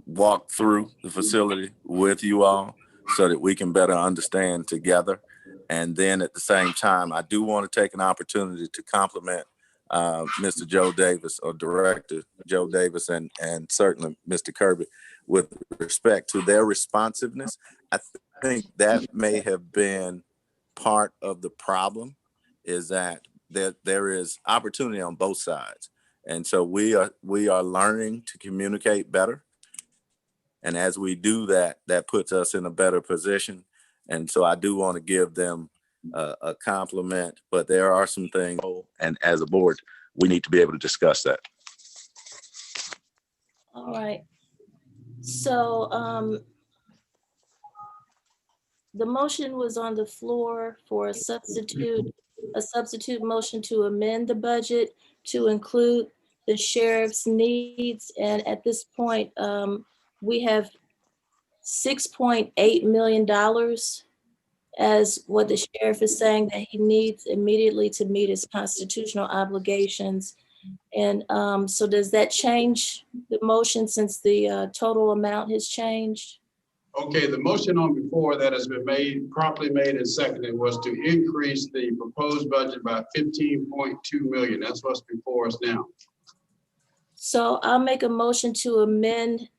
walk through the facility with you all so that we can better understand together. And then at the same time, I do want to take an opportunity to compliment Mr. Joe Davis, or Director Joe Davis, and certainly Mr. Kirby, with respect to their responsiveness. I think that may have been part of the problem, is that there is opportunity on both sides. And so we are learning to communicate better. And as we do that, that puts us in a better position. And so I do want to give them a compliment, but there are some things, and as a board, we need to be able to discuss that. All right. So the motion was on the floor for a substitute motion to amend the budget to include the sheriff's needs. And at this point, we have $6.8 million as what the sheriff is saying that he needs immediately to meet his constitutional obligations. And so does that change the motion, since the total amount has changed? Okay, the motion on before that has been made, properly made and seconded, was to increase the proposed budget by 15.2 million. That's what's before us now. So I'll make a motion to amend,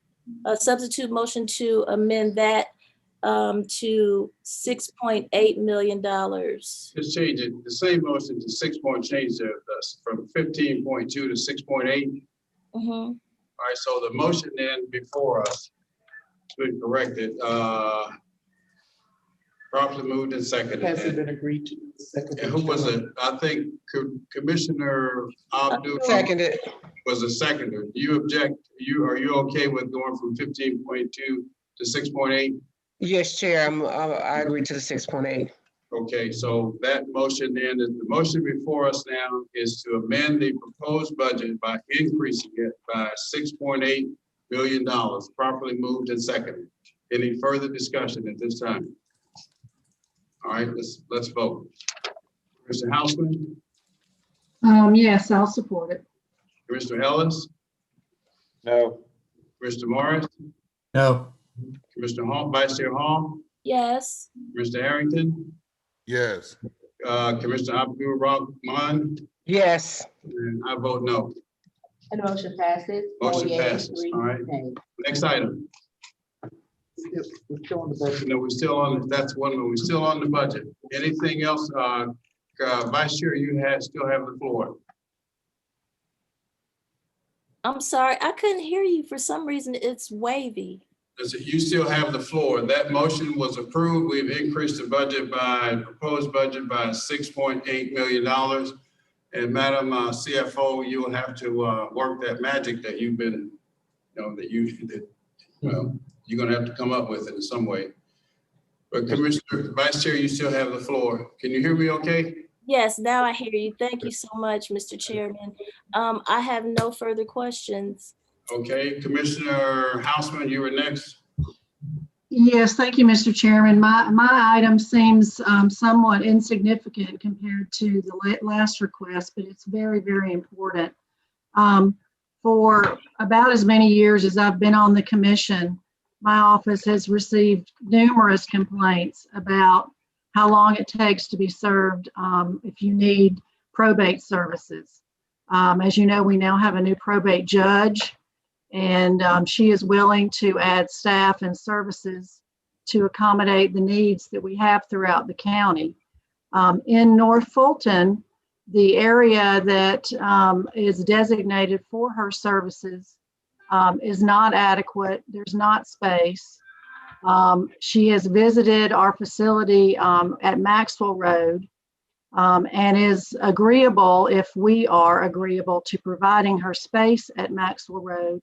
a substitute motion to amend that to $6.8 million. Just change it, the same motion to 6 point change us from 15.2 to 6.8. All right, so the motion then before us, been corrected, properly moved and seconded. Has it been agreed to? And who was it? I think Commissioner Abdul was a seconder. Do you object? Are you okay with going from 15.2 to to 6.8? Yes, Chair, I agree to the 6.8. Okay, so that motion then, the motion before us now is to amend the proposed budget by increasing it by $6.8 billion, properly moved and seconded. Any further discussion at this time? All right, let's vote. Mr. Houseman, Yes, I'll support it. Mr. Ellis, No. Mr. Morris, No. Mr. Hall, Vice Chair Hall, Yes. Mr. Harrington, Yes. Commissioner Abdul Rahman, Yes. and I vote no. And the motion passes. Motion 4 yeas, passes. 3 All right. nays. Next item. We're still on the budget. No, we're still on, that's one, we're still on the budget. Anything else? Vice Chair, you still have the floor. I'm sorry, I couldn't hear you. For some reason, it's wavy. Listen, you still have the floor. That motion was approved. We've increased the budget proposed budget by $6.8 million. And Madam CFO, you will have to work that magic that you've been, you're gonna have to come up with it in some way. But Commissioner, Vice Chair, you still have the floor. Can you hear me okay? Yes, now I hear you. Thank you so much, Mr. Chairman. I have no further questions. Okay, Commissioner Houseman, you were next. Yes, thank you, Mr. Chairman. My item seems somewhat insignificant compared to the last request, but it's very, very important. For about as many years as I've been on the commission, my office has received numerous complaints about how long it takes to be served if you need probate services. As you know, we now have a new probate judge, and she is willing to add staff and services to accommodate the needs that we have throughout the county. In North Fulton, the area that is designated for her services is not adequate. There's not space. She has visited our facility at Maxwell Road and is agreeable, if we are agreeable, to providing her space at Maxwell Road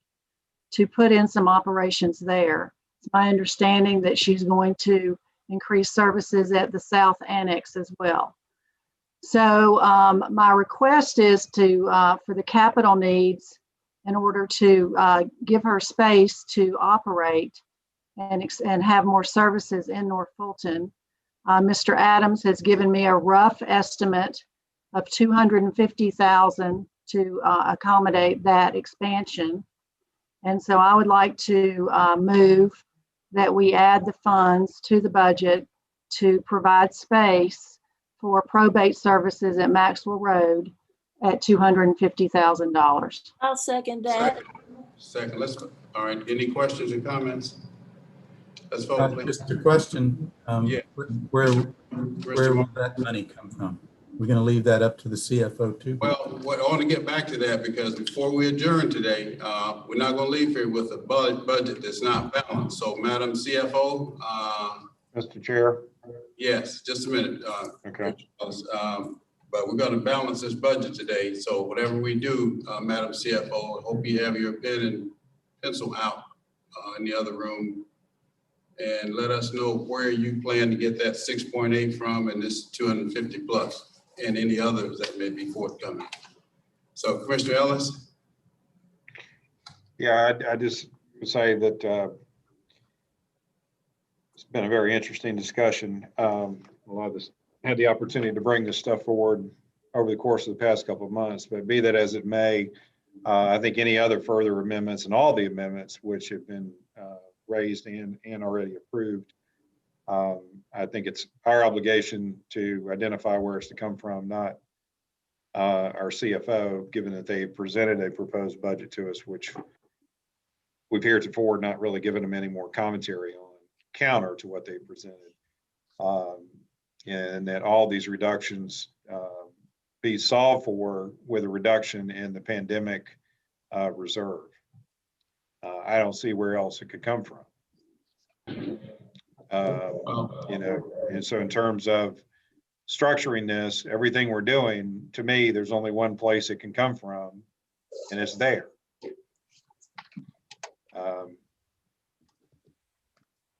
to put in some operations there. It's my understanding that she's going to increase services at the South Annex as well. So my request is for the capital needs, in order to give her space to operate and have more services in North Fulton. Mr. Adams has given me a rough estimate of $250,000 to accommodate that expansion. And so I would like to move that we add the funds to the budget to provide space for probate services at Maxwell Road at $250,000. I'll second that. Second, all right, any questions or comments? Let's vote, please. Just a question. Yeah. Where will that money come from? We're going to leave that up to the CFO too? Well, I want to get back to that because before we adjourn today, we're not going to leave here with a budget that's not balanced. So Madam CFO. Mr. Chair. Yes, just a minute. Okay. But we're going to balance this budget today. So whatever we do, Madam CFO, I hope you have your pen and pencil out in the other room and let us know where you plan to get that 6.8 from and this 250 plus and any others that may be forthcoming. So Commissioner Ellis. Yeah, I just would say that it's been a very interesting discussion. A lot of this had the opportunity to bring this stuff forward over the course of the past couple of months, but be that as it may, I think any other further amendments and all the amendments which have been raised and already approved, I think it's our obligation to identify where it's to come from, not our CFO, given that they presented a proposed budget to us, which we've heretofore not really given them any more commentary on, counter to what they presented. And that all these reductions be solved for with a reduction in the pandemic reserve. I don't see where else it could come from. And so in terms of structuring this, everything we're doing, to me, there's only one place it can come from, and it's there.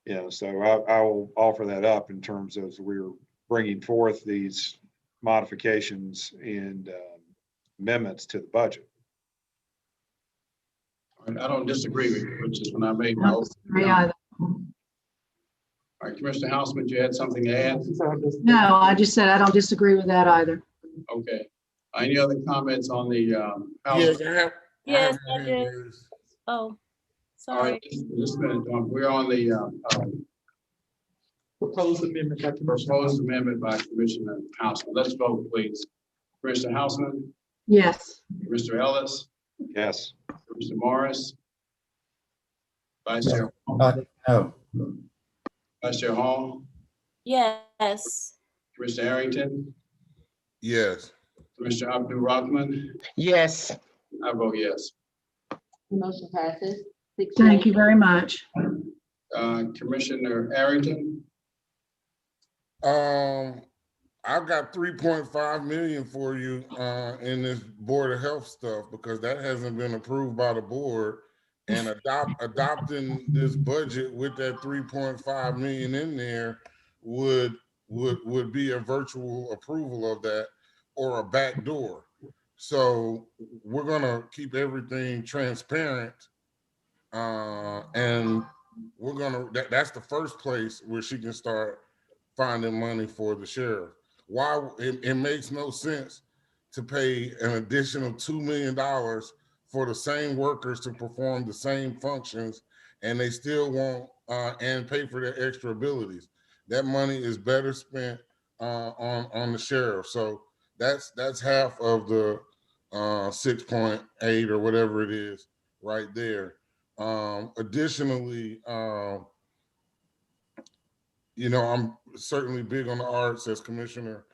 You know, so I will offer that up in terms of we're bringing forth these modifications and amendments to the budget. And I don't disagree with you, which is when I made my. I don't disagree either. All right, Commissioner Houseman, you had something to add? No, I just said I don't disagree with that either. Okay. Any other comments on the house? Yes, I have. Yes, my I hand did. raised. Oh, All sorry. right, just a minute, we're on the Proposed amendment by Commissioner Houseman. Let's vote, please. Commissioner Houseman, Yes. Mr. Ellis, Yes. Mr. Morris, Vice Chair, No. Vice Chair Hall, Yes. Commissioner Arrington, Yes. Commissioner Abdul Rahman. Yes. I vote yes. Motion passes. Thank you very much. Commissioner Arrington, I've got 3.5 million for you in this Board of Health stuff because that hasn't been approved by the board. And adopting this budget with that 3.5 million in there would be a virtual approval of that or a back door. So we're gonna keep everything transparent, and we're gonna that's the first place where she can start finding money for the sheriff. Why it makes no sense to pay an additional $2 million for the same workers to perform the same functions, and they still won't and pay for their extra abilities. That money is better spent on the sheriff. So that's half of the 6.8 or whatever it is right there. Additionally, you know, I'm certainly big on the arts, as Commissioner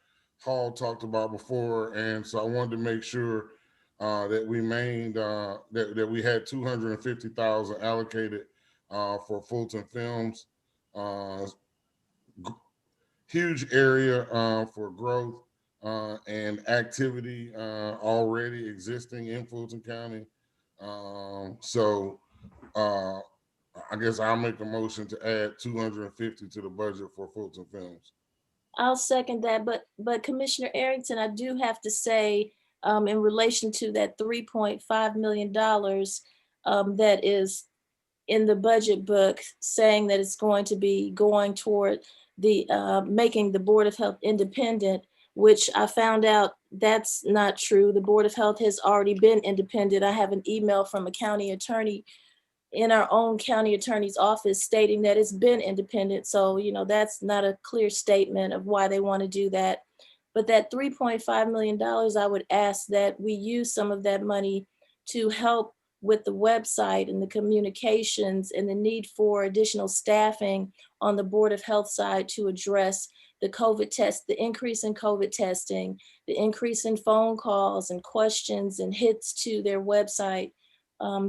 Hall talked about before, and so I wanted to make sure that we that we had 250,000 allocated for Fulton Films. Huge area for growth and activity already existing in Fulton County. So I guess I'll make a motion to add 250 to the budget for Fulton Films. I'll second that, but Commissioner Arrington, I do have to say, in relation to that $3.5 million that is in the budget book, saying that it's going to be going toward the making the Board of Health independent, which I found out that's not true. The Board of Health has already been independent. I have an email from a county attorney in our own county attorney's office stating that it's been independent. So, you know, that's not a clear statement of why they want to do that. But that $3.5 million, I would ask that we use some of that money to help with the website and the communications and the need for additional staffing on the Board of Health side to address the COVID test, the increase in COVID testing, the increase in phone calls and questions and hits to their website.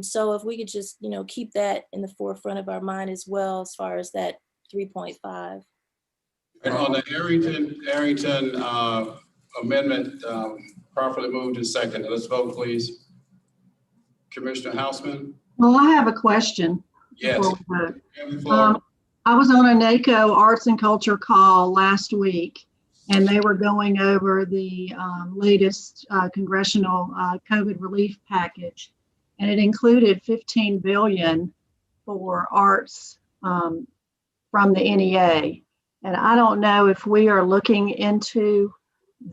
So if we could just, you know, keep that in the forefront of our mind as well, as far as that 3.5. and on the Arrington amendment, properly moved and seconded. Let's vote, please. Commissioner Houseman? Well, I have a question. Yes. I was on a NACO Arts and Culture call last week, and they were going over the latest congressional COVID relief package, and it included $15 billion for arts from the NEA. And I don't know if we are looking into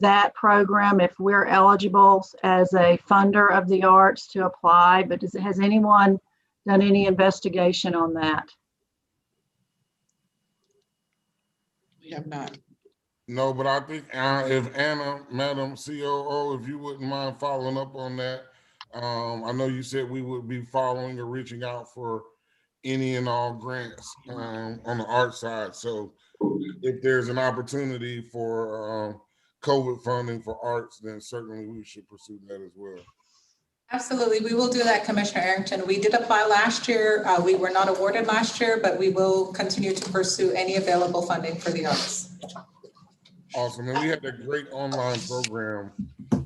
that program, if we're eligible as a funder of the arts to apply, but has anyone done any investigation on that? We have not. No, but I think if Anna, Madam COO, if you wouldn't mind following up on that. I know you said we would be following or reaching out for any and all grants on the art side. So if there's an opportunity for COVID funding for arts, then certainly we should pursue that as well. Absolutely, we will do that, Commissioner Arrington. We did apply last year. We were not awarded last year, but we will continue to pursue any available funding for the arts. Awesome, and we had a great online program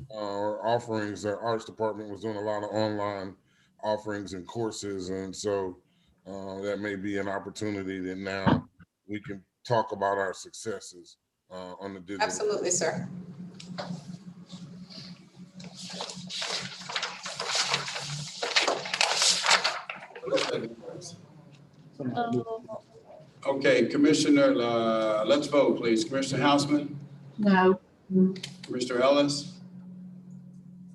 or offerings. Our arts department was doing a lot of online offerings and courses, and so that may be an opportunity that now we can talk about our successes on the digital. Absolutely, sir. Okay, Commissioner, let's vote, please. Commissioner Houseman, No. Commissioner Ellis,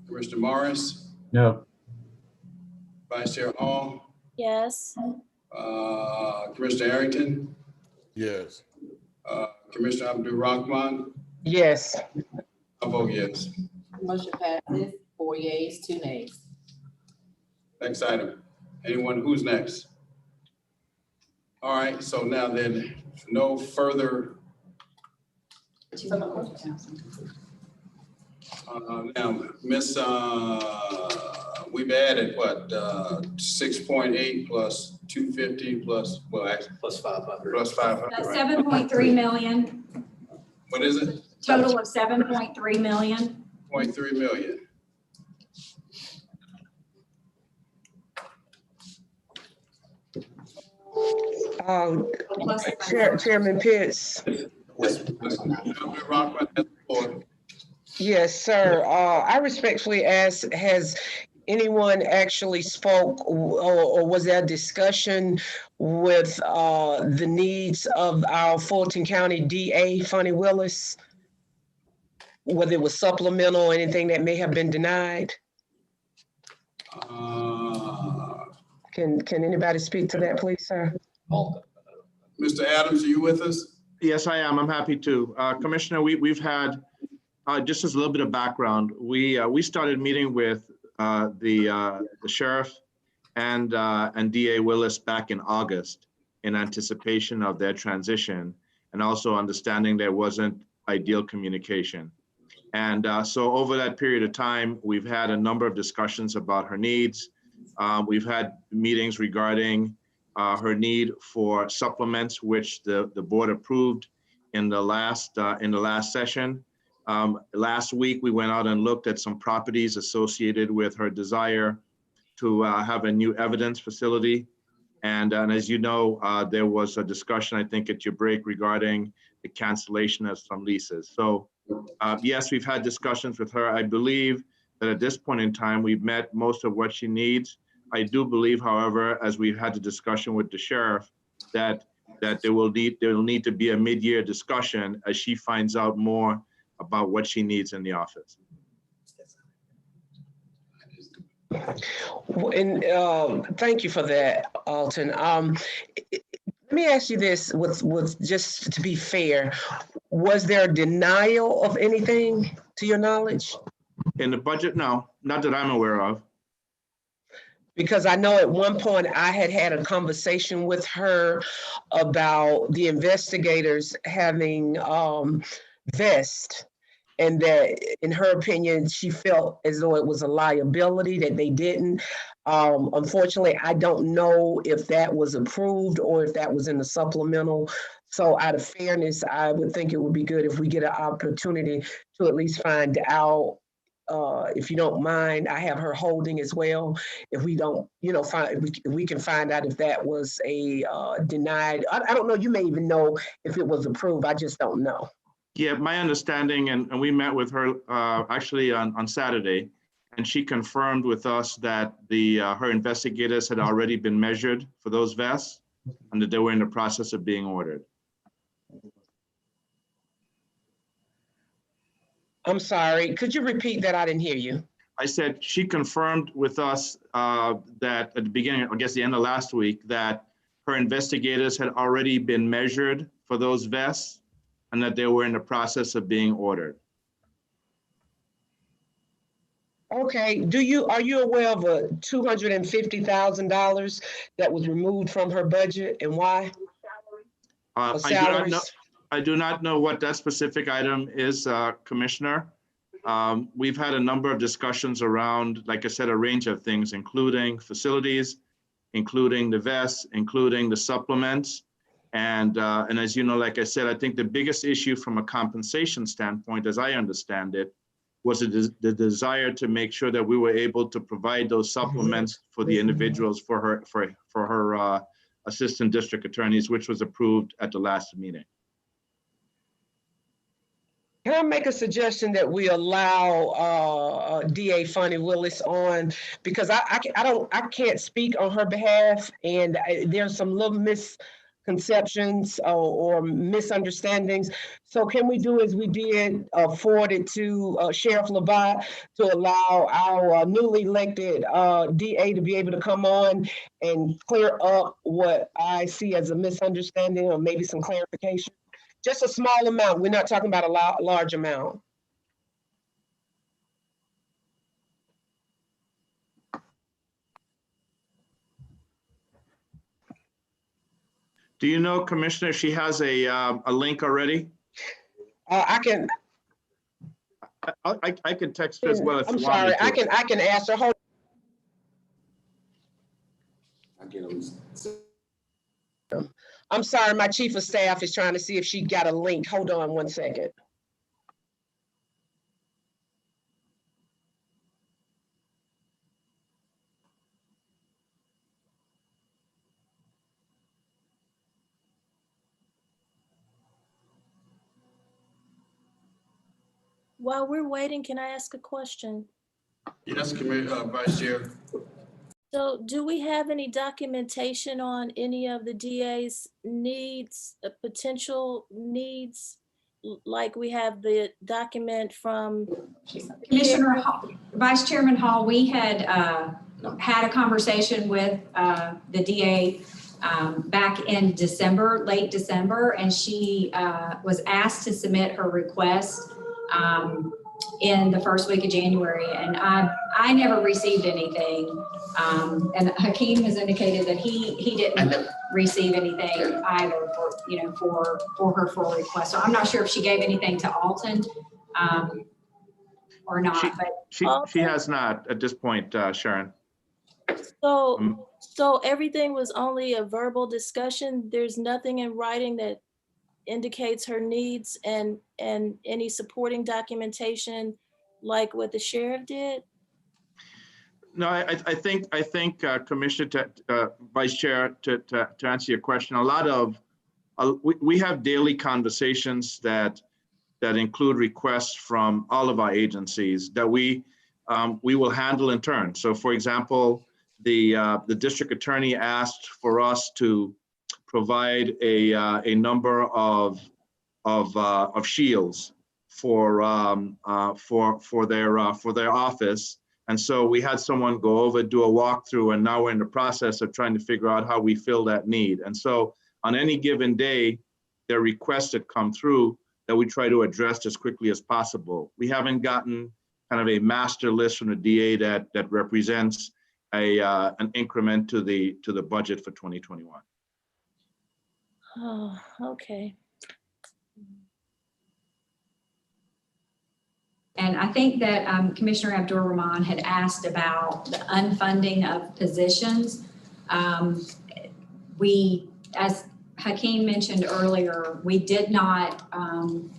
Commissioner Morris, No. Vice Chair Hall, Yes. Commissioner Arrington, Yes. Commissioner Abdul Rahman. Yes. I vote yes. Motion passes, 4 yeas, 2 nays. Next item. Anyone, who's next? All right, so now then, no further. Now, Miss, we've added what, 6.8 plus 250 plus, well, actually. Plus 500. Plus 500, right? 7.3 million, What is it? total of 7.3 million. 0.3 million. Chairman Pitts. Yes, sir. I respectfully ask, has anyone actually spoke or was there a discussion with the needs of our Fulton County DA, Funny Willis? Whether it was supplemental or anything that may have been denied? Can anybody speak to that, please, sir? Mr. Adams, are you with us? Yes, I am. I'm happy to. Commissioner, we've had, just as a little bit of background, we started meeting with the sheriff and DA Willis back in August in anticipation of their transition, and also understanding there wasn't ideal communication. And so over that period of time, we've had a number of discussions about her needs. We've had meetings regarding her need for supplements, which the board approved in the last session. Last week, we went out and looked at some properties associated with her desire to have a new evidence facility. And as you know, there was a discussion, I think, at your break regarding the cancellation of some leases. So yes, we've had discussions with her. I believe that at this point in time, we've met most of what she needs. I do believe, however, as we've had the discussion with the sheriff, that there will need to be a mid-year discussion as she finds out more about what she needs in the office. And thank you for that, Alton. Let me ask you this, with just to be fair, was there a denial of anything to your knowledge? In the budget, no, not that I'm aware of. Because I know at one point I had a conversation with her about the investigators having vests, and that in her opinion, she felt as though it was a liability that they didn't. Unfortunately, I don't know if that was approved or if that was in the supplemental. So out of fairness, I would think it would be good if we get an opportunity to at least find out. If you don't mind, I have her holding as well. If we don't, if we can find out if that was a denied. I don't know. You may even know if it was approved. I just don't know. Yeah, my understanding, and we met with her actually on Saturday, and she confirmed with us that her investigators had already been measured for those vests and that they were in the process of being ordered. I'm sorry, could you repeat that? I didn't hear you. I said she confirmed with us that at the beginning, I guess the end of last week, that her investigators had already been measured for those vests and that they were in the process of being ordered. Okay, are you aware of a $250,000 that was removed from her budget, and why? I do not know what that specific item is, Commissioner. We've had a number of discussions around, like I said, a range of things, including facilities, including the vests, including the supplements. And as you know, like I said, I think the biggest issue from a compensation standpoint, as I understand it, was the desire to make sure that we were able to provide those supplements for the individuals for her assistant district attorneys, which was approved at the last meeting. Can I make a suggestion that we allow DA Fonnie Willis on, because I can't speak on her behalf, and there's some little misconceptions or misunderstandings. So can we do as we did, forward it to Sheriff Labat to allow our newly elected DA to be able to come on and clear up what I see as a misunderstanding or maybe some clarification? Just a small amount. We're not talking about a large amount. Do you know, Commissioner, she has a link already? I can text her as well if I'm you want me sorry. to. I can ask her. Hold. I'm sorry. My chief of staff is trying to see if she got a link. Hold on one second. While we're waiting, can I ask a question? Yes, Vice Chair. So do we have any documentation on any of the DA's needs, potential needs? Like we have the document from Commissioner Hall, Vice Chairman Hall, we had had a conversation with the DA back in December, late December, and she was asked to submit her request in the first week of January, and I never received anything. And Hakeem has indicated that he didn't receive anything either for her full request. So I'm not sure if she gave anything to Alton or not. She has not at this point, Sharon. So everything was only a verbal discussion. There's nothing in writing that indicates her needs and any supporting documentation like what the sheriff did? No, I think Commissioner, Vice Chair, to answer your question, a lot of we have daily conversations that include requests from all of our agencies that we will handle in turn. So, for example, the district attorney asked for us to provide a number of shields for their office. And so we had someone go over, do a walkthrough, and now we're in the process of trying to figure out how we fill that need. And so on any given day, there are requests that come through that we try to address as quickly as possible. We haven't gotten kind of a master list from the DA that represents an increment to the budget for 2021. Oh, okay. And I think that Commissioner Abdur-Rahman had asked about the unfunding of positions. As Hakeem mentioned earlier, we did not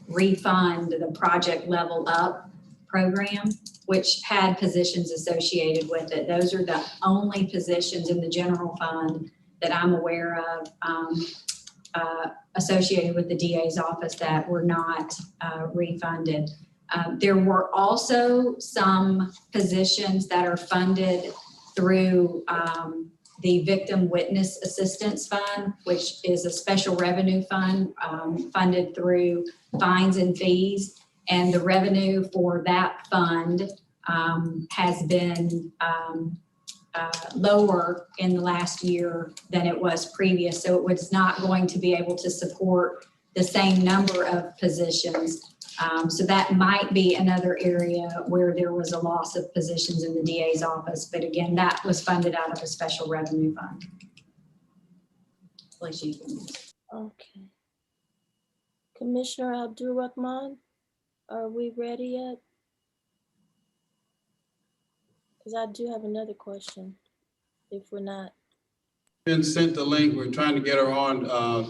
refund the Project Level Up program, which had positions associated with it. Those are the only positions in the general fund that I'm aware of associated with the DA's office that were not refunded. There were also some positions that are funded through the Victim Witness Assistance Fund, which is a special revenue fund funded through fines and fees. And the revenue for that fund has been lower in the last year than it was previous. So it was not going to be able to support the same number of positions. So that might be another area where there was a loss of positions in the DA's office. But again, that was funded out of a special revenue fund. Okay. Commissioner Abdur-Rahman, are we ready yet? Because I do have another question, if we're not. Been sent the link. We're trying to get her on.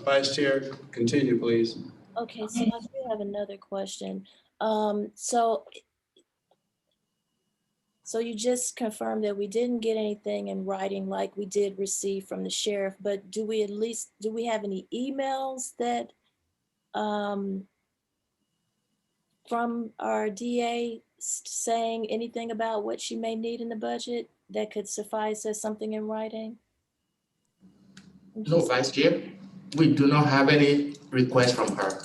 Vice Chair, continue, please. Okay, so I do have another question. So So you just confirmed that we didn't get anything in writing like we did receive from the sheriff, but do we have any emails that from our DA saying anything about what she may need in the budget that could suffice as something in writing? No, Vice Chair, we do not have any request from her.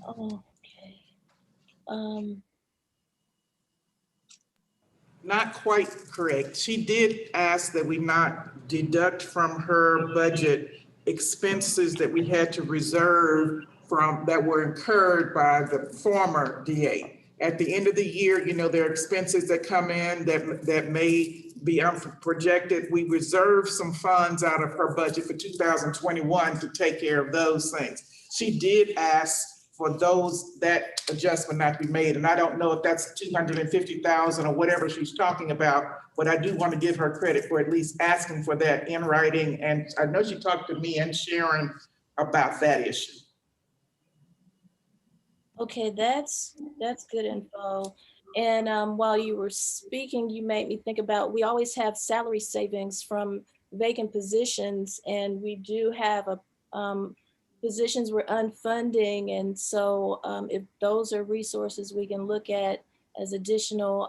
Oh, okay. Not quite correct. She did ask that we not deduct from her budget expenses that we had to reserve from, that were incurred by the former DA. At the end of the year, you know, there are expenses that come in that may be unprojected. We reserved some funds out of her budget for 2021 to take care of those things. She did ask for that adjustment not to be made. And I don't know if that's 250,000 or whatever she's talking about, but I do want to give her credit for at least asking for that in writing. And I know she talked to me and Sharon about that issue. Okay, that's good info. And while you were speaking, you made me think about, we always have salary savings from vacant positions, and we do have positions we're unfunding. And so if those are resources we can look at as additional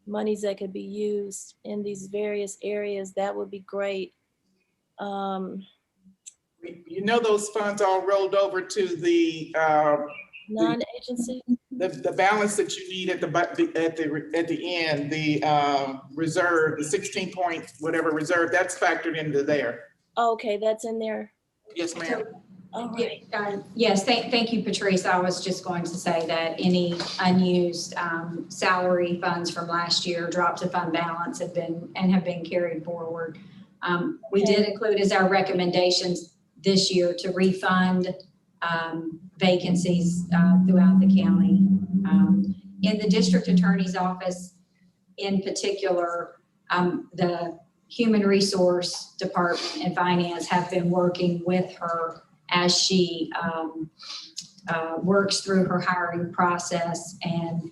monies that could be used in these various areas, that would be great. You know, those funds all rolled over to the non-agency, the balance that you need at the end, the reserve, the 16 point whatever reserve, that's factored into there. Okay, that's in there. Yes, ma'am. Yes, thank you, Patrice. I was just going to say that any unused salary funds from last year dropped to fund balance have been carried forward. We did include as our recommendations this year to refund vacancies throughout the county. In the district attorney's office in particular, the human resource department and finance have been working with her as she works through her hiring process and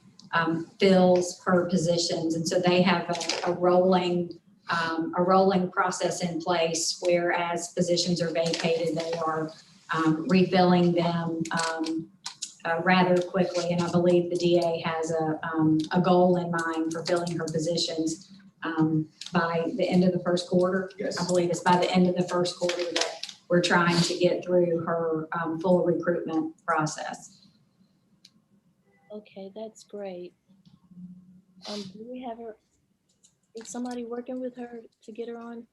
fills her positions. And so they have a rolling process in place, where as positions are vacated, they are refilling them rather quickly. And I believe the DA has a goal in mind for filling her positions by the end of the first quarter. Yes. I believe it's by the end of the first quarter that we're trying to get through her full recruitment process. Okay, that's great. Do we have her, is somebody working with her to get her on?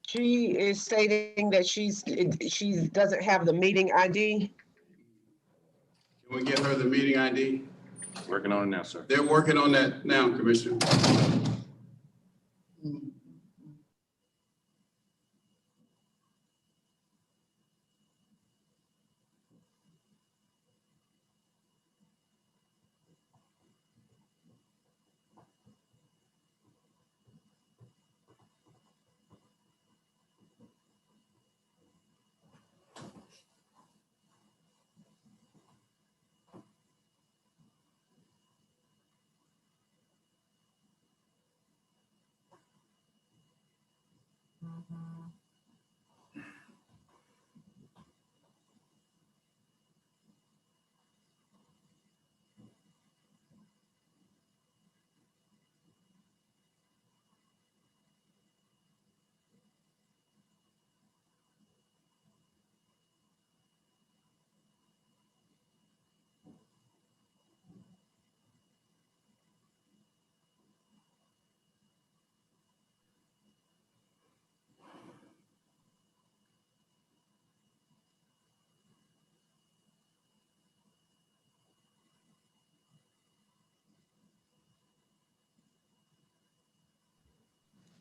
She is stating that she doesn't have the meeting ID. Can we get her the meeting ID? Working on it now, sir. They're working on that now, Commissioner.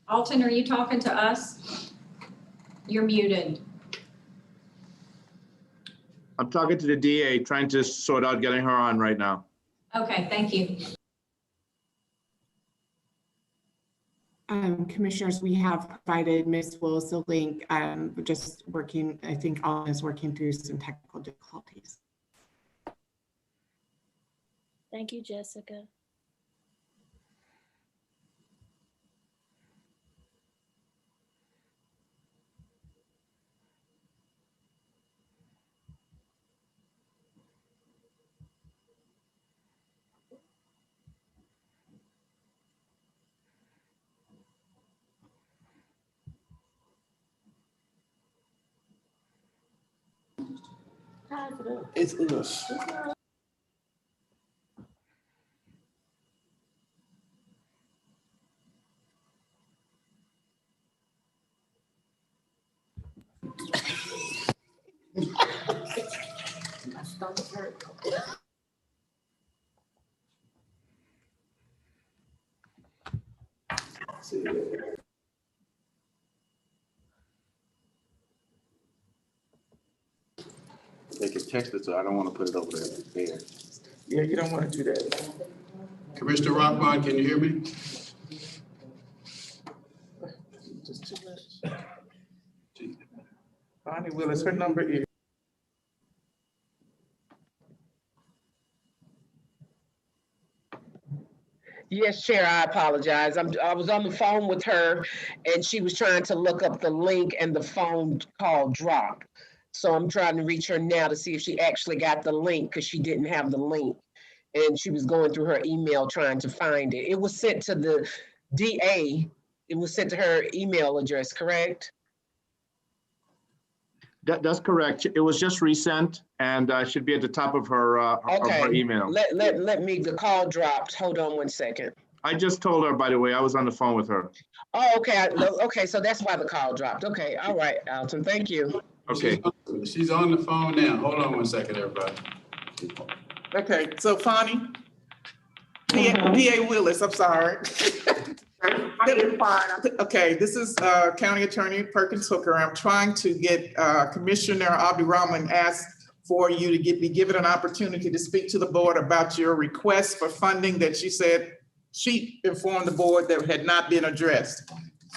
Alton, are you talking to us? You're muted. I'm talking to the DA, trying to sort out getting her on right now. Okay, thank you. Commissioners, we have provided Ms. Willis a link, just working, I think Alton is working through some technical difficulties. Thank you, Jessica. It's us. They can text it, so I don't want to put it over there. Yeah, you don't want to do that. Commissioner Rockman, can you hear me? Just too much. Bonnie Willis, her number is. Yes, Chair, I apologize. I was on the phone with her and she was trying to look up the link and the phone call dropped. So I'm trying to reach her now to see if she actually got the link because she didn't have the link. And she was going through her email trying to find it. It was sent to the DA. It was sent to her email address, correct? That's correct. It was just resent and should be at the top of her email. Let me, the call dropped. Hold on one second. I just told her, by the way, I was on the phone with her. Oh, okay. Okay, so that's why the call dropped. Okay, all right, Alton, thank you. Okay. She's on the phone now. Hold on one second, everybody. Okay, so Fonnie, DA Willis, I'm sorry. Okay, this is County Attorney Perkins Hooker. I'm trying to get Commissioner Abdurrahman asked for you to be given an opportunity to speak to the board about your request for funding that she said she informed the board that had not been addressed.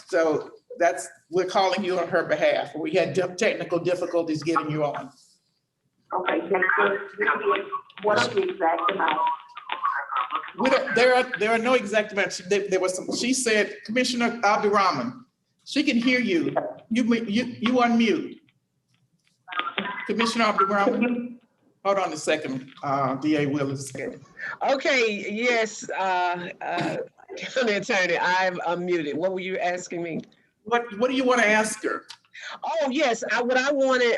So we're calling you on her behalf. We had technical difficulties getting you on. Okay, what are the exact amounts? There are no exact amounts. There was some. She said, Commissioner Abdurrahman, she can hear you. You unmute. Commissioner Abdurrahman. Hold on a second, DA Willis. Okay, yes, County Attorney, I'm unmuted. What were you asking me? What do you want to ask her? Oh, yes, what I wanted,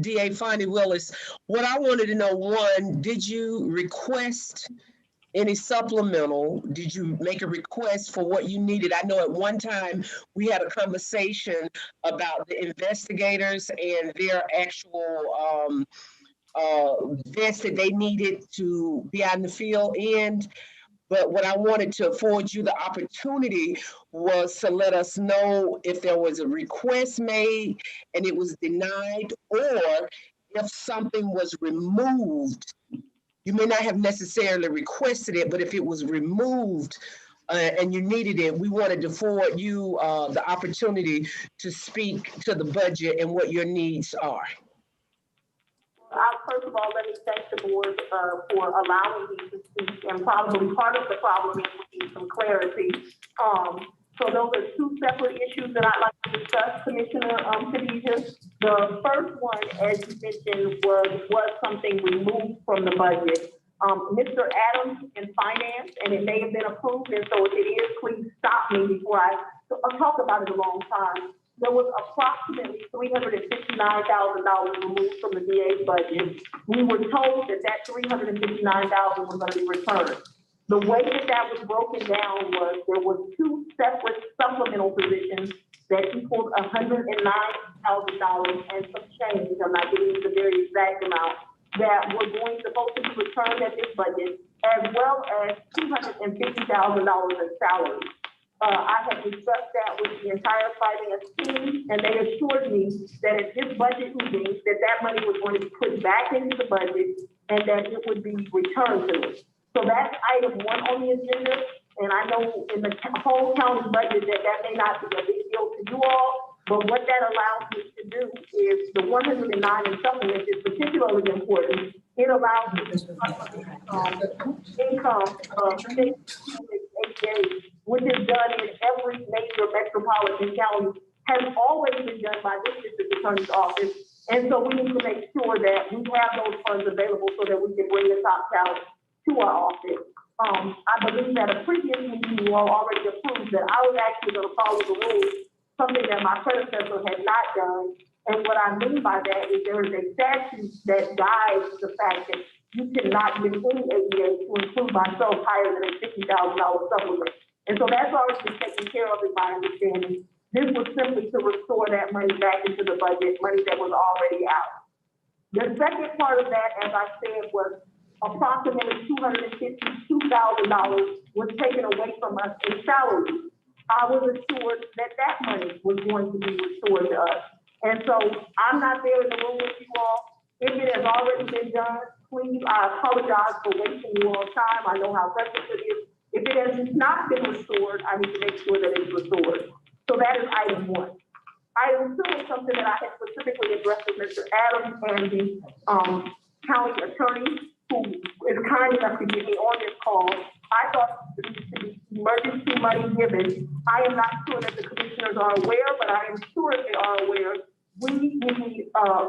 DA Fonnie Willis, what I wanted to know, one, did you request any supplemental? Did you make a request for what you needed? I know at one time we had a conversation about the investigators and their actual vests that they needed to be out in the field in. But what I wanted to afford you the opportunity was to let us know if there was a request made and it was denied, or if something was removed. You may not have necessarily requested it, but if it was removed and you needed it, we wanted to forward you the opportunity to speak to the budget and what your needs are. First of all, let me thank the board for allowing me to speak, and probably part of the problem is we need some clarity. So those are two separate issues that I'd like to discuss, Commissioner Khadija. The first one, as you mentioned, was something removed from the budget. Mr. Adams in finance, and it may have been approved, and so if it is, please stop me before I'll talk about it a long time. There was approximately $359,000 removed from the VA budget. We were told that $359,000 was going to be returned. The way that was broken down was there was two separate supplemental positions that equaled $109,000 and some change. I'm not giving you the very exact amount that were supposed to be returned at this budget, as well as $250,000 in salaries. I had discussed that with the entire finance team, and they assured me that at this budget meeting, that money was going to be put back into the budget and that it would be returned to us. So that's item 1 on the agenda, and I know in the whole county budget that may not be a big deal to you all, but what that allows me to do is the 109 in supplement is particularly important. It allows me to income of state which is done in every major metropolitan county, has always been done by this district attorney's office. And so we need to make sure that we have those funds available so that we can bring the top talent to our office. I believe that a previous meeting you all already approved that I was actually going to follow the rules, something that my predecessor had not done. And what I mean by that is there is a statute that guides the fact that you cannot give any ADA to include myself higher than a $50,000 supplement. And so that's already been taken care of in my understanding. This was simply to restore that money back into the budget, money that was already out. The second part of that, as I said, was approximately $252,000 was taken away from us in salaries. I was assured that money was going to be restored to us. And so I'm not there in the room with you all. If it has already been done, please, I apologize for wasting you all time. I know how precious it is. If it has not been restored, I need to make sure that it's restored. So that is item 1. Item 2 is something that I had specifically addressed with Mr. Adams and the county attorney, who is kind enough to get me on this call. I thought there needs to be emergency money given. I am not sure that the commissioners are aware, but I am sure they are aware. We need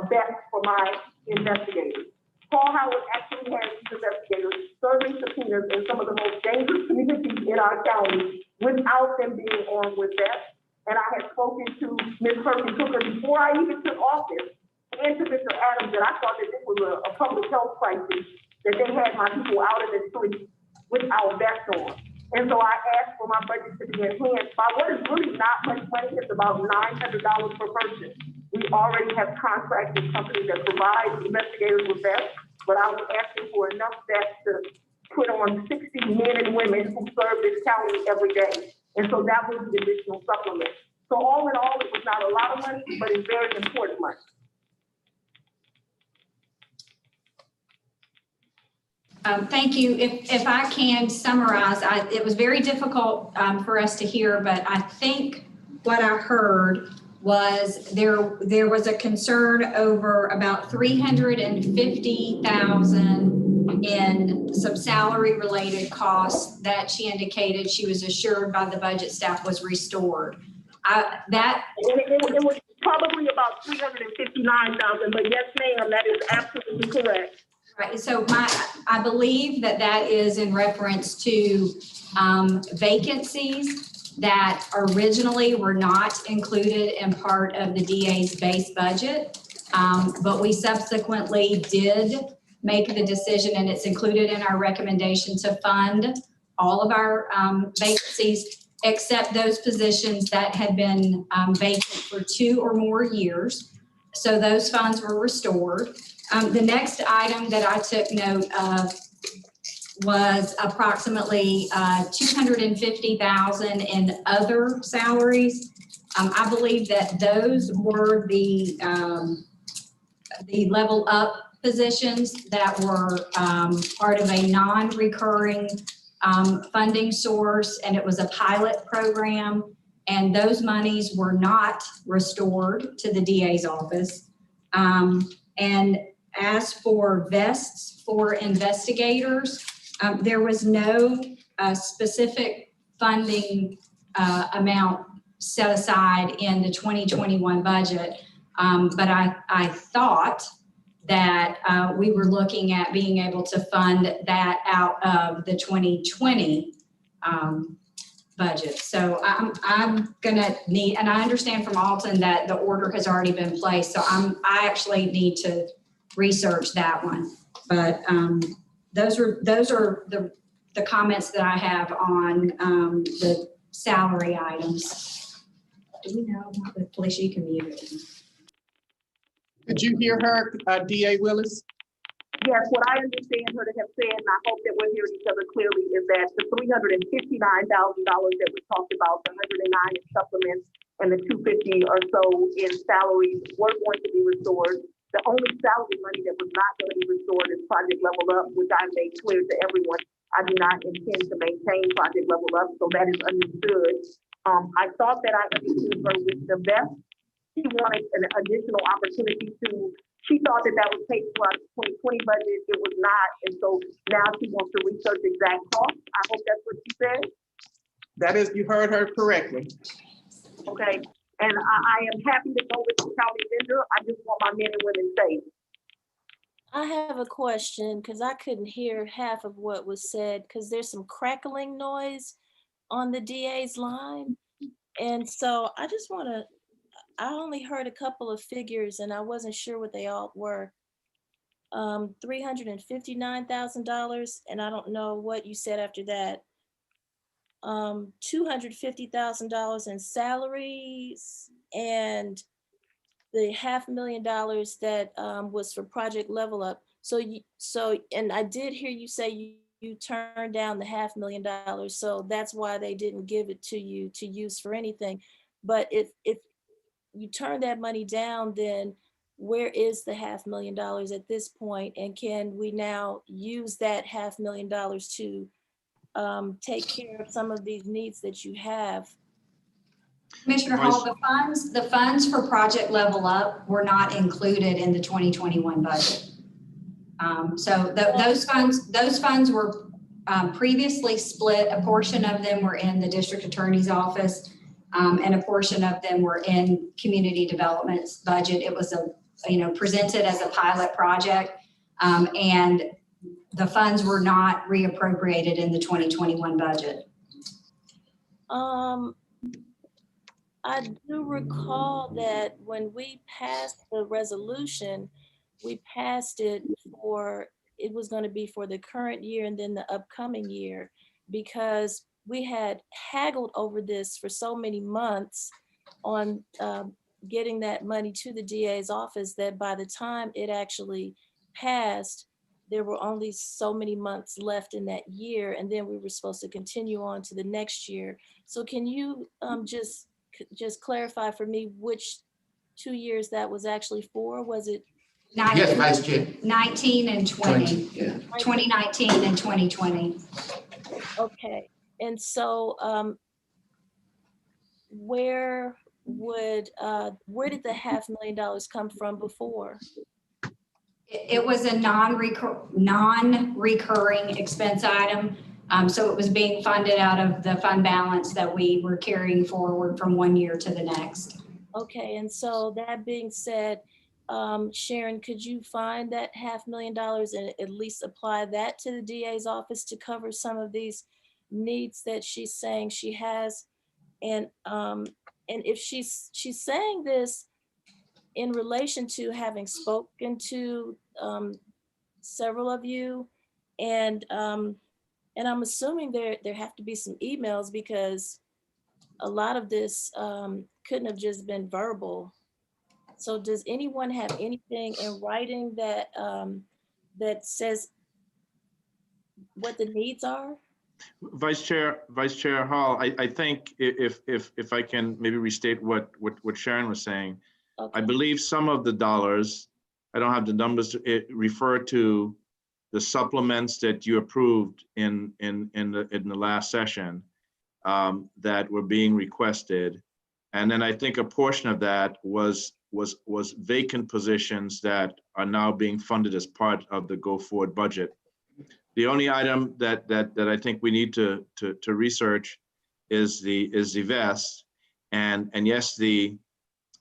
best for my investigators. Paul Howard actually has these investigators serving subpoenas in some of the most dangerous communities in our county without them being armed with vests. And I had spoken to Ms. Perkins Hooker before I even took office, and to Mr. Adams, that I thought that this was a public health crisis, that they had my people out in the streets without vests on. And so I asked for my budget to be enhanced by what is really not much money. It's about $900 per person. We already have contracted companies that provide investigators with vests, but I was asking for enough vests to put on 60 men and women who serve this county every day. And so that was the additional supplement. So all in all, it was not a lot of money, but it's very important money. Thank you. If I can summarize, it was very difficult for us to hear, but I think what I heard was there was a concern over about $350,000 in some salary related costs that she indicated she was assured by the budget staff was restored. It was probably about $359,000, but yes, ma'am, that is absolutely correct. Right, so I believe that is in reference to vacancies that originally were not included in part of the DA's base budget, but we subsequently did make the decision, and it's included in our recommendation, to fund all of our vacancies except those positions that had been vacant for 2 or more years. So those funds were restored. The next item that I took note of was approximately $250,000 in other salaries. I believe that those were the level up positions that were part of a non-recurring funding source, and it was a pilot program, and those monies were not restored to the DA's office. And as for vests for investigators, there was no specific funding amount set aside in the 2021 budget, but I thought that we were looking at being able to fund that out of the 2020 budget. So I'm gonna need, and I understand from Alton that the order has already been placed, so I actually need to research that one. But those are the comments that I have on the salary items. Do we know about the Felicia? You can mute it. Did you hear her, DA Willis? Yes, what I understand her to have said, and I hope that we're hearing each other clearly, is that the $359,000 that we talked about, the 109 in supplements and the 250 or so in salaries were going to be restored. The only salary money that was not going to be restored is Project Level Up, which I made clear to everyone. I do not intend to maintain Project Level Up, so that is understood. I thought that I understood her with the best. She wanted an additional opportunity to, she thought that that was paid for out of the 2020 budget. It was not. And so now she wants to research exact costs. I hope that's what she said. That is, you heard her correctly. Okay. And I am happy to go with the county vendor. I just want my men and women safe. I have a question because I couldn't hear half of what was said because there's some crackling noise on the DA's line. And so I just want to, I only heard a couple of figures and I wasn't sure what they all were. $359,000, and I don't know what you said after that. $250,000 in salaries and the $500,000 that was for Project Level Up. So and I did hear you say you turned down the $500,000. So that's why they didn't give it to you to use for anything. But if you turn that money down, then where is the $500,000 at this point? And can we now use that $500,000 to take care of some of these needs that you have? Commissioner Hall, the funds for Project Level Up were not included in the 2021 budget. Those funds were previously split. A portion of them were in the district attorney's office, and a portion of them were in community development's budget. It was presented as a pilot project, and the funds were not reappropriated in the 2021 budget. I do recall that when we passed the resolution, we passed it was going to be for the current year and then the upcoming year, because we had haggled over this for so many months on getting that money to the DA's office that by the time it actually passed, there were only so many months left in that year, and then we were supposed to continue on to the next year. So can you just clarify for me which 2 years that was actually for? Was it? Yes, Vice Chair. 19 and 20. yeah. 2019 and 2020. Okay, and so where did the $500,000 come from before? It was a non-recurring expense item. So it was being funded out of the fund balance that we were carrying forward from one year to the next. Okay, and so that being said, Sharon, could you find that $500,000 and at least apply that to the DA's office to cover some of these needs that she's saying she has? And if she's saying this in relation to having spoken to several of you, and I'm assuming there have to be some emails because a lot of this couldn't have just been verbal. So does anyone have anything in writing that that says what the needs are? Vice Chair Hall, I think if I can maybe restate what Sharon was saying, Okay. I believe some of the dollars, I don't have the numbers, it refer to the supplements that you approved in the last session that were being requested. And then I think a portion of that was vacant positions that are now being funded as part of the go forward budget. The only item that I think we need to research is the vest. And yes, the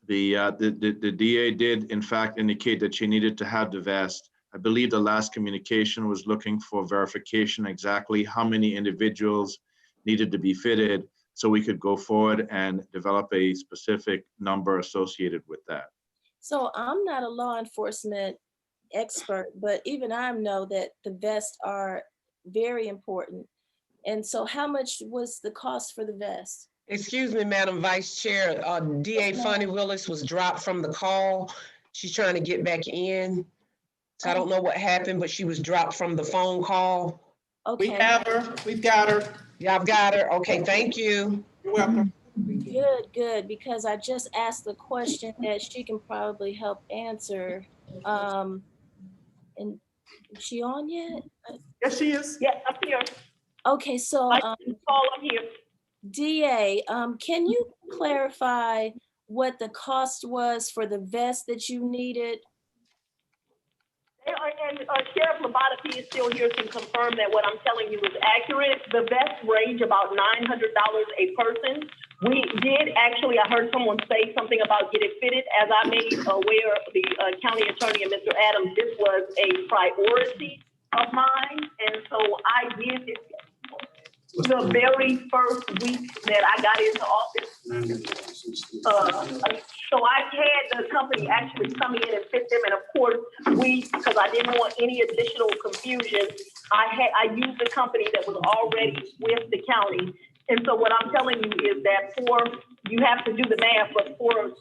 DA did in fact indicate that she needed to have the vest. I believe the last communication was looking for verification exactly how many individuals needed to be fitted so we could go forward and develop a specific number associated with that. So I'm not a law enforcement expert, but even I know that the vests are very important. And so how much was the cost for the vest? Excuse me, Madam Vice Chair, DA Fonnie Willis was dropped from the call. She's trying to get back in. So I don't know what happened, but she was dropped from the phone call. Okay. We have her, we've got her. Yeah, I've got her. Okay, thank you. You're welcome. Good, because I just asked the question that she can probably help answer. And is she on yet? Yes, she is. Yes, I'm here. Okay, so Paul, I'm here. DA, can you clarify what the cost was for the vest that you needed? And Sheriff Labate is still here to confirm that what I'm telling you is accurate. The vests range about $900 a person. We did actually, I heard someone say something about get it fitted. As I made aware of the county attorney and Mr. Adams, this was a priority of mine. And so I did it the very first week that I got into office. So I had the company actually come in and fit them. And of course, because I didn't want any additional confusion, I used a company that was already with the county. And so what I'm telling you is that you have to do the math, but for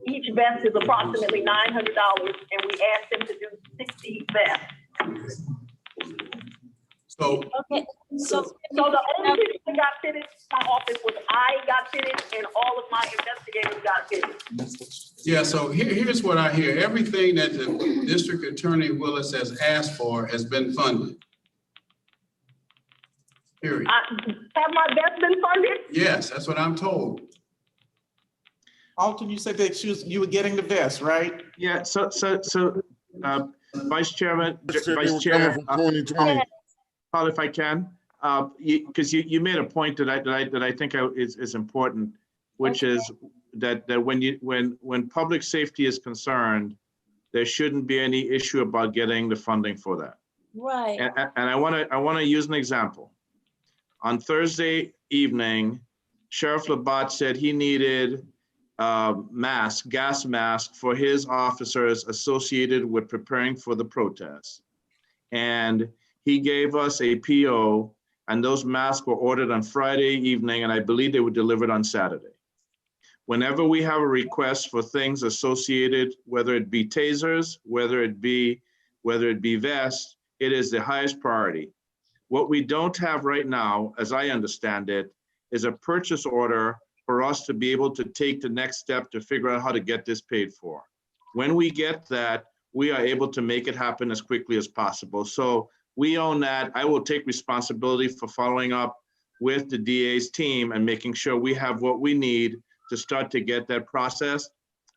each vest is approximately $900, and we asked them to do 60 vests. So, okay. So the only people that got fitted in my office was I got fitted and all of my investigators got fitted. yeah, so here's what I hear. Everything that the District Attorney Willis has asked for has been funded. Period. Have my vest been funded? Yes, that's what I'm told. Alton, you said that you were getting the vest, right? Yeah, so Vice Chairman, Vice Chair, 2020. Paul, if I can, because you made a point that I think is important, which is that when public safety is concerned, there shouldn't be any issue about getting the funding for that. Right. And I want to use an example. On Thursday evening, Sheriff Labate said he needed gas mask for his officers associated with preparing for the protest. And he gave us a PO, and those masks were ordered on Friday evening, and I believe they were delivered on Saturday. Whenever we have a request for things associated, whether it be tasers, whether it be vests, it is the highest priority. What we don't have right now, as I understand it, is a purchase order for us to be able to take the next step to figure out how to get this paid for. When we get that, we are able to make it happen as quickly as possible. So we own that. I will take responsibility for following up with the DA's team and making sure we have what we need to start to get that process.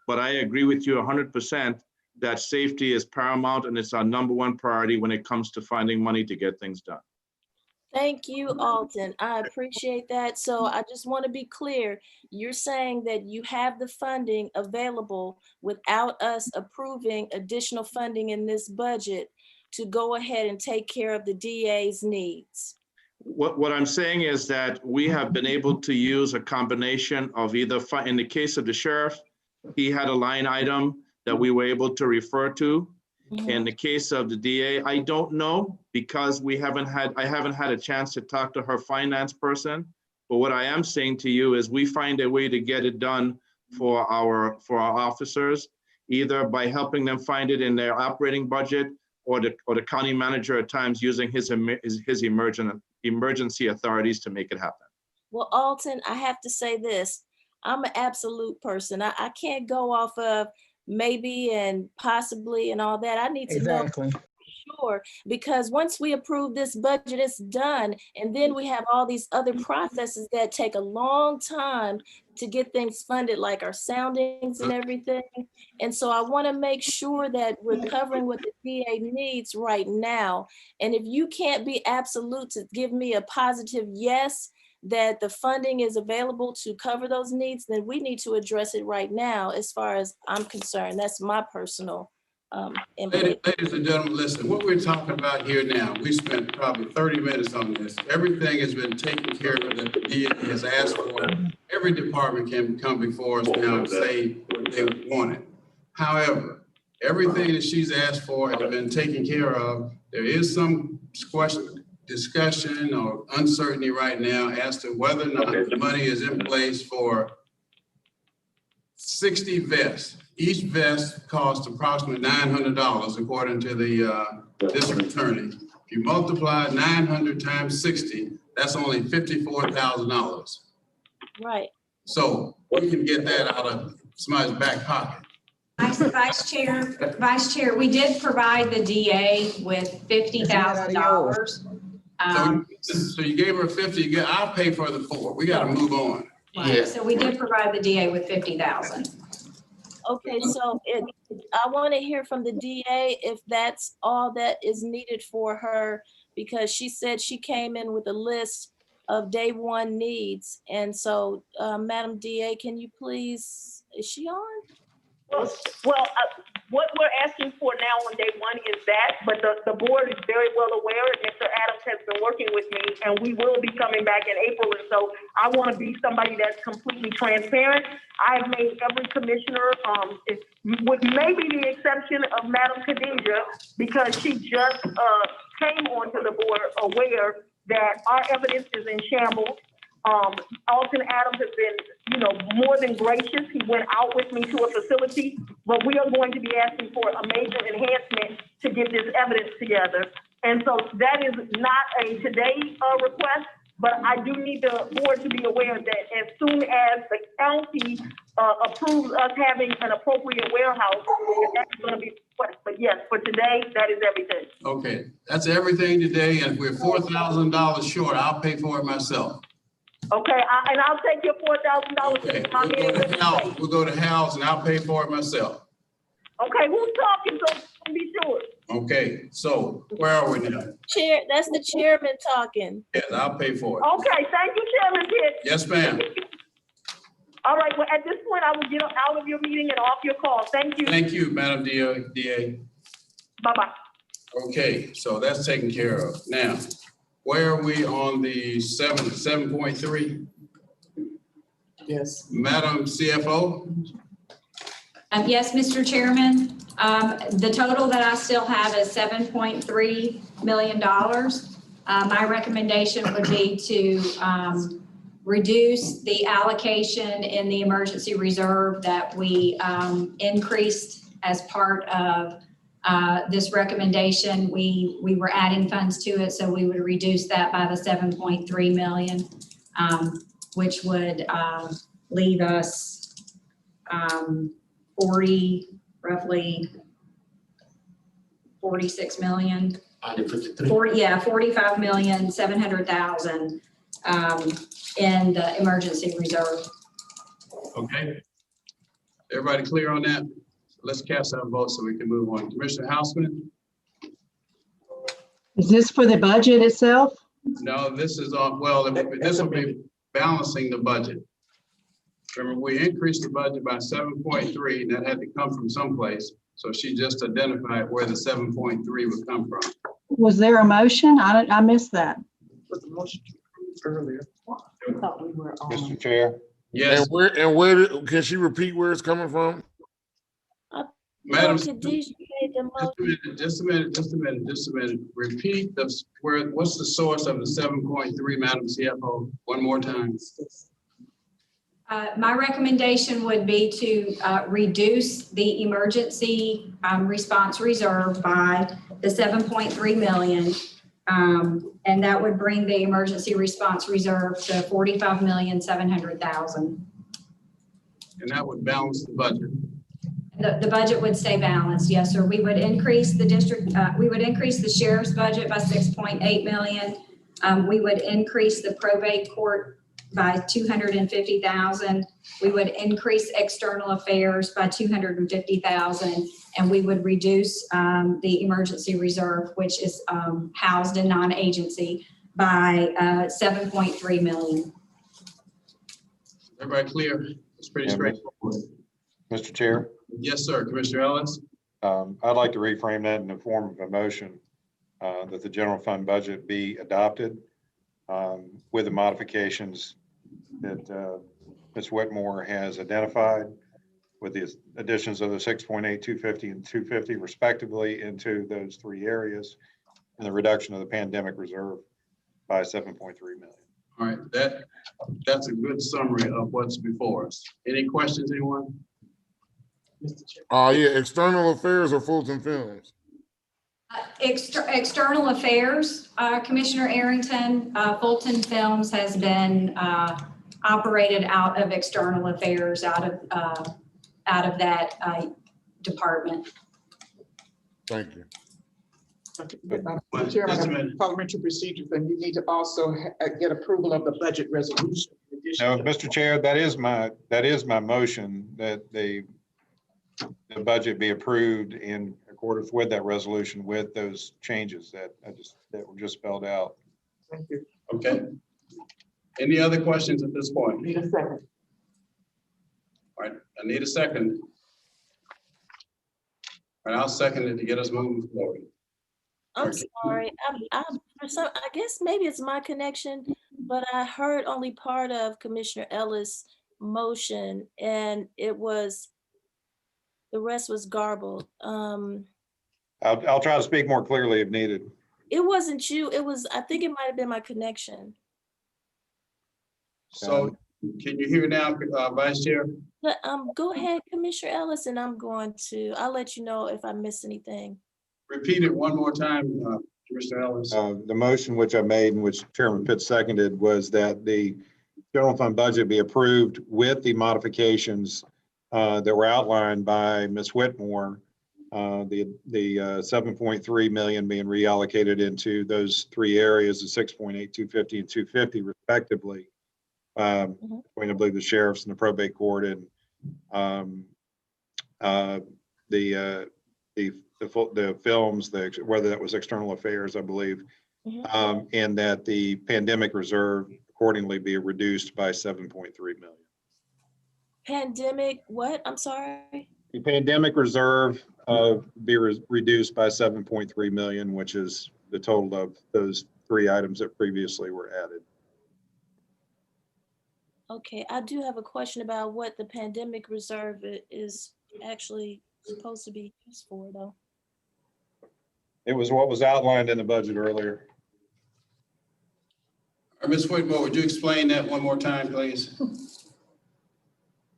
But I agree with you 100% that safety is paramount, and it's our #1 priority when it comes to finding money to get things done. Thank you, Alton. I appreciate that. So I just want to be clear. You're saying that you have the funding available without us approving additional funding in this budget to go ahead and take care of the DA's needs. What I'm saying is that we have been able to use a combination of either, in the case of the sheriff, he had a line item that we were able to refer to. In the case of the DA, I don't know, because I haven't had a chance to talk to her finance person. But what I am saying to you is we find a way to get it done for our officers, either by helping them find it in their operating budget, or the county manager at times using his emergency authorities to make it happen. Well, Alton, I have to say this. I'm an absolute person. I can't go off of maybe and possibly and all that. I need to know for sure, because once we approve this budget, it's done. And then we have all these other processes that take a long time to get things funded, like our soundings and everything. And so I want to make sure that we're covering what the DA needs right now. And if you can't be absolute to give me a positive yes, that the funding is available to cover those needs, then we need to address it right now as far as I'm concerned. That's my personal input. Ladies and gentlemen, listen, what we're talking about here now, we spent probably 30 minutes on this. Everything has been taken care of that the DA has asked for. Every department can come before us now and say what they want it. However, everything that she's asked for has been taken care of. There is some discussion or uncertainty right now as to whether or not the money is in place for 60 vests. Each vest costs approximately $900 according to the district attorney. If you multiply 900 times 60, that's only $54,000. Right. So we can get that out of somebody's back pocket. Vice Chair, we did provide the DA with $50,000. So you gave her 50, I'll pay for the 4. We got to move on. Right, so we did provide the DA with 50,000. Okay, so I want to hear from the DA if that's all that is needed for her, because she said she came in with a list of day one needs. And so, Madam DA, can you please, is she on? Well, what we're asking for now on day one is that, but the board is very well aware, and Mr. Adams has been working with me, and we will be coming back in April. And so I want to be somebody that's completely transparent. I've made every commissioner, with maybe the exception of Madam Khadijah, because she just came onto the board aware that our evidence is in shambles. Alton Adams has been, more than gracious. He went out with me to a facility, but we are going to be asking for a major enhancement to get this evidence together. And so that is not a today request, but I do need the board to be aware that as soon as the county approves us having an appropriate warehouse, that's going to be requested. But yes, for today, that is everything. Okay, that's everything today. And if we're $4,000 short, I'll pay for it myself. Okay, and I'll take your $4,000. Okay, we'll go to Hal's and I'll pay for it myself. Okay, who's talking, so be sure. Okay, so where are we now? Chair, that's the chairman talking. Yes, I'll pay for it. Okay, thank you, Chairman Pitt. Yes, ma'am. All right, well, at this point, I will get out of your meeting and off your call. Thank you. Thank you, Madam DA. Bye-bye. Okay, so that's taken care of. Now, where are we on the 7.3? Yes. Madam CFO? Yes, Mr. Chairman. The total that I still have is $7.3 million. My recommendation would be to reduce the allocation in the emergency reserve that we increased as part of this recommendation. We were adding funds to it, so we would reduce that by the 7.3 million, which would leave us roughly 46 million. 45,700,000 in the emergency reserve. Okay. Everybody clear on that? Let's cast our vote so we can move on. Commissioner Houseman? Is this for the budget itself? No, this is on, well, this will be balancing the budget. Remember, we increased the budget by 7.3, and that had to come from someplace. So she just identified where the 7.3 would come from. Was there a motion? I missed that. Was the motion earlier? I thought we were on. Mr. Chair. Yes. And where can she repeat where it's coming from? Madam, Just a minute. Repeat what's the source of the 7.3, Madam CFO? One more time. My recommendation would be to reduce the emergency response reserve by the 7.3 million. And that would bring the emergency response reserve to 45,700,000. And that would balance the budget. The budget would stay balanced, yes, sir. We would increase the the sheriff's budget by 6.8 million. We would increase the probate court by 250,000. We would increase external affairs by 250,000, and we would reduce the emergency reserve, which is housed in non-agency, by 7.3 million. Everybody clear? It's pretty straightforward. Mr. Chair? Yes, sir. Commissioner Ellis? I'd like to reframe that in the form of a motion that the general fund budget be adopted with the modifications that Ms. Whitmore has identified, with the additions of the 6.8, 250, and 250 respectively into those three areas, and the reduction of the pandemic reserve by 7.3 million. All right, that's a good summary of what's before us. Any questions, anyone? Mr. Chair. Yeah, external affairs or Fulton Films? External affairs, Commissioner Arrington, Fulton Films has been operated out of external affairs, out of that department. Thank you. Mr. Chairman, parliamentary procedures, and you need to also get approval of the budget resolution. No, Mr. Chair, that is my motion, that the budget be approved in accordance with that resolution with those changes that were just spelled out. Thank you. Okay. Any other questions at this point? Need a second. All right, I need a second. All right, I'll second it to get us moving forward. I'm sorry. I guess maybe it's my connection, but I heard only part of Commissioner Ellis' motion, and the rest was garbled. I'll try to speak more clearly if needed. It wasn't you. I think it might have been my connection. So can you hear now, Vice Chair? But, go ahead, Commissioner Ellis, and I'll let you know if I missed anything. Repeat it one more time, Commissioner Ellis. The motion which I made and which Chairman Pitts seconded was that the general fund budget be approved with the modifications that were outlined by Ms. Whitmore. The 7.3 million being reallocated into those three areas, the 6.8, 250, and 250 respectively. Between, I believe, the sheriffs and the probate court and the films, whether that was external affairs, I believe, and that the pandemic reserve accordingly be reduced by 7.3 million. Pandemic, what? I'm sorry. The pandemic reserve be reduced by 7.3 million, which is the total of those three items that previously were added. Okay, I do have a question about what the pandemic reserve is actually supposed to be used for, though. It was what was outlined in the budget earlier. Ms. Whitmore, would you explain that one more time, please?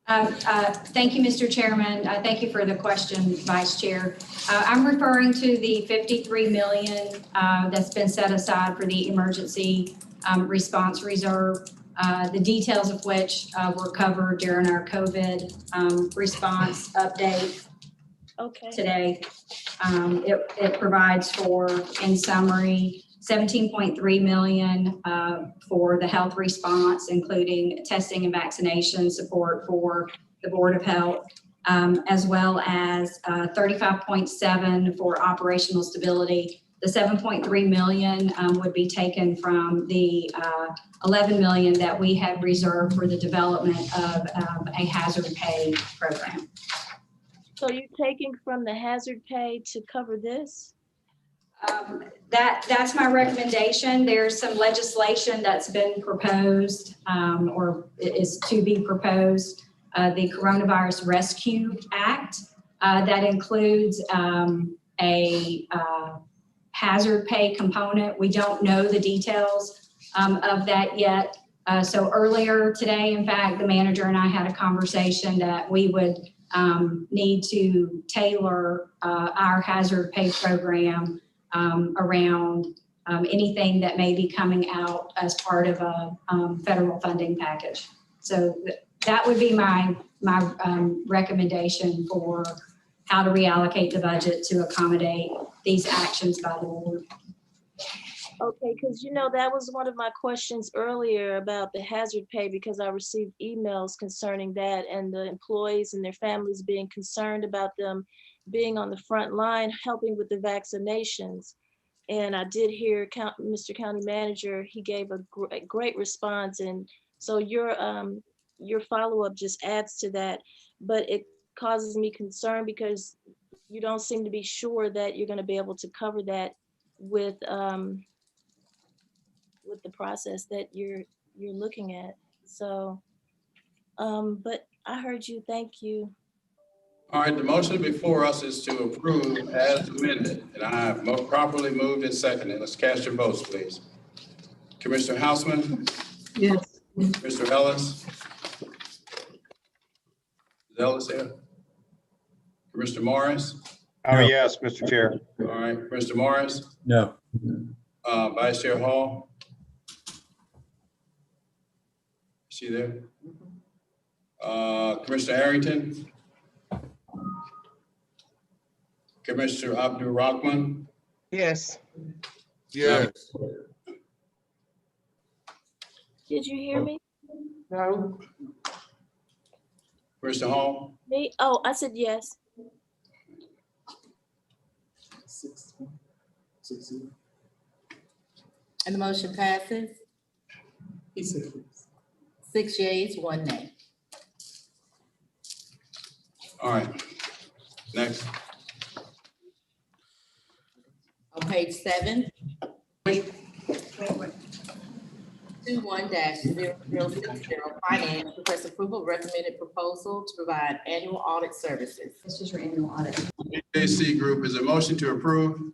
Thank you, Mr. Chairman. Thank you for the question, Vice Chair. I'm referring to the 53 million that's been set aside for the emergency response reserve. The details of which were covered during our COVID response update today. It provides for, in summary, 17.3 million for the health response, including testing and vaccination support for the Board of Health, as well as 35.7 for operational stability. The 7.3 million would be taken from the 11 million that we had reserved for the development of a hazard pay program. So you're taking from the hazard pay to cover this? That's my recommendation. There's some legislation that's been proposed or is to be proposed, the Coronavirus Rescue Act, that includes a hazard pay component. We don't know the details of that yet. So earlier today, in fact, the manager and I had a conversation that we would need to tailor our hazard pay program around anything that may be coming out as part of a federal funding package. So that would be my recommendation for how to reallocate the budget to accommodate these actions by the board. Okay, because that was one of my questions earlier about the hazard pay, because I received emails concerning that and the employees and their families being concerned about them being on the front line helping with the vaccinations. And I did hear Mr. County Manager, he gave a great response. And so your follow-up just adds to that, but it causes me concern because you don't seem to be sure that you're going to be able to cover that with the process that you're looking at. So, but I heard you. Thank you. All right, the motion before us is to approve as amended, and I have properly moved and seconded. Let's cast your votes, please. Commissioner Houseman? Yes. Mr. Ellis? Is Ellis here? Commissioner Morris? Oh, yes, Mr. Chair. All right, Commissioner Morris? No. Vice Chair Hall? Is she there? Commissioner Harrington? Commissioner Abdul Rahman? Yes. Yes. Did you hear me? No. Commissioner Hall? Me? Oh, I said yes. And the motion passes. 6 yeas, 1 nay. All right, next. On page 7. 21-0060 finance request approval of recommended proposal to provide annual audit services. This is your annual audit. JC Group, is a motion to approve?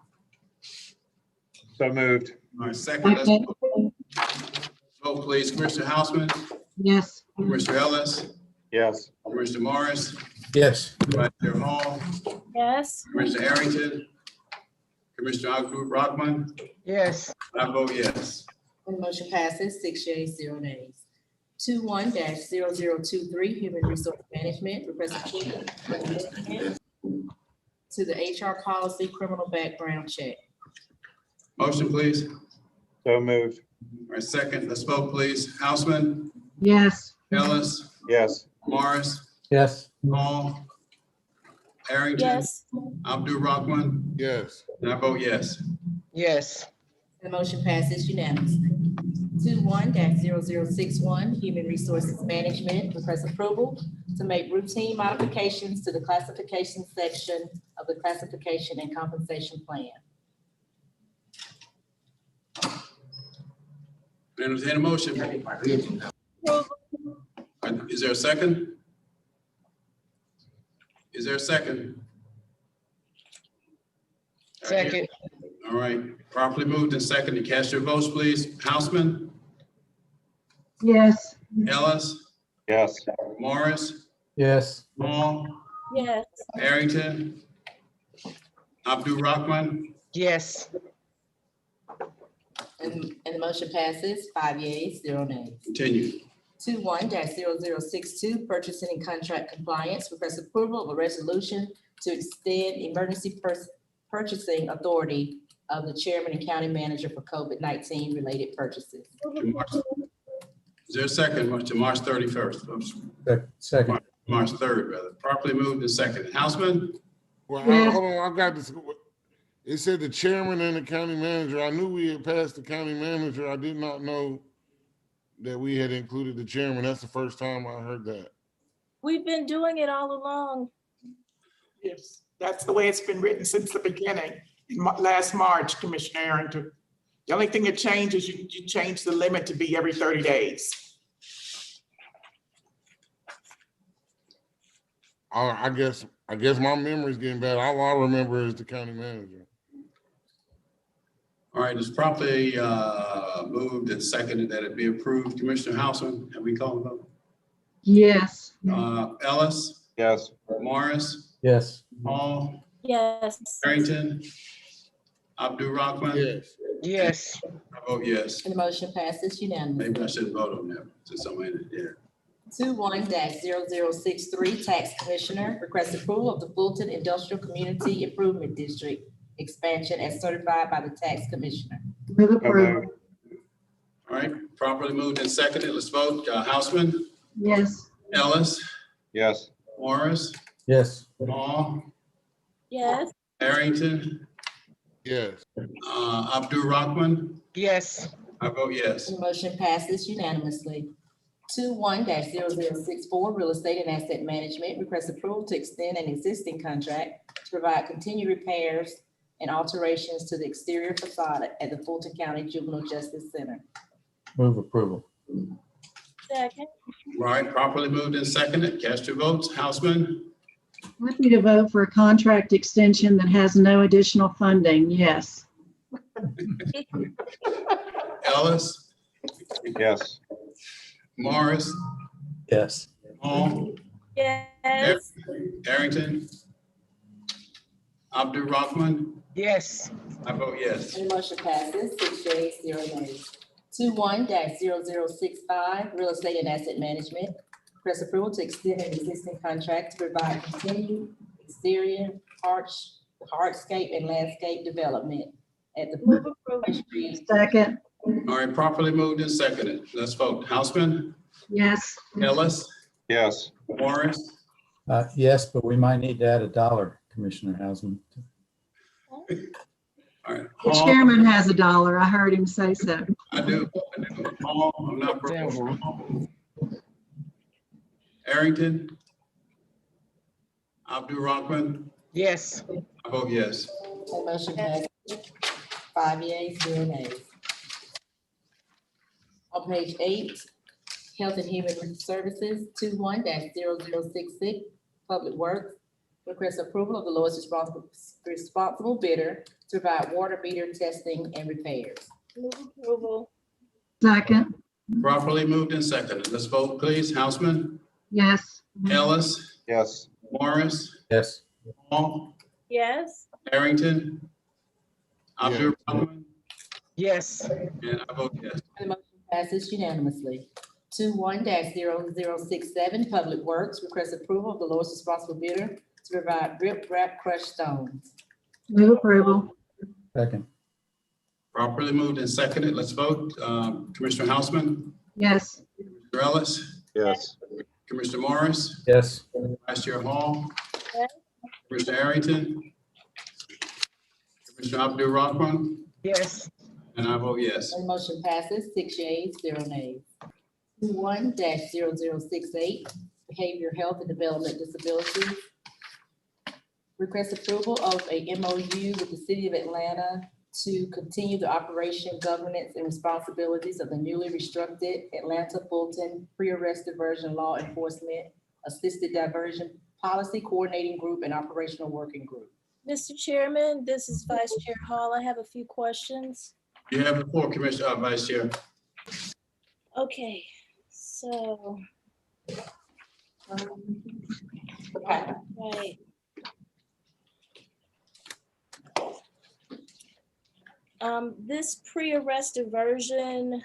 So moved. All right, second, let's vote, please. Commissioner Houseman? Yes. Commissioner Ellis? Yes. Commissioner Morris? Yes. Vice Chair Hall? Yes. Commissioner Harrington? Commissioner Abdul Rahman? Yes. I vote yes. And the motion passes 6 yeas, 0 nays. 21-0023 Human Resource Management request approval to the HR policy criminal background check. Motion, please. So moved. All right, second, let's vote, please. Houseman? Yes. Ellis? Yes. Morris? Yes. Hall? Harrington? Yes. Abdul Rahman? Yes. And I vote yes. Yes. The motion passes unanimously. 21-0061 Human Resources Management request approval to make routine modifications to the classification section of the classification and compensation plan. Entertain a motion. Is there a second? Is there a second? Second. All right, properly moved and seconded. Cast your votes, please. Houseman? Yes. Ellis? Yes. Morris? Yes. Hall? Yes. Harrington? Abdul Rahman? Yes. And the motion passes 5 yeas, 0 nays. Continue. 21-0062 Purchasing and Contract Compliance request approval of a resolution to extend emergency purchasing authority of the chairman and county manager for COVID-19 related purchases. Is there a second to March 31st? Second. March 3rd, rather. Properly moved and seconded. Houseman? Well, Yes. hold on, I got this. It said the chairman and the county manager. I knew we had passed the county manager. I did not know that we had included the chairman. That's the first time I heard that. We've been doing it all along. Yes, that's the way it's been written since the beginning, last March, Commissioner Harrington. The only thing that changes, you change the limit to be every 30 days. I guess my memory's getting bad. All I remember is the county manager. All right, it's properly moved and seconded that it be approved. Commissioner Houseman, have we called a vote? Yes. Ellis? Yes. Morris? Yes. Hall? Yes. Harrington? Abdul Rahman? Yes. Yes. I vote yes. And the motion passes unanimously. Maybe I shouldn't vote on that since I'm in it, yeah. 21-0063 Tax Commissioner requests approval of the Fulton Industrial Community Improvement District expansion as certified by the Tax Commissioner. Move approval. All right, properly moved and seconded. Let's vote. Houseman? Yes. Ellis? Yes. Morris? Yes. Hall? Yes. Harrington? Yes. Abdul Rahman? Yes. I vote yes. The motion passes unanimously. 21-0064 Real Estate and Asset Management requests approval to extend an existing contract to provide continued repairs and alterations to the exterior facade at the Fulton County Juvenile Justice Center. Move approval. Second. All right, properly moved and seconded. Cast your votes. Houseman? Happy to vote for a contract extension that has no additional funding. Yes. Ellis? Yes. Morris? Yes. Hall? Yes. Harrington? Abdul Rahman, Yes. I vote yes. And the motion passes 6 yeas, 0 nays. 21-0065, real estate and asset management. Request approval to extend an existing contract to provide continued exterior hardscape and landscape development at the Street. Second, All right, properly moved and seconded. Let's vote. Houseman, yes. Ellis, Yes. Morris, Yes, but we might need to add $1, Commissioner Hausman. all right. The Hall, chairman has $1. I heard him say so. I do. Hall, I'm not. Arrington, Abdul Rahman, Yes. I vote yes. The motion passes 5 yeas, 0 nays. On page 8, Health and Human Services, 21-0066, Public Works. Request approval of the lowest responsible bidder to provide water meter testing and repairs. Move approval. Second, Properly moved and seconded. Let's vote, please. Houseman, yes. Ellis, Yes. Morris, Yes. Hall, Yes. Arrington, Abdul Rahman, Yes. and I vote yes. And the motion passes unanimously. 21-0067, Public Works, request approval of the lowest responsible bidder to provide rip wrap crushed stones. Move approval, Second. Properly moved and seconded. Let's vote. Commissioner Houseman, yes. Mr. Ellis, Yes. Commissioner Morris, Yes. Vice Chair Hall, Yes. Commissioner Arrington, Commissioner Abdul Rahman, Yes. and I vote yes. And the motion passes 6 yeas, 0 nays. 21-0068, Behavioral Health and Development Disabilities. Request approval of a MOU with the City of Atlanta to continue the operation, governance, and responsibilities of the newly restructured Atlanta Fulton Pre-Arrest Diversion Law Enforcement Assisted Diversion Policy Coordinating Group and Operational Working Group. Mr. Chairman, this is Vice Chair Hall. I have a few questions. You have the floor, Commissioner, Vice Chair. Okay, so. Okay. Right. This pre-arrest diversion,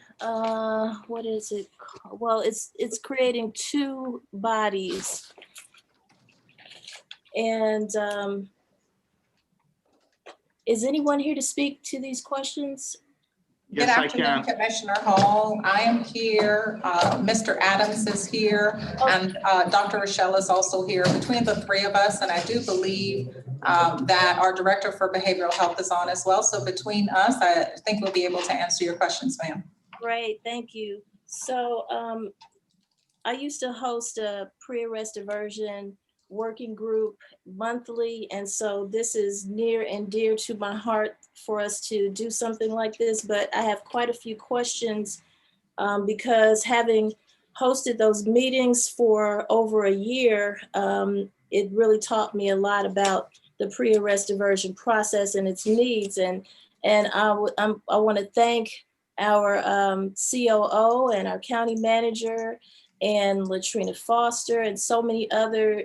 what is it? Well, it's creating 2 bodies. And is anyone here to speak to these questions? Good afternoon, Commissioner Hall. I am here. Mr. Adams is here, and Dr. Rochelle is also here. Between the 3 of us, and I do believe that our Director for Behavioral Health is on as well. So between us, I think we'll be able to answer your questions, ma'am. Great, thank you. So I used to host a pre-arrest diversion working group monthly, and so this is near and dear to my heart for us to do something like this, but I have quite a few questions because having hosted those meetings for over a year, it really taught me a lot about the pre-arrest diversion process and its needs, and I want to thank our COO and our county manager and Latrina Foster and so many other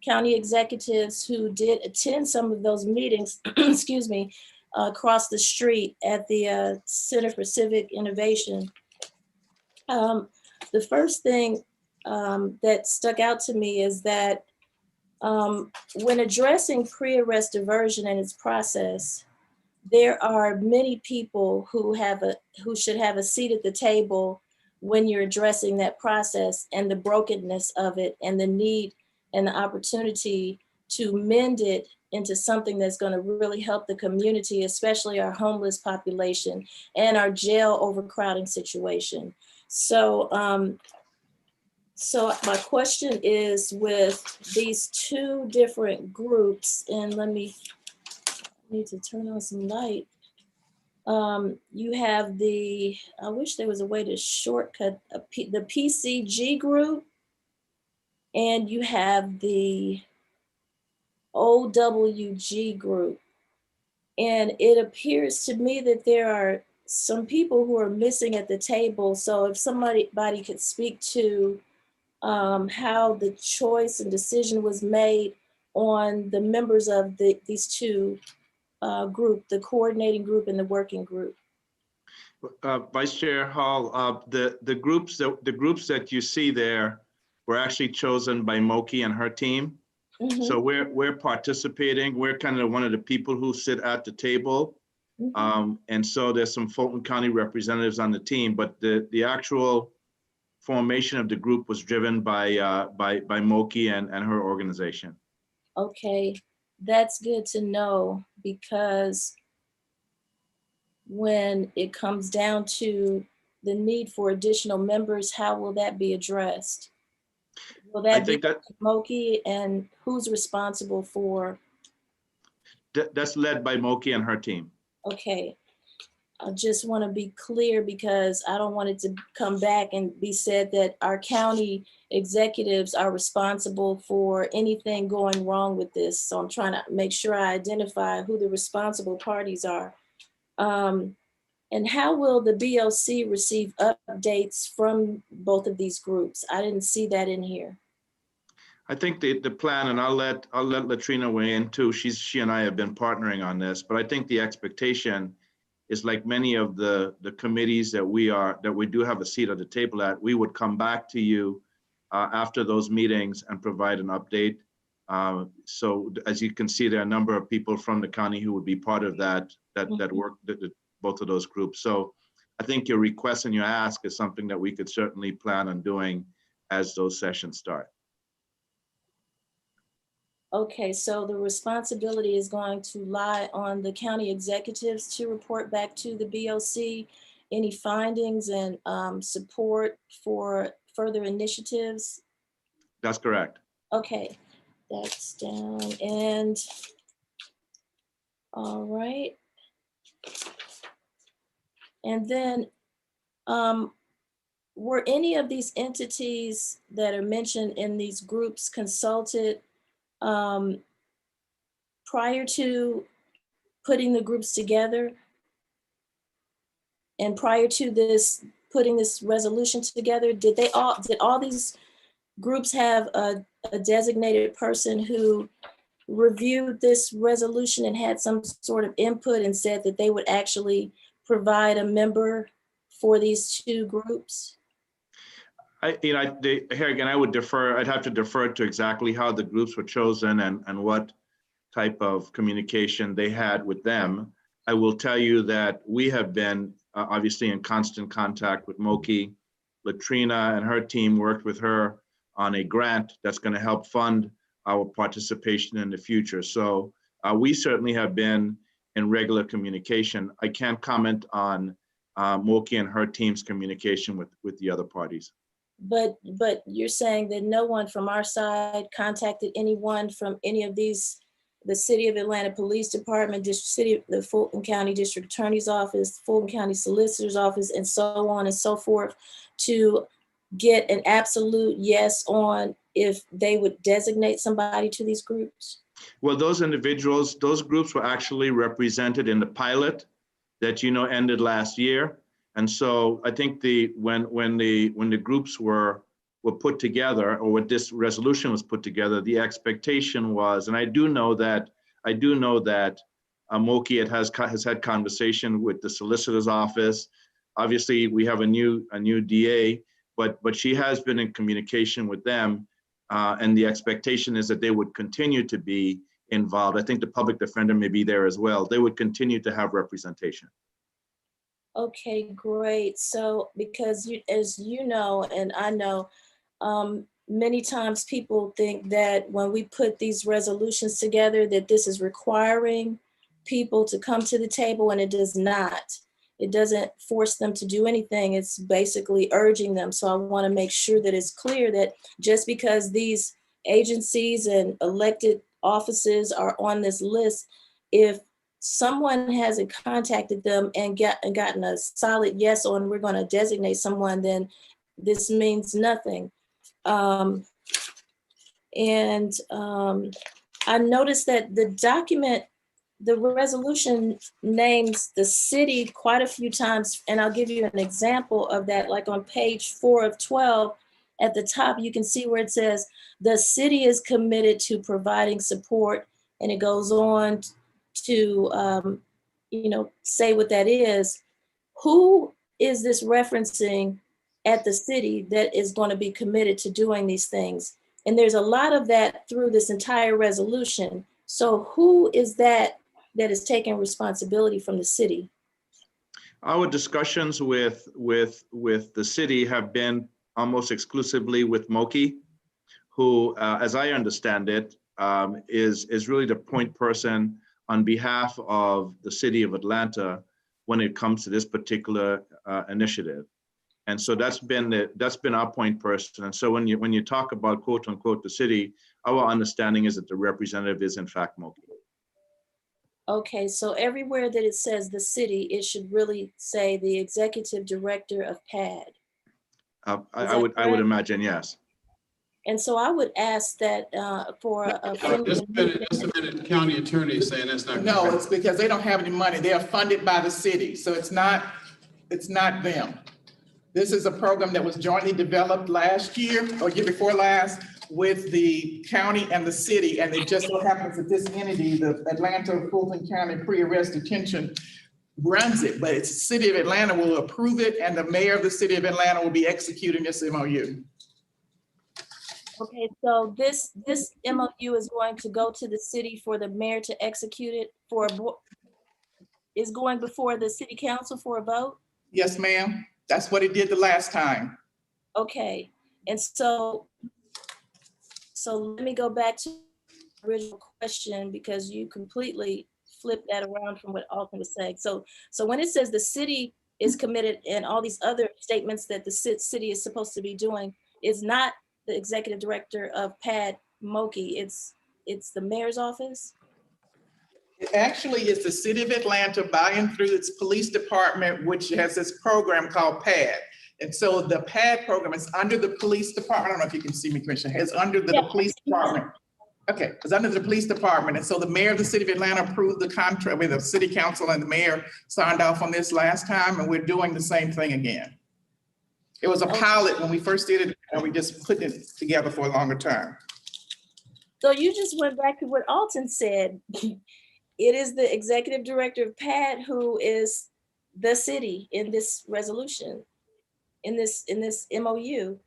county executives who did attend some of those meetings, excuse me, across the street at the Center for Civic Innovation. The first thing that stuck out to me is that when addressing pre-arrest diversion and its process, there are many people who should have a seat at the table when you're addressing that process and the brokenness of it and the need and the opportunity to mend it into something that's going to really help the community, especially our homeless population and our jail overcrowding situation. So, so my question is with these 2 different groups, and I need to turn on some light. You have I wish there was a way to shortcut the PCG group, and you have the OWG group. And it appears to me that there are some people who are missing at the table. So if somebody could speak to how the choice and decision was made on the members of these two group, the coordinating group and the working group? Vice Chair Hall, the groups that you see there were actually chosen by Moki and her team. Mhm. So we're participating. We're kind of one of the people who sit at the table. And so there's some Fulton County representatives on the team, but the actual formation of the group was driven by Moki and her organization. Okay, that's good to know, because when it comes down to the need for additional members, how will that be addressed? Will I that be think that Moki, and who's responsible for? that's led by Moki and her team. Okay, I just want to be clear, because I don't want it to come back and be said that our county executives are responsible for anything going wrong with this. So I'm trying to make sure I identify who the responsible parties are. And how will the BOC receive updates from both of these groups? I didn't see that in here. I think the plan, and I'll let Latrina weigh in too. She and I have been partnering on this, but I think the expectation is, like many of the committees that we do have a seat at the table at, we would come back to you after those meetings and provide an update. So as you can see, there are a number of people from the county who would be part of that work, both of those groups. So I think your request and your ask is something that we could certainly plan on doing as those sessions start. Okay, so the responsibility is going to lie on the county executives to report back to the BOC any findings and support for further initiatives. That's correct. Okay, that's down. And all right. And then were any of these entities that are mentioned in these groups consulted prior to putting the groups together, and prior to this, putting this resolution together? Did all these groups have a designated person who reviewed this resolution and had some sort of input and said that they would actually provide a member for these two groups? Here again, I would defer. I'd have to defer to exactly how the groups were chosen and what type of communication they had with them. I will tell you that we have been obviously in constant contact with Moki. Latrina and her team worked with her on a grant that's going to help fund our participation in the future. So we certainly have been in regular communication. I can't comment on Moki and her team's communication with the other parties. But you're saying that no one from our side contacted anyone from any of these, the City of Atlanta Police Department, the Fulton County District Attorney's Office, Fulton County Solicitor's Office, and so on and so forth, to get an absolute yes on if they would designate somebody to these groups? Well, those individuals, those groups were actually represented in the pilot that ended last year. And so I think when the groups were put together, or when this resolution was put together, the expectation was, and I do know that Moki has had conversation with the solicitor's office. Obviously, we have a new DA, but she has been in communication with them, and the expectation is that they would continue to be involved. I think the public defender may be there as well. They would continue to have representation. Okay, great. So because as you know, and I know, many times people think that when we put these resolutions together, that this is requiring people to come to the table, and it does not. It doesn't force them to do anything. It's basically urging them. So I want to make sure that it's clear that just because these agencies and elected offices are on this list, if someone hasn't contacted them and gotten a solid yes on we're going to designate someone, then this means nothing. I noticed that the document, the resolution names the city quite a few times, and I'll give you an example of that. Like on page 4 of 12, at the top, you can see where it says, the city is committed to providing support, and it goes on to, say what that is. Who is this referencing at the city that is going to be committed to doing these things? And there's a lot of that through this entire resolution. So who is that is taking responsibility from the city? Our discussions with the city have been almost exclusively with Moki, who, as I understand it, is really the point person on behalf of the city of Atlanta when it comes to this particular initiative. And so that's been our point person. And so when you talk about quote unquote the city, our understanding is that the representative is in fact Moki. Okay, so everywhere that it says the city, it should really say the executive director of PAD. I would imagine, yes. And so I would ask that for a Just a minute, county attorney is saying that's not. No, it's because they don't have any money. They are funded by the city. So it's not them. This is a program that was jointly developed last year or year before last with the county and the city. And it just so happens that this entity, the Atlanta Fulton County Pre-Arrest Detention, runs it, but it's the city of Atlanta will approve it and the mayor of the city of Atlanta will be executing this MOU. Okay, so this MOU is going to go to the city for the mayor to execute it is going before the city council for a vote? Yes, ma'am. That's what it did the last time. Okay, and so let me go back to the original question because you completely flipped that around from what Alton was saying. So when it says the city is committed and all these other statements that the city is supposed to be doing, is not the executive director of PAD Moki, it's the mayor's office? It actually is the city of Atlanta buying through its police department, which has this program called PAD. And so the PAD program is under the police department. I don't know if you can see me, Commissioner. It's under the police department. Okay, it's under the police department. And so the mayor of the city of Atlanta approved the contract with the city council and the mayor signed off on this last time. And we're doing the same thing again. It was a pilot when we first did it and we just put it together for a longer term. So you just went back to what Alton said. It is the executive director of PAD who is the city in this resolution, in this MOU.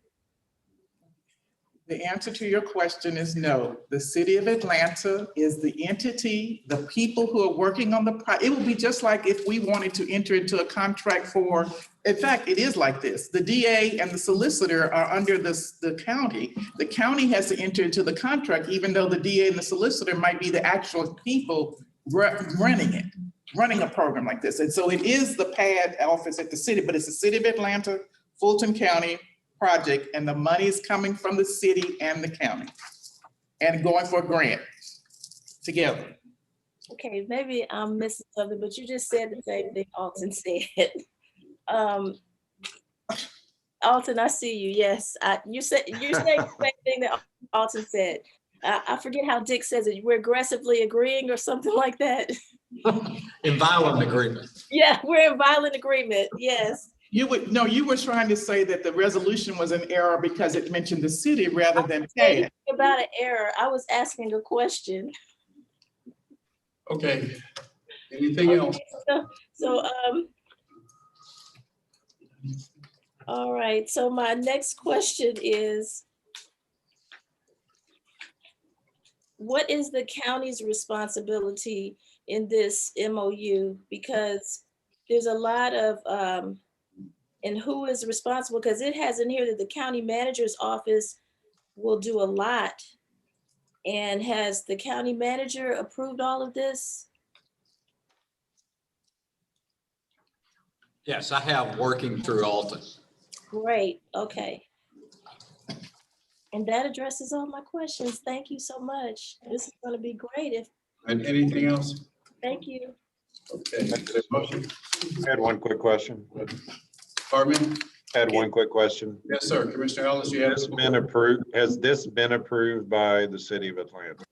The answer to your question is no. The city of Atlanta is the entity, the people who are working on it will be just like if we wanted to enter into a contract for, in fact, it is like this. The DA and the solicitor are under the county. The county has to enter into the contract, even though the DA and the solicitor might be the actual people running a program like this. And so it is the PAD office at the city, but it's the city of Atlanta, Fulton County project, and the money is coming from the city and the county and going for a grant together. Okay, maybe I'm missing something, but you just said the same thing Alton said. Alton, I see you. Yes, you're saying the same thing that Alton said. I forget how Dick says it. We're aggressively agreeing or something like that. In violent agreement. Yeah, we're in violent agreement. Yes. You were trying to say that the resolution was an error because it mentioned the city rather than PAD. About an error, I was asking a question. Okay. Anything else? All right. So my next question is, what is the county's responsibility in this MOU? Because there's a lot of, and who is responsible? Because it has in here that the county manager's office will do a lot. And has the county manager approved all of this? Yes, I have working through Alton. Great, okay. And that addresses all my questions. Thank you so much. This is gonna be great if. And anything else? Thank you. Okay. Motion. I had one quick question. Pardon me? I had one quick question. Yes, sir. Commissioner Ellis, you have. Has this been approved? Has this been approved by the city of Atlanta?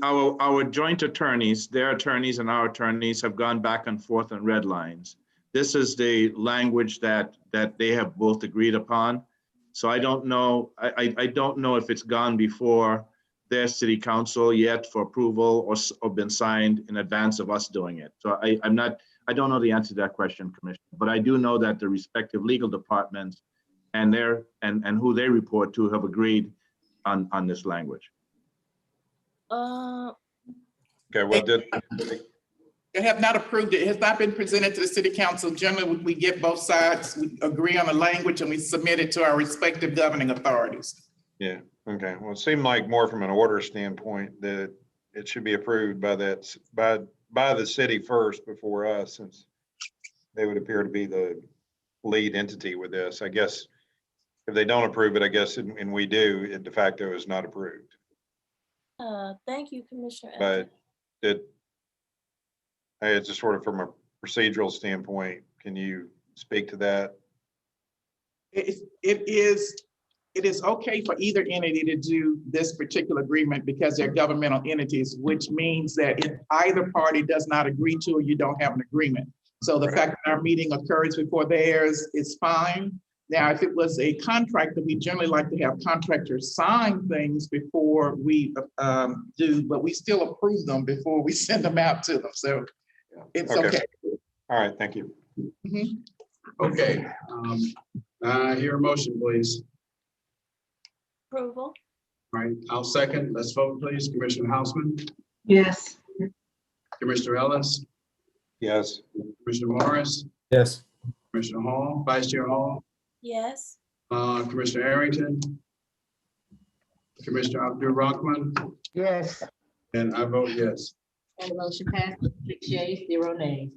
Our joint attorneys, their attorneys and our attorneys have gone back and forth on red lines. this is the language that they have both agreed upon. So I don't know, I don't know if it's gone before their city council yet for approval or been signed in advance of us doing it. So I don't know the answer to that question, Commissioner, but I do know that the respective legal departments and who they report to have agreed on this language. Okay, well, They have not approved it. It has not been presented to the city council. Generally, we get both sides, we agree on the language and we submit it to our respective governing authorities. yeah, okay. Well, it seemed like more from an order standpoint that it should be approved by by the city first before us, since they would appear to be the lead entity with this. I guess if they don't approve it, I guess, and we do, it de facto is not approved. Thank you, Commissioner. But it's just sort of from a procedural standpoint, can you speak to that? It is okay for either entity to do this particular agreement because they're governmental entities, which means that if either party does not agree to it, you don't have an agreement. So the fact that our meeting occurs before theirs is fine. Now, if it was a contractor, we generally like to have contractors sign things before we do, but we still approve them before we send them out to them. So it's okay. All right, thank you. Okay, I hear a motion, please. Approval. All right, I'll second. Let's vote, please. Commissioner Houseman, Yes. Commissioner Ellis, Yes. Commissioner Morris, Yes. Commissioner Hall, Vice Chair Hall, Yes. Commissioner Arrington, Commissioner Abdul-Rahman, Yes. and I vote yes. And the motion passes 6 yeas, 0 nays.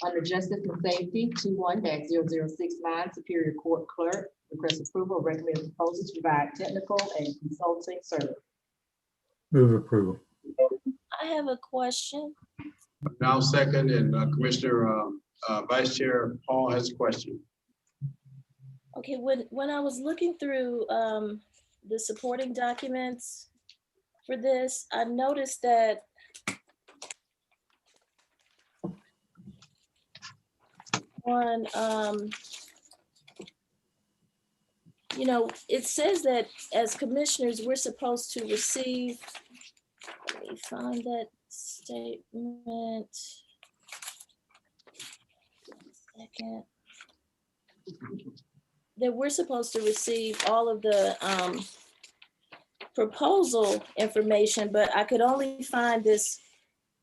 Under Justice and Safety, 21-0069, Superior Court Clerk, request approval of recommended proposals to provide technical and consulting service. Move approval. I have a question. Now second, and Commissioner Vice Chair Hall has a question. Okay, when I was looking through the supporting documents for this, I noticed that on, you know, it says that as commissioners, we're supposed to receive, let me find that statement. Second. That we're supposed to receive all of the proposal information, but I could only find this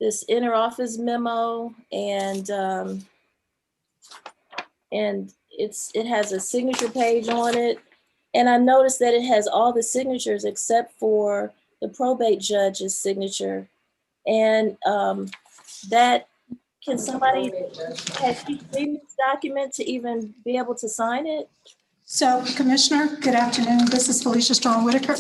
interoffice memo, and it has a signature page on it. And I noticed that it has all the signatures except for the probate judge's signature. And that, can somebody have this document to even be able to sign it? So Commissioner, good afternoon. This is Felicia Strong Whitaker.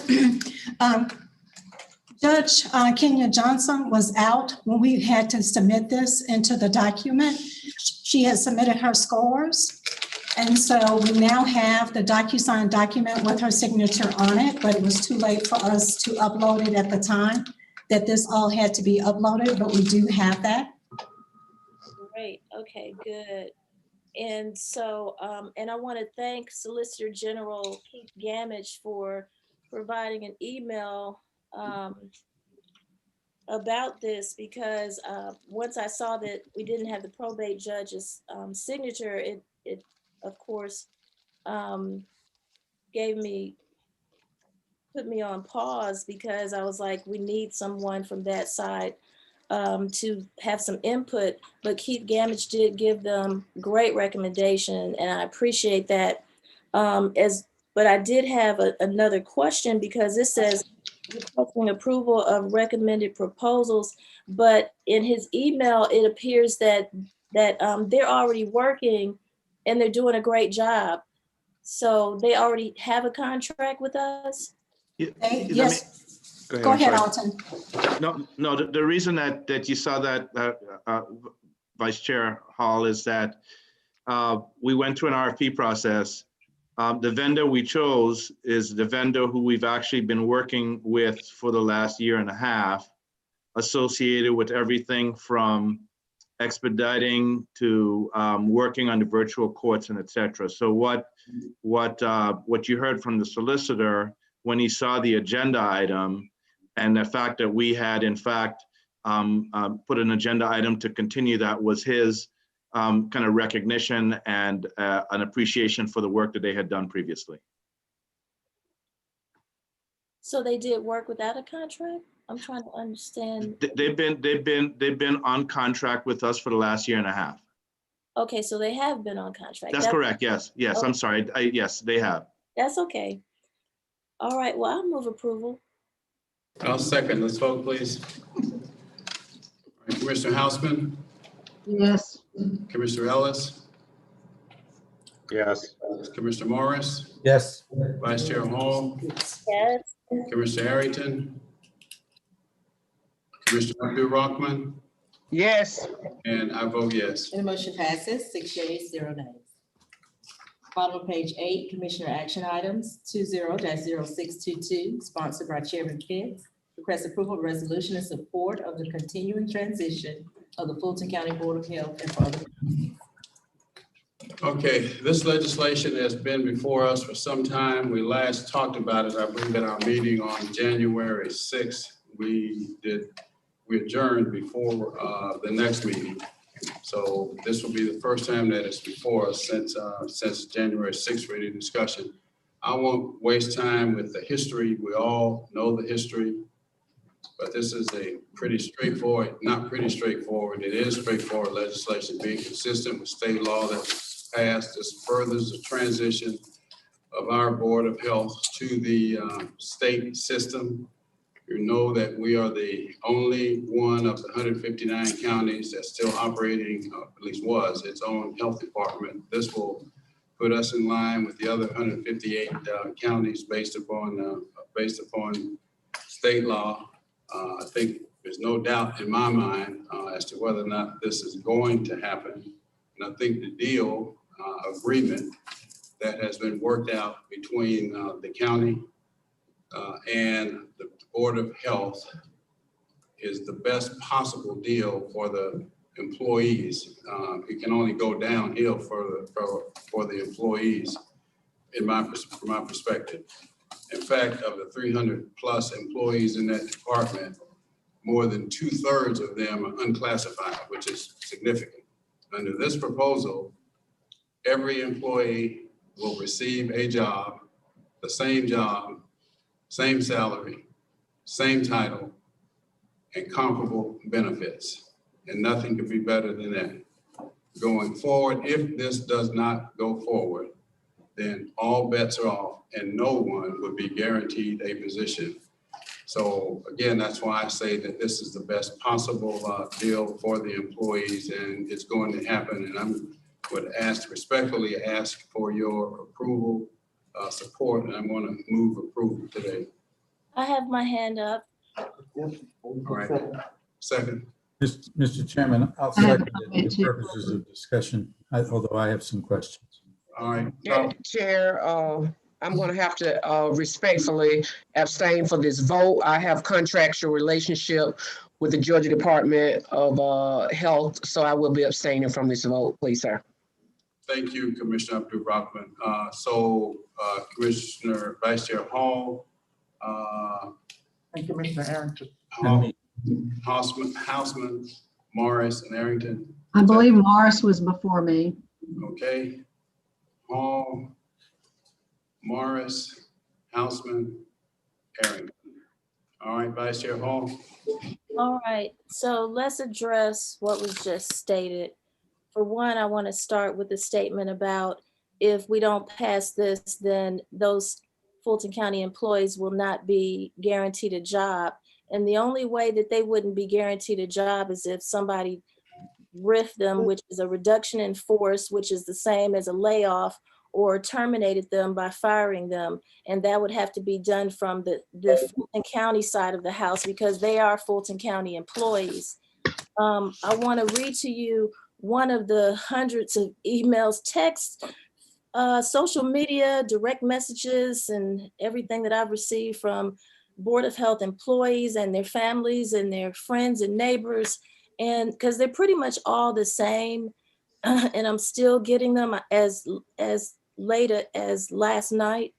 Judge Kenya Johnson was out when we had to submit this into the document. She has submitted her scores. And so we now have the DocuSign document with her signature on it, but it was too late for us to upload it at the time that this all had to be uploaded, but we do have that. Great, okay, good. And so, and I want to thank Solicitor General Keith Gamage for providing an email about this, because once I saw that we didn't have the probate judge's signature, it of course put me on pause, because I was like, we need someone from that side to have some input. But Keith Gamage did give them great recommendation, and I appreciate that. But I did have another question, because it says requesting approval of recommended proposals, but in his email, it appears that they're already working and they're doing a great job. So they already have a contract with us? Yes. Go Go ahead, I'm Alton. No, the reason that you saw that, Vice Chair Hall, is that we went through an RFP process. The vendor we chose is the vendor who we've actually been working with for the last 1.5 years, associated with everything from expediting to working on the virtual courts and et cetera. So what you heard from the solicitor when he saw the agenda item and the fact that we had in fact put an agenda item to continue that was his kind of recognition and an appreciation for the work that they had done previously. So they did work without a contract? I'm trying to understand. They've been on contract with us for the last year and a half. Okay, so they have been on contract. That's correct. Yes. Yes. Okay. I'm sorry. Yes, they have. That's okay. All right, well, I'll move approval. I'll second. Let's vote, please. Commissioner Houseman, Yes. Commissioner Ellis, Yes. Commissioner Morris, Yes. Vice Chair Hall, Yes. Commissioner Harrington, Commissioner Abdul-Rahman, Yes. and I vote yes. And the motion passes, 6 yeas, 0 nays. Bottom of page 8, Commissioner action items, 20-0622, sponsored by Chairman Pitts. Request approval of resolution in support of the continuing transition of the Fulton County Board of Health and for other. Okay, this legislation has been before us for some time. We last talked about it, I believe, at our meeting on January 6th. We adjourned before the next meeting. So this will be the first time that it's before us since January 6th reading discussion. I won't waste time with the history. We all know the history, but this is a pretty straightforward, not pretty straightforward. It is straightforward legislation being consistent with state law that was passed. This furthers the transition of our Board of Health to the state system. You know that we are the only one of the 159 counties that's still operating, at least was, its own health department. This will put us in line with the other 158 counties based upon state law. I think there's no doubt in my mind as to whether or not this is going to happen. And I think the deal, agreement that has been worked out between the county and the Board of Health is the best possible deal for the employees. It can only go downhill for the employees, from my perspective. In fact, of the 300 plus employees in that department, more than 2/3 of them are unclassified, which is significant. Under this proposal, every employee will receive a job, same salary, same title, and comparable benefits. And nothing could be better than that. Going forward, if this does not go forward, then all bets are off and no one would be guaranteed a position. So again, that's why I say that this is the best possible deal for the employees, and it's going to happen. And I would respectfully ask for your approval, support, and I'm going to move approval today. I have my hand up. All right. Second. Mr. Chairman, I'll second it for purposes of discussion, although I have some questions. All right. Chair, I'm going to have to respectfully abstain for this vote. I have contractual relationship with the Georgia Department of Health, so I will be abstaining from this vote, please, sir. Thank you, Commissioner Abdul-Rahman. Commissioner Vice Chair Hall. And Commissioner Harrington. Houseman, Morris, and Arrington. I believe Morris was before me. Okay. Hall, Morris, Houseman, Arrington. All right, Vice Chair Hall. All right, so let's address what was just stated. For one, I want to start with the statement about if we don't pass this, then those Fulton County employees will not be guaranteed a job. And the only way that they wouldn't be guaranteed a job is if somebody riffed them, which is a reduction in force, which is the same as a layoff, or terminated them by firing them. And that would have to be done from the Fulton County side of the house because they are Fulton County employees. I want to read to you one of the hundreds of emails, texts, social media, direct messages, and everything that I've received from Board of Health employees and their families and their friends and neighbors. And because they're pretty much all the same, and I'm still getting them as late as last night.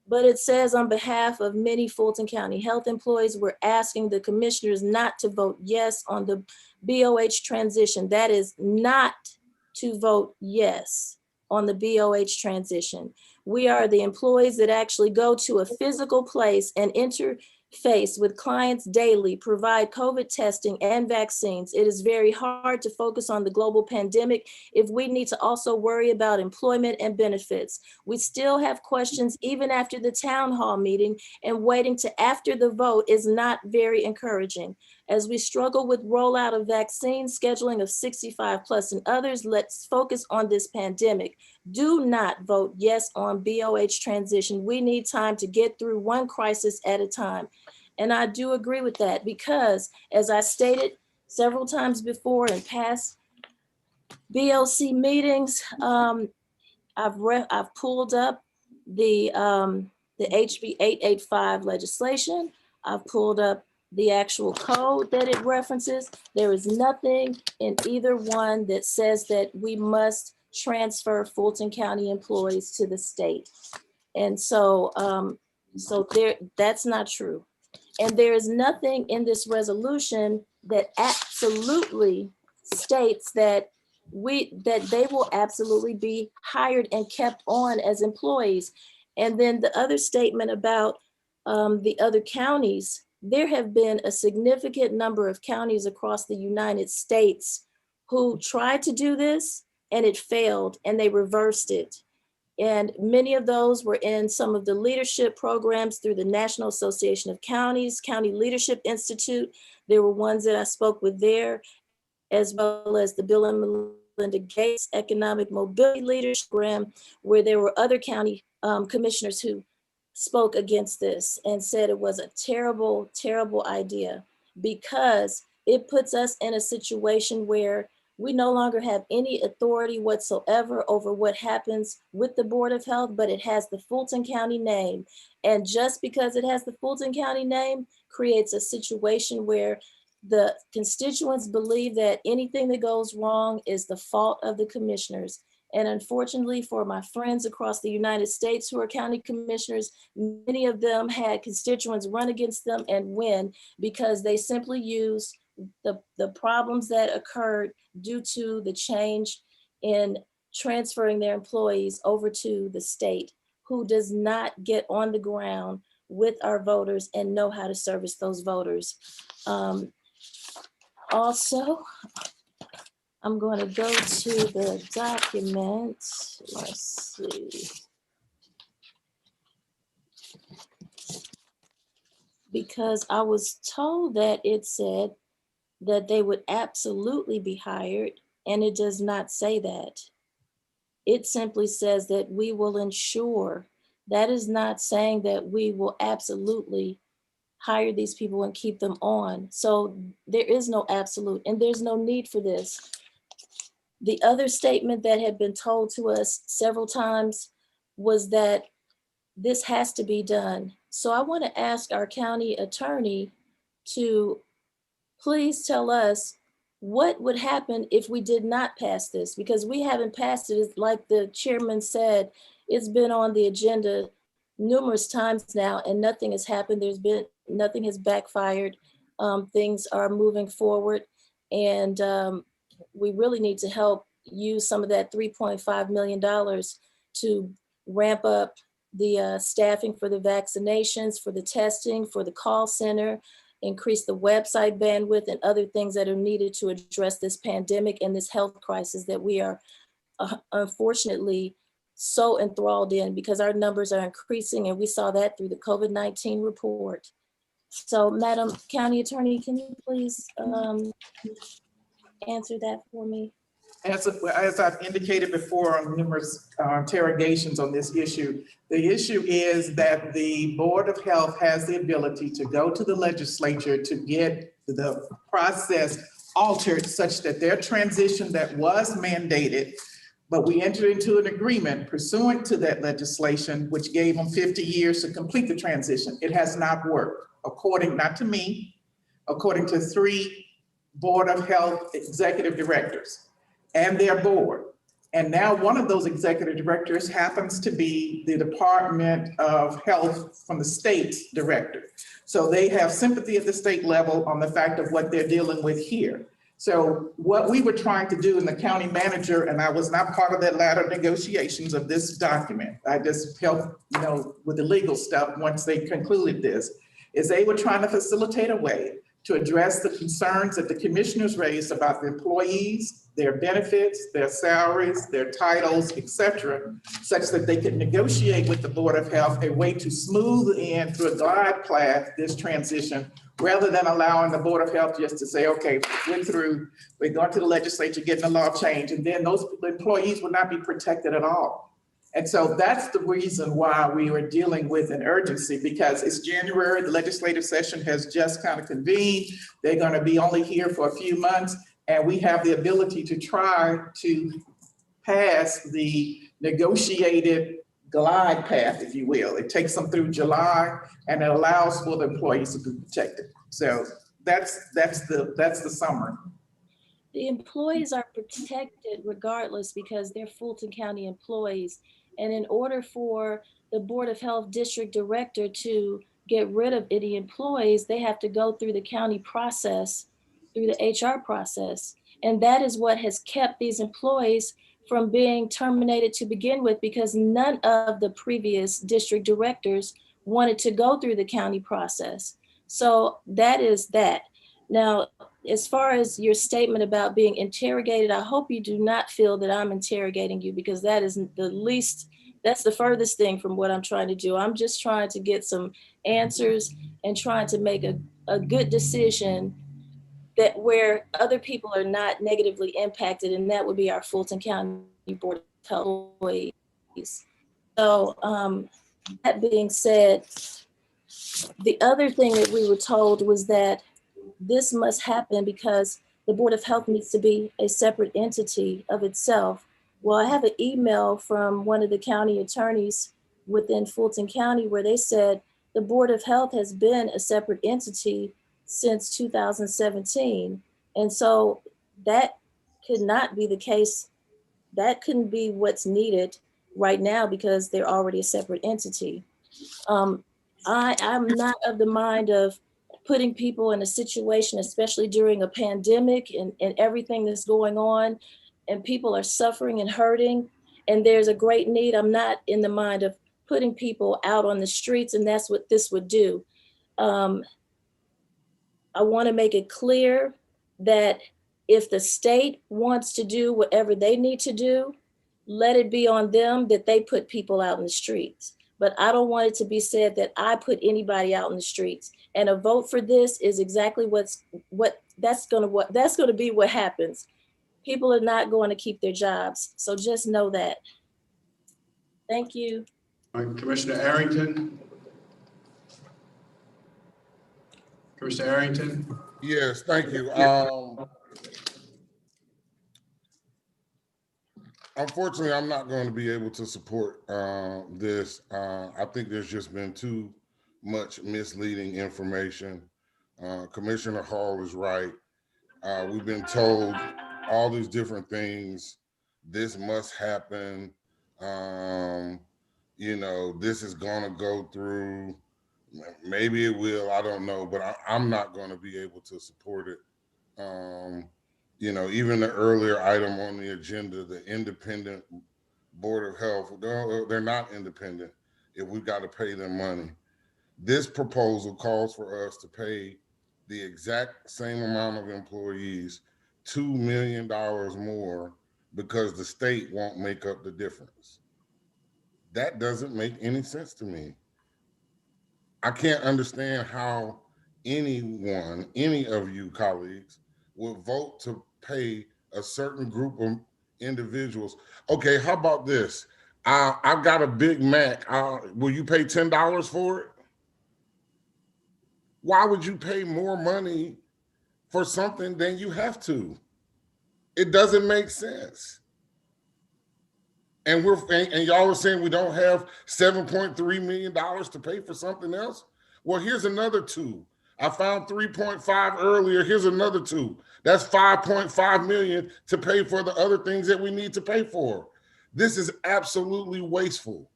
But it says, on behalf of many Fulton County health employees, we're asking the commissioners not to vote yes on the BOH transition. That is not to vote yes on the BOH transition. We are the employees that actually go to a physical place and interface with clients daily, provide COVID testing and vaccines. It is very hard to focus on the global pandemic if we need to also worry about employment and benefits. We still have questions even after the town hall meeting, and waiting to after the vote is not very encouraging. As we struggle with rollout of vaccines, scheduling of 65 plus and others, let's focus on this pandemic. Do not vote yes on BOH transition. We need time to get through one crisis at a time. And I do agree with that, because as I stated several times before in past BLC meetings, I've pulled up the HB 885 legislation. I've pulled up the actual code that it references. There is nothing in either one that says that we must transfer Fulton County employees to the state. And so, that's not true. And there is nothing in this resolution that absolutely states that they will absolutely be hired and kept on as employees. And then the other statement about the other counties, there have been a significant number of counties across the United States who tried to do this and it failed, and they reversed it. And many of those were in some of the leadership programs through the National Association of Counties, County Leadership Institute. There were ones that I spoke with there, as well as the Bill and Melinda Gates Economic Mobility Leadership Program, where there were other county commissioners who spoke against this and said it was a terrible, terrible idea, because it puts us in a situation where we no longer have any authority whatsoever over what happens with the Board of Health, but it has the Fulton County name. And just because it has the Fulton County name creates a situation where the constituents believe that anything that goes wrong is the fault of the commissioners. And unfortunately for my friends across the United States who are county commissioners, many of them had constituents run against them and win, because they simply used the problems that occurred due to the change in transferring their employees over to the state, who does not get on the ground with our voters and know how to service those voters. Also, I'm going to go to the document. Let's see. Because I was told that it said that they would absolutely be hired, and it does not say that. It simply says that we will ensure. That is not saying that we will absolutely hire these people and keep them on. So there is no absolute, and there's no need for this. The other statement that had been told to us several times was that this has to be done. So I want to ask our county attorney to please tell us what would happen if we did not pass this, because we haven't passed it. It's like the chairman said, it's been on the agenda numerous times now and nothing has happened. Nothing has backfired. Things are moving forward, and we really need to help use some of that $3.5 million to ramp up the staffing for the vaccinations, for the testing, for the call center, increase the website bandwidth, and other things that are needed to address this pandemic and this health crisis that we are unfortunately so enthralled in, because our numbers are increasing, and we saw that through the COVID-19 report. So, Madam County Attorney, can you please answer that for me? As I've indicated before on numerous interrogations on this issue, the issue is that the Board of Health has the ability to go to the legislature to get the process altered such that their transition that was mandated, but we entered into an agreement pursuant to that legislation, which gave them 50 years to complete the transition. It has not worked, according, not to me, according to 3 Board of Health executive directors and their board. And now one of those executive directors happens to be the Department of Health from the state director. So they have sympathy at the state level on the fact of what they're dealing with here. So what we were trying to do in the county manager, and I was not part of that latter negotiations of this document. I just helped, with the legal stuff once they concluded this, is they were trying to facilitate a way to address the concerns that the commissioners raised about the employees, their benefits, their salaries, their titles, et cetera, such that they could negotiate with the Board of Health a way to smooth in through a glide path this transition, rather than allowing the Board of Health just to say, okay, we're going to the legislature, getting a law change, and then those employees will not be protected at all. And so that's the reason why we were dealing with an urgency, because it's January, the legislative session has just kind of convened. They're going to be only here for a few months, and we have the ability to try to pass the negotiated glide path, if you will. It takes them through July, and it allows for the employees to be protected. So that's the summary. The employees are protected regardless because they're Fulton County employees. And in order for the Board of Health District Director to get rid of any employees, they have to go through the county process, through the HR process. And that is what has kept these employees from being terminated to begin with, because none of the previous district directors wanted to go through the county process. So that is that. Now, as far as your statement about being interrogated, I hope you do not feel that I'm interrogating you, because that is that's the furthest thing from what I'm trying to do. I'm just trying to get some answers and trying to make a good decision that where other people are not negatively impacted, and that would be our Fulton County Board of Health employees. So that being said, the other thing that we were told was that this must happen because the Board of Health needs to be a separate entity of itself. Well, I have an email from one of the county attorneys within Fulton County where they said the Board of Health has been a separate entity since 2017. And so that could not be the case. That couldn't be what's needed right now because they're already a separate entity. I'm not of the mind of putting people in a situation, especially during a pandemic and everything that's going on, and people are suffering and hurting, and there's a great need. I'm not in the mind of putting people out on the streets, and that's what this would do. I want to make it clear that if the state wants to do whatever they need to do, let it be on them that they put people out in the streets. But I don't want it to be said that I put anybody out in the streets. And a vote for this is exactly that's going to be what happens. People are not going to keep their jobs. So just know that. Thank you. All right, Commissioner Arrington. Commissioner Arrington. Yes, thank you. Unfortunately, I'm not going to be able to support this. I think there's just been too much misleading information. Commissioner Hall is right. We've been told all these different things. This must happen. This is going to go through. Maybe it will. I don't know, but I'm not going to be able to support it. Even the earlier item on the agenda, the independent Board of Health, they're not independent if we've got to pay them money. This proposal calls for us to pay the exact same amount of employees $2 million more because the state won't make up the difference. That doesn't make any sense to me. I can't understand how anyone, any of you colleagues, would vote to pay a certain group of individuals. Okay, how about this? I've got a Big Mac. Will you pay $10 for it? Why would you pay more money for something than you have to? It doesn't make sense. And y'all are saying we don't have $7.3 million to pay for something else? Well, here's another two. I found 3.5 earlier. Here's another 2. That's 5.5 million to pay for the other things that we need to pay for. This is absolutely wasteful.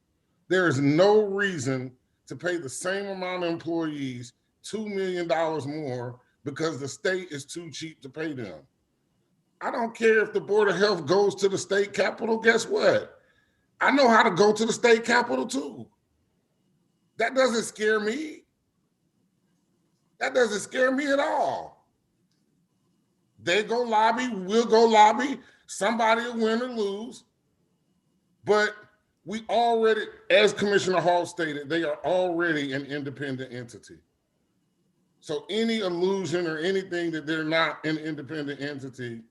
There is no reason to pay the same amount of employees $2 million more because the state is too cheap to pay them. I don't care if the Board of Health goes to the state capitol. Guess what? I know how to go to the state capitol too. That doesn't scare me. That doesn't scare me at all. They go lobby, we'll go lobby. Somebody will win or lose. But we already, as Commissioner Hall stated, they are already an independent entity. So any illusion or anything that they're not an independent entity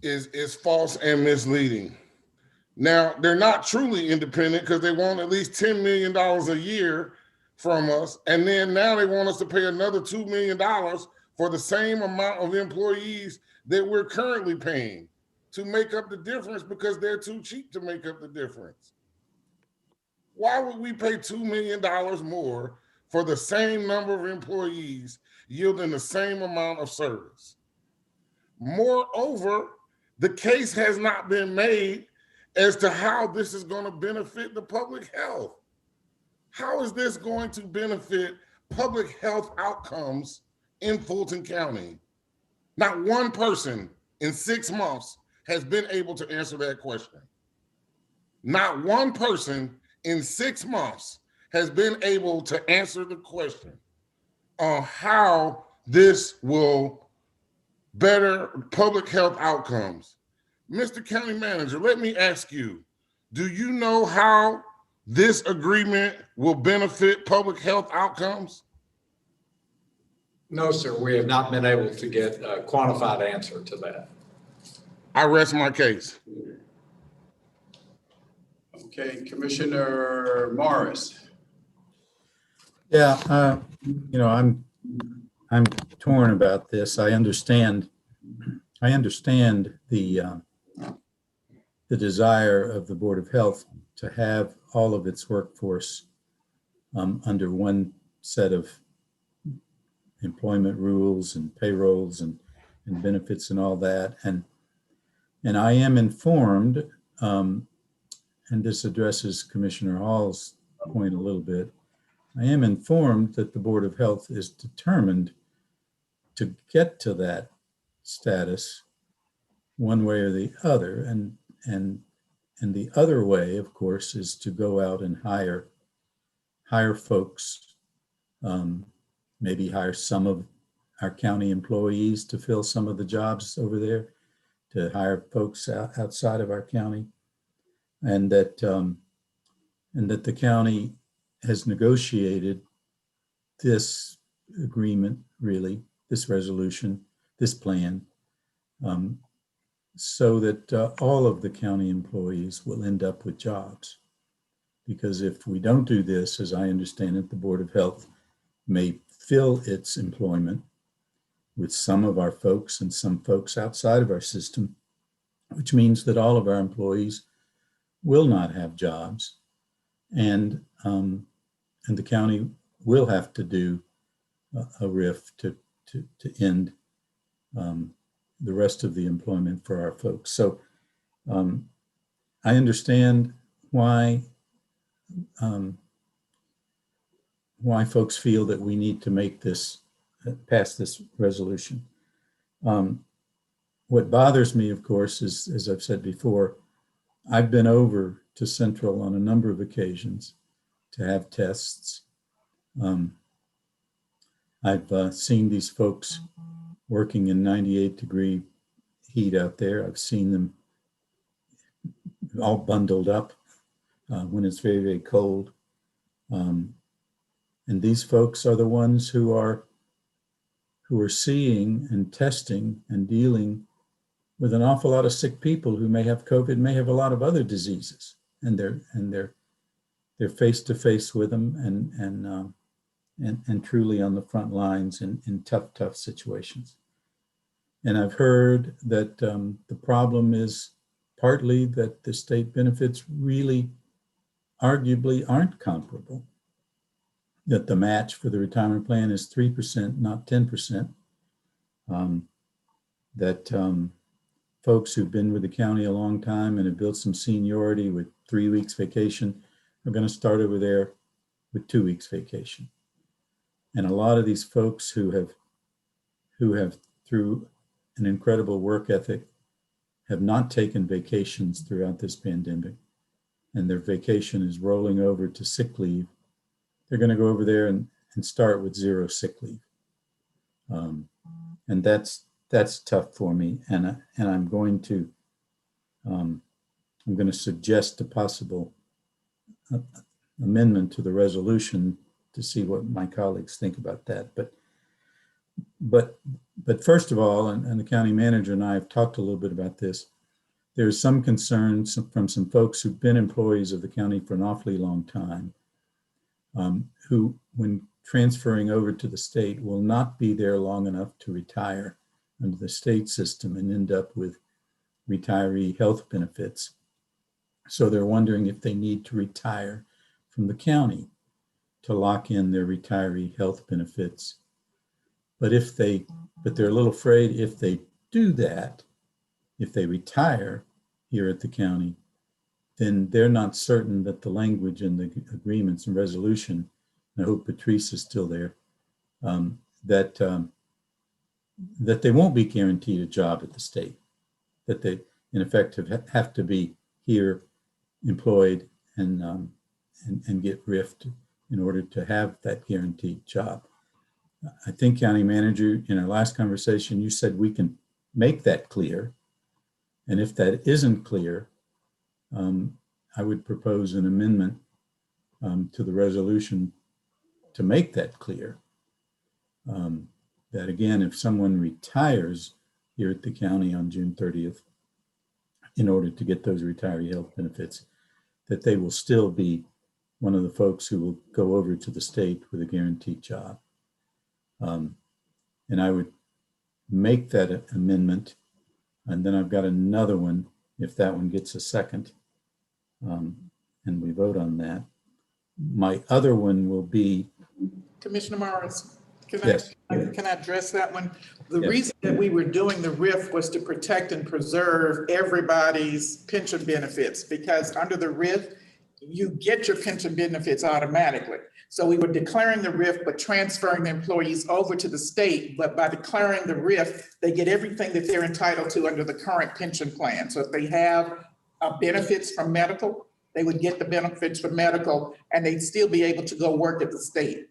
is false and misleading. Now, they're not truly independent because they want at least $10 million a year from us. And then now they want us to pay another $2 million for the same amount of employees that we're currently paying to make up the difference because they're too cheap to make up the difference. Why would we pay $2 million more for the same number of employees yielding the same amount of service? Moreover, the case has not been made as to how this is going to benefit the public health. How is this going to benefit public health outcomes in Fulton County? Not one person in 6 months has been able to answer that question. Not one person in 6 months has been able to answer the question on how this will better public health outcomes. Mr. County Manager, let me ask you, do you know how this agreement will benefit public health outcomes? No, sir, we have not been able to get a quantified answer to that. I rest my case. Okay, Commissioner Morris. Yeah, I'm torn about this. I understand the desire of the Board of Health to have all of its workforce under one set of employment rules and payrolls and benefits and all that. And I am informed, and this addresses Commissioner Hall's point a little bit, I am informed that the Board of Health is determined to get to that status one way or the other. And the other way, of course, is to go out and hire folks, maybe hire some of our county employees to fill some of the jobs over there, to hire folks outside of our county, and that the county has negotiated this agreement, really, this resolution, this plan, so that all of the county employees will end up with jobs. Because if we don't do this, as I understand it, the Board of Health may fill its employment with some of our folks and some folks outside of our system, which means that all of our employees will not have jobs, and the county will have to do a RIF to end the rest of the employment for our folks. So I understand why folks feel that we need to make this, pass this resolution. What bothers me, of course, is, as I've said before, I've been over to Central on a number of occasions to have tests. I've seen these folks working in 98-degree heat out there. I've seen them all bundled up when it's very, very cold. And these folks are the ones who are seeing and testing and dealing with an awful lot of sick people who may have COVID, may have a lot of other diseases, and they're face to face with them and truly on the front lines in tough situations. And I've heard that the problem is partly that the state benefits really arguably aren't comparable. that the match for the retirement plan is 3%, not 10%. That folks who've been with the county a long time and have built some seniority with 3 weeks vacation are going to start over there with 2 weeks vacation. And a lot of these folks who have through an incredible work ethic have not taken vacations throughout this pandemic, and their vacation is rolling over to sick leave. They're going to go over there and start with 0 sick leave. And that's tough for me. And I'm going to suggest a possible amendment to the resolution to see what my colleagues think about that. But first of all, and the county manager and I have talked a little bit about this, there's some concern from some folks who've been employees of the county for an awfully long time, who, when transferring over to the state, will not be there long enough to retire under the state system and end up with retiree health benefits. So they're wondering if they need to retire from the county to lock in their retiree health benefits. But they're a little afraid if they do that, if they retire here at the county, then they're not certain that the language in the agreements and resolution, and I hope Patrice is still there, that they won't be guaranteed a job at the state, that they in effect have to be here employed and get RIFed in order to have that guaranteed job. I think, County Manager, in our last conversation, you said we can make that clear. And if that isn't clear, I would propose an amendment to the resolution to make that clear. That again, if someone retires here at the county on June 30th, in order to get those retiree health benefits, that they will still be one of the folks who will go over to the state with a guaranteed job. And I would make that amendment. And then I've got another one, if that one gets a second, and we vote on that. My other one will be. Commissioner Morris, can I address that one? The reason that we were doing the RIF was to protect and preserve everybody's pension benefits, because under the RIF, you get your pension benefits automatically. So we were declaring the RIF, but transferring the employees over to the state. But by declaring the RIF, they get everything that they're entitled to under the current pension plan. So if they have benefits from medical, they would get the benefits from medical, and they'd still be able to go work at the state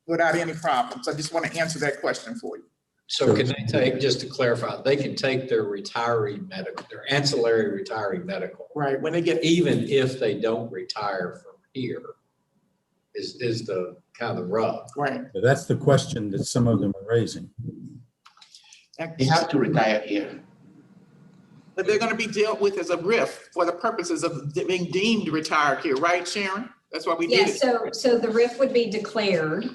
without any problems. I just want to answer that question for you. So can they take, just to clarify, they can take their retiree medical, their ancillary retiree medical. Right, when they get. Even if they don't retire from here, is the kind of the rub. Right. That's the question that some of them are raising. They have to retire here. But they're going to be dealt with as a RIF for the purposes of being deemed retired here, right, Sharon? That's why we did it. Yeah, so the RIF would be declared,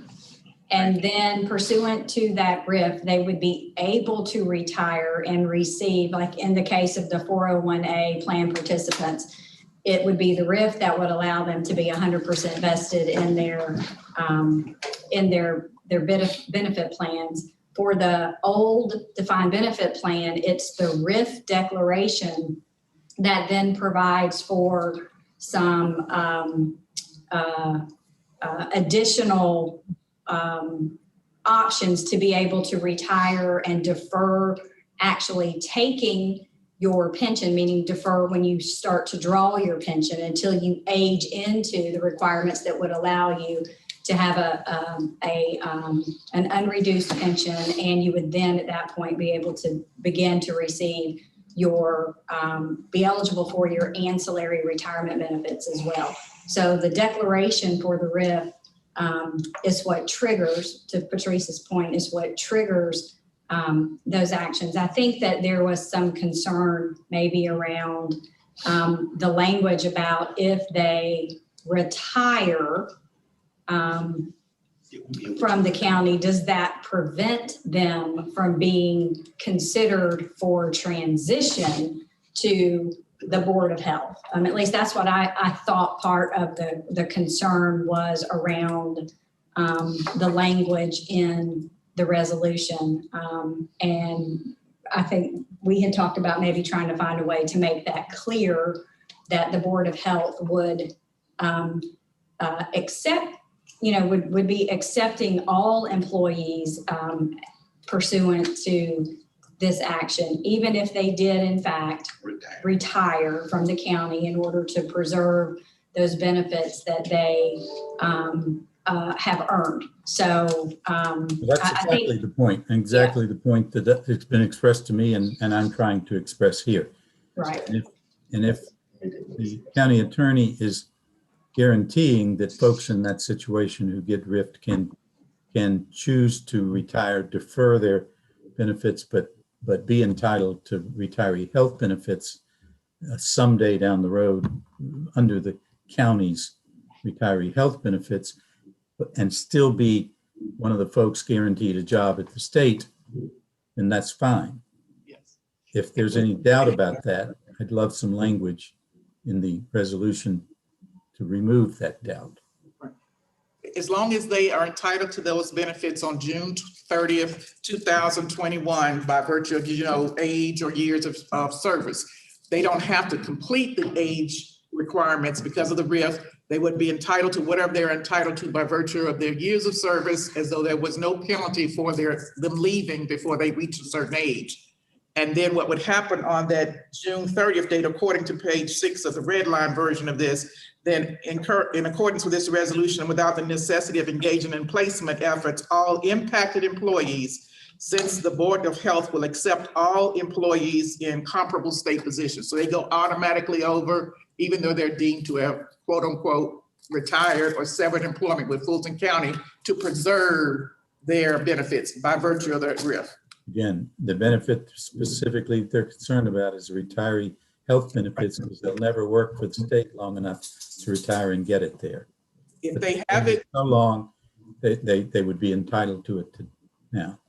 and then pursuant to that RIF, they would be able to retire and receive, like in the case of the 401A plan participants, it would be the RIF that would allow them to be 100% vested in their benefit plans. For the old defined benefit plan, it's the RIF declaration that then provides for some additional options to be able to retire and defer actually taking your pension, meaning defer when you start to draw your pension until you age into the requirements that would allow you to have an unreduced pension, and you would then at that point be able to begin to receive your be eligible for your ancillary retirement benefits as well. So the declaration for the RIF is what triggers, to Patrice's point, is what triggers those actions. I think that there was some concern maybe around the language about if they retire from the county, does that prevent them from being considered for transition to the Board of Health? At least that's what I thought part of the concern was around the language in the resolution. And I think we had talked about maybe trying to find a way to make that clear that the Board of Health would accept, would be accepting all employees pursuant to this action, even if they did in fact retire from the county in order to preserve those benefits that they have earned. So that's exactly the point, exactly the point that it's been expressed to me and I'm trying to express here. Right. And if the county attorney is guaranteeing that folks in that situation who get RIFT can choose to retire, defer their benefits, but be entitled to retiree health benefits someday down the road under the county's retiree health benefits, and still be one of the folks guaranteed a job at the state, then that's fine. Yes. If there's any doubt about that, I'd love some language in the resolution to remove that doubt. As long as they are entitled to those benefits on June 30th, 2021, by virtue of, age or years of service, they don't have to complete the age requirements because of the RIF. They would be entitled to whatever they're entitled to by virtue of their years of service, as though there was no penalty for them leaving before they reach a certain age. And then what would happen on that June 30th date, according to page 6 of the red line version of this, then in accordance with this resolution, without the necessity of engaging in placement efforts, all impacted employees, since the Board of Health will accept all employees in comparable state positions. So they go automatically over, even though they're deemed to have quote unquote retired or severed employment with Fulton County, to preserve their benefits by virtue of their RIF. Again, the benefit specifically they're concerned about is retiree health benefits, because they'll never work for the state long enough to retire and get it there. If they have it so long, they would be entitled to it now.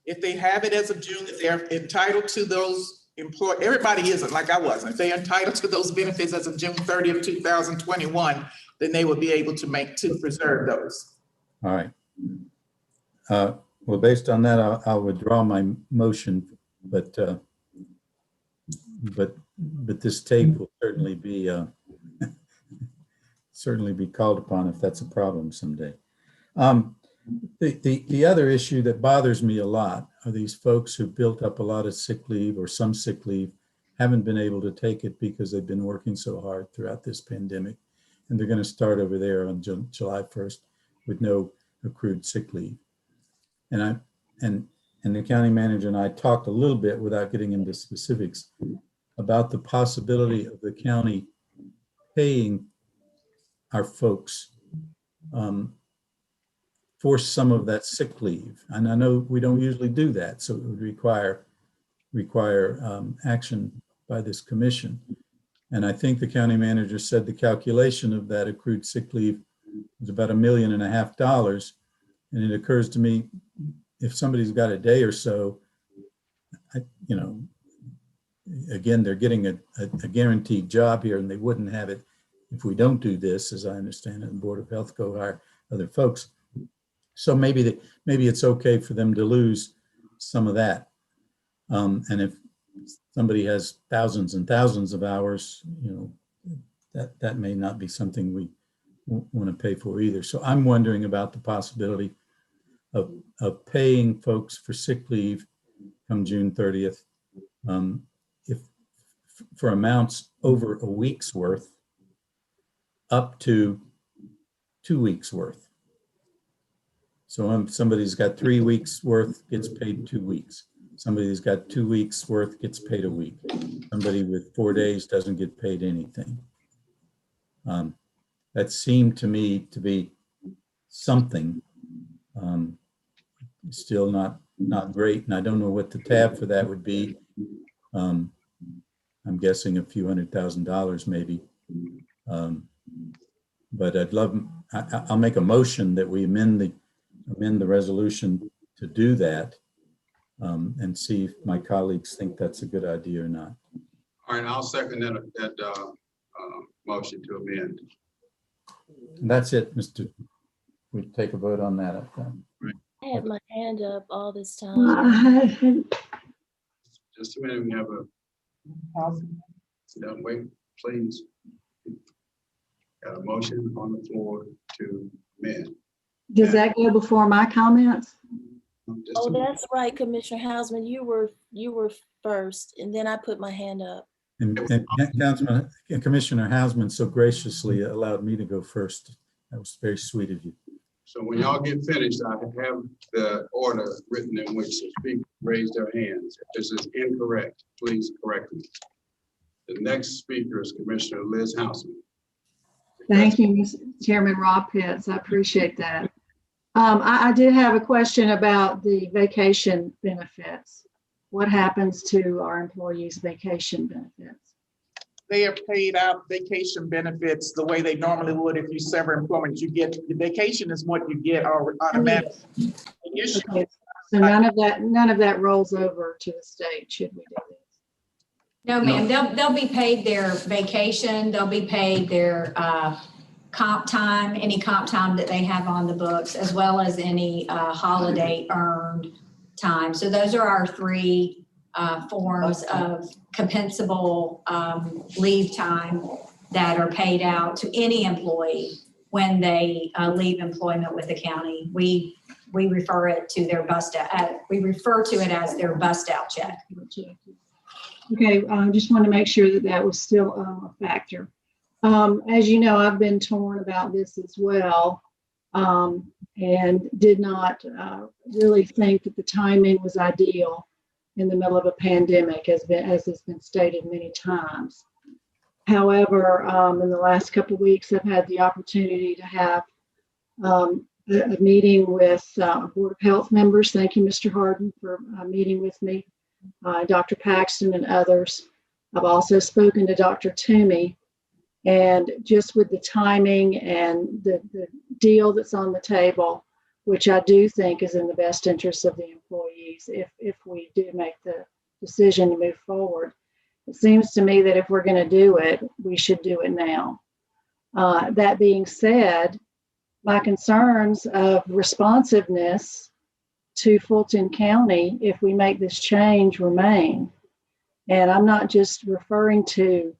If they have it as of June, if they're entitled to those everybody isn't, like I wasn't. If they're entitled to those benefits as of June 30th, 2021, then they would be able to preserve those. All right. Well, based on that, I'll withdraw my motion, but this tape will certainly be called upon if that's a problem someday. The other issue that bothers me a lot are these folks who built up a lot of sick leave or some sick leave, haven't been able to take it because they've been working so hard throughout this pandemic, and they're going to start over there on July 1st with no accrued sick leave. And the county manager and I talked a little bit, without getting into specifics, about the possibility of the county paying our folks for some of that sick leave. And I know we don't usually do that, so it would require action by this commission. And I think the county manager said the calculation of that accrued sick leave was about $1.5 million. And it occurs to me, if somebody's got a day or so, again, they're getting a guaranteed job here, and they wouldn't have it if we don't do this, as I understand it, and Board of Health go hire other folks. So maybe it's okay for them to lose some of that. And if somebody has thousands and thousands of hours, that may not be something we want to pay for either. So I'm wondering about the possibility of paying folks for sick leave come June 30th, if for amounts over a week's worth, up to 2 weeks worth. So somebody's got 3 weeks worth gets paid 2 weeks. Somebody who's got 2 weeks worth gets paid a week. Somebody with 4 days doesn't get paid anything. That seemed to me to be something. Still not great, and I don't know what the tab for that would be. I'm guessing a few $100,000 maybe. But I'll make a motion that we amend the resolution to do that, and see if my colleagues think that's a good idea or not. All right, I'll second that motion to amend. And that's it, Mr. we take a vote on that. I had my hand up all this time. Just a minute, we have wait, please. Got a motion on the floor to amend. Does that go before my comments? Oh, that's right, Commissioner Hausman, you were first, and then I put my hand up. And Commissioner Hausman so graciously allowed me to go first. That was very sweet of you. So when y'all get finished, I have the order written in which the speakers raise their hands. If this is incorrect, please correct me. The next speaker is Commissioner Liz Hausman. Thank you, Mr. Chairman Rob Pitts. I appreciate that. I did have a question about the vacation benefits. What happens to our employees' vacation benefits? They are paid out vacation benefits the way they normally would if you sever employment. You get, the vacation is what you get automatically. Okay, so none of that rolls over to the state, should we do this? No, ma'am, they'll be paid their vacation, they'll be paid their comp time, any comp time that they have on the books, as well as any holiday earned time. So those are our three forms of compensable leave time that are paid out to any employee when they leave employment with the county. We refer it to their bust out, we refer to it as their bust out check. Okay, I just want to make sure that that was still a factor. As you know, I've been torn about this as well, and did not really think that the timing was ideal in the middle of a pandemic, as has been stated many times. However, in the last couple of weeks, I've had the opportunity to have a meeting with Board of Health members. Thank you, Mr. Harden, for meeting with me. Dr. Paxton and others. I've also spoken to Dr. Toomey, and just with the timing and the deal that's on the table, which I do think is in the best interest of the employees, if we do make the decision to move forward, it seems to me that if we're going to do it, we should do it now. That being said, my concerns of responsiveness to Fulton County, if we make this change, remain. And I'm not just referring to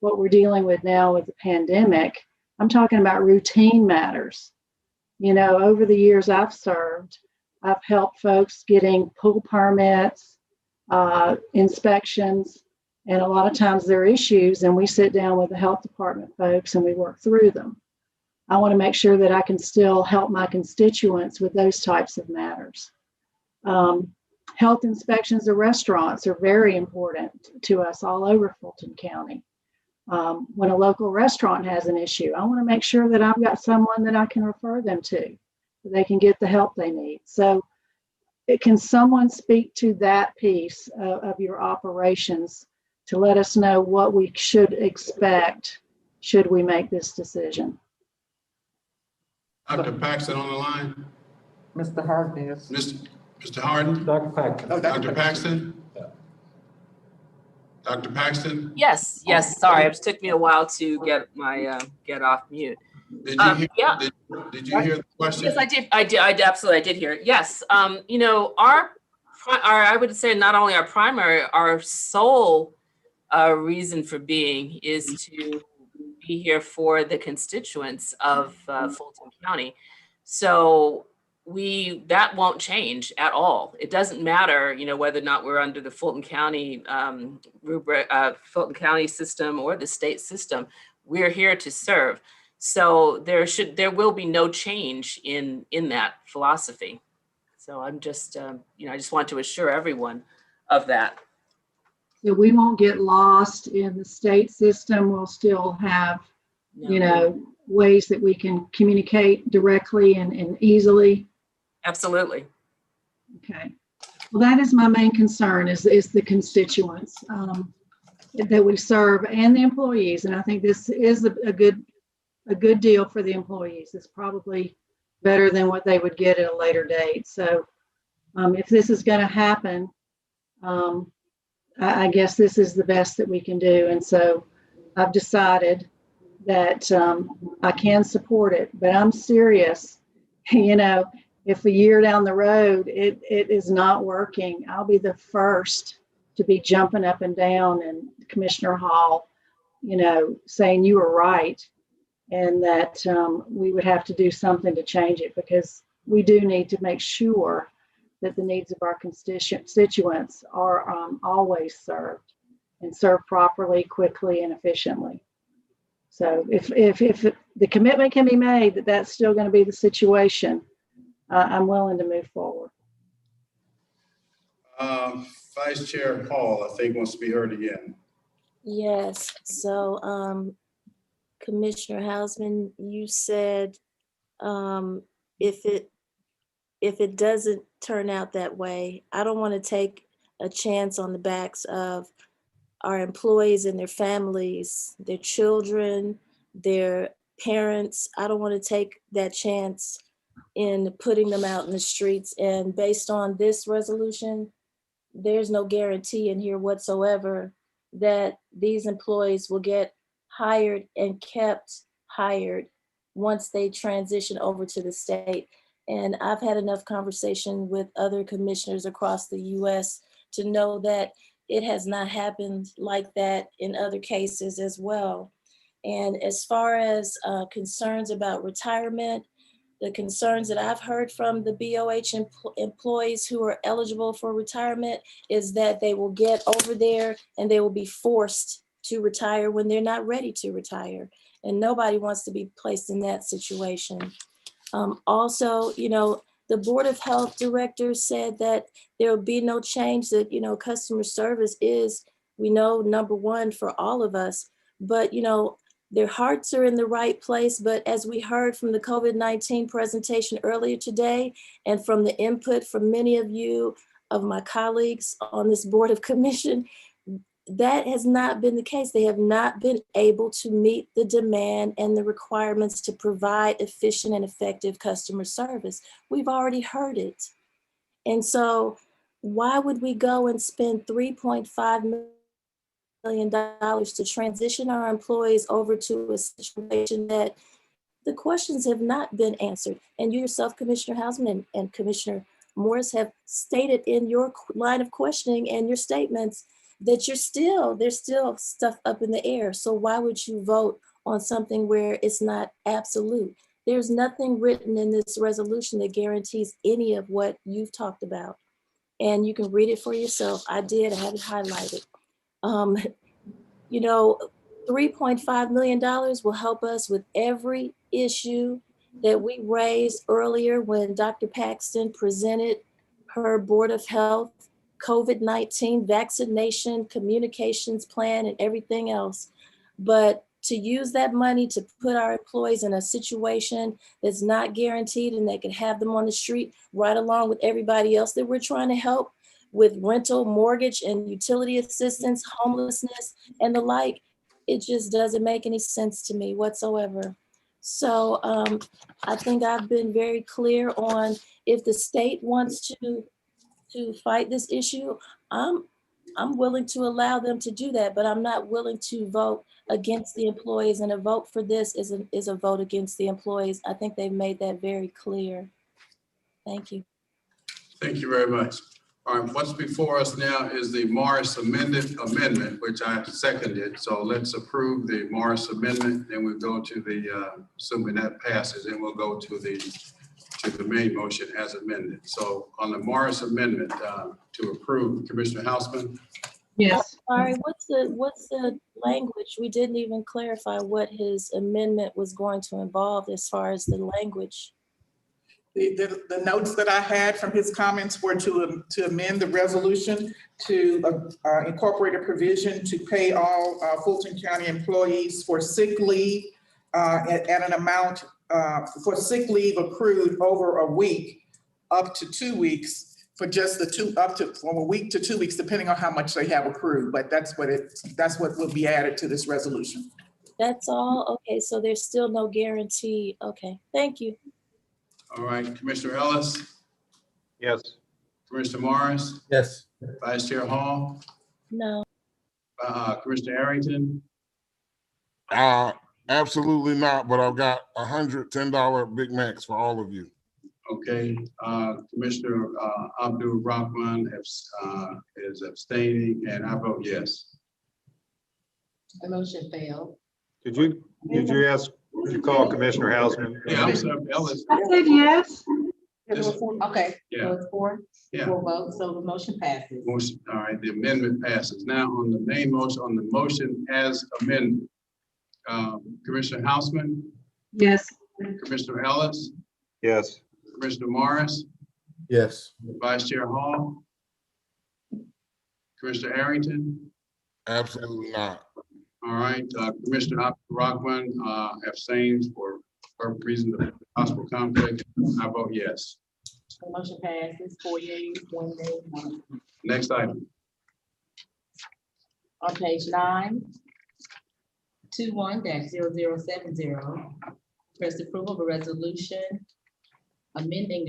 what we're dealing with now with the pandemic. I'm talking about routine matters. You know, over the years I've served, I've helped folks getting pool permits, inspections, and a lot of times there are issues, and we sit down with the health department folks and we work through them. I want to make sure that I can still help my constituents with those types of matters. Health inspections of restaurants are very important to us all over Fulton County. When a local restaurant has an issue, I want to make sure that I've got someone that I can refer them to, so they can get the help they need. So can someone speak to that piece of your operations to let us know what we should expect should we make this decision? Dr. Paxton on the line. Mr. Harden is. Mr. Harden? Dr. Paxton. Oh, Dr. Paxton? Dr. Paxton? Yes, sorry, it took me a while to get my, get off mute. Did you hear, yeah. did you hear the question? Yes, I did, absolutely, I did hear it. Yes, you know, our, I would say not only our primary, our sole reason for being is to be here for the constituents of Fulton County. So that won't change at all. It doesn't matter, you know, whether or not we're under the Fulton County rubric, Fulton County system or the state system. We're here to serve. So there will be no change in that philosophy. So I'm just, you know, I just want to assure everyone of that. So we won't get lost in the state system. We'll still have, you know, ways that we can communicate directly and easily. Absolutely. Okay. Well, that is my main concern is the constituents that we serve and the employees. And I think this is a good deal for the employees. It's probably better than what they would get at a later date. So if this is going to happen, I guess this is the best that we can do. And so I've decided that I can support it, but I'm serious you know, if a year down the road, it is not working, I'll be the first to be jumping up and down in Commissioner Hall, you know, saying you were right, and that we would have to do something to change it, because we do need to make sure that the needs of our constituents are always served, and served properly, quickly, and efficiently. So if the commitment can be made that that's still going to be the situation, I'm willing to move forward. Vice Chair Hall, I think, wants to be heard again. Yes, so Commissioner Hausman, you said if it doesn't turn out that way, I don't want to take a chance on the backs of our employees and their families, their children, their parents. I don't want to take that chance in putting them out in the streets. And based on this resolution, there's no guarantee in here whatsoever that these employees will get hired and kept hired once they transition over to the state. And I've had enough conversation with other commissioners across the US to know that it has not happened like that in other cases as well. And as far as concerns about retirement, the concerns that I've heard from the BOH employees who are eligible for retirement is that they will get over there and they will be forced to retire when they're not ready to retire. And nobody wants to be placed in that situation. Also, you know, the Board of Health Director said that there will be no change, that, you know, customer service is, we know, number one for all of us, but, you know, their hearts are in the right place. But as we heard from the COVID-19 presentation earlier today, and from the input from many of you, of my colleagues on this Board of Commission, that has not been the case. They have not been able to meet the demand and the requirements to provide efficient and effective customer service. We've already heard it. And so why would we go and spend $3.5 million to transition our employees over to a situation that the questions have not been answered? And you yourself, Commissioner Hausman and Commissioner Morris, have stated in your line of questioning and your statements that there's still stuff up in the air. So why would you vote on something where it's not absolute? There's nothing written in this resolution that guarantees any of what you've talked about. And you can read it for yourself. I did, I have it highlighted. You know, $3.5 million will help us with every issue that we raised earlier when Dr. Paxton presented her Board of Health COVID-19 vaccination communications plan and everything else. But to use that money to put our employees in a situation that's not guaranteed and that could have them on the street right along with everybody else that we're trying to help with rental, mortgage, and utility assistance, homelessness, and the like, it just doesn't make any sense to me whatsoever. So I think I've been very clear on, if the state wants to fight this issue, I'm willing to allow them to do that, but I'm not willing to vote against the employees, and a vote for this is a vote against the employees. I think they've made that very clear. Thank you. Thank you very much. All right, what's before us now is the Morris amendment, which I seconded. So let's approve the Morris amendment, then we'll go to the, assuming that passes, then we'll go to the main motion as amended. So on the Morris amendment to approve, Commissioner Hausman. Yes. Sorry, what's the language? We didn't even clarify what his amendment was going to involve as far as the language. The notes that I had from his comments were to amend the resolution to incorporate a provision to pay all Fulton County employees for sick leave at an amount for sick leave accrued over a week, up to 2 weeks, for just from a week to 2 weeks, depending on how much they have accrued. But that's what will be added to this resolution. That's all? Okay, so there's still no guarantee. Okay, thank you. All right, Commissioner Ellis. Yes. Commissioner Morris. Yes. Vice Chair Hall. No. Commissioner Arrington. Absolutely not, but I've got $110 Big Macs for all of you. Okay, Commissioner Abdul Rahman is abstaining, and I vote yes. The motion failed. Did you call Commissioner Hausman? Yeah, I'm sorry, Ellis. I said yes. Okay, Yeah. so it's four, Yeah. four votes, so the motion passes. Motion, all right, the amendment passes. Now on the main motion, on the motion as amended. Commissioner Hausman, Yes. Commissioner Ellis, Yes. Commissioner Morris, Yes. Vice Chair Hall, Commissioner Arrington. Absolutely not. All right, Commissioner Rockman abstains for reason of possible conflict. I vote yes. The motion passes, 4 yeas, 1 nay, 1. Next item. On page 9, 21-0070, request approval of a resolution amending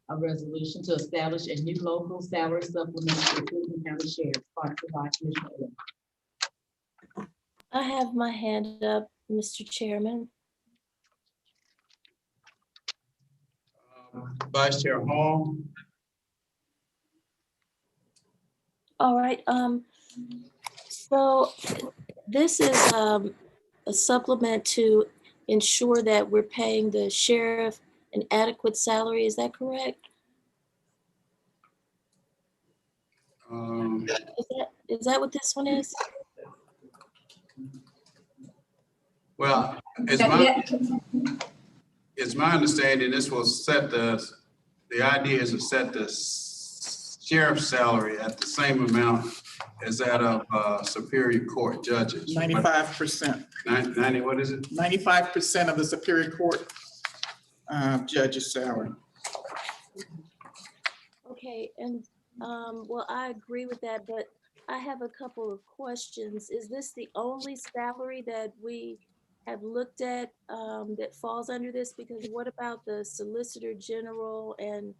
a resolution to establish a new local salary supplement for Fulton County Sheriff, sponsored by Commissioner Evans. I have my hand up, Mr. Chairman. Vice Chair Hall. All right, so this is a supplement to ensure that we're paying the sheriff an adequate salary, is that correct? Is that what this one is? Well, it's my understanding this will set the idea is to set the sheriff's salary at the same amount as that of Superior Court judges. 95%. 90, what is it? 95% of the Superior Court judge's salary. Okay, and well, I agree with that, but I have a couple of questions. Is this the only salary that we have looked at that falls under this? Because what about the Solicitor General and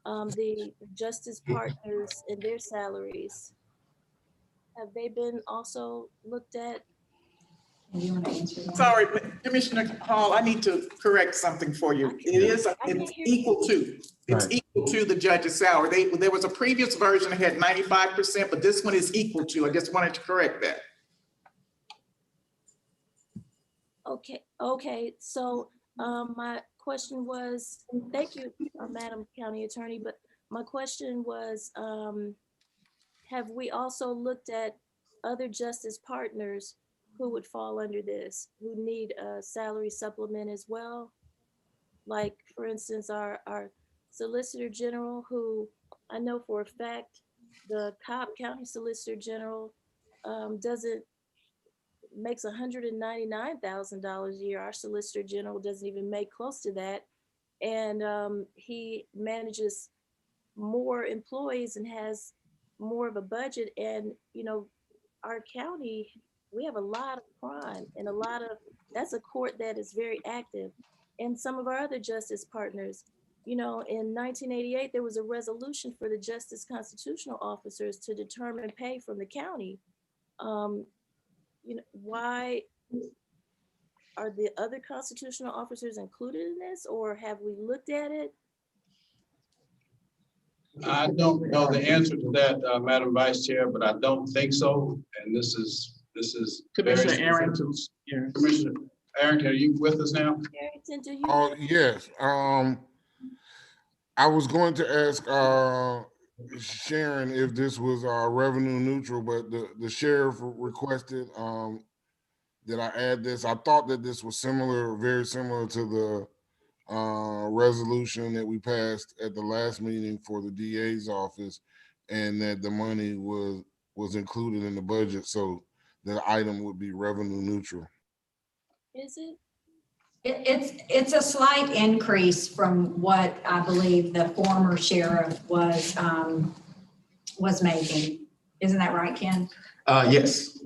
the Justice Partners and their salaries? Have they been also looked at? You want to answer that? Sorry, Commissioner Hall, I need to correct something for you. It's equal to. It's Right. equal to the judge's salary. There was a previous version that had 95%, but this one is equal to. I just wanted to correct that. Okay, so my question was, thank you, Madam County Attorney, but my question was, have we also looked at other justice partners who would fall under this, who need a salary supplement as well? Like, for instance, our Solicitor General, who I know for a fact, the Cobb County Solicitor General makes $199,000 a year. Our Solicitor General doesn't even make close to that. And he manages more employees and has more of a budget. And, you know, our county, we have a lot of crime and that's a court that is very active. And some of our other justice partners, you know, in 1988, there was a resolution for the justice constitutional officers to determine pay from the county. You know, why are the other constitutional officers included in this, or have we looked at it? I don't know the answer to that, Madam Vice Chair, but I don't think so. And this is Commissioner very Arrington. Yeah. Commissioner Arrington, are you with us now? Arrington, do you? Oh, yes. I was going to ask Sharon if this was revenue neutral, but the sheriff requested that I add this. I thought that this was similar, very similar to the resolution that we passed at the last meeting for the DA's office, and that the money was included in the budget, so the item would be revenue neutral. Is it? It's a slight increase from what I believe the former sheriff was making. Isn't that right, Ken? Yes.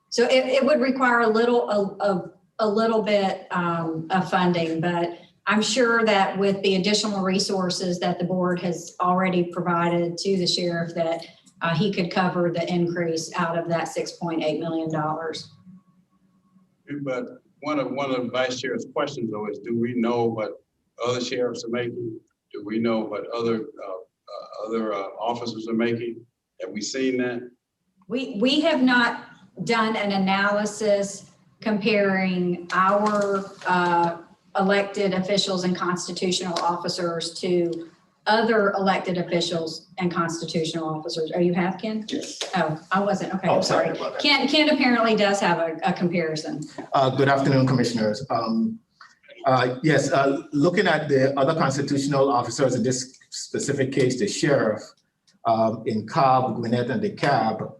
So it would require a little bit of funding, but I'm sure that with the additional resources that the board has already provided to the sheriff, that he could cover the increase out of that $6.8 million. But one of the Vice Chair's questions though is, do we know what other sheriffs are making? Do we know what other officers are making? Have we seen that? We have not done an analysis comparing our elected officials and constitutional officers to other elected officials and constitutional officers. Oh, you have, Ken? Yes. Oh, I wasn't. Okay, Oh, I'm sorry. sorry about that. Ken apparently does have a comparison. Good afternoon, Commissioners. Yes, looking at the other constitutional officers, in this specific case, the sheriff in Cobb, Gwinnett, and DeKalb,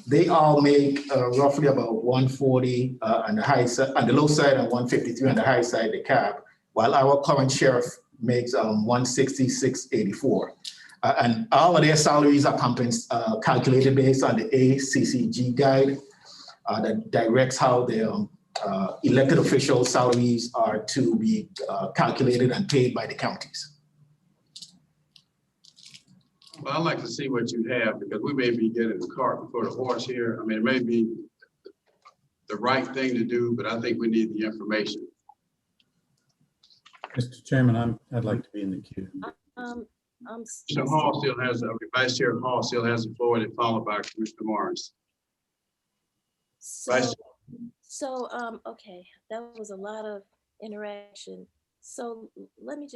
they all make roughly about 140 on the high side, on the low side, and 153 on the high side, DeKalb, while our current sheriff makes 166.84. And all of their salaries are calculated based on the ACCG guide that directs how the elected official salaries are to be calculated and paid by the counties. Well, I'd like to see what you have, because we may be getting the cart before the horse here. I mean, it may be the right thing to do, but I think we need the information. Mr. Chairman, I'd like to be in the queue. Commissioner Hall still has, Vice Chair Hall still has the floor, and followed by Commissioner Morris. Okay, that was a lot of interaction. So let me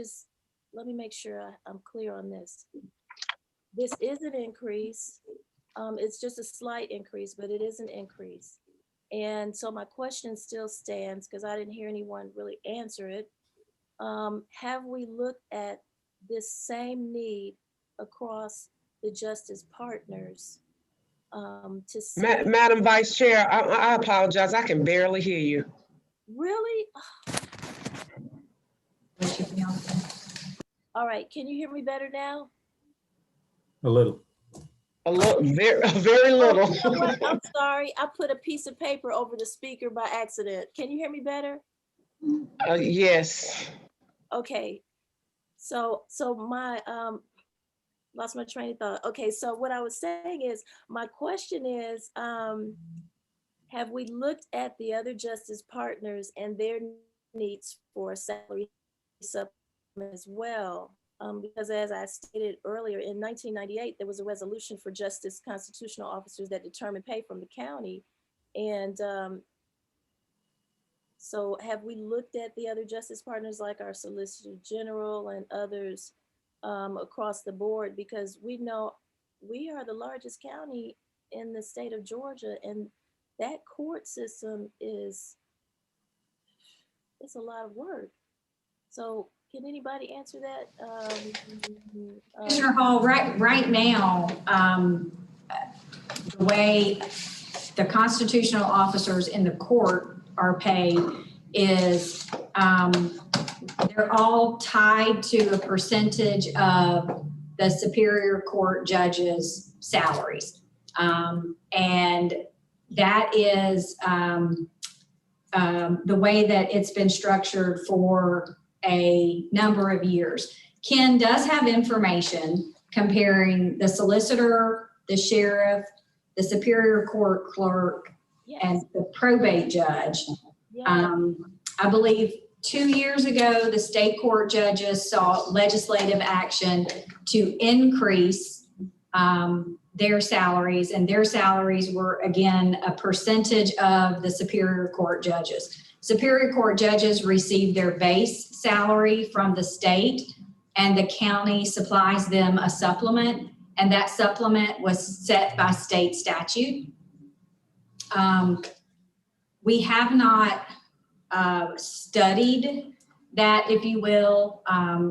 make sure I'm clear on this. This is an increase. It's just a slight increase, but it is an increase. And so my question still stands, because I didn't hear anyone really answer it. Have we looked at this same need across the justice partners? To see? Madam Vice Chair, I apologize. I can barely hear you. Really? All right, can you hear me better now? A little. A little, very little. Oh, you know what? I'm sorry. I put a piece of paper over the speaker by accident. Can you hear me better? Yes. Okay. So my lost my train of thought. Okay, so what I was saying is, my question is, have we looked at the other justice partners and their needs for salary supplement as well? Because as I stated earlier, in 1998, there was a resolution for justice constitutional officers that determined pay from the county. And so have we looked at the other justice partners like our Solicitor General and others across the board? Because we know we are the largest county in the state of Georgia, and that court system it's a lot of work. So can anybody answer that? Commissioner Hall, right now, the way the constitutional officers in the court are paid is they're all tied to a percentage of the Superior Court judges' salaries. And that is the way that it's been structured for a number of years. Ken does have information comparing the solicitor, the sheriff, the Superior Court clerk, yes, and the probate judge. Yeah. I believe 2 years ago, the state court judges saw legislative action to increase their salaries, and their salaries were, again, a percentage of the Superior Court judges. Superior Court judges receive their base salary from the state, and the county supplies them a supplement, and that supplement was set by state statute. We have not studied that, if you will,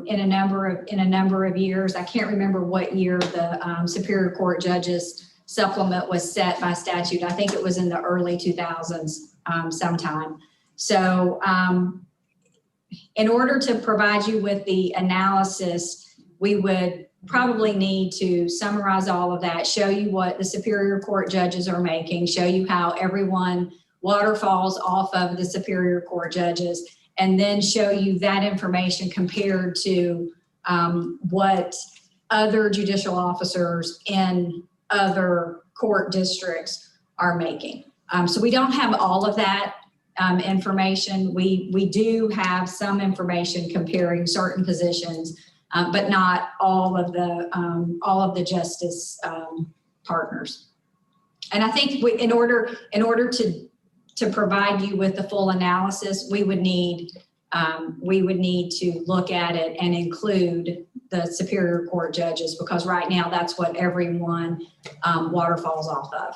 in a number of years. I can't remember what year the Superior Court judges supplement was set by statute. I think it was in the early 2000s sometime. So in order to provide you with the analysis, we would probably need to summarize all of that, show you what the Superior Court judges are making, show you how everyone waterfalls off of the Superior Court judges, and then show you that information compared to what other judicial officers in other court districts are making. So we don't have all of that information. We do have some information comparing certain positions, but not all of the justice partners. And I think in order to provide you with the full analysis, we would need to look at it and include the Superior Court judges, because right now that's what everyone waterfalls off of.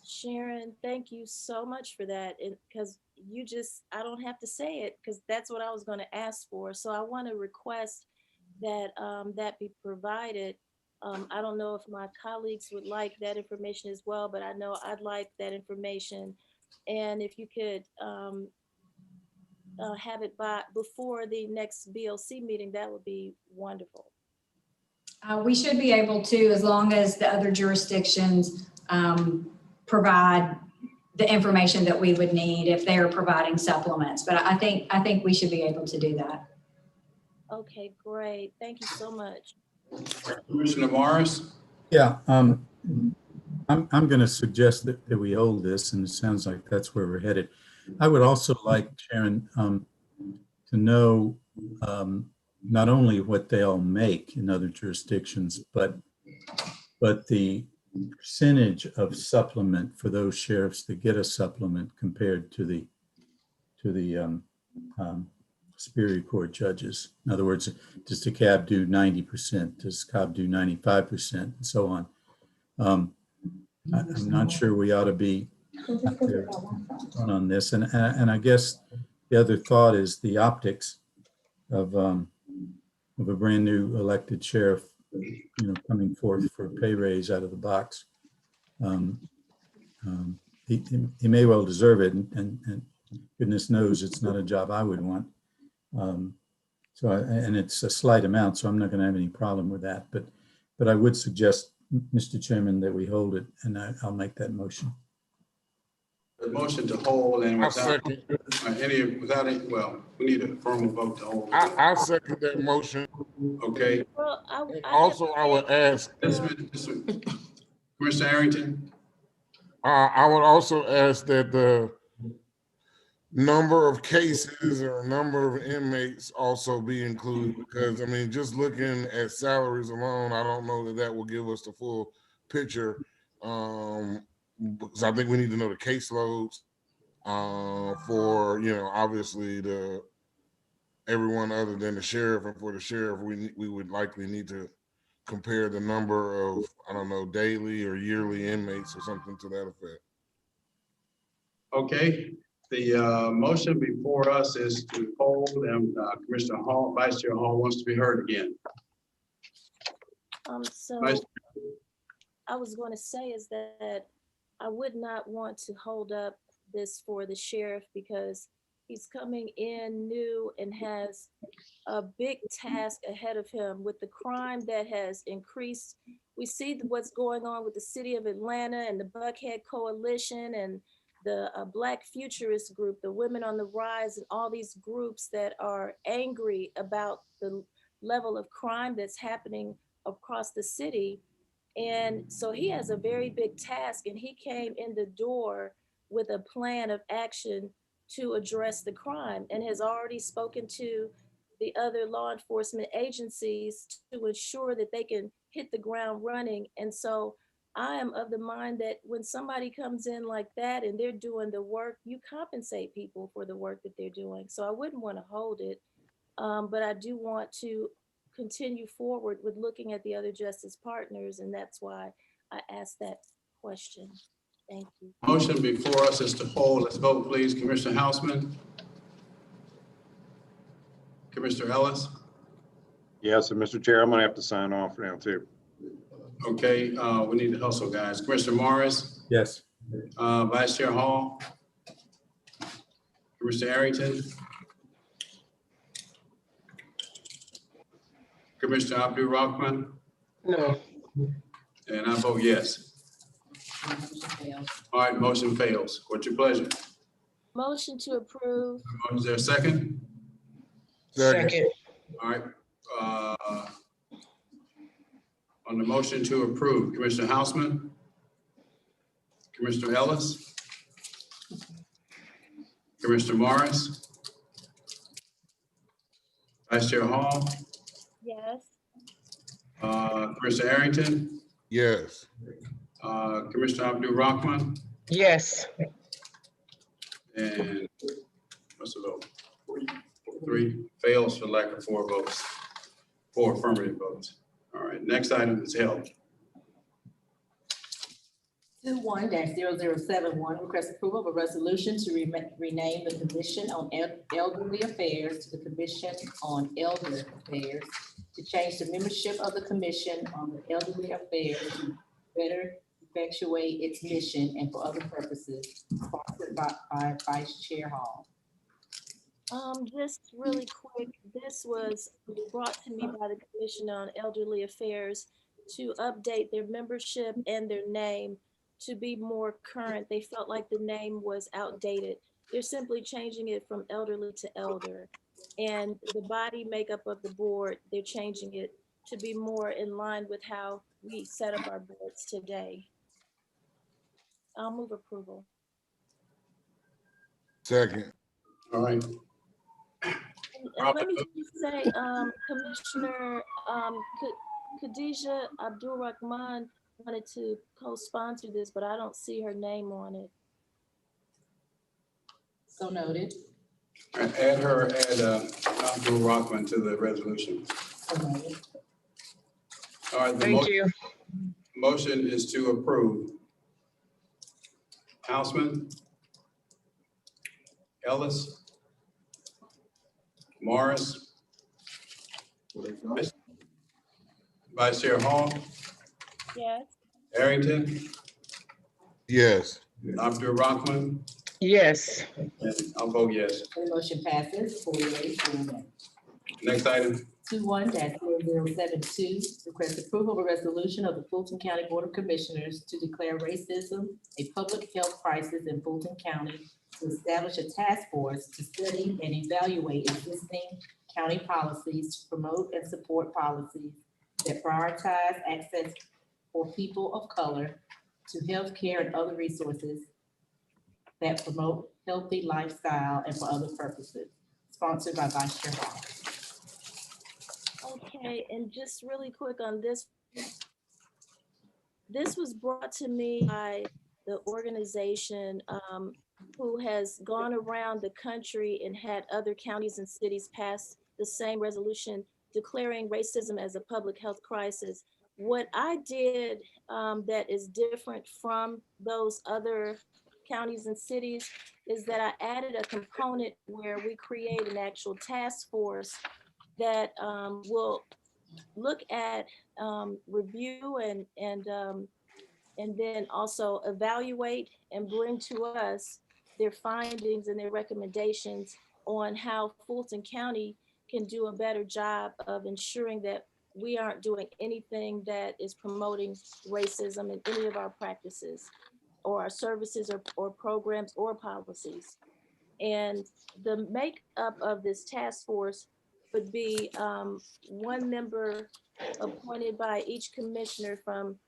Sharon, thank you so much for that. Because I don't have to say it, because that's what I was going to ask for. So I want to request that that be provided. I don't know if my colleagues would like that information as well, but I know I'd like that information. And if you could have it before the next BOC meeting, that would be wonderful. We should be able to, as long as the other jurisdictions provide the information that we would need if they are providing supplements. But I think we should be able to do that. Okay, great. Thank you so much. Commissioner Morris? Yeah, I'm going to suggest that we hold this, and it sounds like that's where we're headed. I would also like, Sharon, to know not only what they all make in other jurisdictions, but the percentage of supplement for those sheriffs that get a supplement compared to the Superior Court judges. In other words, does DeKalb do 90%? Does Cobb do 95%? And so on. I'm not sure we ought to be out there on this. And I guess the other thought is the optics of a brand new elected sheriff, coming forth for a pay raise out of the box. He may well deserve it, and goodness knows it's not a job I would want. And it's a slight amount, so I'm not going to have any problem with that. But I would suggest, Mr. Chairman, that we hold it, and I'll make that motion. The motion to hold, and without any, well, we need a formal vote to hold. I'll second that motion. Okay. Well, I would ask. Commissioner Arrington? I would also ask that the number of cases or number of inmates also be included, because I mean, just looking at salaries alone, I don't know that will give us the full picture. Because I think we need to know the caseloads for, obviously everyone other than the sheriff, and for the sheriff, we would likely need to compare the number of, I don't know, daily or yearly inmates or something to that effect. Okay, the motion before us is to hold, and Commissioner Hall, Vice Chair Hall wants to be heard again. So I was going to say is that I would not want to hold up this for the sheriff, because he's coming in new and has a big task ahead of him with the crime that has increased. We see what's going on with the city of Atlanta and the Buckhead Coalition and the Black Futurist Group, the Women on the Rise, and all these groups that are angry about the level of crime that's happening across the city. And so he has a very big task, and he came in the door with a plan of action to address the crime, and has already spoken to the other law enforcement agencies to ensure that they can hit the ground running. And so I am of the mind that when somebody comes in like that and they're doing the work, you compensate people for the work that they're doing. So I wouldn't want to hold it, but I do want to continue forward with looking at the other justice partners, and that's why I asked that question. Thank you. Motion before us is to hold. Let's vote, please. Commissioner Hausman? Commissioner Ellis? Yes, and Mr. Chair, I'm going to have to sign off now too. Okay, we need to hustle, guys. Commissioner Morris? Yes. Vice Chair Hall? Commissioner Arrington? Commissioner Abdul Rahman? No. And I vote yes. All right, motion fails. What's your pleasure? Motion to approve. Is there a second? Second. All right. On the motion to approve, Commissioner Hausman? Commissioner Ellis? Commissioner Morris, Vice Chair Hall, Yes. Commissioner Arrington, Yes. Commissioner Abdul Rahman, Yes. and what's the vote? 3 fails for lack of 4 votes, 4 affirmative votes. All right, next item is health. 21-0071, request approval of a resolution to rename the Commission on Elderly Affairs to the Commission on Elder Affairs, to change the membership of the Commission on the Elderly Affairs to better effectuate its mission and for other purposes, sponsored by Vice Chair Hall. Just really quick, this was brought to me by the Commission on Elderly Affairs to update their membership and their name to be more current. They felt like the name was outdated. They're simply changing it from elderly to elder. And the body makeup of the board, they're changing it to be more in line with how we set up our boards today. I'll move approval. Second. All right. And let me just say, Commissioner Khadijah Abdul Rahman wanted to co-sponsor this, but I don't see her name on it. So noted. Add Abdul Rahman to the resolution. So noted. All right. Thank you. Motion is to approve. Houseman, Ellis, Morris, Vice Chair Hall, Yes. Arrington, Yes. Abdul Rahman, Yes. and I'll vote yes. The motion passes 48-1. Next item. 21-0072, request approval of a resolution of the Fulton County Board of Commissioners to declare racism a public health crisis in Fulton County, to establish a task force to study and evaluate existing county policies to promote and support policies that prioritize access for people of color to health care and other resources that promote healthy lifestyle and for other purposes, sponsored by Vice Chair Hall. Okay, and just really quick on this. This was brought to me by the organization who has gone around the country and had other counties and cities pass the same resolution declaring racism as a public health crisis. What I did that is different from those other counties and cities is that I added a component where we create an actual task force that will look at review and then also evaluate and bring to us their findings and their recommendations on how Fulton County can do a better job of ensuring that we aren't doing anything that is promoting racism in any of our practices or our services or programs or policies. And the makeup of this task force would be one member appointed by each commissioner from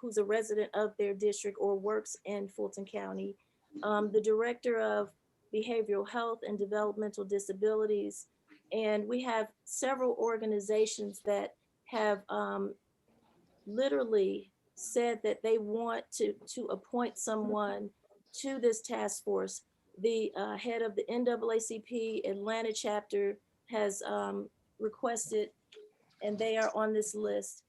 who's a resident of their district or works in Fulton County, the director of behavioral health and developmental disabilities. And we have several organizations that have literally said that they want to appoint someone to this task force. The head of the NAACP Atlanta chapter has requested, and they are on this list,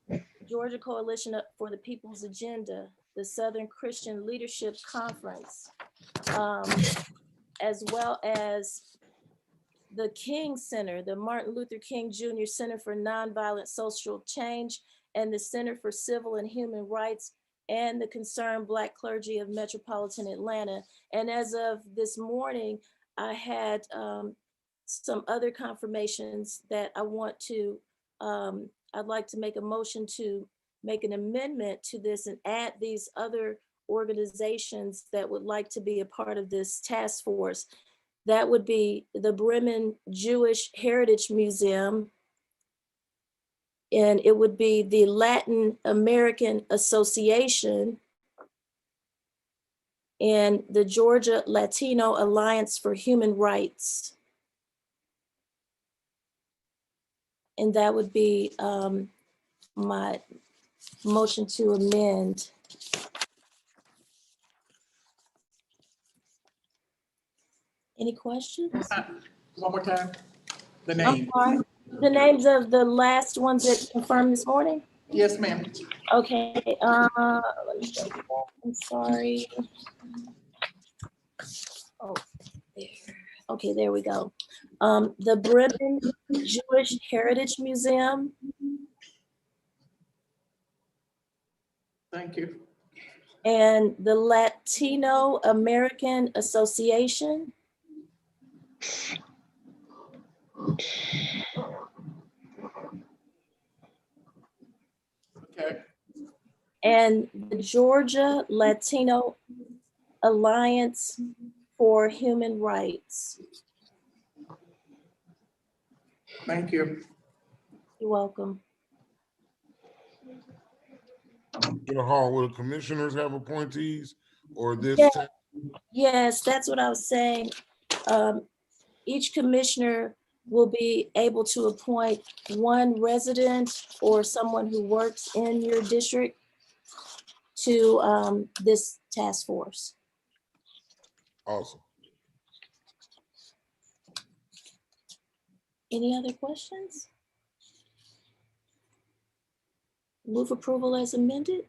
Georgia Coalition for the People's Agenda, the Southern Christian Leadership Conference, as well as the King Center, the Martin Luther King Jr. Center for Nonviolent Social Change, and the Center for Civil and Human Rights, and the Concerned Black Clergy of Metropolitan Atlanta. And as of this morning, I had some other confirmations that I want to, I'd like to make a motion to make an amendment to this and add these other organizations that would like to be a part of this task force. That would be the Bremen Jewish Heritage Museum, and it would be the Latin American Association, and the Georgia Latino Alliance for Human Rights. And that would be my motion to amend. Any questions? One more time. The I'm name. sorry. The names of the last ones that confirmed this morning? Yes, ma'am. Okay, let me go back. I'm sorry. Oh, there. Okay, there we go. The Bremen Jewish Heritage Museum, Thank you. and the Latino American Association, Okay. and the Georgia Latino Alliance for Human Rights. Thank you. You're welcome. In the hall, will the commissioners have appointees or this? Yeah. Yes, that's what I was saying. Each commissioner will be able to appoint one resident or someone who works in your district to this task force. Awesome. Any other questions? Move approval as amended?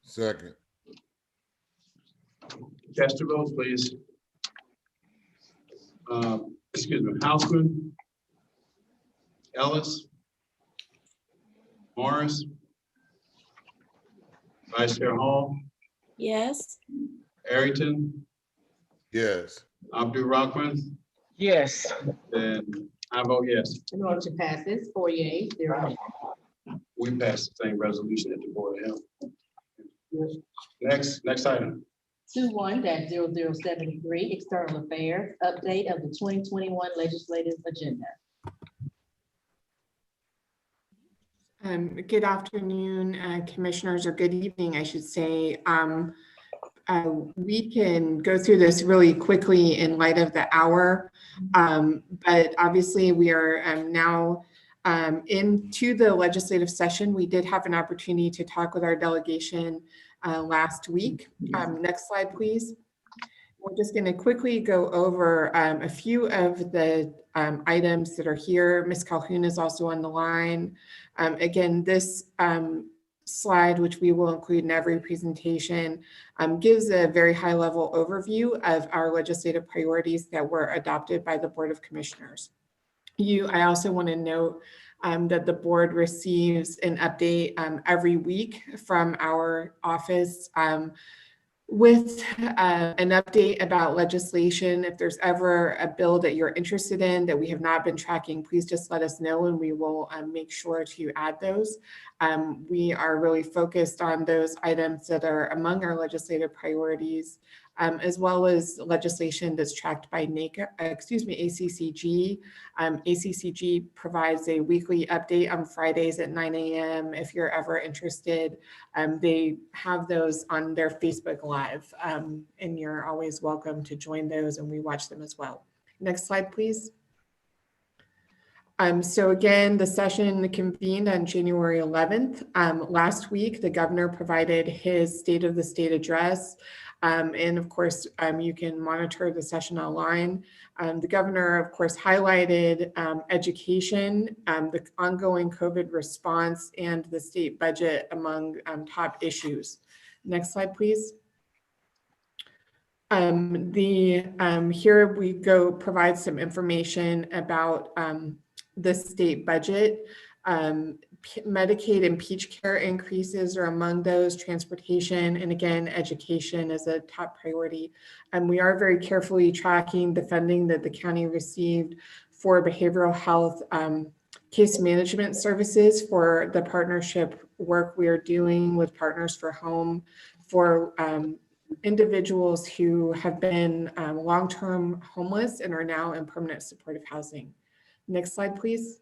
Second. Cast your votes, please. Excuse me, Houseman, Ellis, Morris, Vice Chair Hall, Yes. Arrington, Yes. Abdul Rahman, Yes. and I vote yes. The motion passes 4 yeas, 0 nays. We passed the same resolution at the Board of Health. Next item. 21-0073, External Affairs, update of the 2021 legislative agenda. Good afternoon, commissioners, or good evening, I should say. We can go through this really quickly in light of the hour, but obviously we are now into the legislative session. We did have an opportunity to talk with our delegation last week. Next slide, please. We're just going to quickly go over a few of the items that are here. Ms. Calhoun is also on the line. Again, this slide, which we will include in every presentation, gives a very high-level overview of our legislative priorities that were adopted by the Board of Commissioners. I also want to note that the board receives an update every week from our office with an update about legislation. If there's ever a bill that you're interested in that we have not been tracking, please just let us know and we will make sure to add those. We are really focused on those items that are among our legislative priorities, as well as legislation that's tracked by ACCG. ACCG provides a weekly update on Fridays at 9 a.m. If you're ever interested, they have those on their Facebook Live, and you're always welcome to join those, and we watch them as well. Next slide, please. So again, the session convened on January 11th. Last week, the governor provided his State of the State address. And of course, you can monitor the session online. The governor, of course, highlighted education, the ongoing COVID response, and the state budget among top issues. Next slide, please. Here we go provide some information about the state budget. Medicaid and Peach Care increases are among those, transportation, and again, education is a top priority. We are very carefully tracking the funding that the county received for behavioral health case management services for the partnership work we are doing with Partners for Home for individuals who have been long-term homeless and are now in permanent supportive housing. Next slide, please.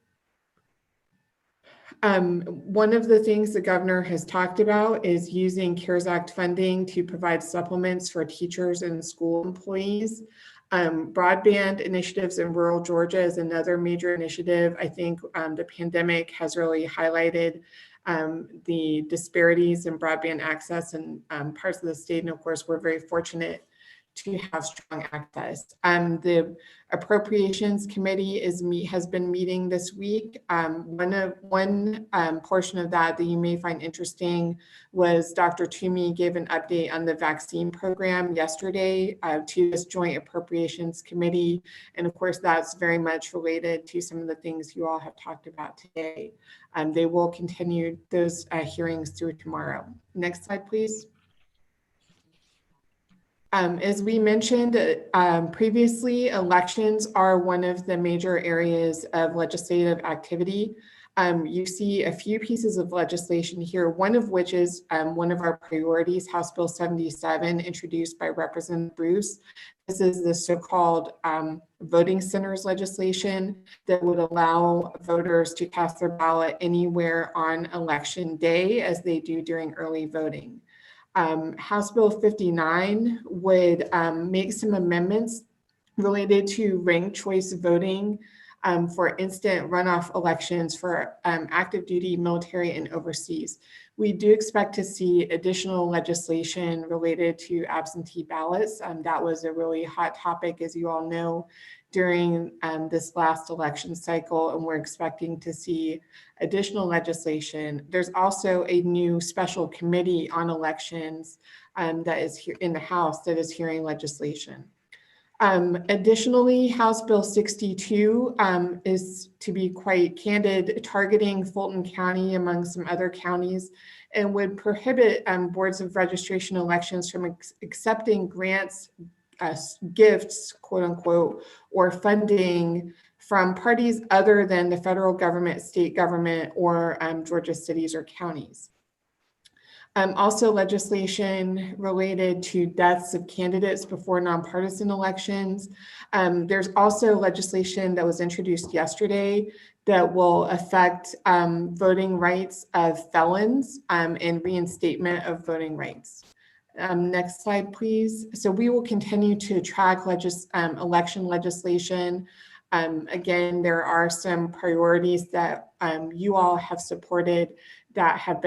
One of the things the governor has talked about is using CARES Act funding to provide supplements for teachers and school employees. Broadband initiatives in rural Georgia is another major initiative. I think the pandemic has really highlighted the disparities in broadband access in parts of the state. And of course, we're very fortunate to have strong access. The Appropriations Committee has been meeting this week. One portion of that you may find interesting was Dr. Toomey gave an update on the vaccine program yesterday to this Joint Appropriations Committee. And of course, that's very much related to some of the things you all have talked about today. They will continue those hearings through tomorrow. Next slide, please. As we mentioned previously, elections are one of the major areas of legislative activity. You see a few pieces of legislation here, one of which is one of our priorities, House Bill 77, introduced by Representative Bruce. This is the so-called voting centers legislation that would allow voters to cast their ballot anywhere on election day as they do during early voting. House Bill 59 would make some amendments related to ranked choice voting for instant runoff elections for active duty military and overseas. We do expect to see additional legislation related to absentee ballots. That was a really hot topic, as you all know, during this last election cycle, and we're expecting to see additional legislation. There's also a new special committee on elections that is here in the House that is hearing legislation. Additionally, House Bill 62 is, to be quite candid, targeting Fulton County among some other counties and would prohibit boards of registration elections from accepting grants, gifts, quote unquote, or funding from parties other than the federal government, state government, or Georgia cities or counties. Also legislation related to deaths of candidates before nonpartisan elections. There's also legislation that was introduced yesterday that will affect voting rights of felons and reinstatement of voting rights. Next slide, please. So we will continue to track election legislation. Again, there are some priorities that you all have supported that have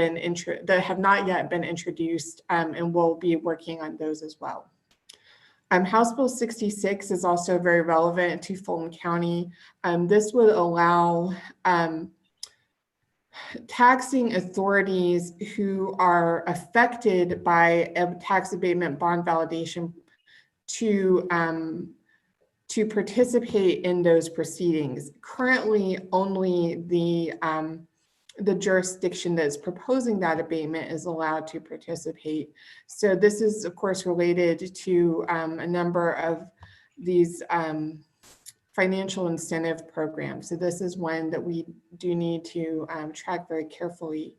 not yet been introduced, and we'll be working on those as well. House Bill 66 is also very relevant to Fulton County. This would allow taxing authorities who are affected by a tax abatement bond validation to participate in those proceedings. Currently, only the jurisdiction that is proposing that abatement is allowed to participate. So this is, of course, related to a number of these financial incentive programs. So this is one that we do need to track very carefully.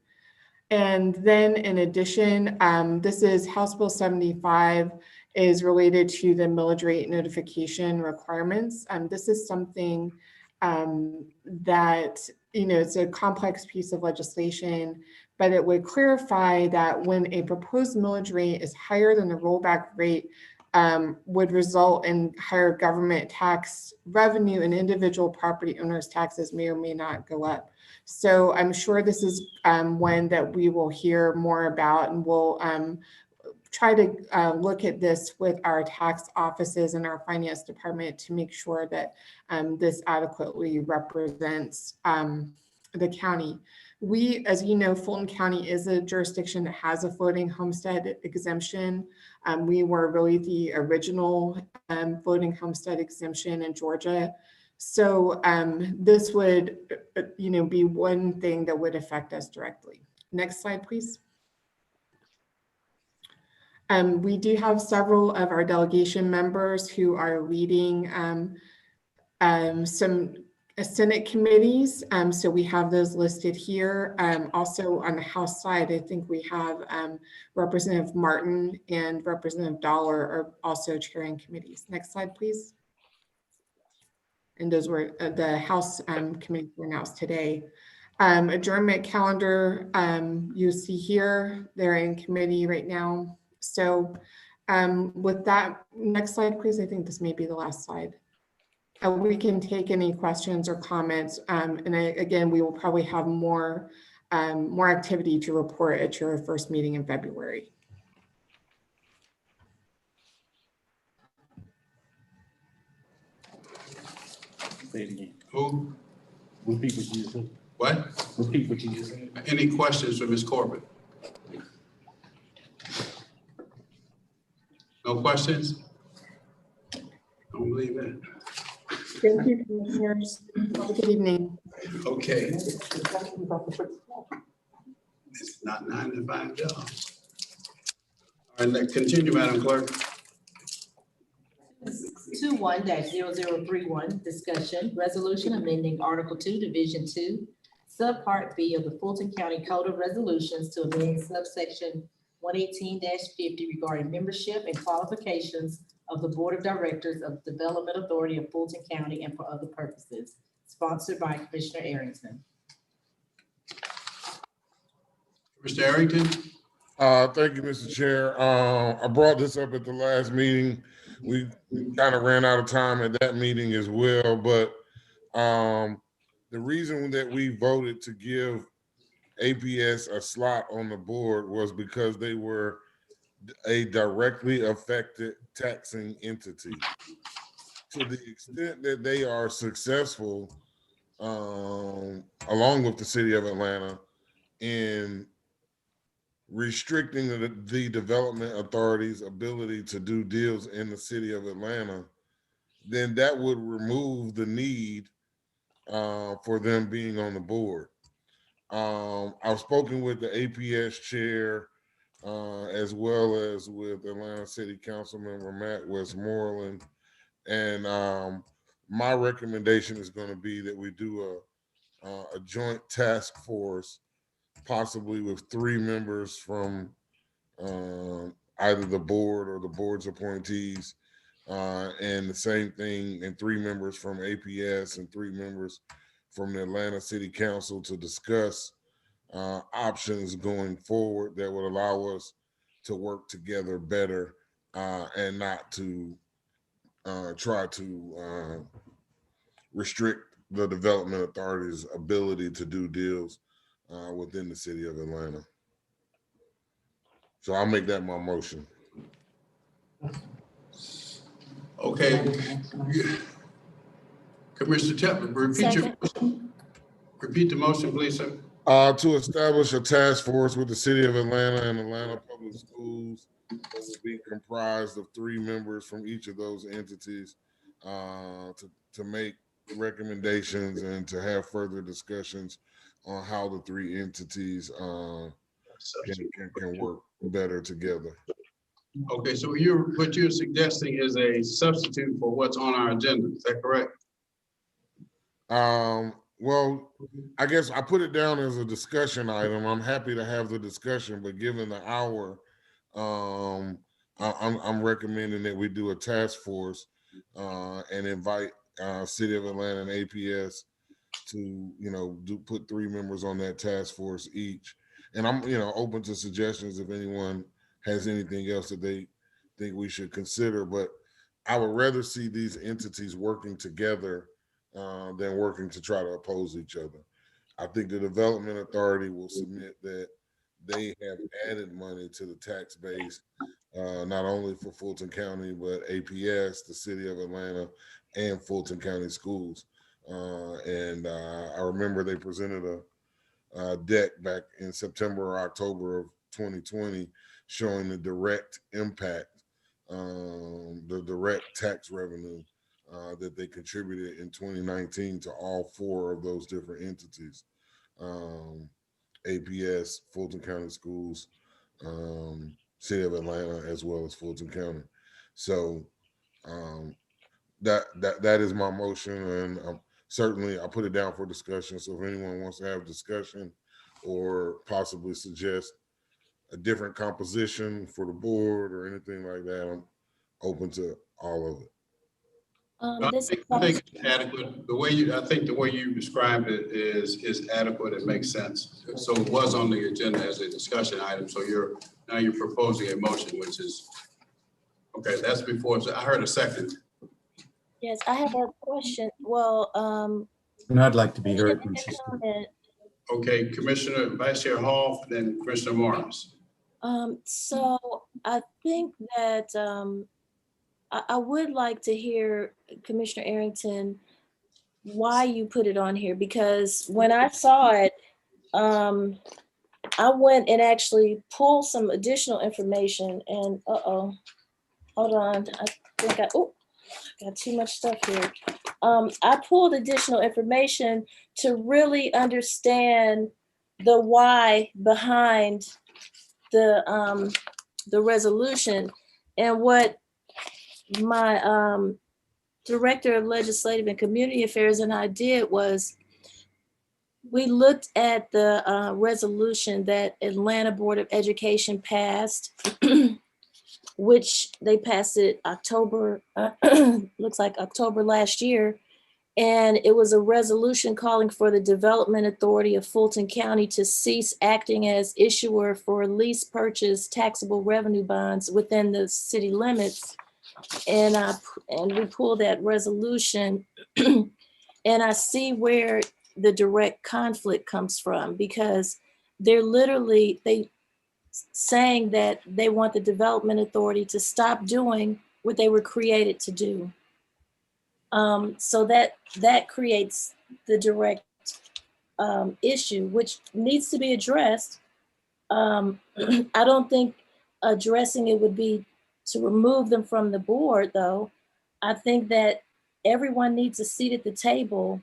And then in addition, this is House Bill 75 is related to the millage rate notification requirements. This is something that, it's a complex piece of legislation, but it would clarify that when a proposed millage rate is higher than the rollback rate, would result in higher government tax revenue, and individual property owners' taxes may or may not go up. So I'm sure this is one that we will hear more about, and we'll try to look at this with our tax offices and our finance department to make sure that this adequately represents the county. We, as you know, Fulton County is a jurisdiction that has a floating homestead exemption. We were really the original floating homestead exemption in Georgia. So this would, be one thing that would affect us directly. Next slide, please. We do have several of our delegation members who are leading some Senate committees. So we have those listed here. Also on the House side, I think we have Representative Martin and Representative Dollar are also chairing committees. Next slide, please. And those were the House committees were announced today. Adjournment calendar, you see here, they're in committee right now. So with that, next slide, please. I think this may be the last slide. We can take any questions or comments. Again, we will probably have more activity to report at your first meeting in February. Say it again. Who? Repeat what you said. What? Repeat what you just said. Any questions for Ms. Corbett? No questions? Don't believe it. Thank you, commissioners. Have a good evening. Okay. It's not 9 to 5 job. All right, let's continue, Madam Clerk. 21-0031, discussion, resolution amending Article 2, Division 2, Subpart B of the Fulton County Code of Resolutions to amend subsection 118-50 regarding membership and qualifications of the Board of Directors of the Development Authority of Fulton County and for other purposes, sponsored by Commissioner Arrington. Mr. Arrington? Thank you, Mr. Chair. I brought this up at the last meeting. We kind of ran out of time at that meeting as well, but the reason that we voted to give APS a slot on the board was because they were a directly affected taxing entity. To the extent that they are successful, along with the city of Atlanta, in restricting the development authority's ability to do deals in the city of Atlanta, then that would remove the need for them being on the board. I've spoken with the APS chair as well as with Atlanta City Council member Matt Westmoreland, and my recommendation is going to be that we do a joint task force, possibly with 3 members from either the board or the board's appointees, and the same thing, and 3 members from APS and 3 members from the Atlanta City Council to discuss options going forward that would allow us to work together better and not to try to restrict the development authority's ability to do deals within the city of Atlanta. So I'll make that my motion. Okay. Commissioner Tepper, repeat the motion, please, sir. To establish a task force with the city of Atlanta and Atlanta Public Schools that will be comprised of 3 members from each of those entities to make recommendations and to have further discussions on how the 3 entities can work better together. Okay, so what you're suggesting is a substitute for what's on our agenda. Is that correct? Well, I guess I put it down as a discussion item. I'm happy to have the discussion, but given the hour, I'm recommending that we do a task force and invite City of Atlanta and APS to, put 3 members on that task force each. And I'm, open to suggestions if anyone has anything else that they think we should consider. But I would rather see these entities working together than working to try to oppose each other. I think the Development Authority will submit that they have added money to the tax base, not only for Fulton County, but APS, the City of Atlanta, and Fulton County Schools. And I remember they presented a deck back in September or October of 2020 showing the direct impact, the direct tax revenue that they contributed in 2019 to all 4 of those different entities, APS, Fulton County Schools, City of Atlanta, as well as Fulton County. So that is my motion, and certainly I'll put it down for discussion. So if anyone wants to have discussion or possibly suggest a different composition for the board or anything like that, I'm open to all of it. I think it's adequate. I think the way you described it is adequate. It makes sense. So it was on the agenda as a discussion item. So now you're proposing a motion, which is, okay, that's before. So I heard a second. Yes, I have a question. Well, And I'd like to be heard when she's comment. Okay, Commissioner, Vice Chair Hall, then Commissioner Morris. So I think that I would like to hear Commissioner Arrington why you put it on here, because when I saw it, I went and actually pulled some additional information and hold on. I think I got too much stuff here. I pulled additional information to really understand the why behind the resolution, and what my Director of Legislative and Community Affairs and I did was we looked at the resolution that Atlanta Board of Education passed, which they passed it October, looks like October last year. And it was a resolution calling for the Development Authority of Fulton County to cease acting as issuer for lease purchase taxable revenue bonds within the city limits. And we pulled that resolution and I see where the direct conflict comes from, because they're saying that they want the Development Authority to stop doing what they were created to do. So that creates the direct issue, which needs to be addressed. I don't think addressing it would be to remove them from the board, though. I think that everyone needs a seat at the table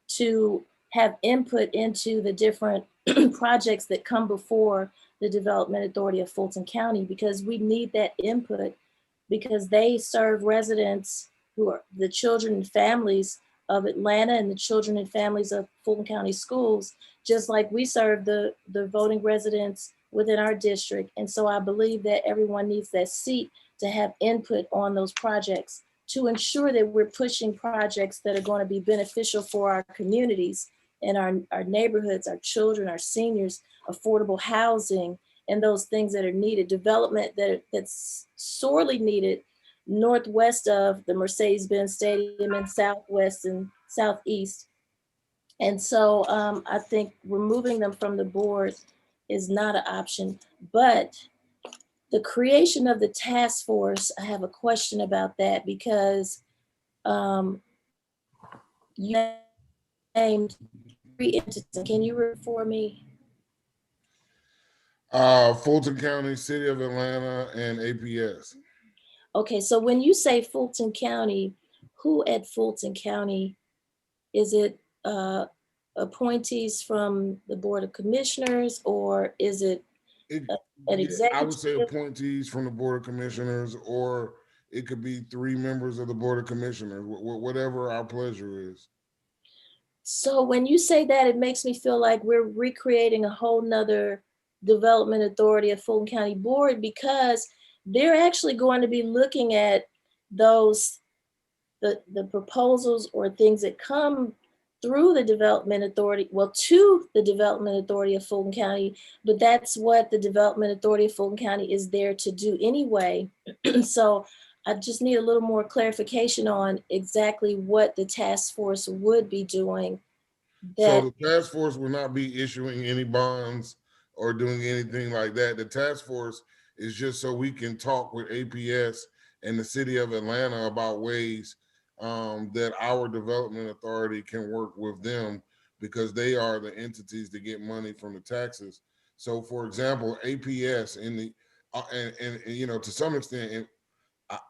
to have input into the different projects that come before the Development Authority of Fulton County, because we need that input, because they serve residents who are the children and families of Atlanta and the children and families of Fulton County schools, just like we serve the voting residents within our district. And so I believe that everyone needs that seat to have input on those projects, to ensure that we're pushing projects that are going to be beneficial for our communities and our neighborhoods, our children, our seniors, affordable housing, and those things that are needed, development that's sorely needed northwest of the Mercedes-Benz Stadium and southwest and southeast. And so I think removing them from the board is not an option. But the creation of the task force, I have a question about that, because you named 3 entities. Can you read for me? Fulton County, City of Atlanta, and APS. Okay, so when you say Fulton County, who at Fulton County? Is it appointees from the Board of Commissioners, or is it an executive? I would say appointees from the Board of Commissioners, or it could be 3 members of the Board of Commissioners, whatever our pleasure is. So when you say that, it makes me feel like we're recreating a whole nother Development Authority of Fulton County Board, because they're actually going to be looking at those, the proposals or things that come through the Development Authority, well, to the Development Authority of Fulton County, but that's what the Development Authority of Fulton County is there to do anyway. So I just need a little more clarification on exactly what the task force would be doing. So the task force will not be issuing any bonds or doing anything like that. The task force is just so we can talk with APS and the City of Atlanta about ways that our Development Authority can work with them, because they are the entities that get money from the taxes. So for example, APS in the, and you know, to some extent,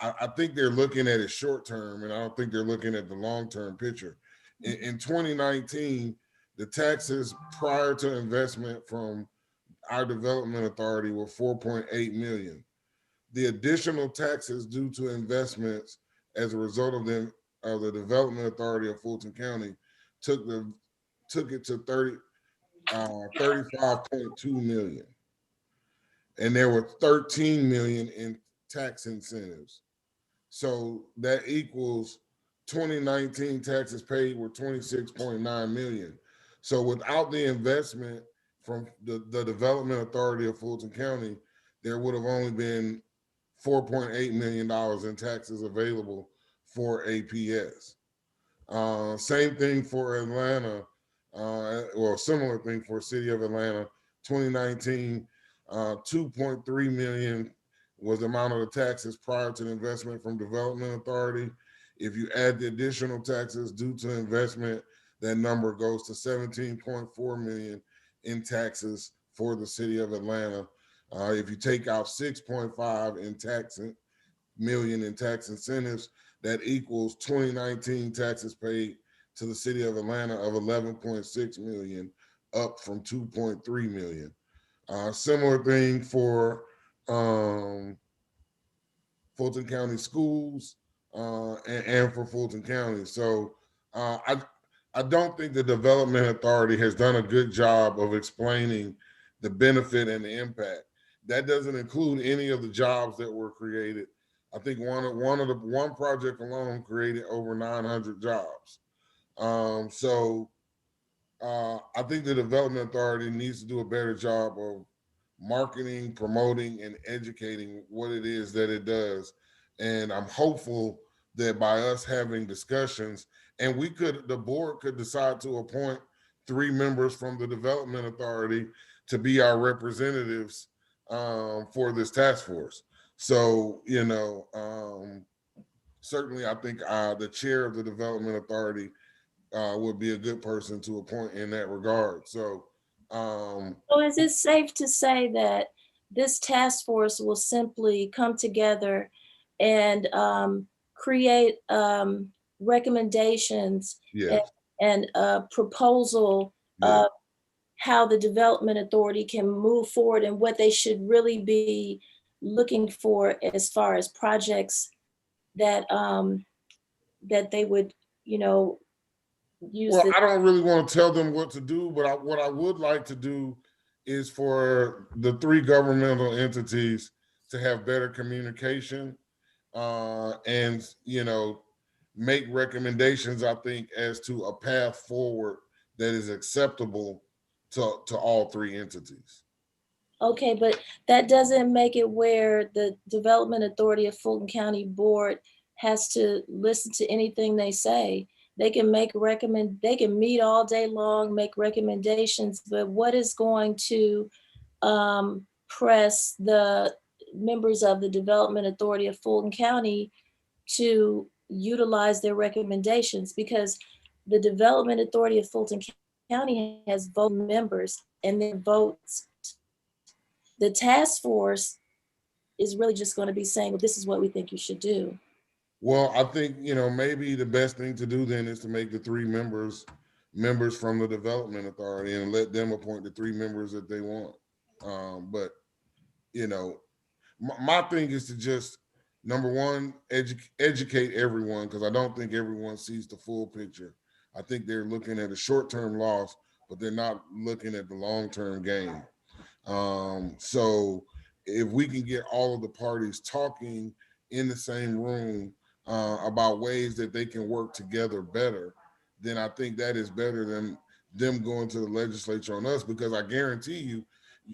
I think they're looking at it short term, and I don't think they're looking at the long-term picture. In 2019, the taxes prior to investment from our Development Authority were 4.8 million. The additional taxes due to investments as a result of the Development Authority of Fulton County took it to 35.2 million. And there were 13 million in tax incentives. So that equals 2019 taxes paid were 26.9 million. So without the investment from the Development Authority of Fulton County, there would have only been $4.8 million in taxes available for APS. Same thing for Atlanta, well, similar thing for City of Atlanta. 2019, 2.3 million was the amount of the taxes prior to the investment from Development Authority. If you add the additional taxes due to investment, that number goes to 17.4 million in taxes for the City of Atlanta. If you take out 6.5 million in tax incentives, that equals 2019 taxes paid to the City of Atlanta of 11.6 million, up from 2.3 million. Similar thing for Fulton County Schools and for Fulton County. So I don't think the Development Authority has done a good job of explaining the benefit and the impact. That doesn't include any of the jobs that were created. I think one project alone created over 900 jobs. I think the Development Authority needs to do a better job of marketing, promoting, and educating what it is that it does. And I'm hopeful that by us having discussions, and the board could decide to appoint 3 members from the Development Authority to be our representatives for this task force. So, certainly I think the chair of the Development Authority would be a good person to appoint in that regard. So is it safe to say that this task force will simply come together and create recommendations and a proposal of how the Development Authority can move forward and what they should really be looking for as far as projects that that they would, use? Well, I don't really want to tell them what to do, but what I would like to do is for the 3 governmental entities to have better communication and, make recommendations, I think, as to a path forward that is acceptable to all 3 entities. Okay, but that doesn't make it where the Development Authority of Fulton County Board has to listen to anything they say. They can they can meet all day long, make recommendations, but what is going to press the members of the Development Authority of Fulton County to utilize their recommendations? Because the Development Authority of Fulton County has vote members and their votes. The task force is really just going to be saying, well, this is what we think you should do. Well, I think, maybe the best thing to do then is to make the 3 members from the Development Authority and let them appoint the 3 members that they want. But, my thing is to just, number one, educate everyone, because I don't think everyone sees the full picture. I think they're looking at a short-term loss, but they're not looking at the long-term gain. So if we can get all of the parties talking in the same room about ways that they can work together better, then I think that is better than them going to the legislature on us, because I guarantee you,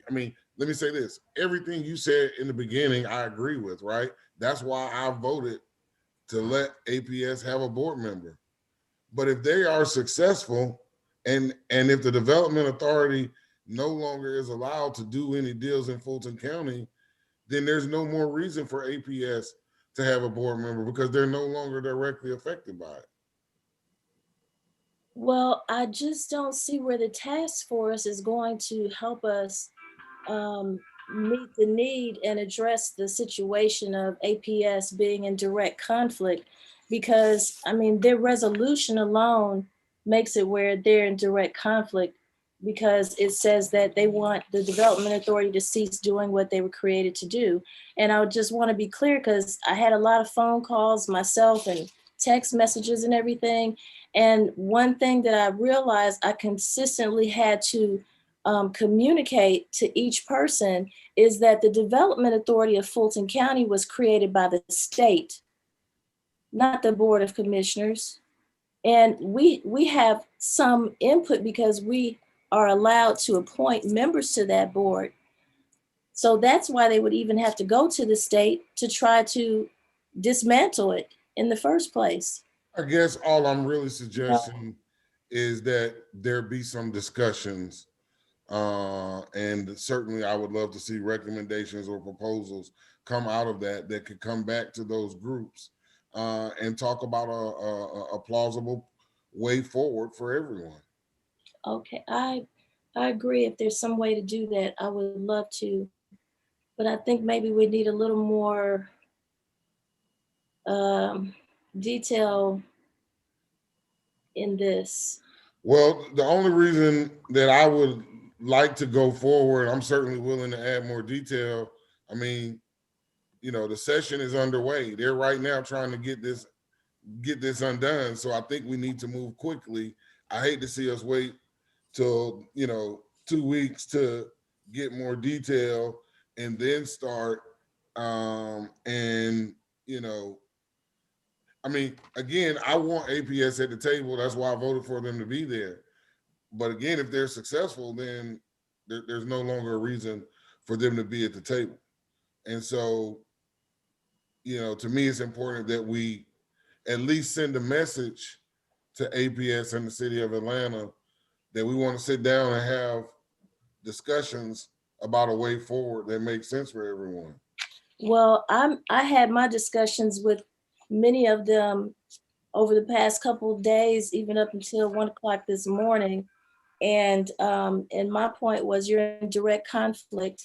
let me say this, everything you said in the beginning, I agree with, right? That's why I voted to let APS have a board member. But if they are successful and if the Development Authority no longer is allowed to do any deals in Fulton County, then there's no more reason for APS to have a board member, because they're no longer directly affected by it. Well, I just don't see where the task force is going to help us meet the need and address the situation of APS being in direct conflict, because their resolution alone makes it where they're in direct conflict, because it says that they want the Development Authority to cease doing what they were created to do. And I would just want to be clear, because I had a lot of phone calls myself and text messages and everything. And one thing that I realized I consistently had to communicate to each person is that the Development Authority of Fulton County was created by the state. not the Board of Commissioners. And we have some input because we are allowed to appoint members to that board. So that's why they would even have to go to the state to try to dismantle it in the first place. I guess all I'm really suggesting is that there be some discussions. And certainly I would love to see recommendations or proposals come out of that that could come back to those groups and talk about a plausible way forward for everyone. Okay, I agree. If there's some way to do that, I would love to. But I think maybe we need a little more detail in this. Well, the only reason that I would like to go forward, I'm certainly willing to add more detail. I mean, you know, the session is underway. They're right now trying to get this undone. So I think we need to move quickly. I hate to see us wait till, you know, 2 weeks to get more detail and then start. And, you know, I mean, again, I want APS at the table. That's why I voted for them to be there. But again, if they're successful, then there's no longer a reason for them to be at the table. And so, you know, to me, it's important that we at least send a message to APS and the city of Atlanta that we want to sit down and have discussions about a way forward that makes sense for everyone. Well, I had my discussions with many of them over the past couple of days, even up until 1 o'clock this morning. And my point was you're in direct conflict.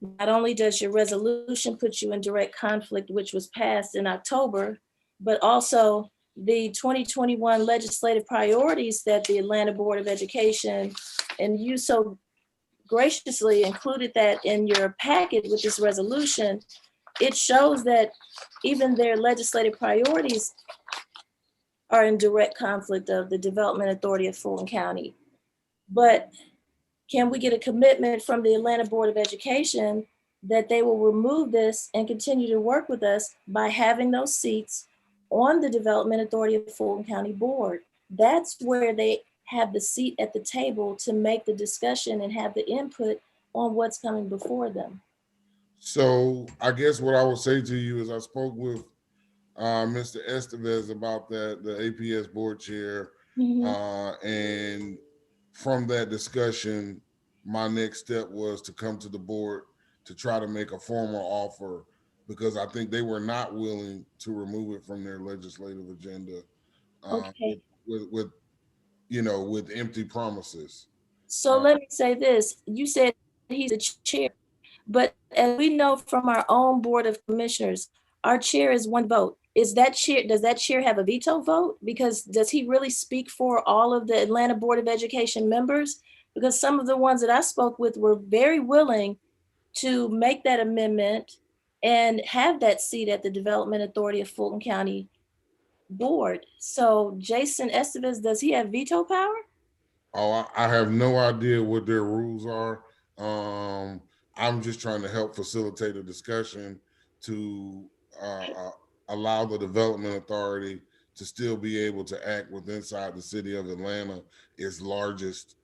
Not only does your resolution put you in direct conflict, which was passed in October, but also the 2021 legislative priorities that the Atlanta Board of Education, and you so graciously included that in your packet with this resolution. It shows that even their legislative priorities are in direct conflict of the Development Authority of Fulton County. But can we get a commitment from the Atlanta Board of Education that they will remove this and continue to work with us by having those seats on the Development Authority of Fulton County Board? That's where they have the seat at the table to make the discussion and have the input on what's coming before them. So I guess what I would say to you is I spoke with Mr. Estevez about that, the APS board chair. And from that discussion, my next step was to come to the board to try to make a formal offer, because I think they were not willing to remove it from their legislative agenda Okay. with you know, with empty promises. So let me say this. You said he's the chair, but as we know from our own Board of Commissioners, our chair is one vote. Is that chair, does that chair have a veto vote? Because does he really speak for all of the Atlanta Board of Education members? Because some of the ones that I spoke with were very willing to make that amendment and have that seat at the Development Authority of Fulton County Board. So Jason Estevez, does he have veto power? Oh, I have no idea what their rules are. I'm just trying to help facilitate a discussion to allow the Development Authority to still be able to act within inside the city of Atlanta, its largest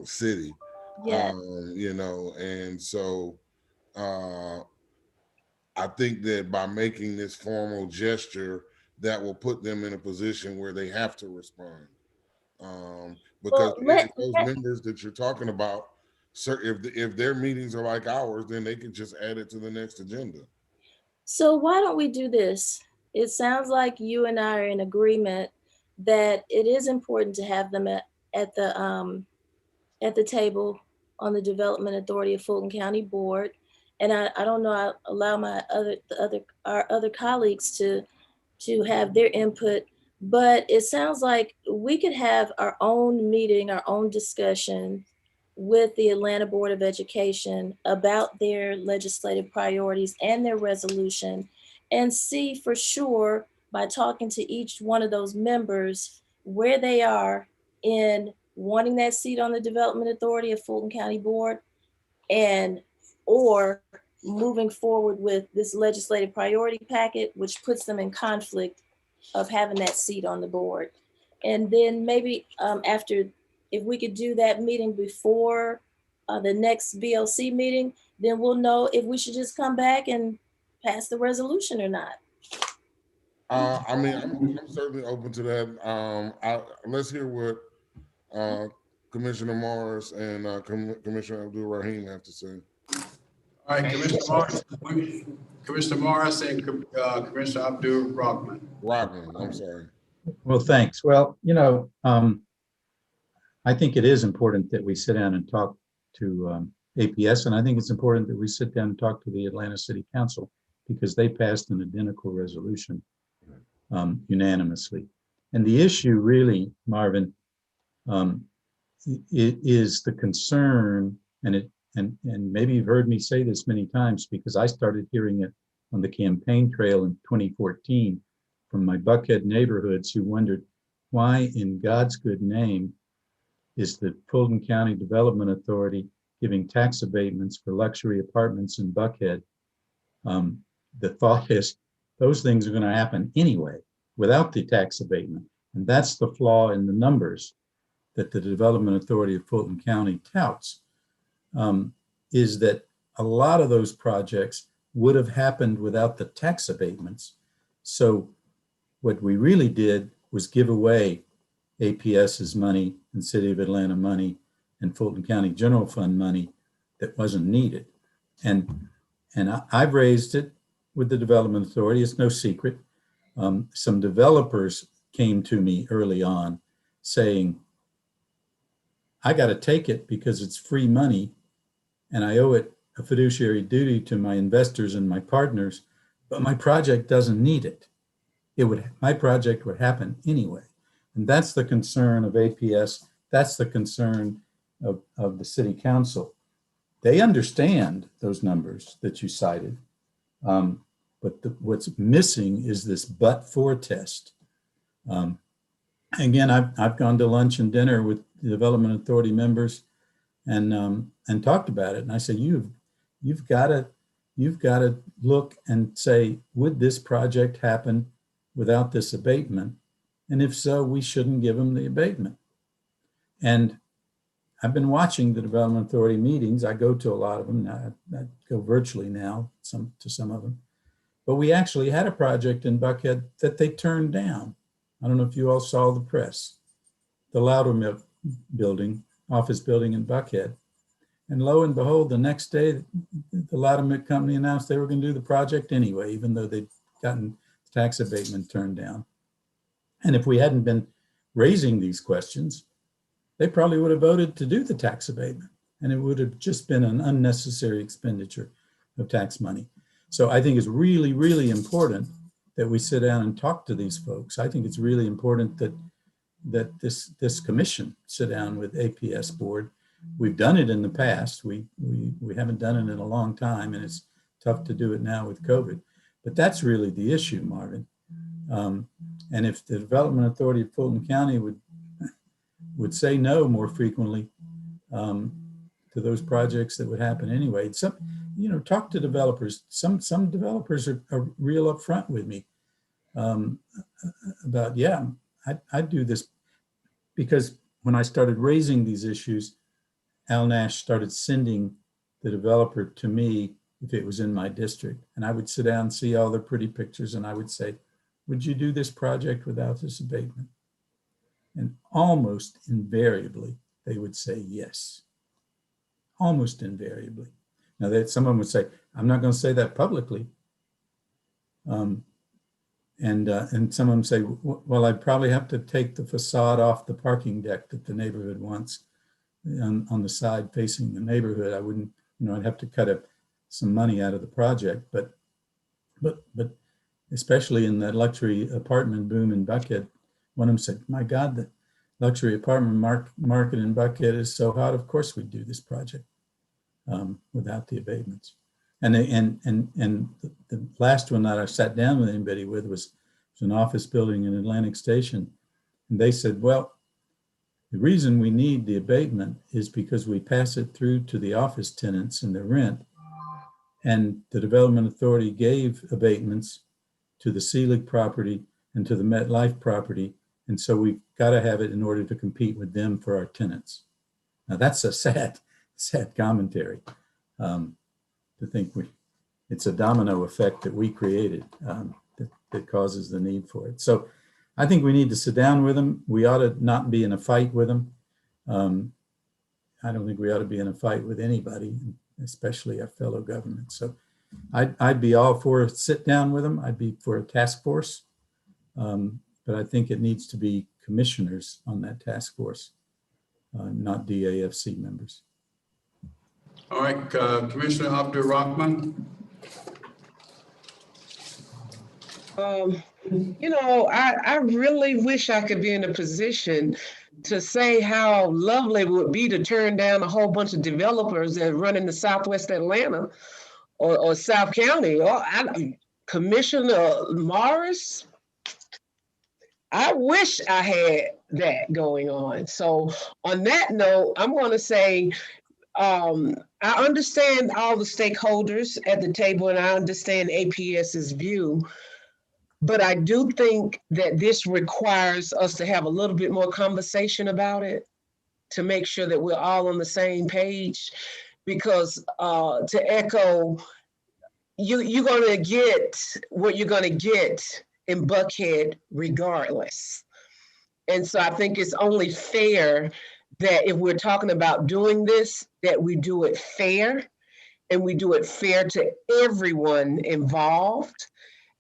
city. Yeah. You know, and so I think that by making this formal gesture, that will put them in a position where they have to respond. Because those members that you're talking about, sir, if their meetings are like ours, then they can just add it to the next agenda. So why don't we do this? It sounds like you and I are in agreement that it is important to have them at the table on the Development Authority of Fulton County Board. And I don't know, I allow our other colleagues to have their input, but it sounds like we could have our own meeting, our own discussion with the Atlanta Board of Education about their legislative priorities and their resolution, and see for sure by talking to each one of those members where they are in wanting that seat on the Development Authority of Fulton County Board, and or moving forward with this legislative priority packet, which puts them in conflict of having that seat on the board. And then maybe after, if we could do that meeting before the next BLC meeting, then we'll know if we should just come back and pass the resolution or not. I mean, I'm certainly open to that. Let's hear what Commissioner Morris and Commissioner Abdul Rahim have to say. All right, Commissioner Morris and Commissioner Abdul Rahman. I'm sorry. Well, thanks. Well, I think it is important that we sit down and talk to APS, and I think it's important that we sit down and talk to the Atlanta City Council because they passed an identical resolution unanimously. And the issue really, Marvin, it is the concern, and maybe you've heard me say this many times because I started hearing it on the campaign trail in 2014 from my Buckhead neighborhoods who wondered why in God's good name is the Fulton County Development Authority giving tax abatements for luxury apartments in Buckhead. The thought is those things are going to happen anyway without the tax abatement. And that's the flaw in the numbers that the Development Authority of Fulton County touts, is that a lot of those projects would have happened without the tax abatements. So what we really did was give away APS's money and City of Atlanta money and Fulton County General Fund money that wasn't needed. And I've raised it with the Development Authority. It's no secret. Some developers came to me early on saying, I got to take it because it's free money and I owe it a fiduciary duty to my investors and my partners, but my project doesn't need it. My project would happen anyway. And that's the concern of APS. That's the concern of the City Council. They understand those numbers that you cited, but what's missing is this but-for test. Again, I've gone to lunch and dinner with the Development Authority members and talked about it. And I said, you've got to look and say, would this project happen without this abatement? And if so, we shouldn't give them the abatement. And I've been watching the Development Authority meetings. I go to a lot of them now. I go virtually now to some of them. But we actually had a project in Buckhead that they turned down. I don't know if you all saw the press, the Loudermilk building, office building in Buckhead. And lo and behold, the next day, the Loudermilk company announced they were going to do the project anyway, even though they'd gotten tax abatement turned down. And if we hadn't been raising these questions, they probably would have voted to do the tax abatement, and it would have just been an unnecessary expenditure of tax money. So I think it's really, really important that we sit down and talk to these folks. I think it's really important that this commission sit down with APS board. We've done it in the past. We haven't done it in a long time, and it's tough to do it now with COVID. But that's really the issue, Marvin. And if the Development Authority of Fulton County would say no more frequently to those projects that would happen anyway. Talk to developers. Some developers are real upfront with me about, yeah, I'd do this. Because when I started raising these issues, Al Nash started sending the developer to me if it was in my district. And I would sit down and see all their pretty pictures and I would say, would you do this project without this abatement? And almost invariably, they would say yes. Almost invariably. Now, someone would say, I'm not going to say that publicly. And someone would say, well, I'd probably have to take the facade off the parking deck that the neighborhood wants on the side facing the neighborhood. I wouldn't, I'd have to cut some money out of the project. But especially in that luxury apartment boom in Buckhead, one of them said, my God, the luxury apartment market in Buckhead is so hot, of course we'd do this project without the abatements. And the last one that I sat down with anybody with was an office building in Atlantic Station. And they said, well, the reason we need the abatement is because we pass it through to the office tenants and their rent. And the Development Authority gave abatements to the Seelig property and to the MetLife property. And so we've got to have it in order to compete with them for our tenants. Now that's a sad commentary, to think it's a domino effect that we created that causes the need for it. So I think we need to sit down with them. We ought to not be in a fight with them. I don't think we ought to be in a fight with anybody, especially our fellow government. So I'd be all for a sit down with them. I'd be for a task force. But I think it needs to be commissioners on that task force, not DAFC members. All right, Commissioner Abdul Rahman. You know, I really wish I could be in a position to say how lovely it would be to turn down a whole bunch of developers that run in the Southwest Atlanta or South County. Commissioner Morris, I wish I had that going on. So on that note, I'm going to say, I understand all the stakeholders at the table and I understand APS's view, but I do think that this requires us to have a little bit more conversation about it to make sure that we're all on the same page. Because to echo, you're going to get what you're going to get in Buckhead regardless. And so I think it's only fair that if we're talking about doing this, that we do it fair and we do it fair to everyone involved.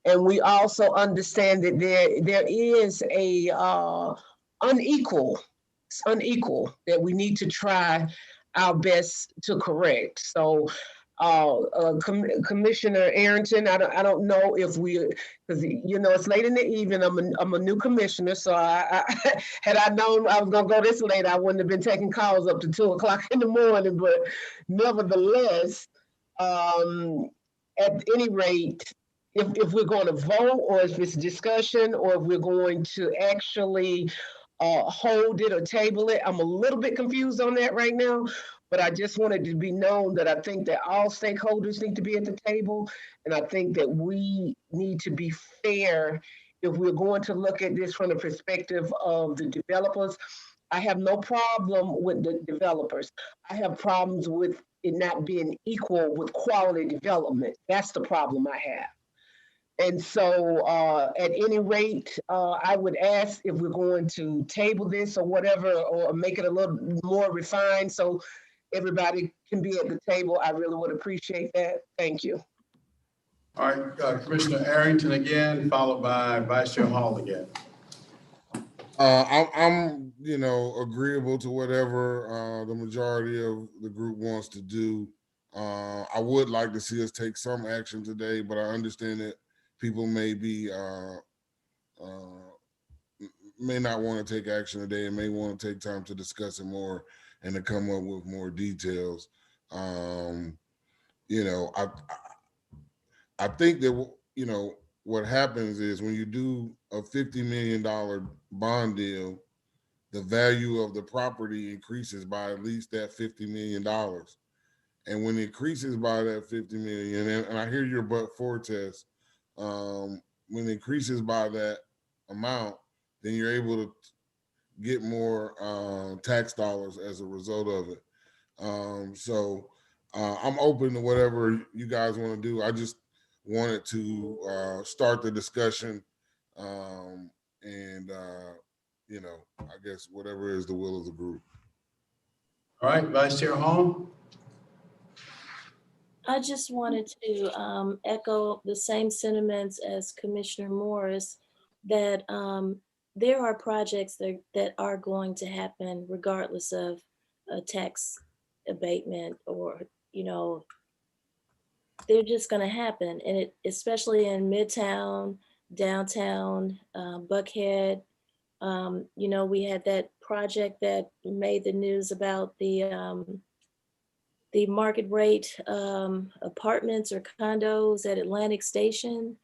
And we also understand that there is a unequal that we need to try our best to correct. So Commissioner Arrington, I don't know if because you know it's late in the evening. I'm a new commissioner, so had I known I was gonna go this late, I wouldn't have been taking calls up to 2 o'clock in the morning. But nevertheless, at any rate, if we're going to vote or if it's discussion or if we're going to actually hold it or table it, I'm a little bit confused on that right now. But I just wanted to be known that I think that all stakeholders need to be at the table. And I think that we need to be fair if we're going to look at this from the perspective of the developers. I have no problem with the developers. I have problems with it not being equal with quality development. That's the problem I have. And so at any rate, I would ask if we're going to table this or whatever, or make it a little more refined so everybody can be at the table. I really would appreciate that. Thank you. All right, Commissioner Arrington again, followed by Vice Chair Hall again. I'm agreeable to whatever the majority of the group wants to do. I would like to see us take some action today, but I understand that people may not want to take action today and may want to take time to discuss it more and to come up with more details. I think that what happens is when you do a $50 million bond deal, the value of the property increases by at least that $50 million. And when it increases by that 50 million, and I hear your but-for test, when it increases by that amount, then you're able to get more tax dollars as a result of it. So I'm open to whatever you guys want to do. I just wanted to start the discussion, I guess whatever is the will of the group. All right, Vice Chair Hall. I just wanted to echo the same sentiments as Commissioner Morris, that there are projects that are going to happen regardless of a tax abatement, or, they're just going to happen. And especially in Midtown, downtown, Buckhead, we had that project that made the news about the market rate apartments or condos at Atlantic Station.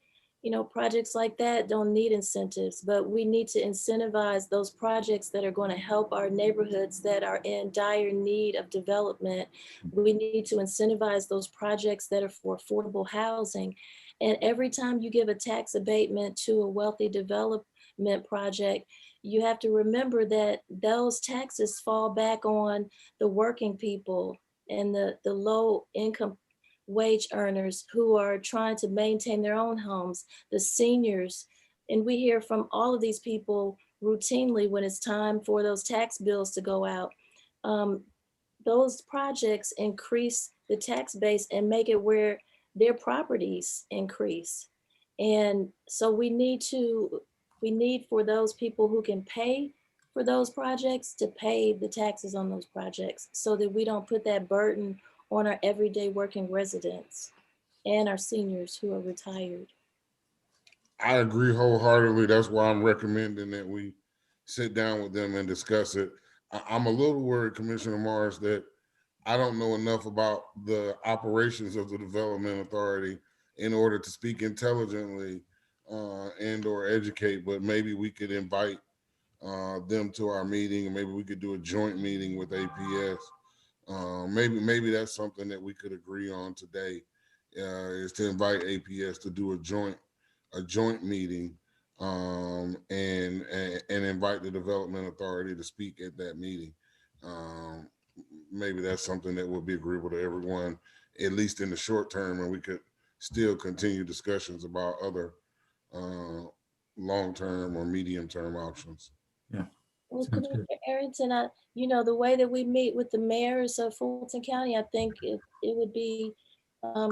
projects like that don't need incentives, but we need to incentivize those projects that are going to help our neighborhoods that are in dire need of development. We need to incentivize those projects that are for affordable housing. And every time you give a tax abatement to a wealthy development project, you have to remember that those taxes fall back on the working people and the low income wage earners who are trying to maintain their own homes, the seniors. And we hear from all of these people routinely when it's time for those tax bills to go out. Those projects increase the tax base and make it where their properties increase. And so we need for those people who can pay for those projects to pay the taxes on those projects so that we don't put that burden on our everyday working residents and our seniors who are retired. I agree wholeheartedly. That's why I'm recommending that we sit down with them and discuss it. I'm a little worried, Commissioner Morris, that I don't know enough about the operations of the Development Authority in order to speak intelligently and or educate, but maybe we could invite them to our meeting, and maybe we could do a joint meeting with APS. Maybe that's something that we could agree on today, is to invite APS to do a joint meeting and invite the Development Authority to speak at that meeting. Maybe that's something that would be agreeable to everyone, at least in the short term, and we could still continue discussions about other long-term or medium-term options. Yeah. Well, Sounds Commissioner good. Arrington, the way that we meet with the mayors of Fulton County, I think it would be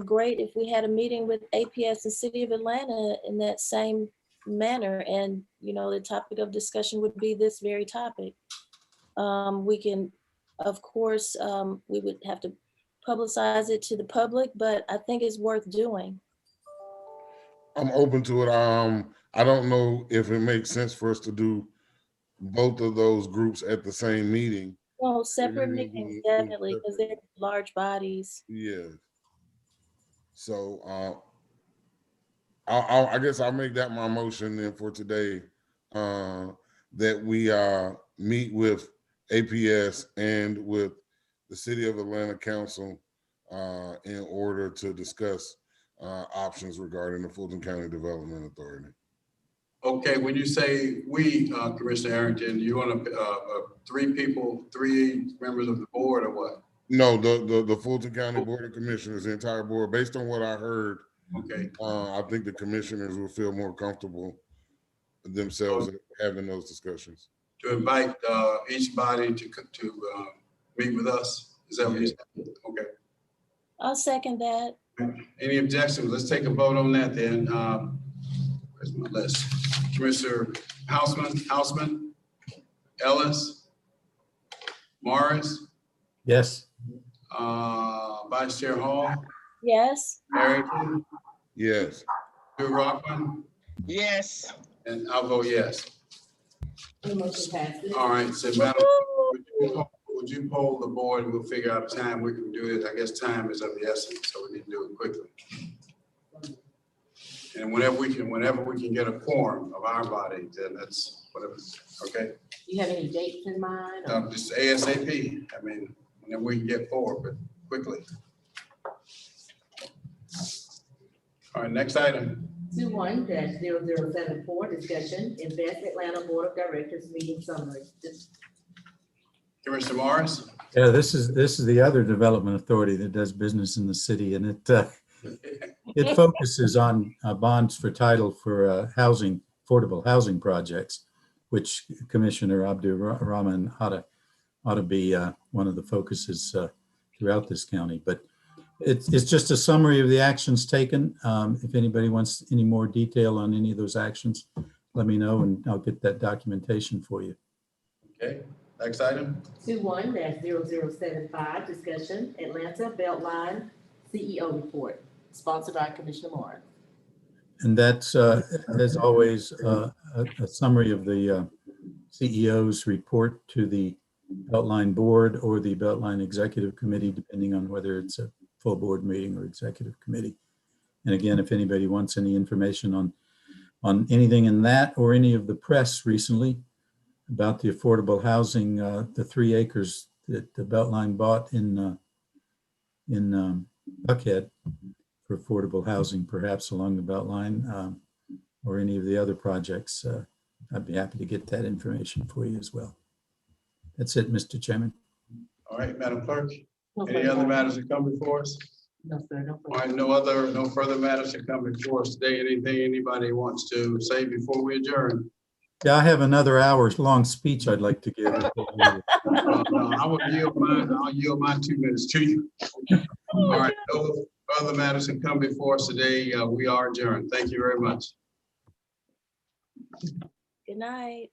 great if we had a meeting with APS and City of Atlanta in that same manner. And, the topic of discussion would be this very topic. We can, of course, we would have to publicize it to the public, but I think it's worth doing. I'm open to it. I don't know if it makes sense for us to do both of those groups at the same meeting. Well, separate meetings, definitely, because they're large bodies. Yeah. So I guess I'll make that my motion then for today, that we meet with APS and with the City of Atlanta Council in order to discuss options regarding the Fulton County Development Authority. Okay, when you say we, Commissioner Arrington, you want three members of the board or what? No, the Fulton County Board of Commissioners, the entire board. Based on what I heard, okay, I think the commissioners will feel more comfortable themselves having those discussions. To invite each body to meet with us. Is that what you said? Okay. I'll second that. Any objections? Let's take a vote on that then. Where's my list? Commissioner Houseman, Ellis, Morris. Yes. Vice Chair Hall. Yes. Arrington. Yes. Drew Rockman. Yes. And I'll vote yes. The motion passes. All right, so Madam, would you poll the board and we'll figure out a time we can do it. I guess time is of the essence, so we need to do it quickly. And whenever we can get a quorum of our body, then that's whatever, okay? Do you have any dates in mind? Just ASAP. I mean, whenever we can get forward, but quickly. All right, next item. 21-0074, discussion, Invest Atlanta Board of Directors meeting summary. Commissioner Morris? Yeah, this is the other development authority that does business in the city, and it focuses on bonds for title for affordable housing projects, which Commissioner Abdur Rahman ought to be one of the focuses throughout this county. But it's just a summary of the actions taken. If anybody wants any more detail on any of those actions, let me know and I'll get that documentation for you. Okay, next item. 21-0075, discussion, Atlanta Beltline CEO report, sponsored by Commissioner Morris. And that's, as always, a summary of the CEO's report to the Beltline Board or the Beltline Executive Committee, depending on whether it's a full board meeting or executive committee. And again, if anybody wants any information on on anything in that or any of the press recently about the affordable housing, the 3 acres that the Beltline bought in Buckhead for affordable housing, perhaps along the Beltline, or any of the other projects. I'd be happy to get that information for you as well. That's it, Mr. Chairman. All right, Madam Clerk, any other matters that come before us? No, sir, no. All right, no further matters that come before us today. Anything anybody wants to say before we adjourn? Yeah, I have another hour-long speech I'd like to give. No, I will yield mine. I'll yield my 2 minutes to you. All right, no further matters that come before us today. We are adjourned. Thank you very much. Good night.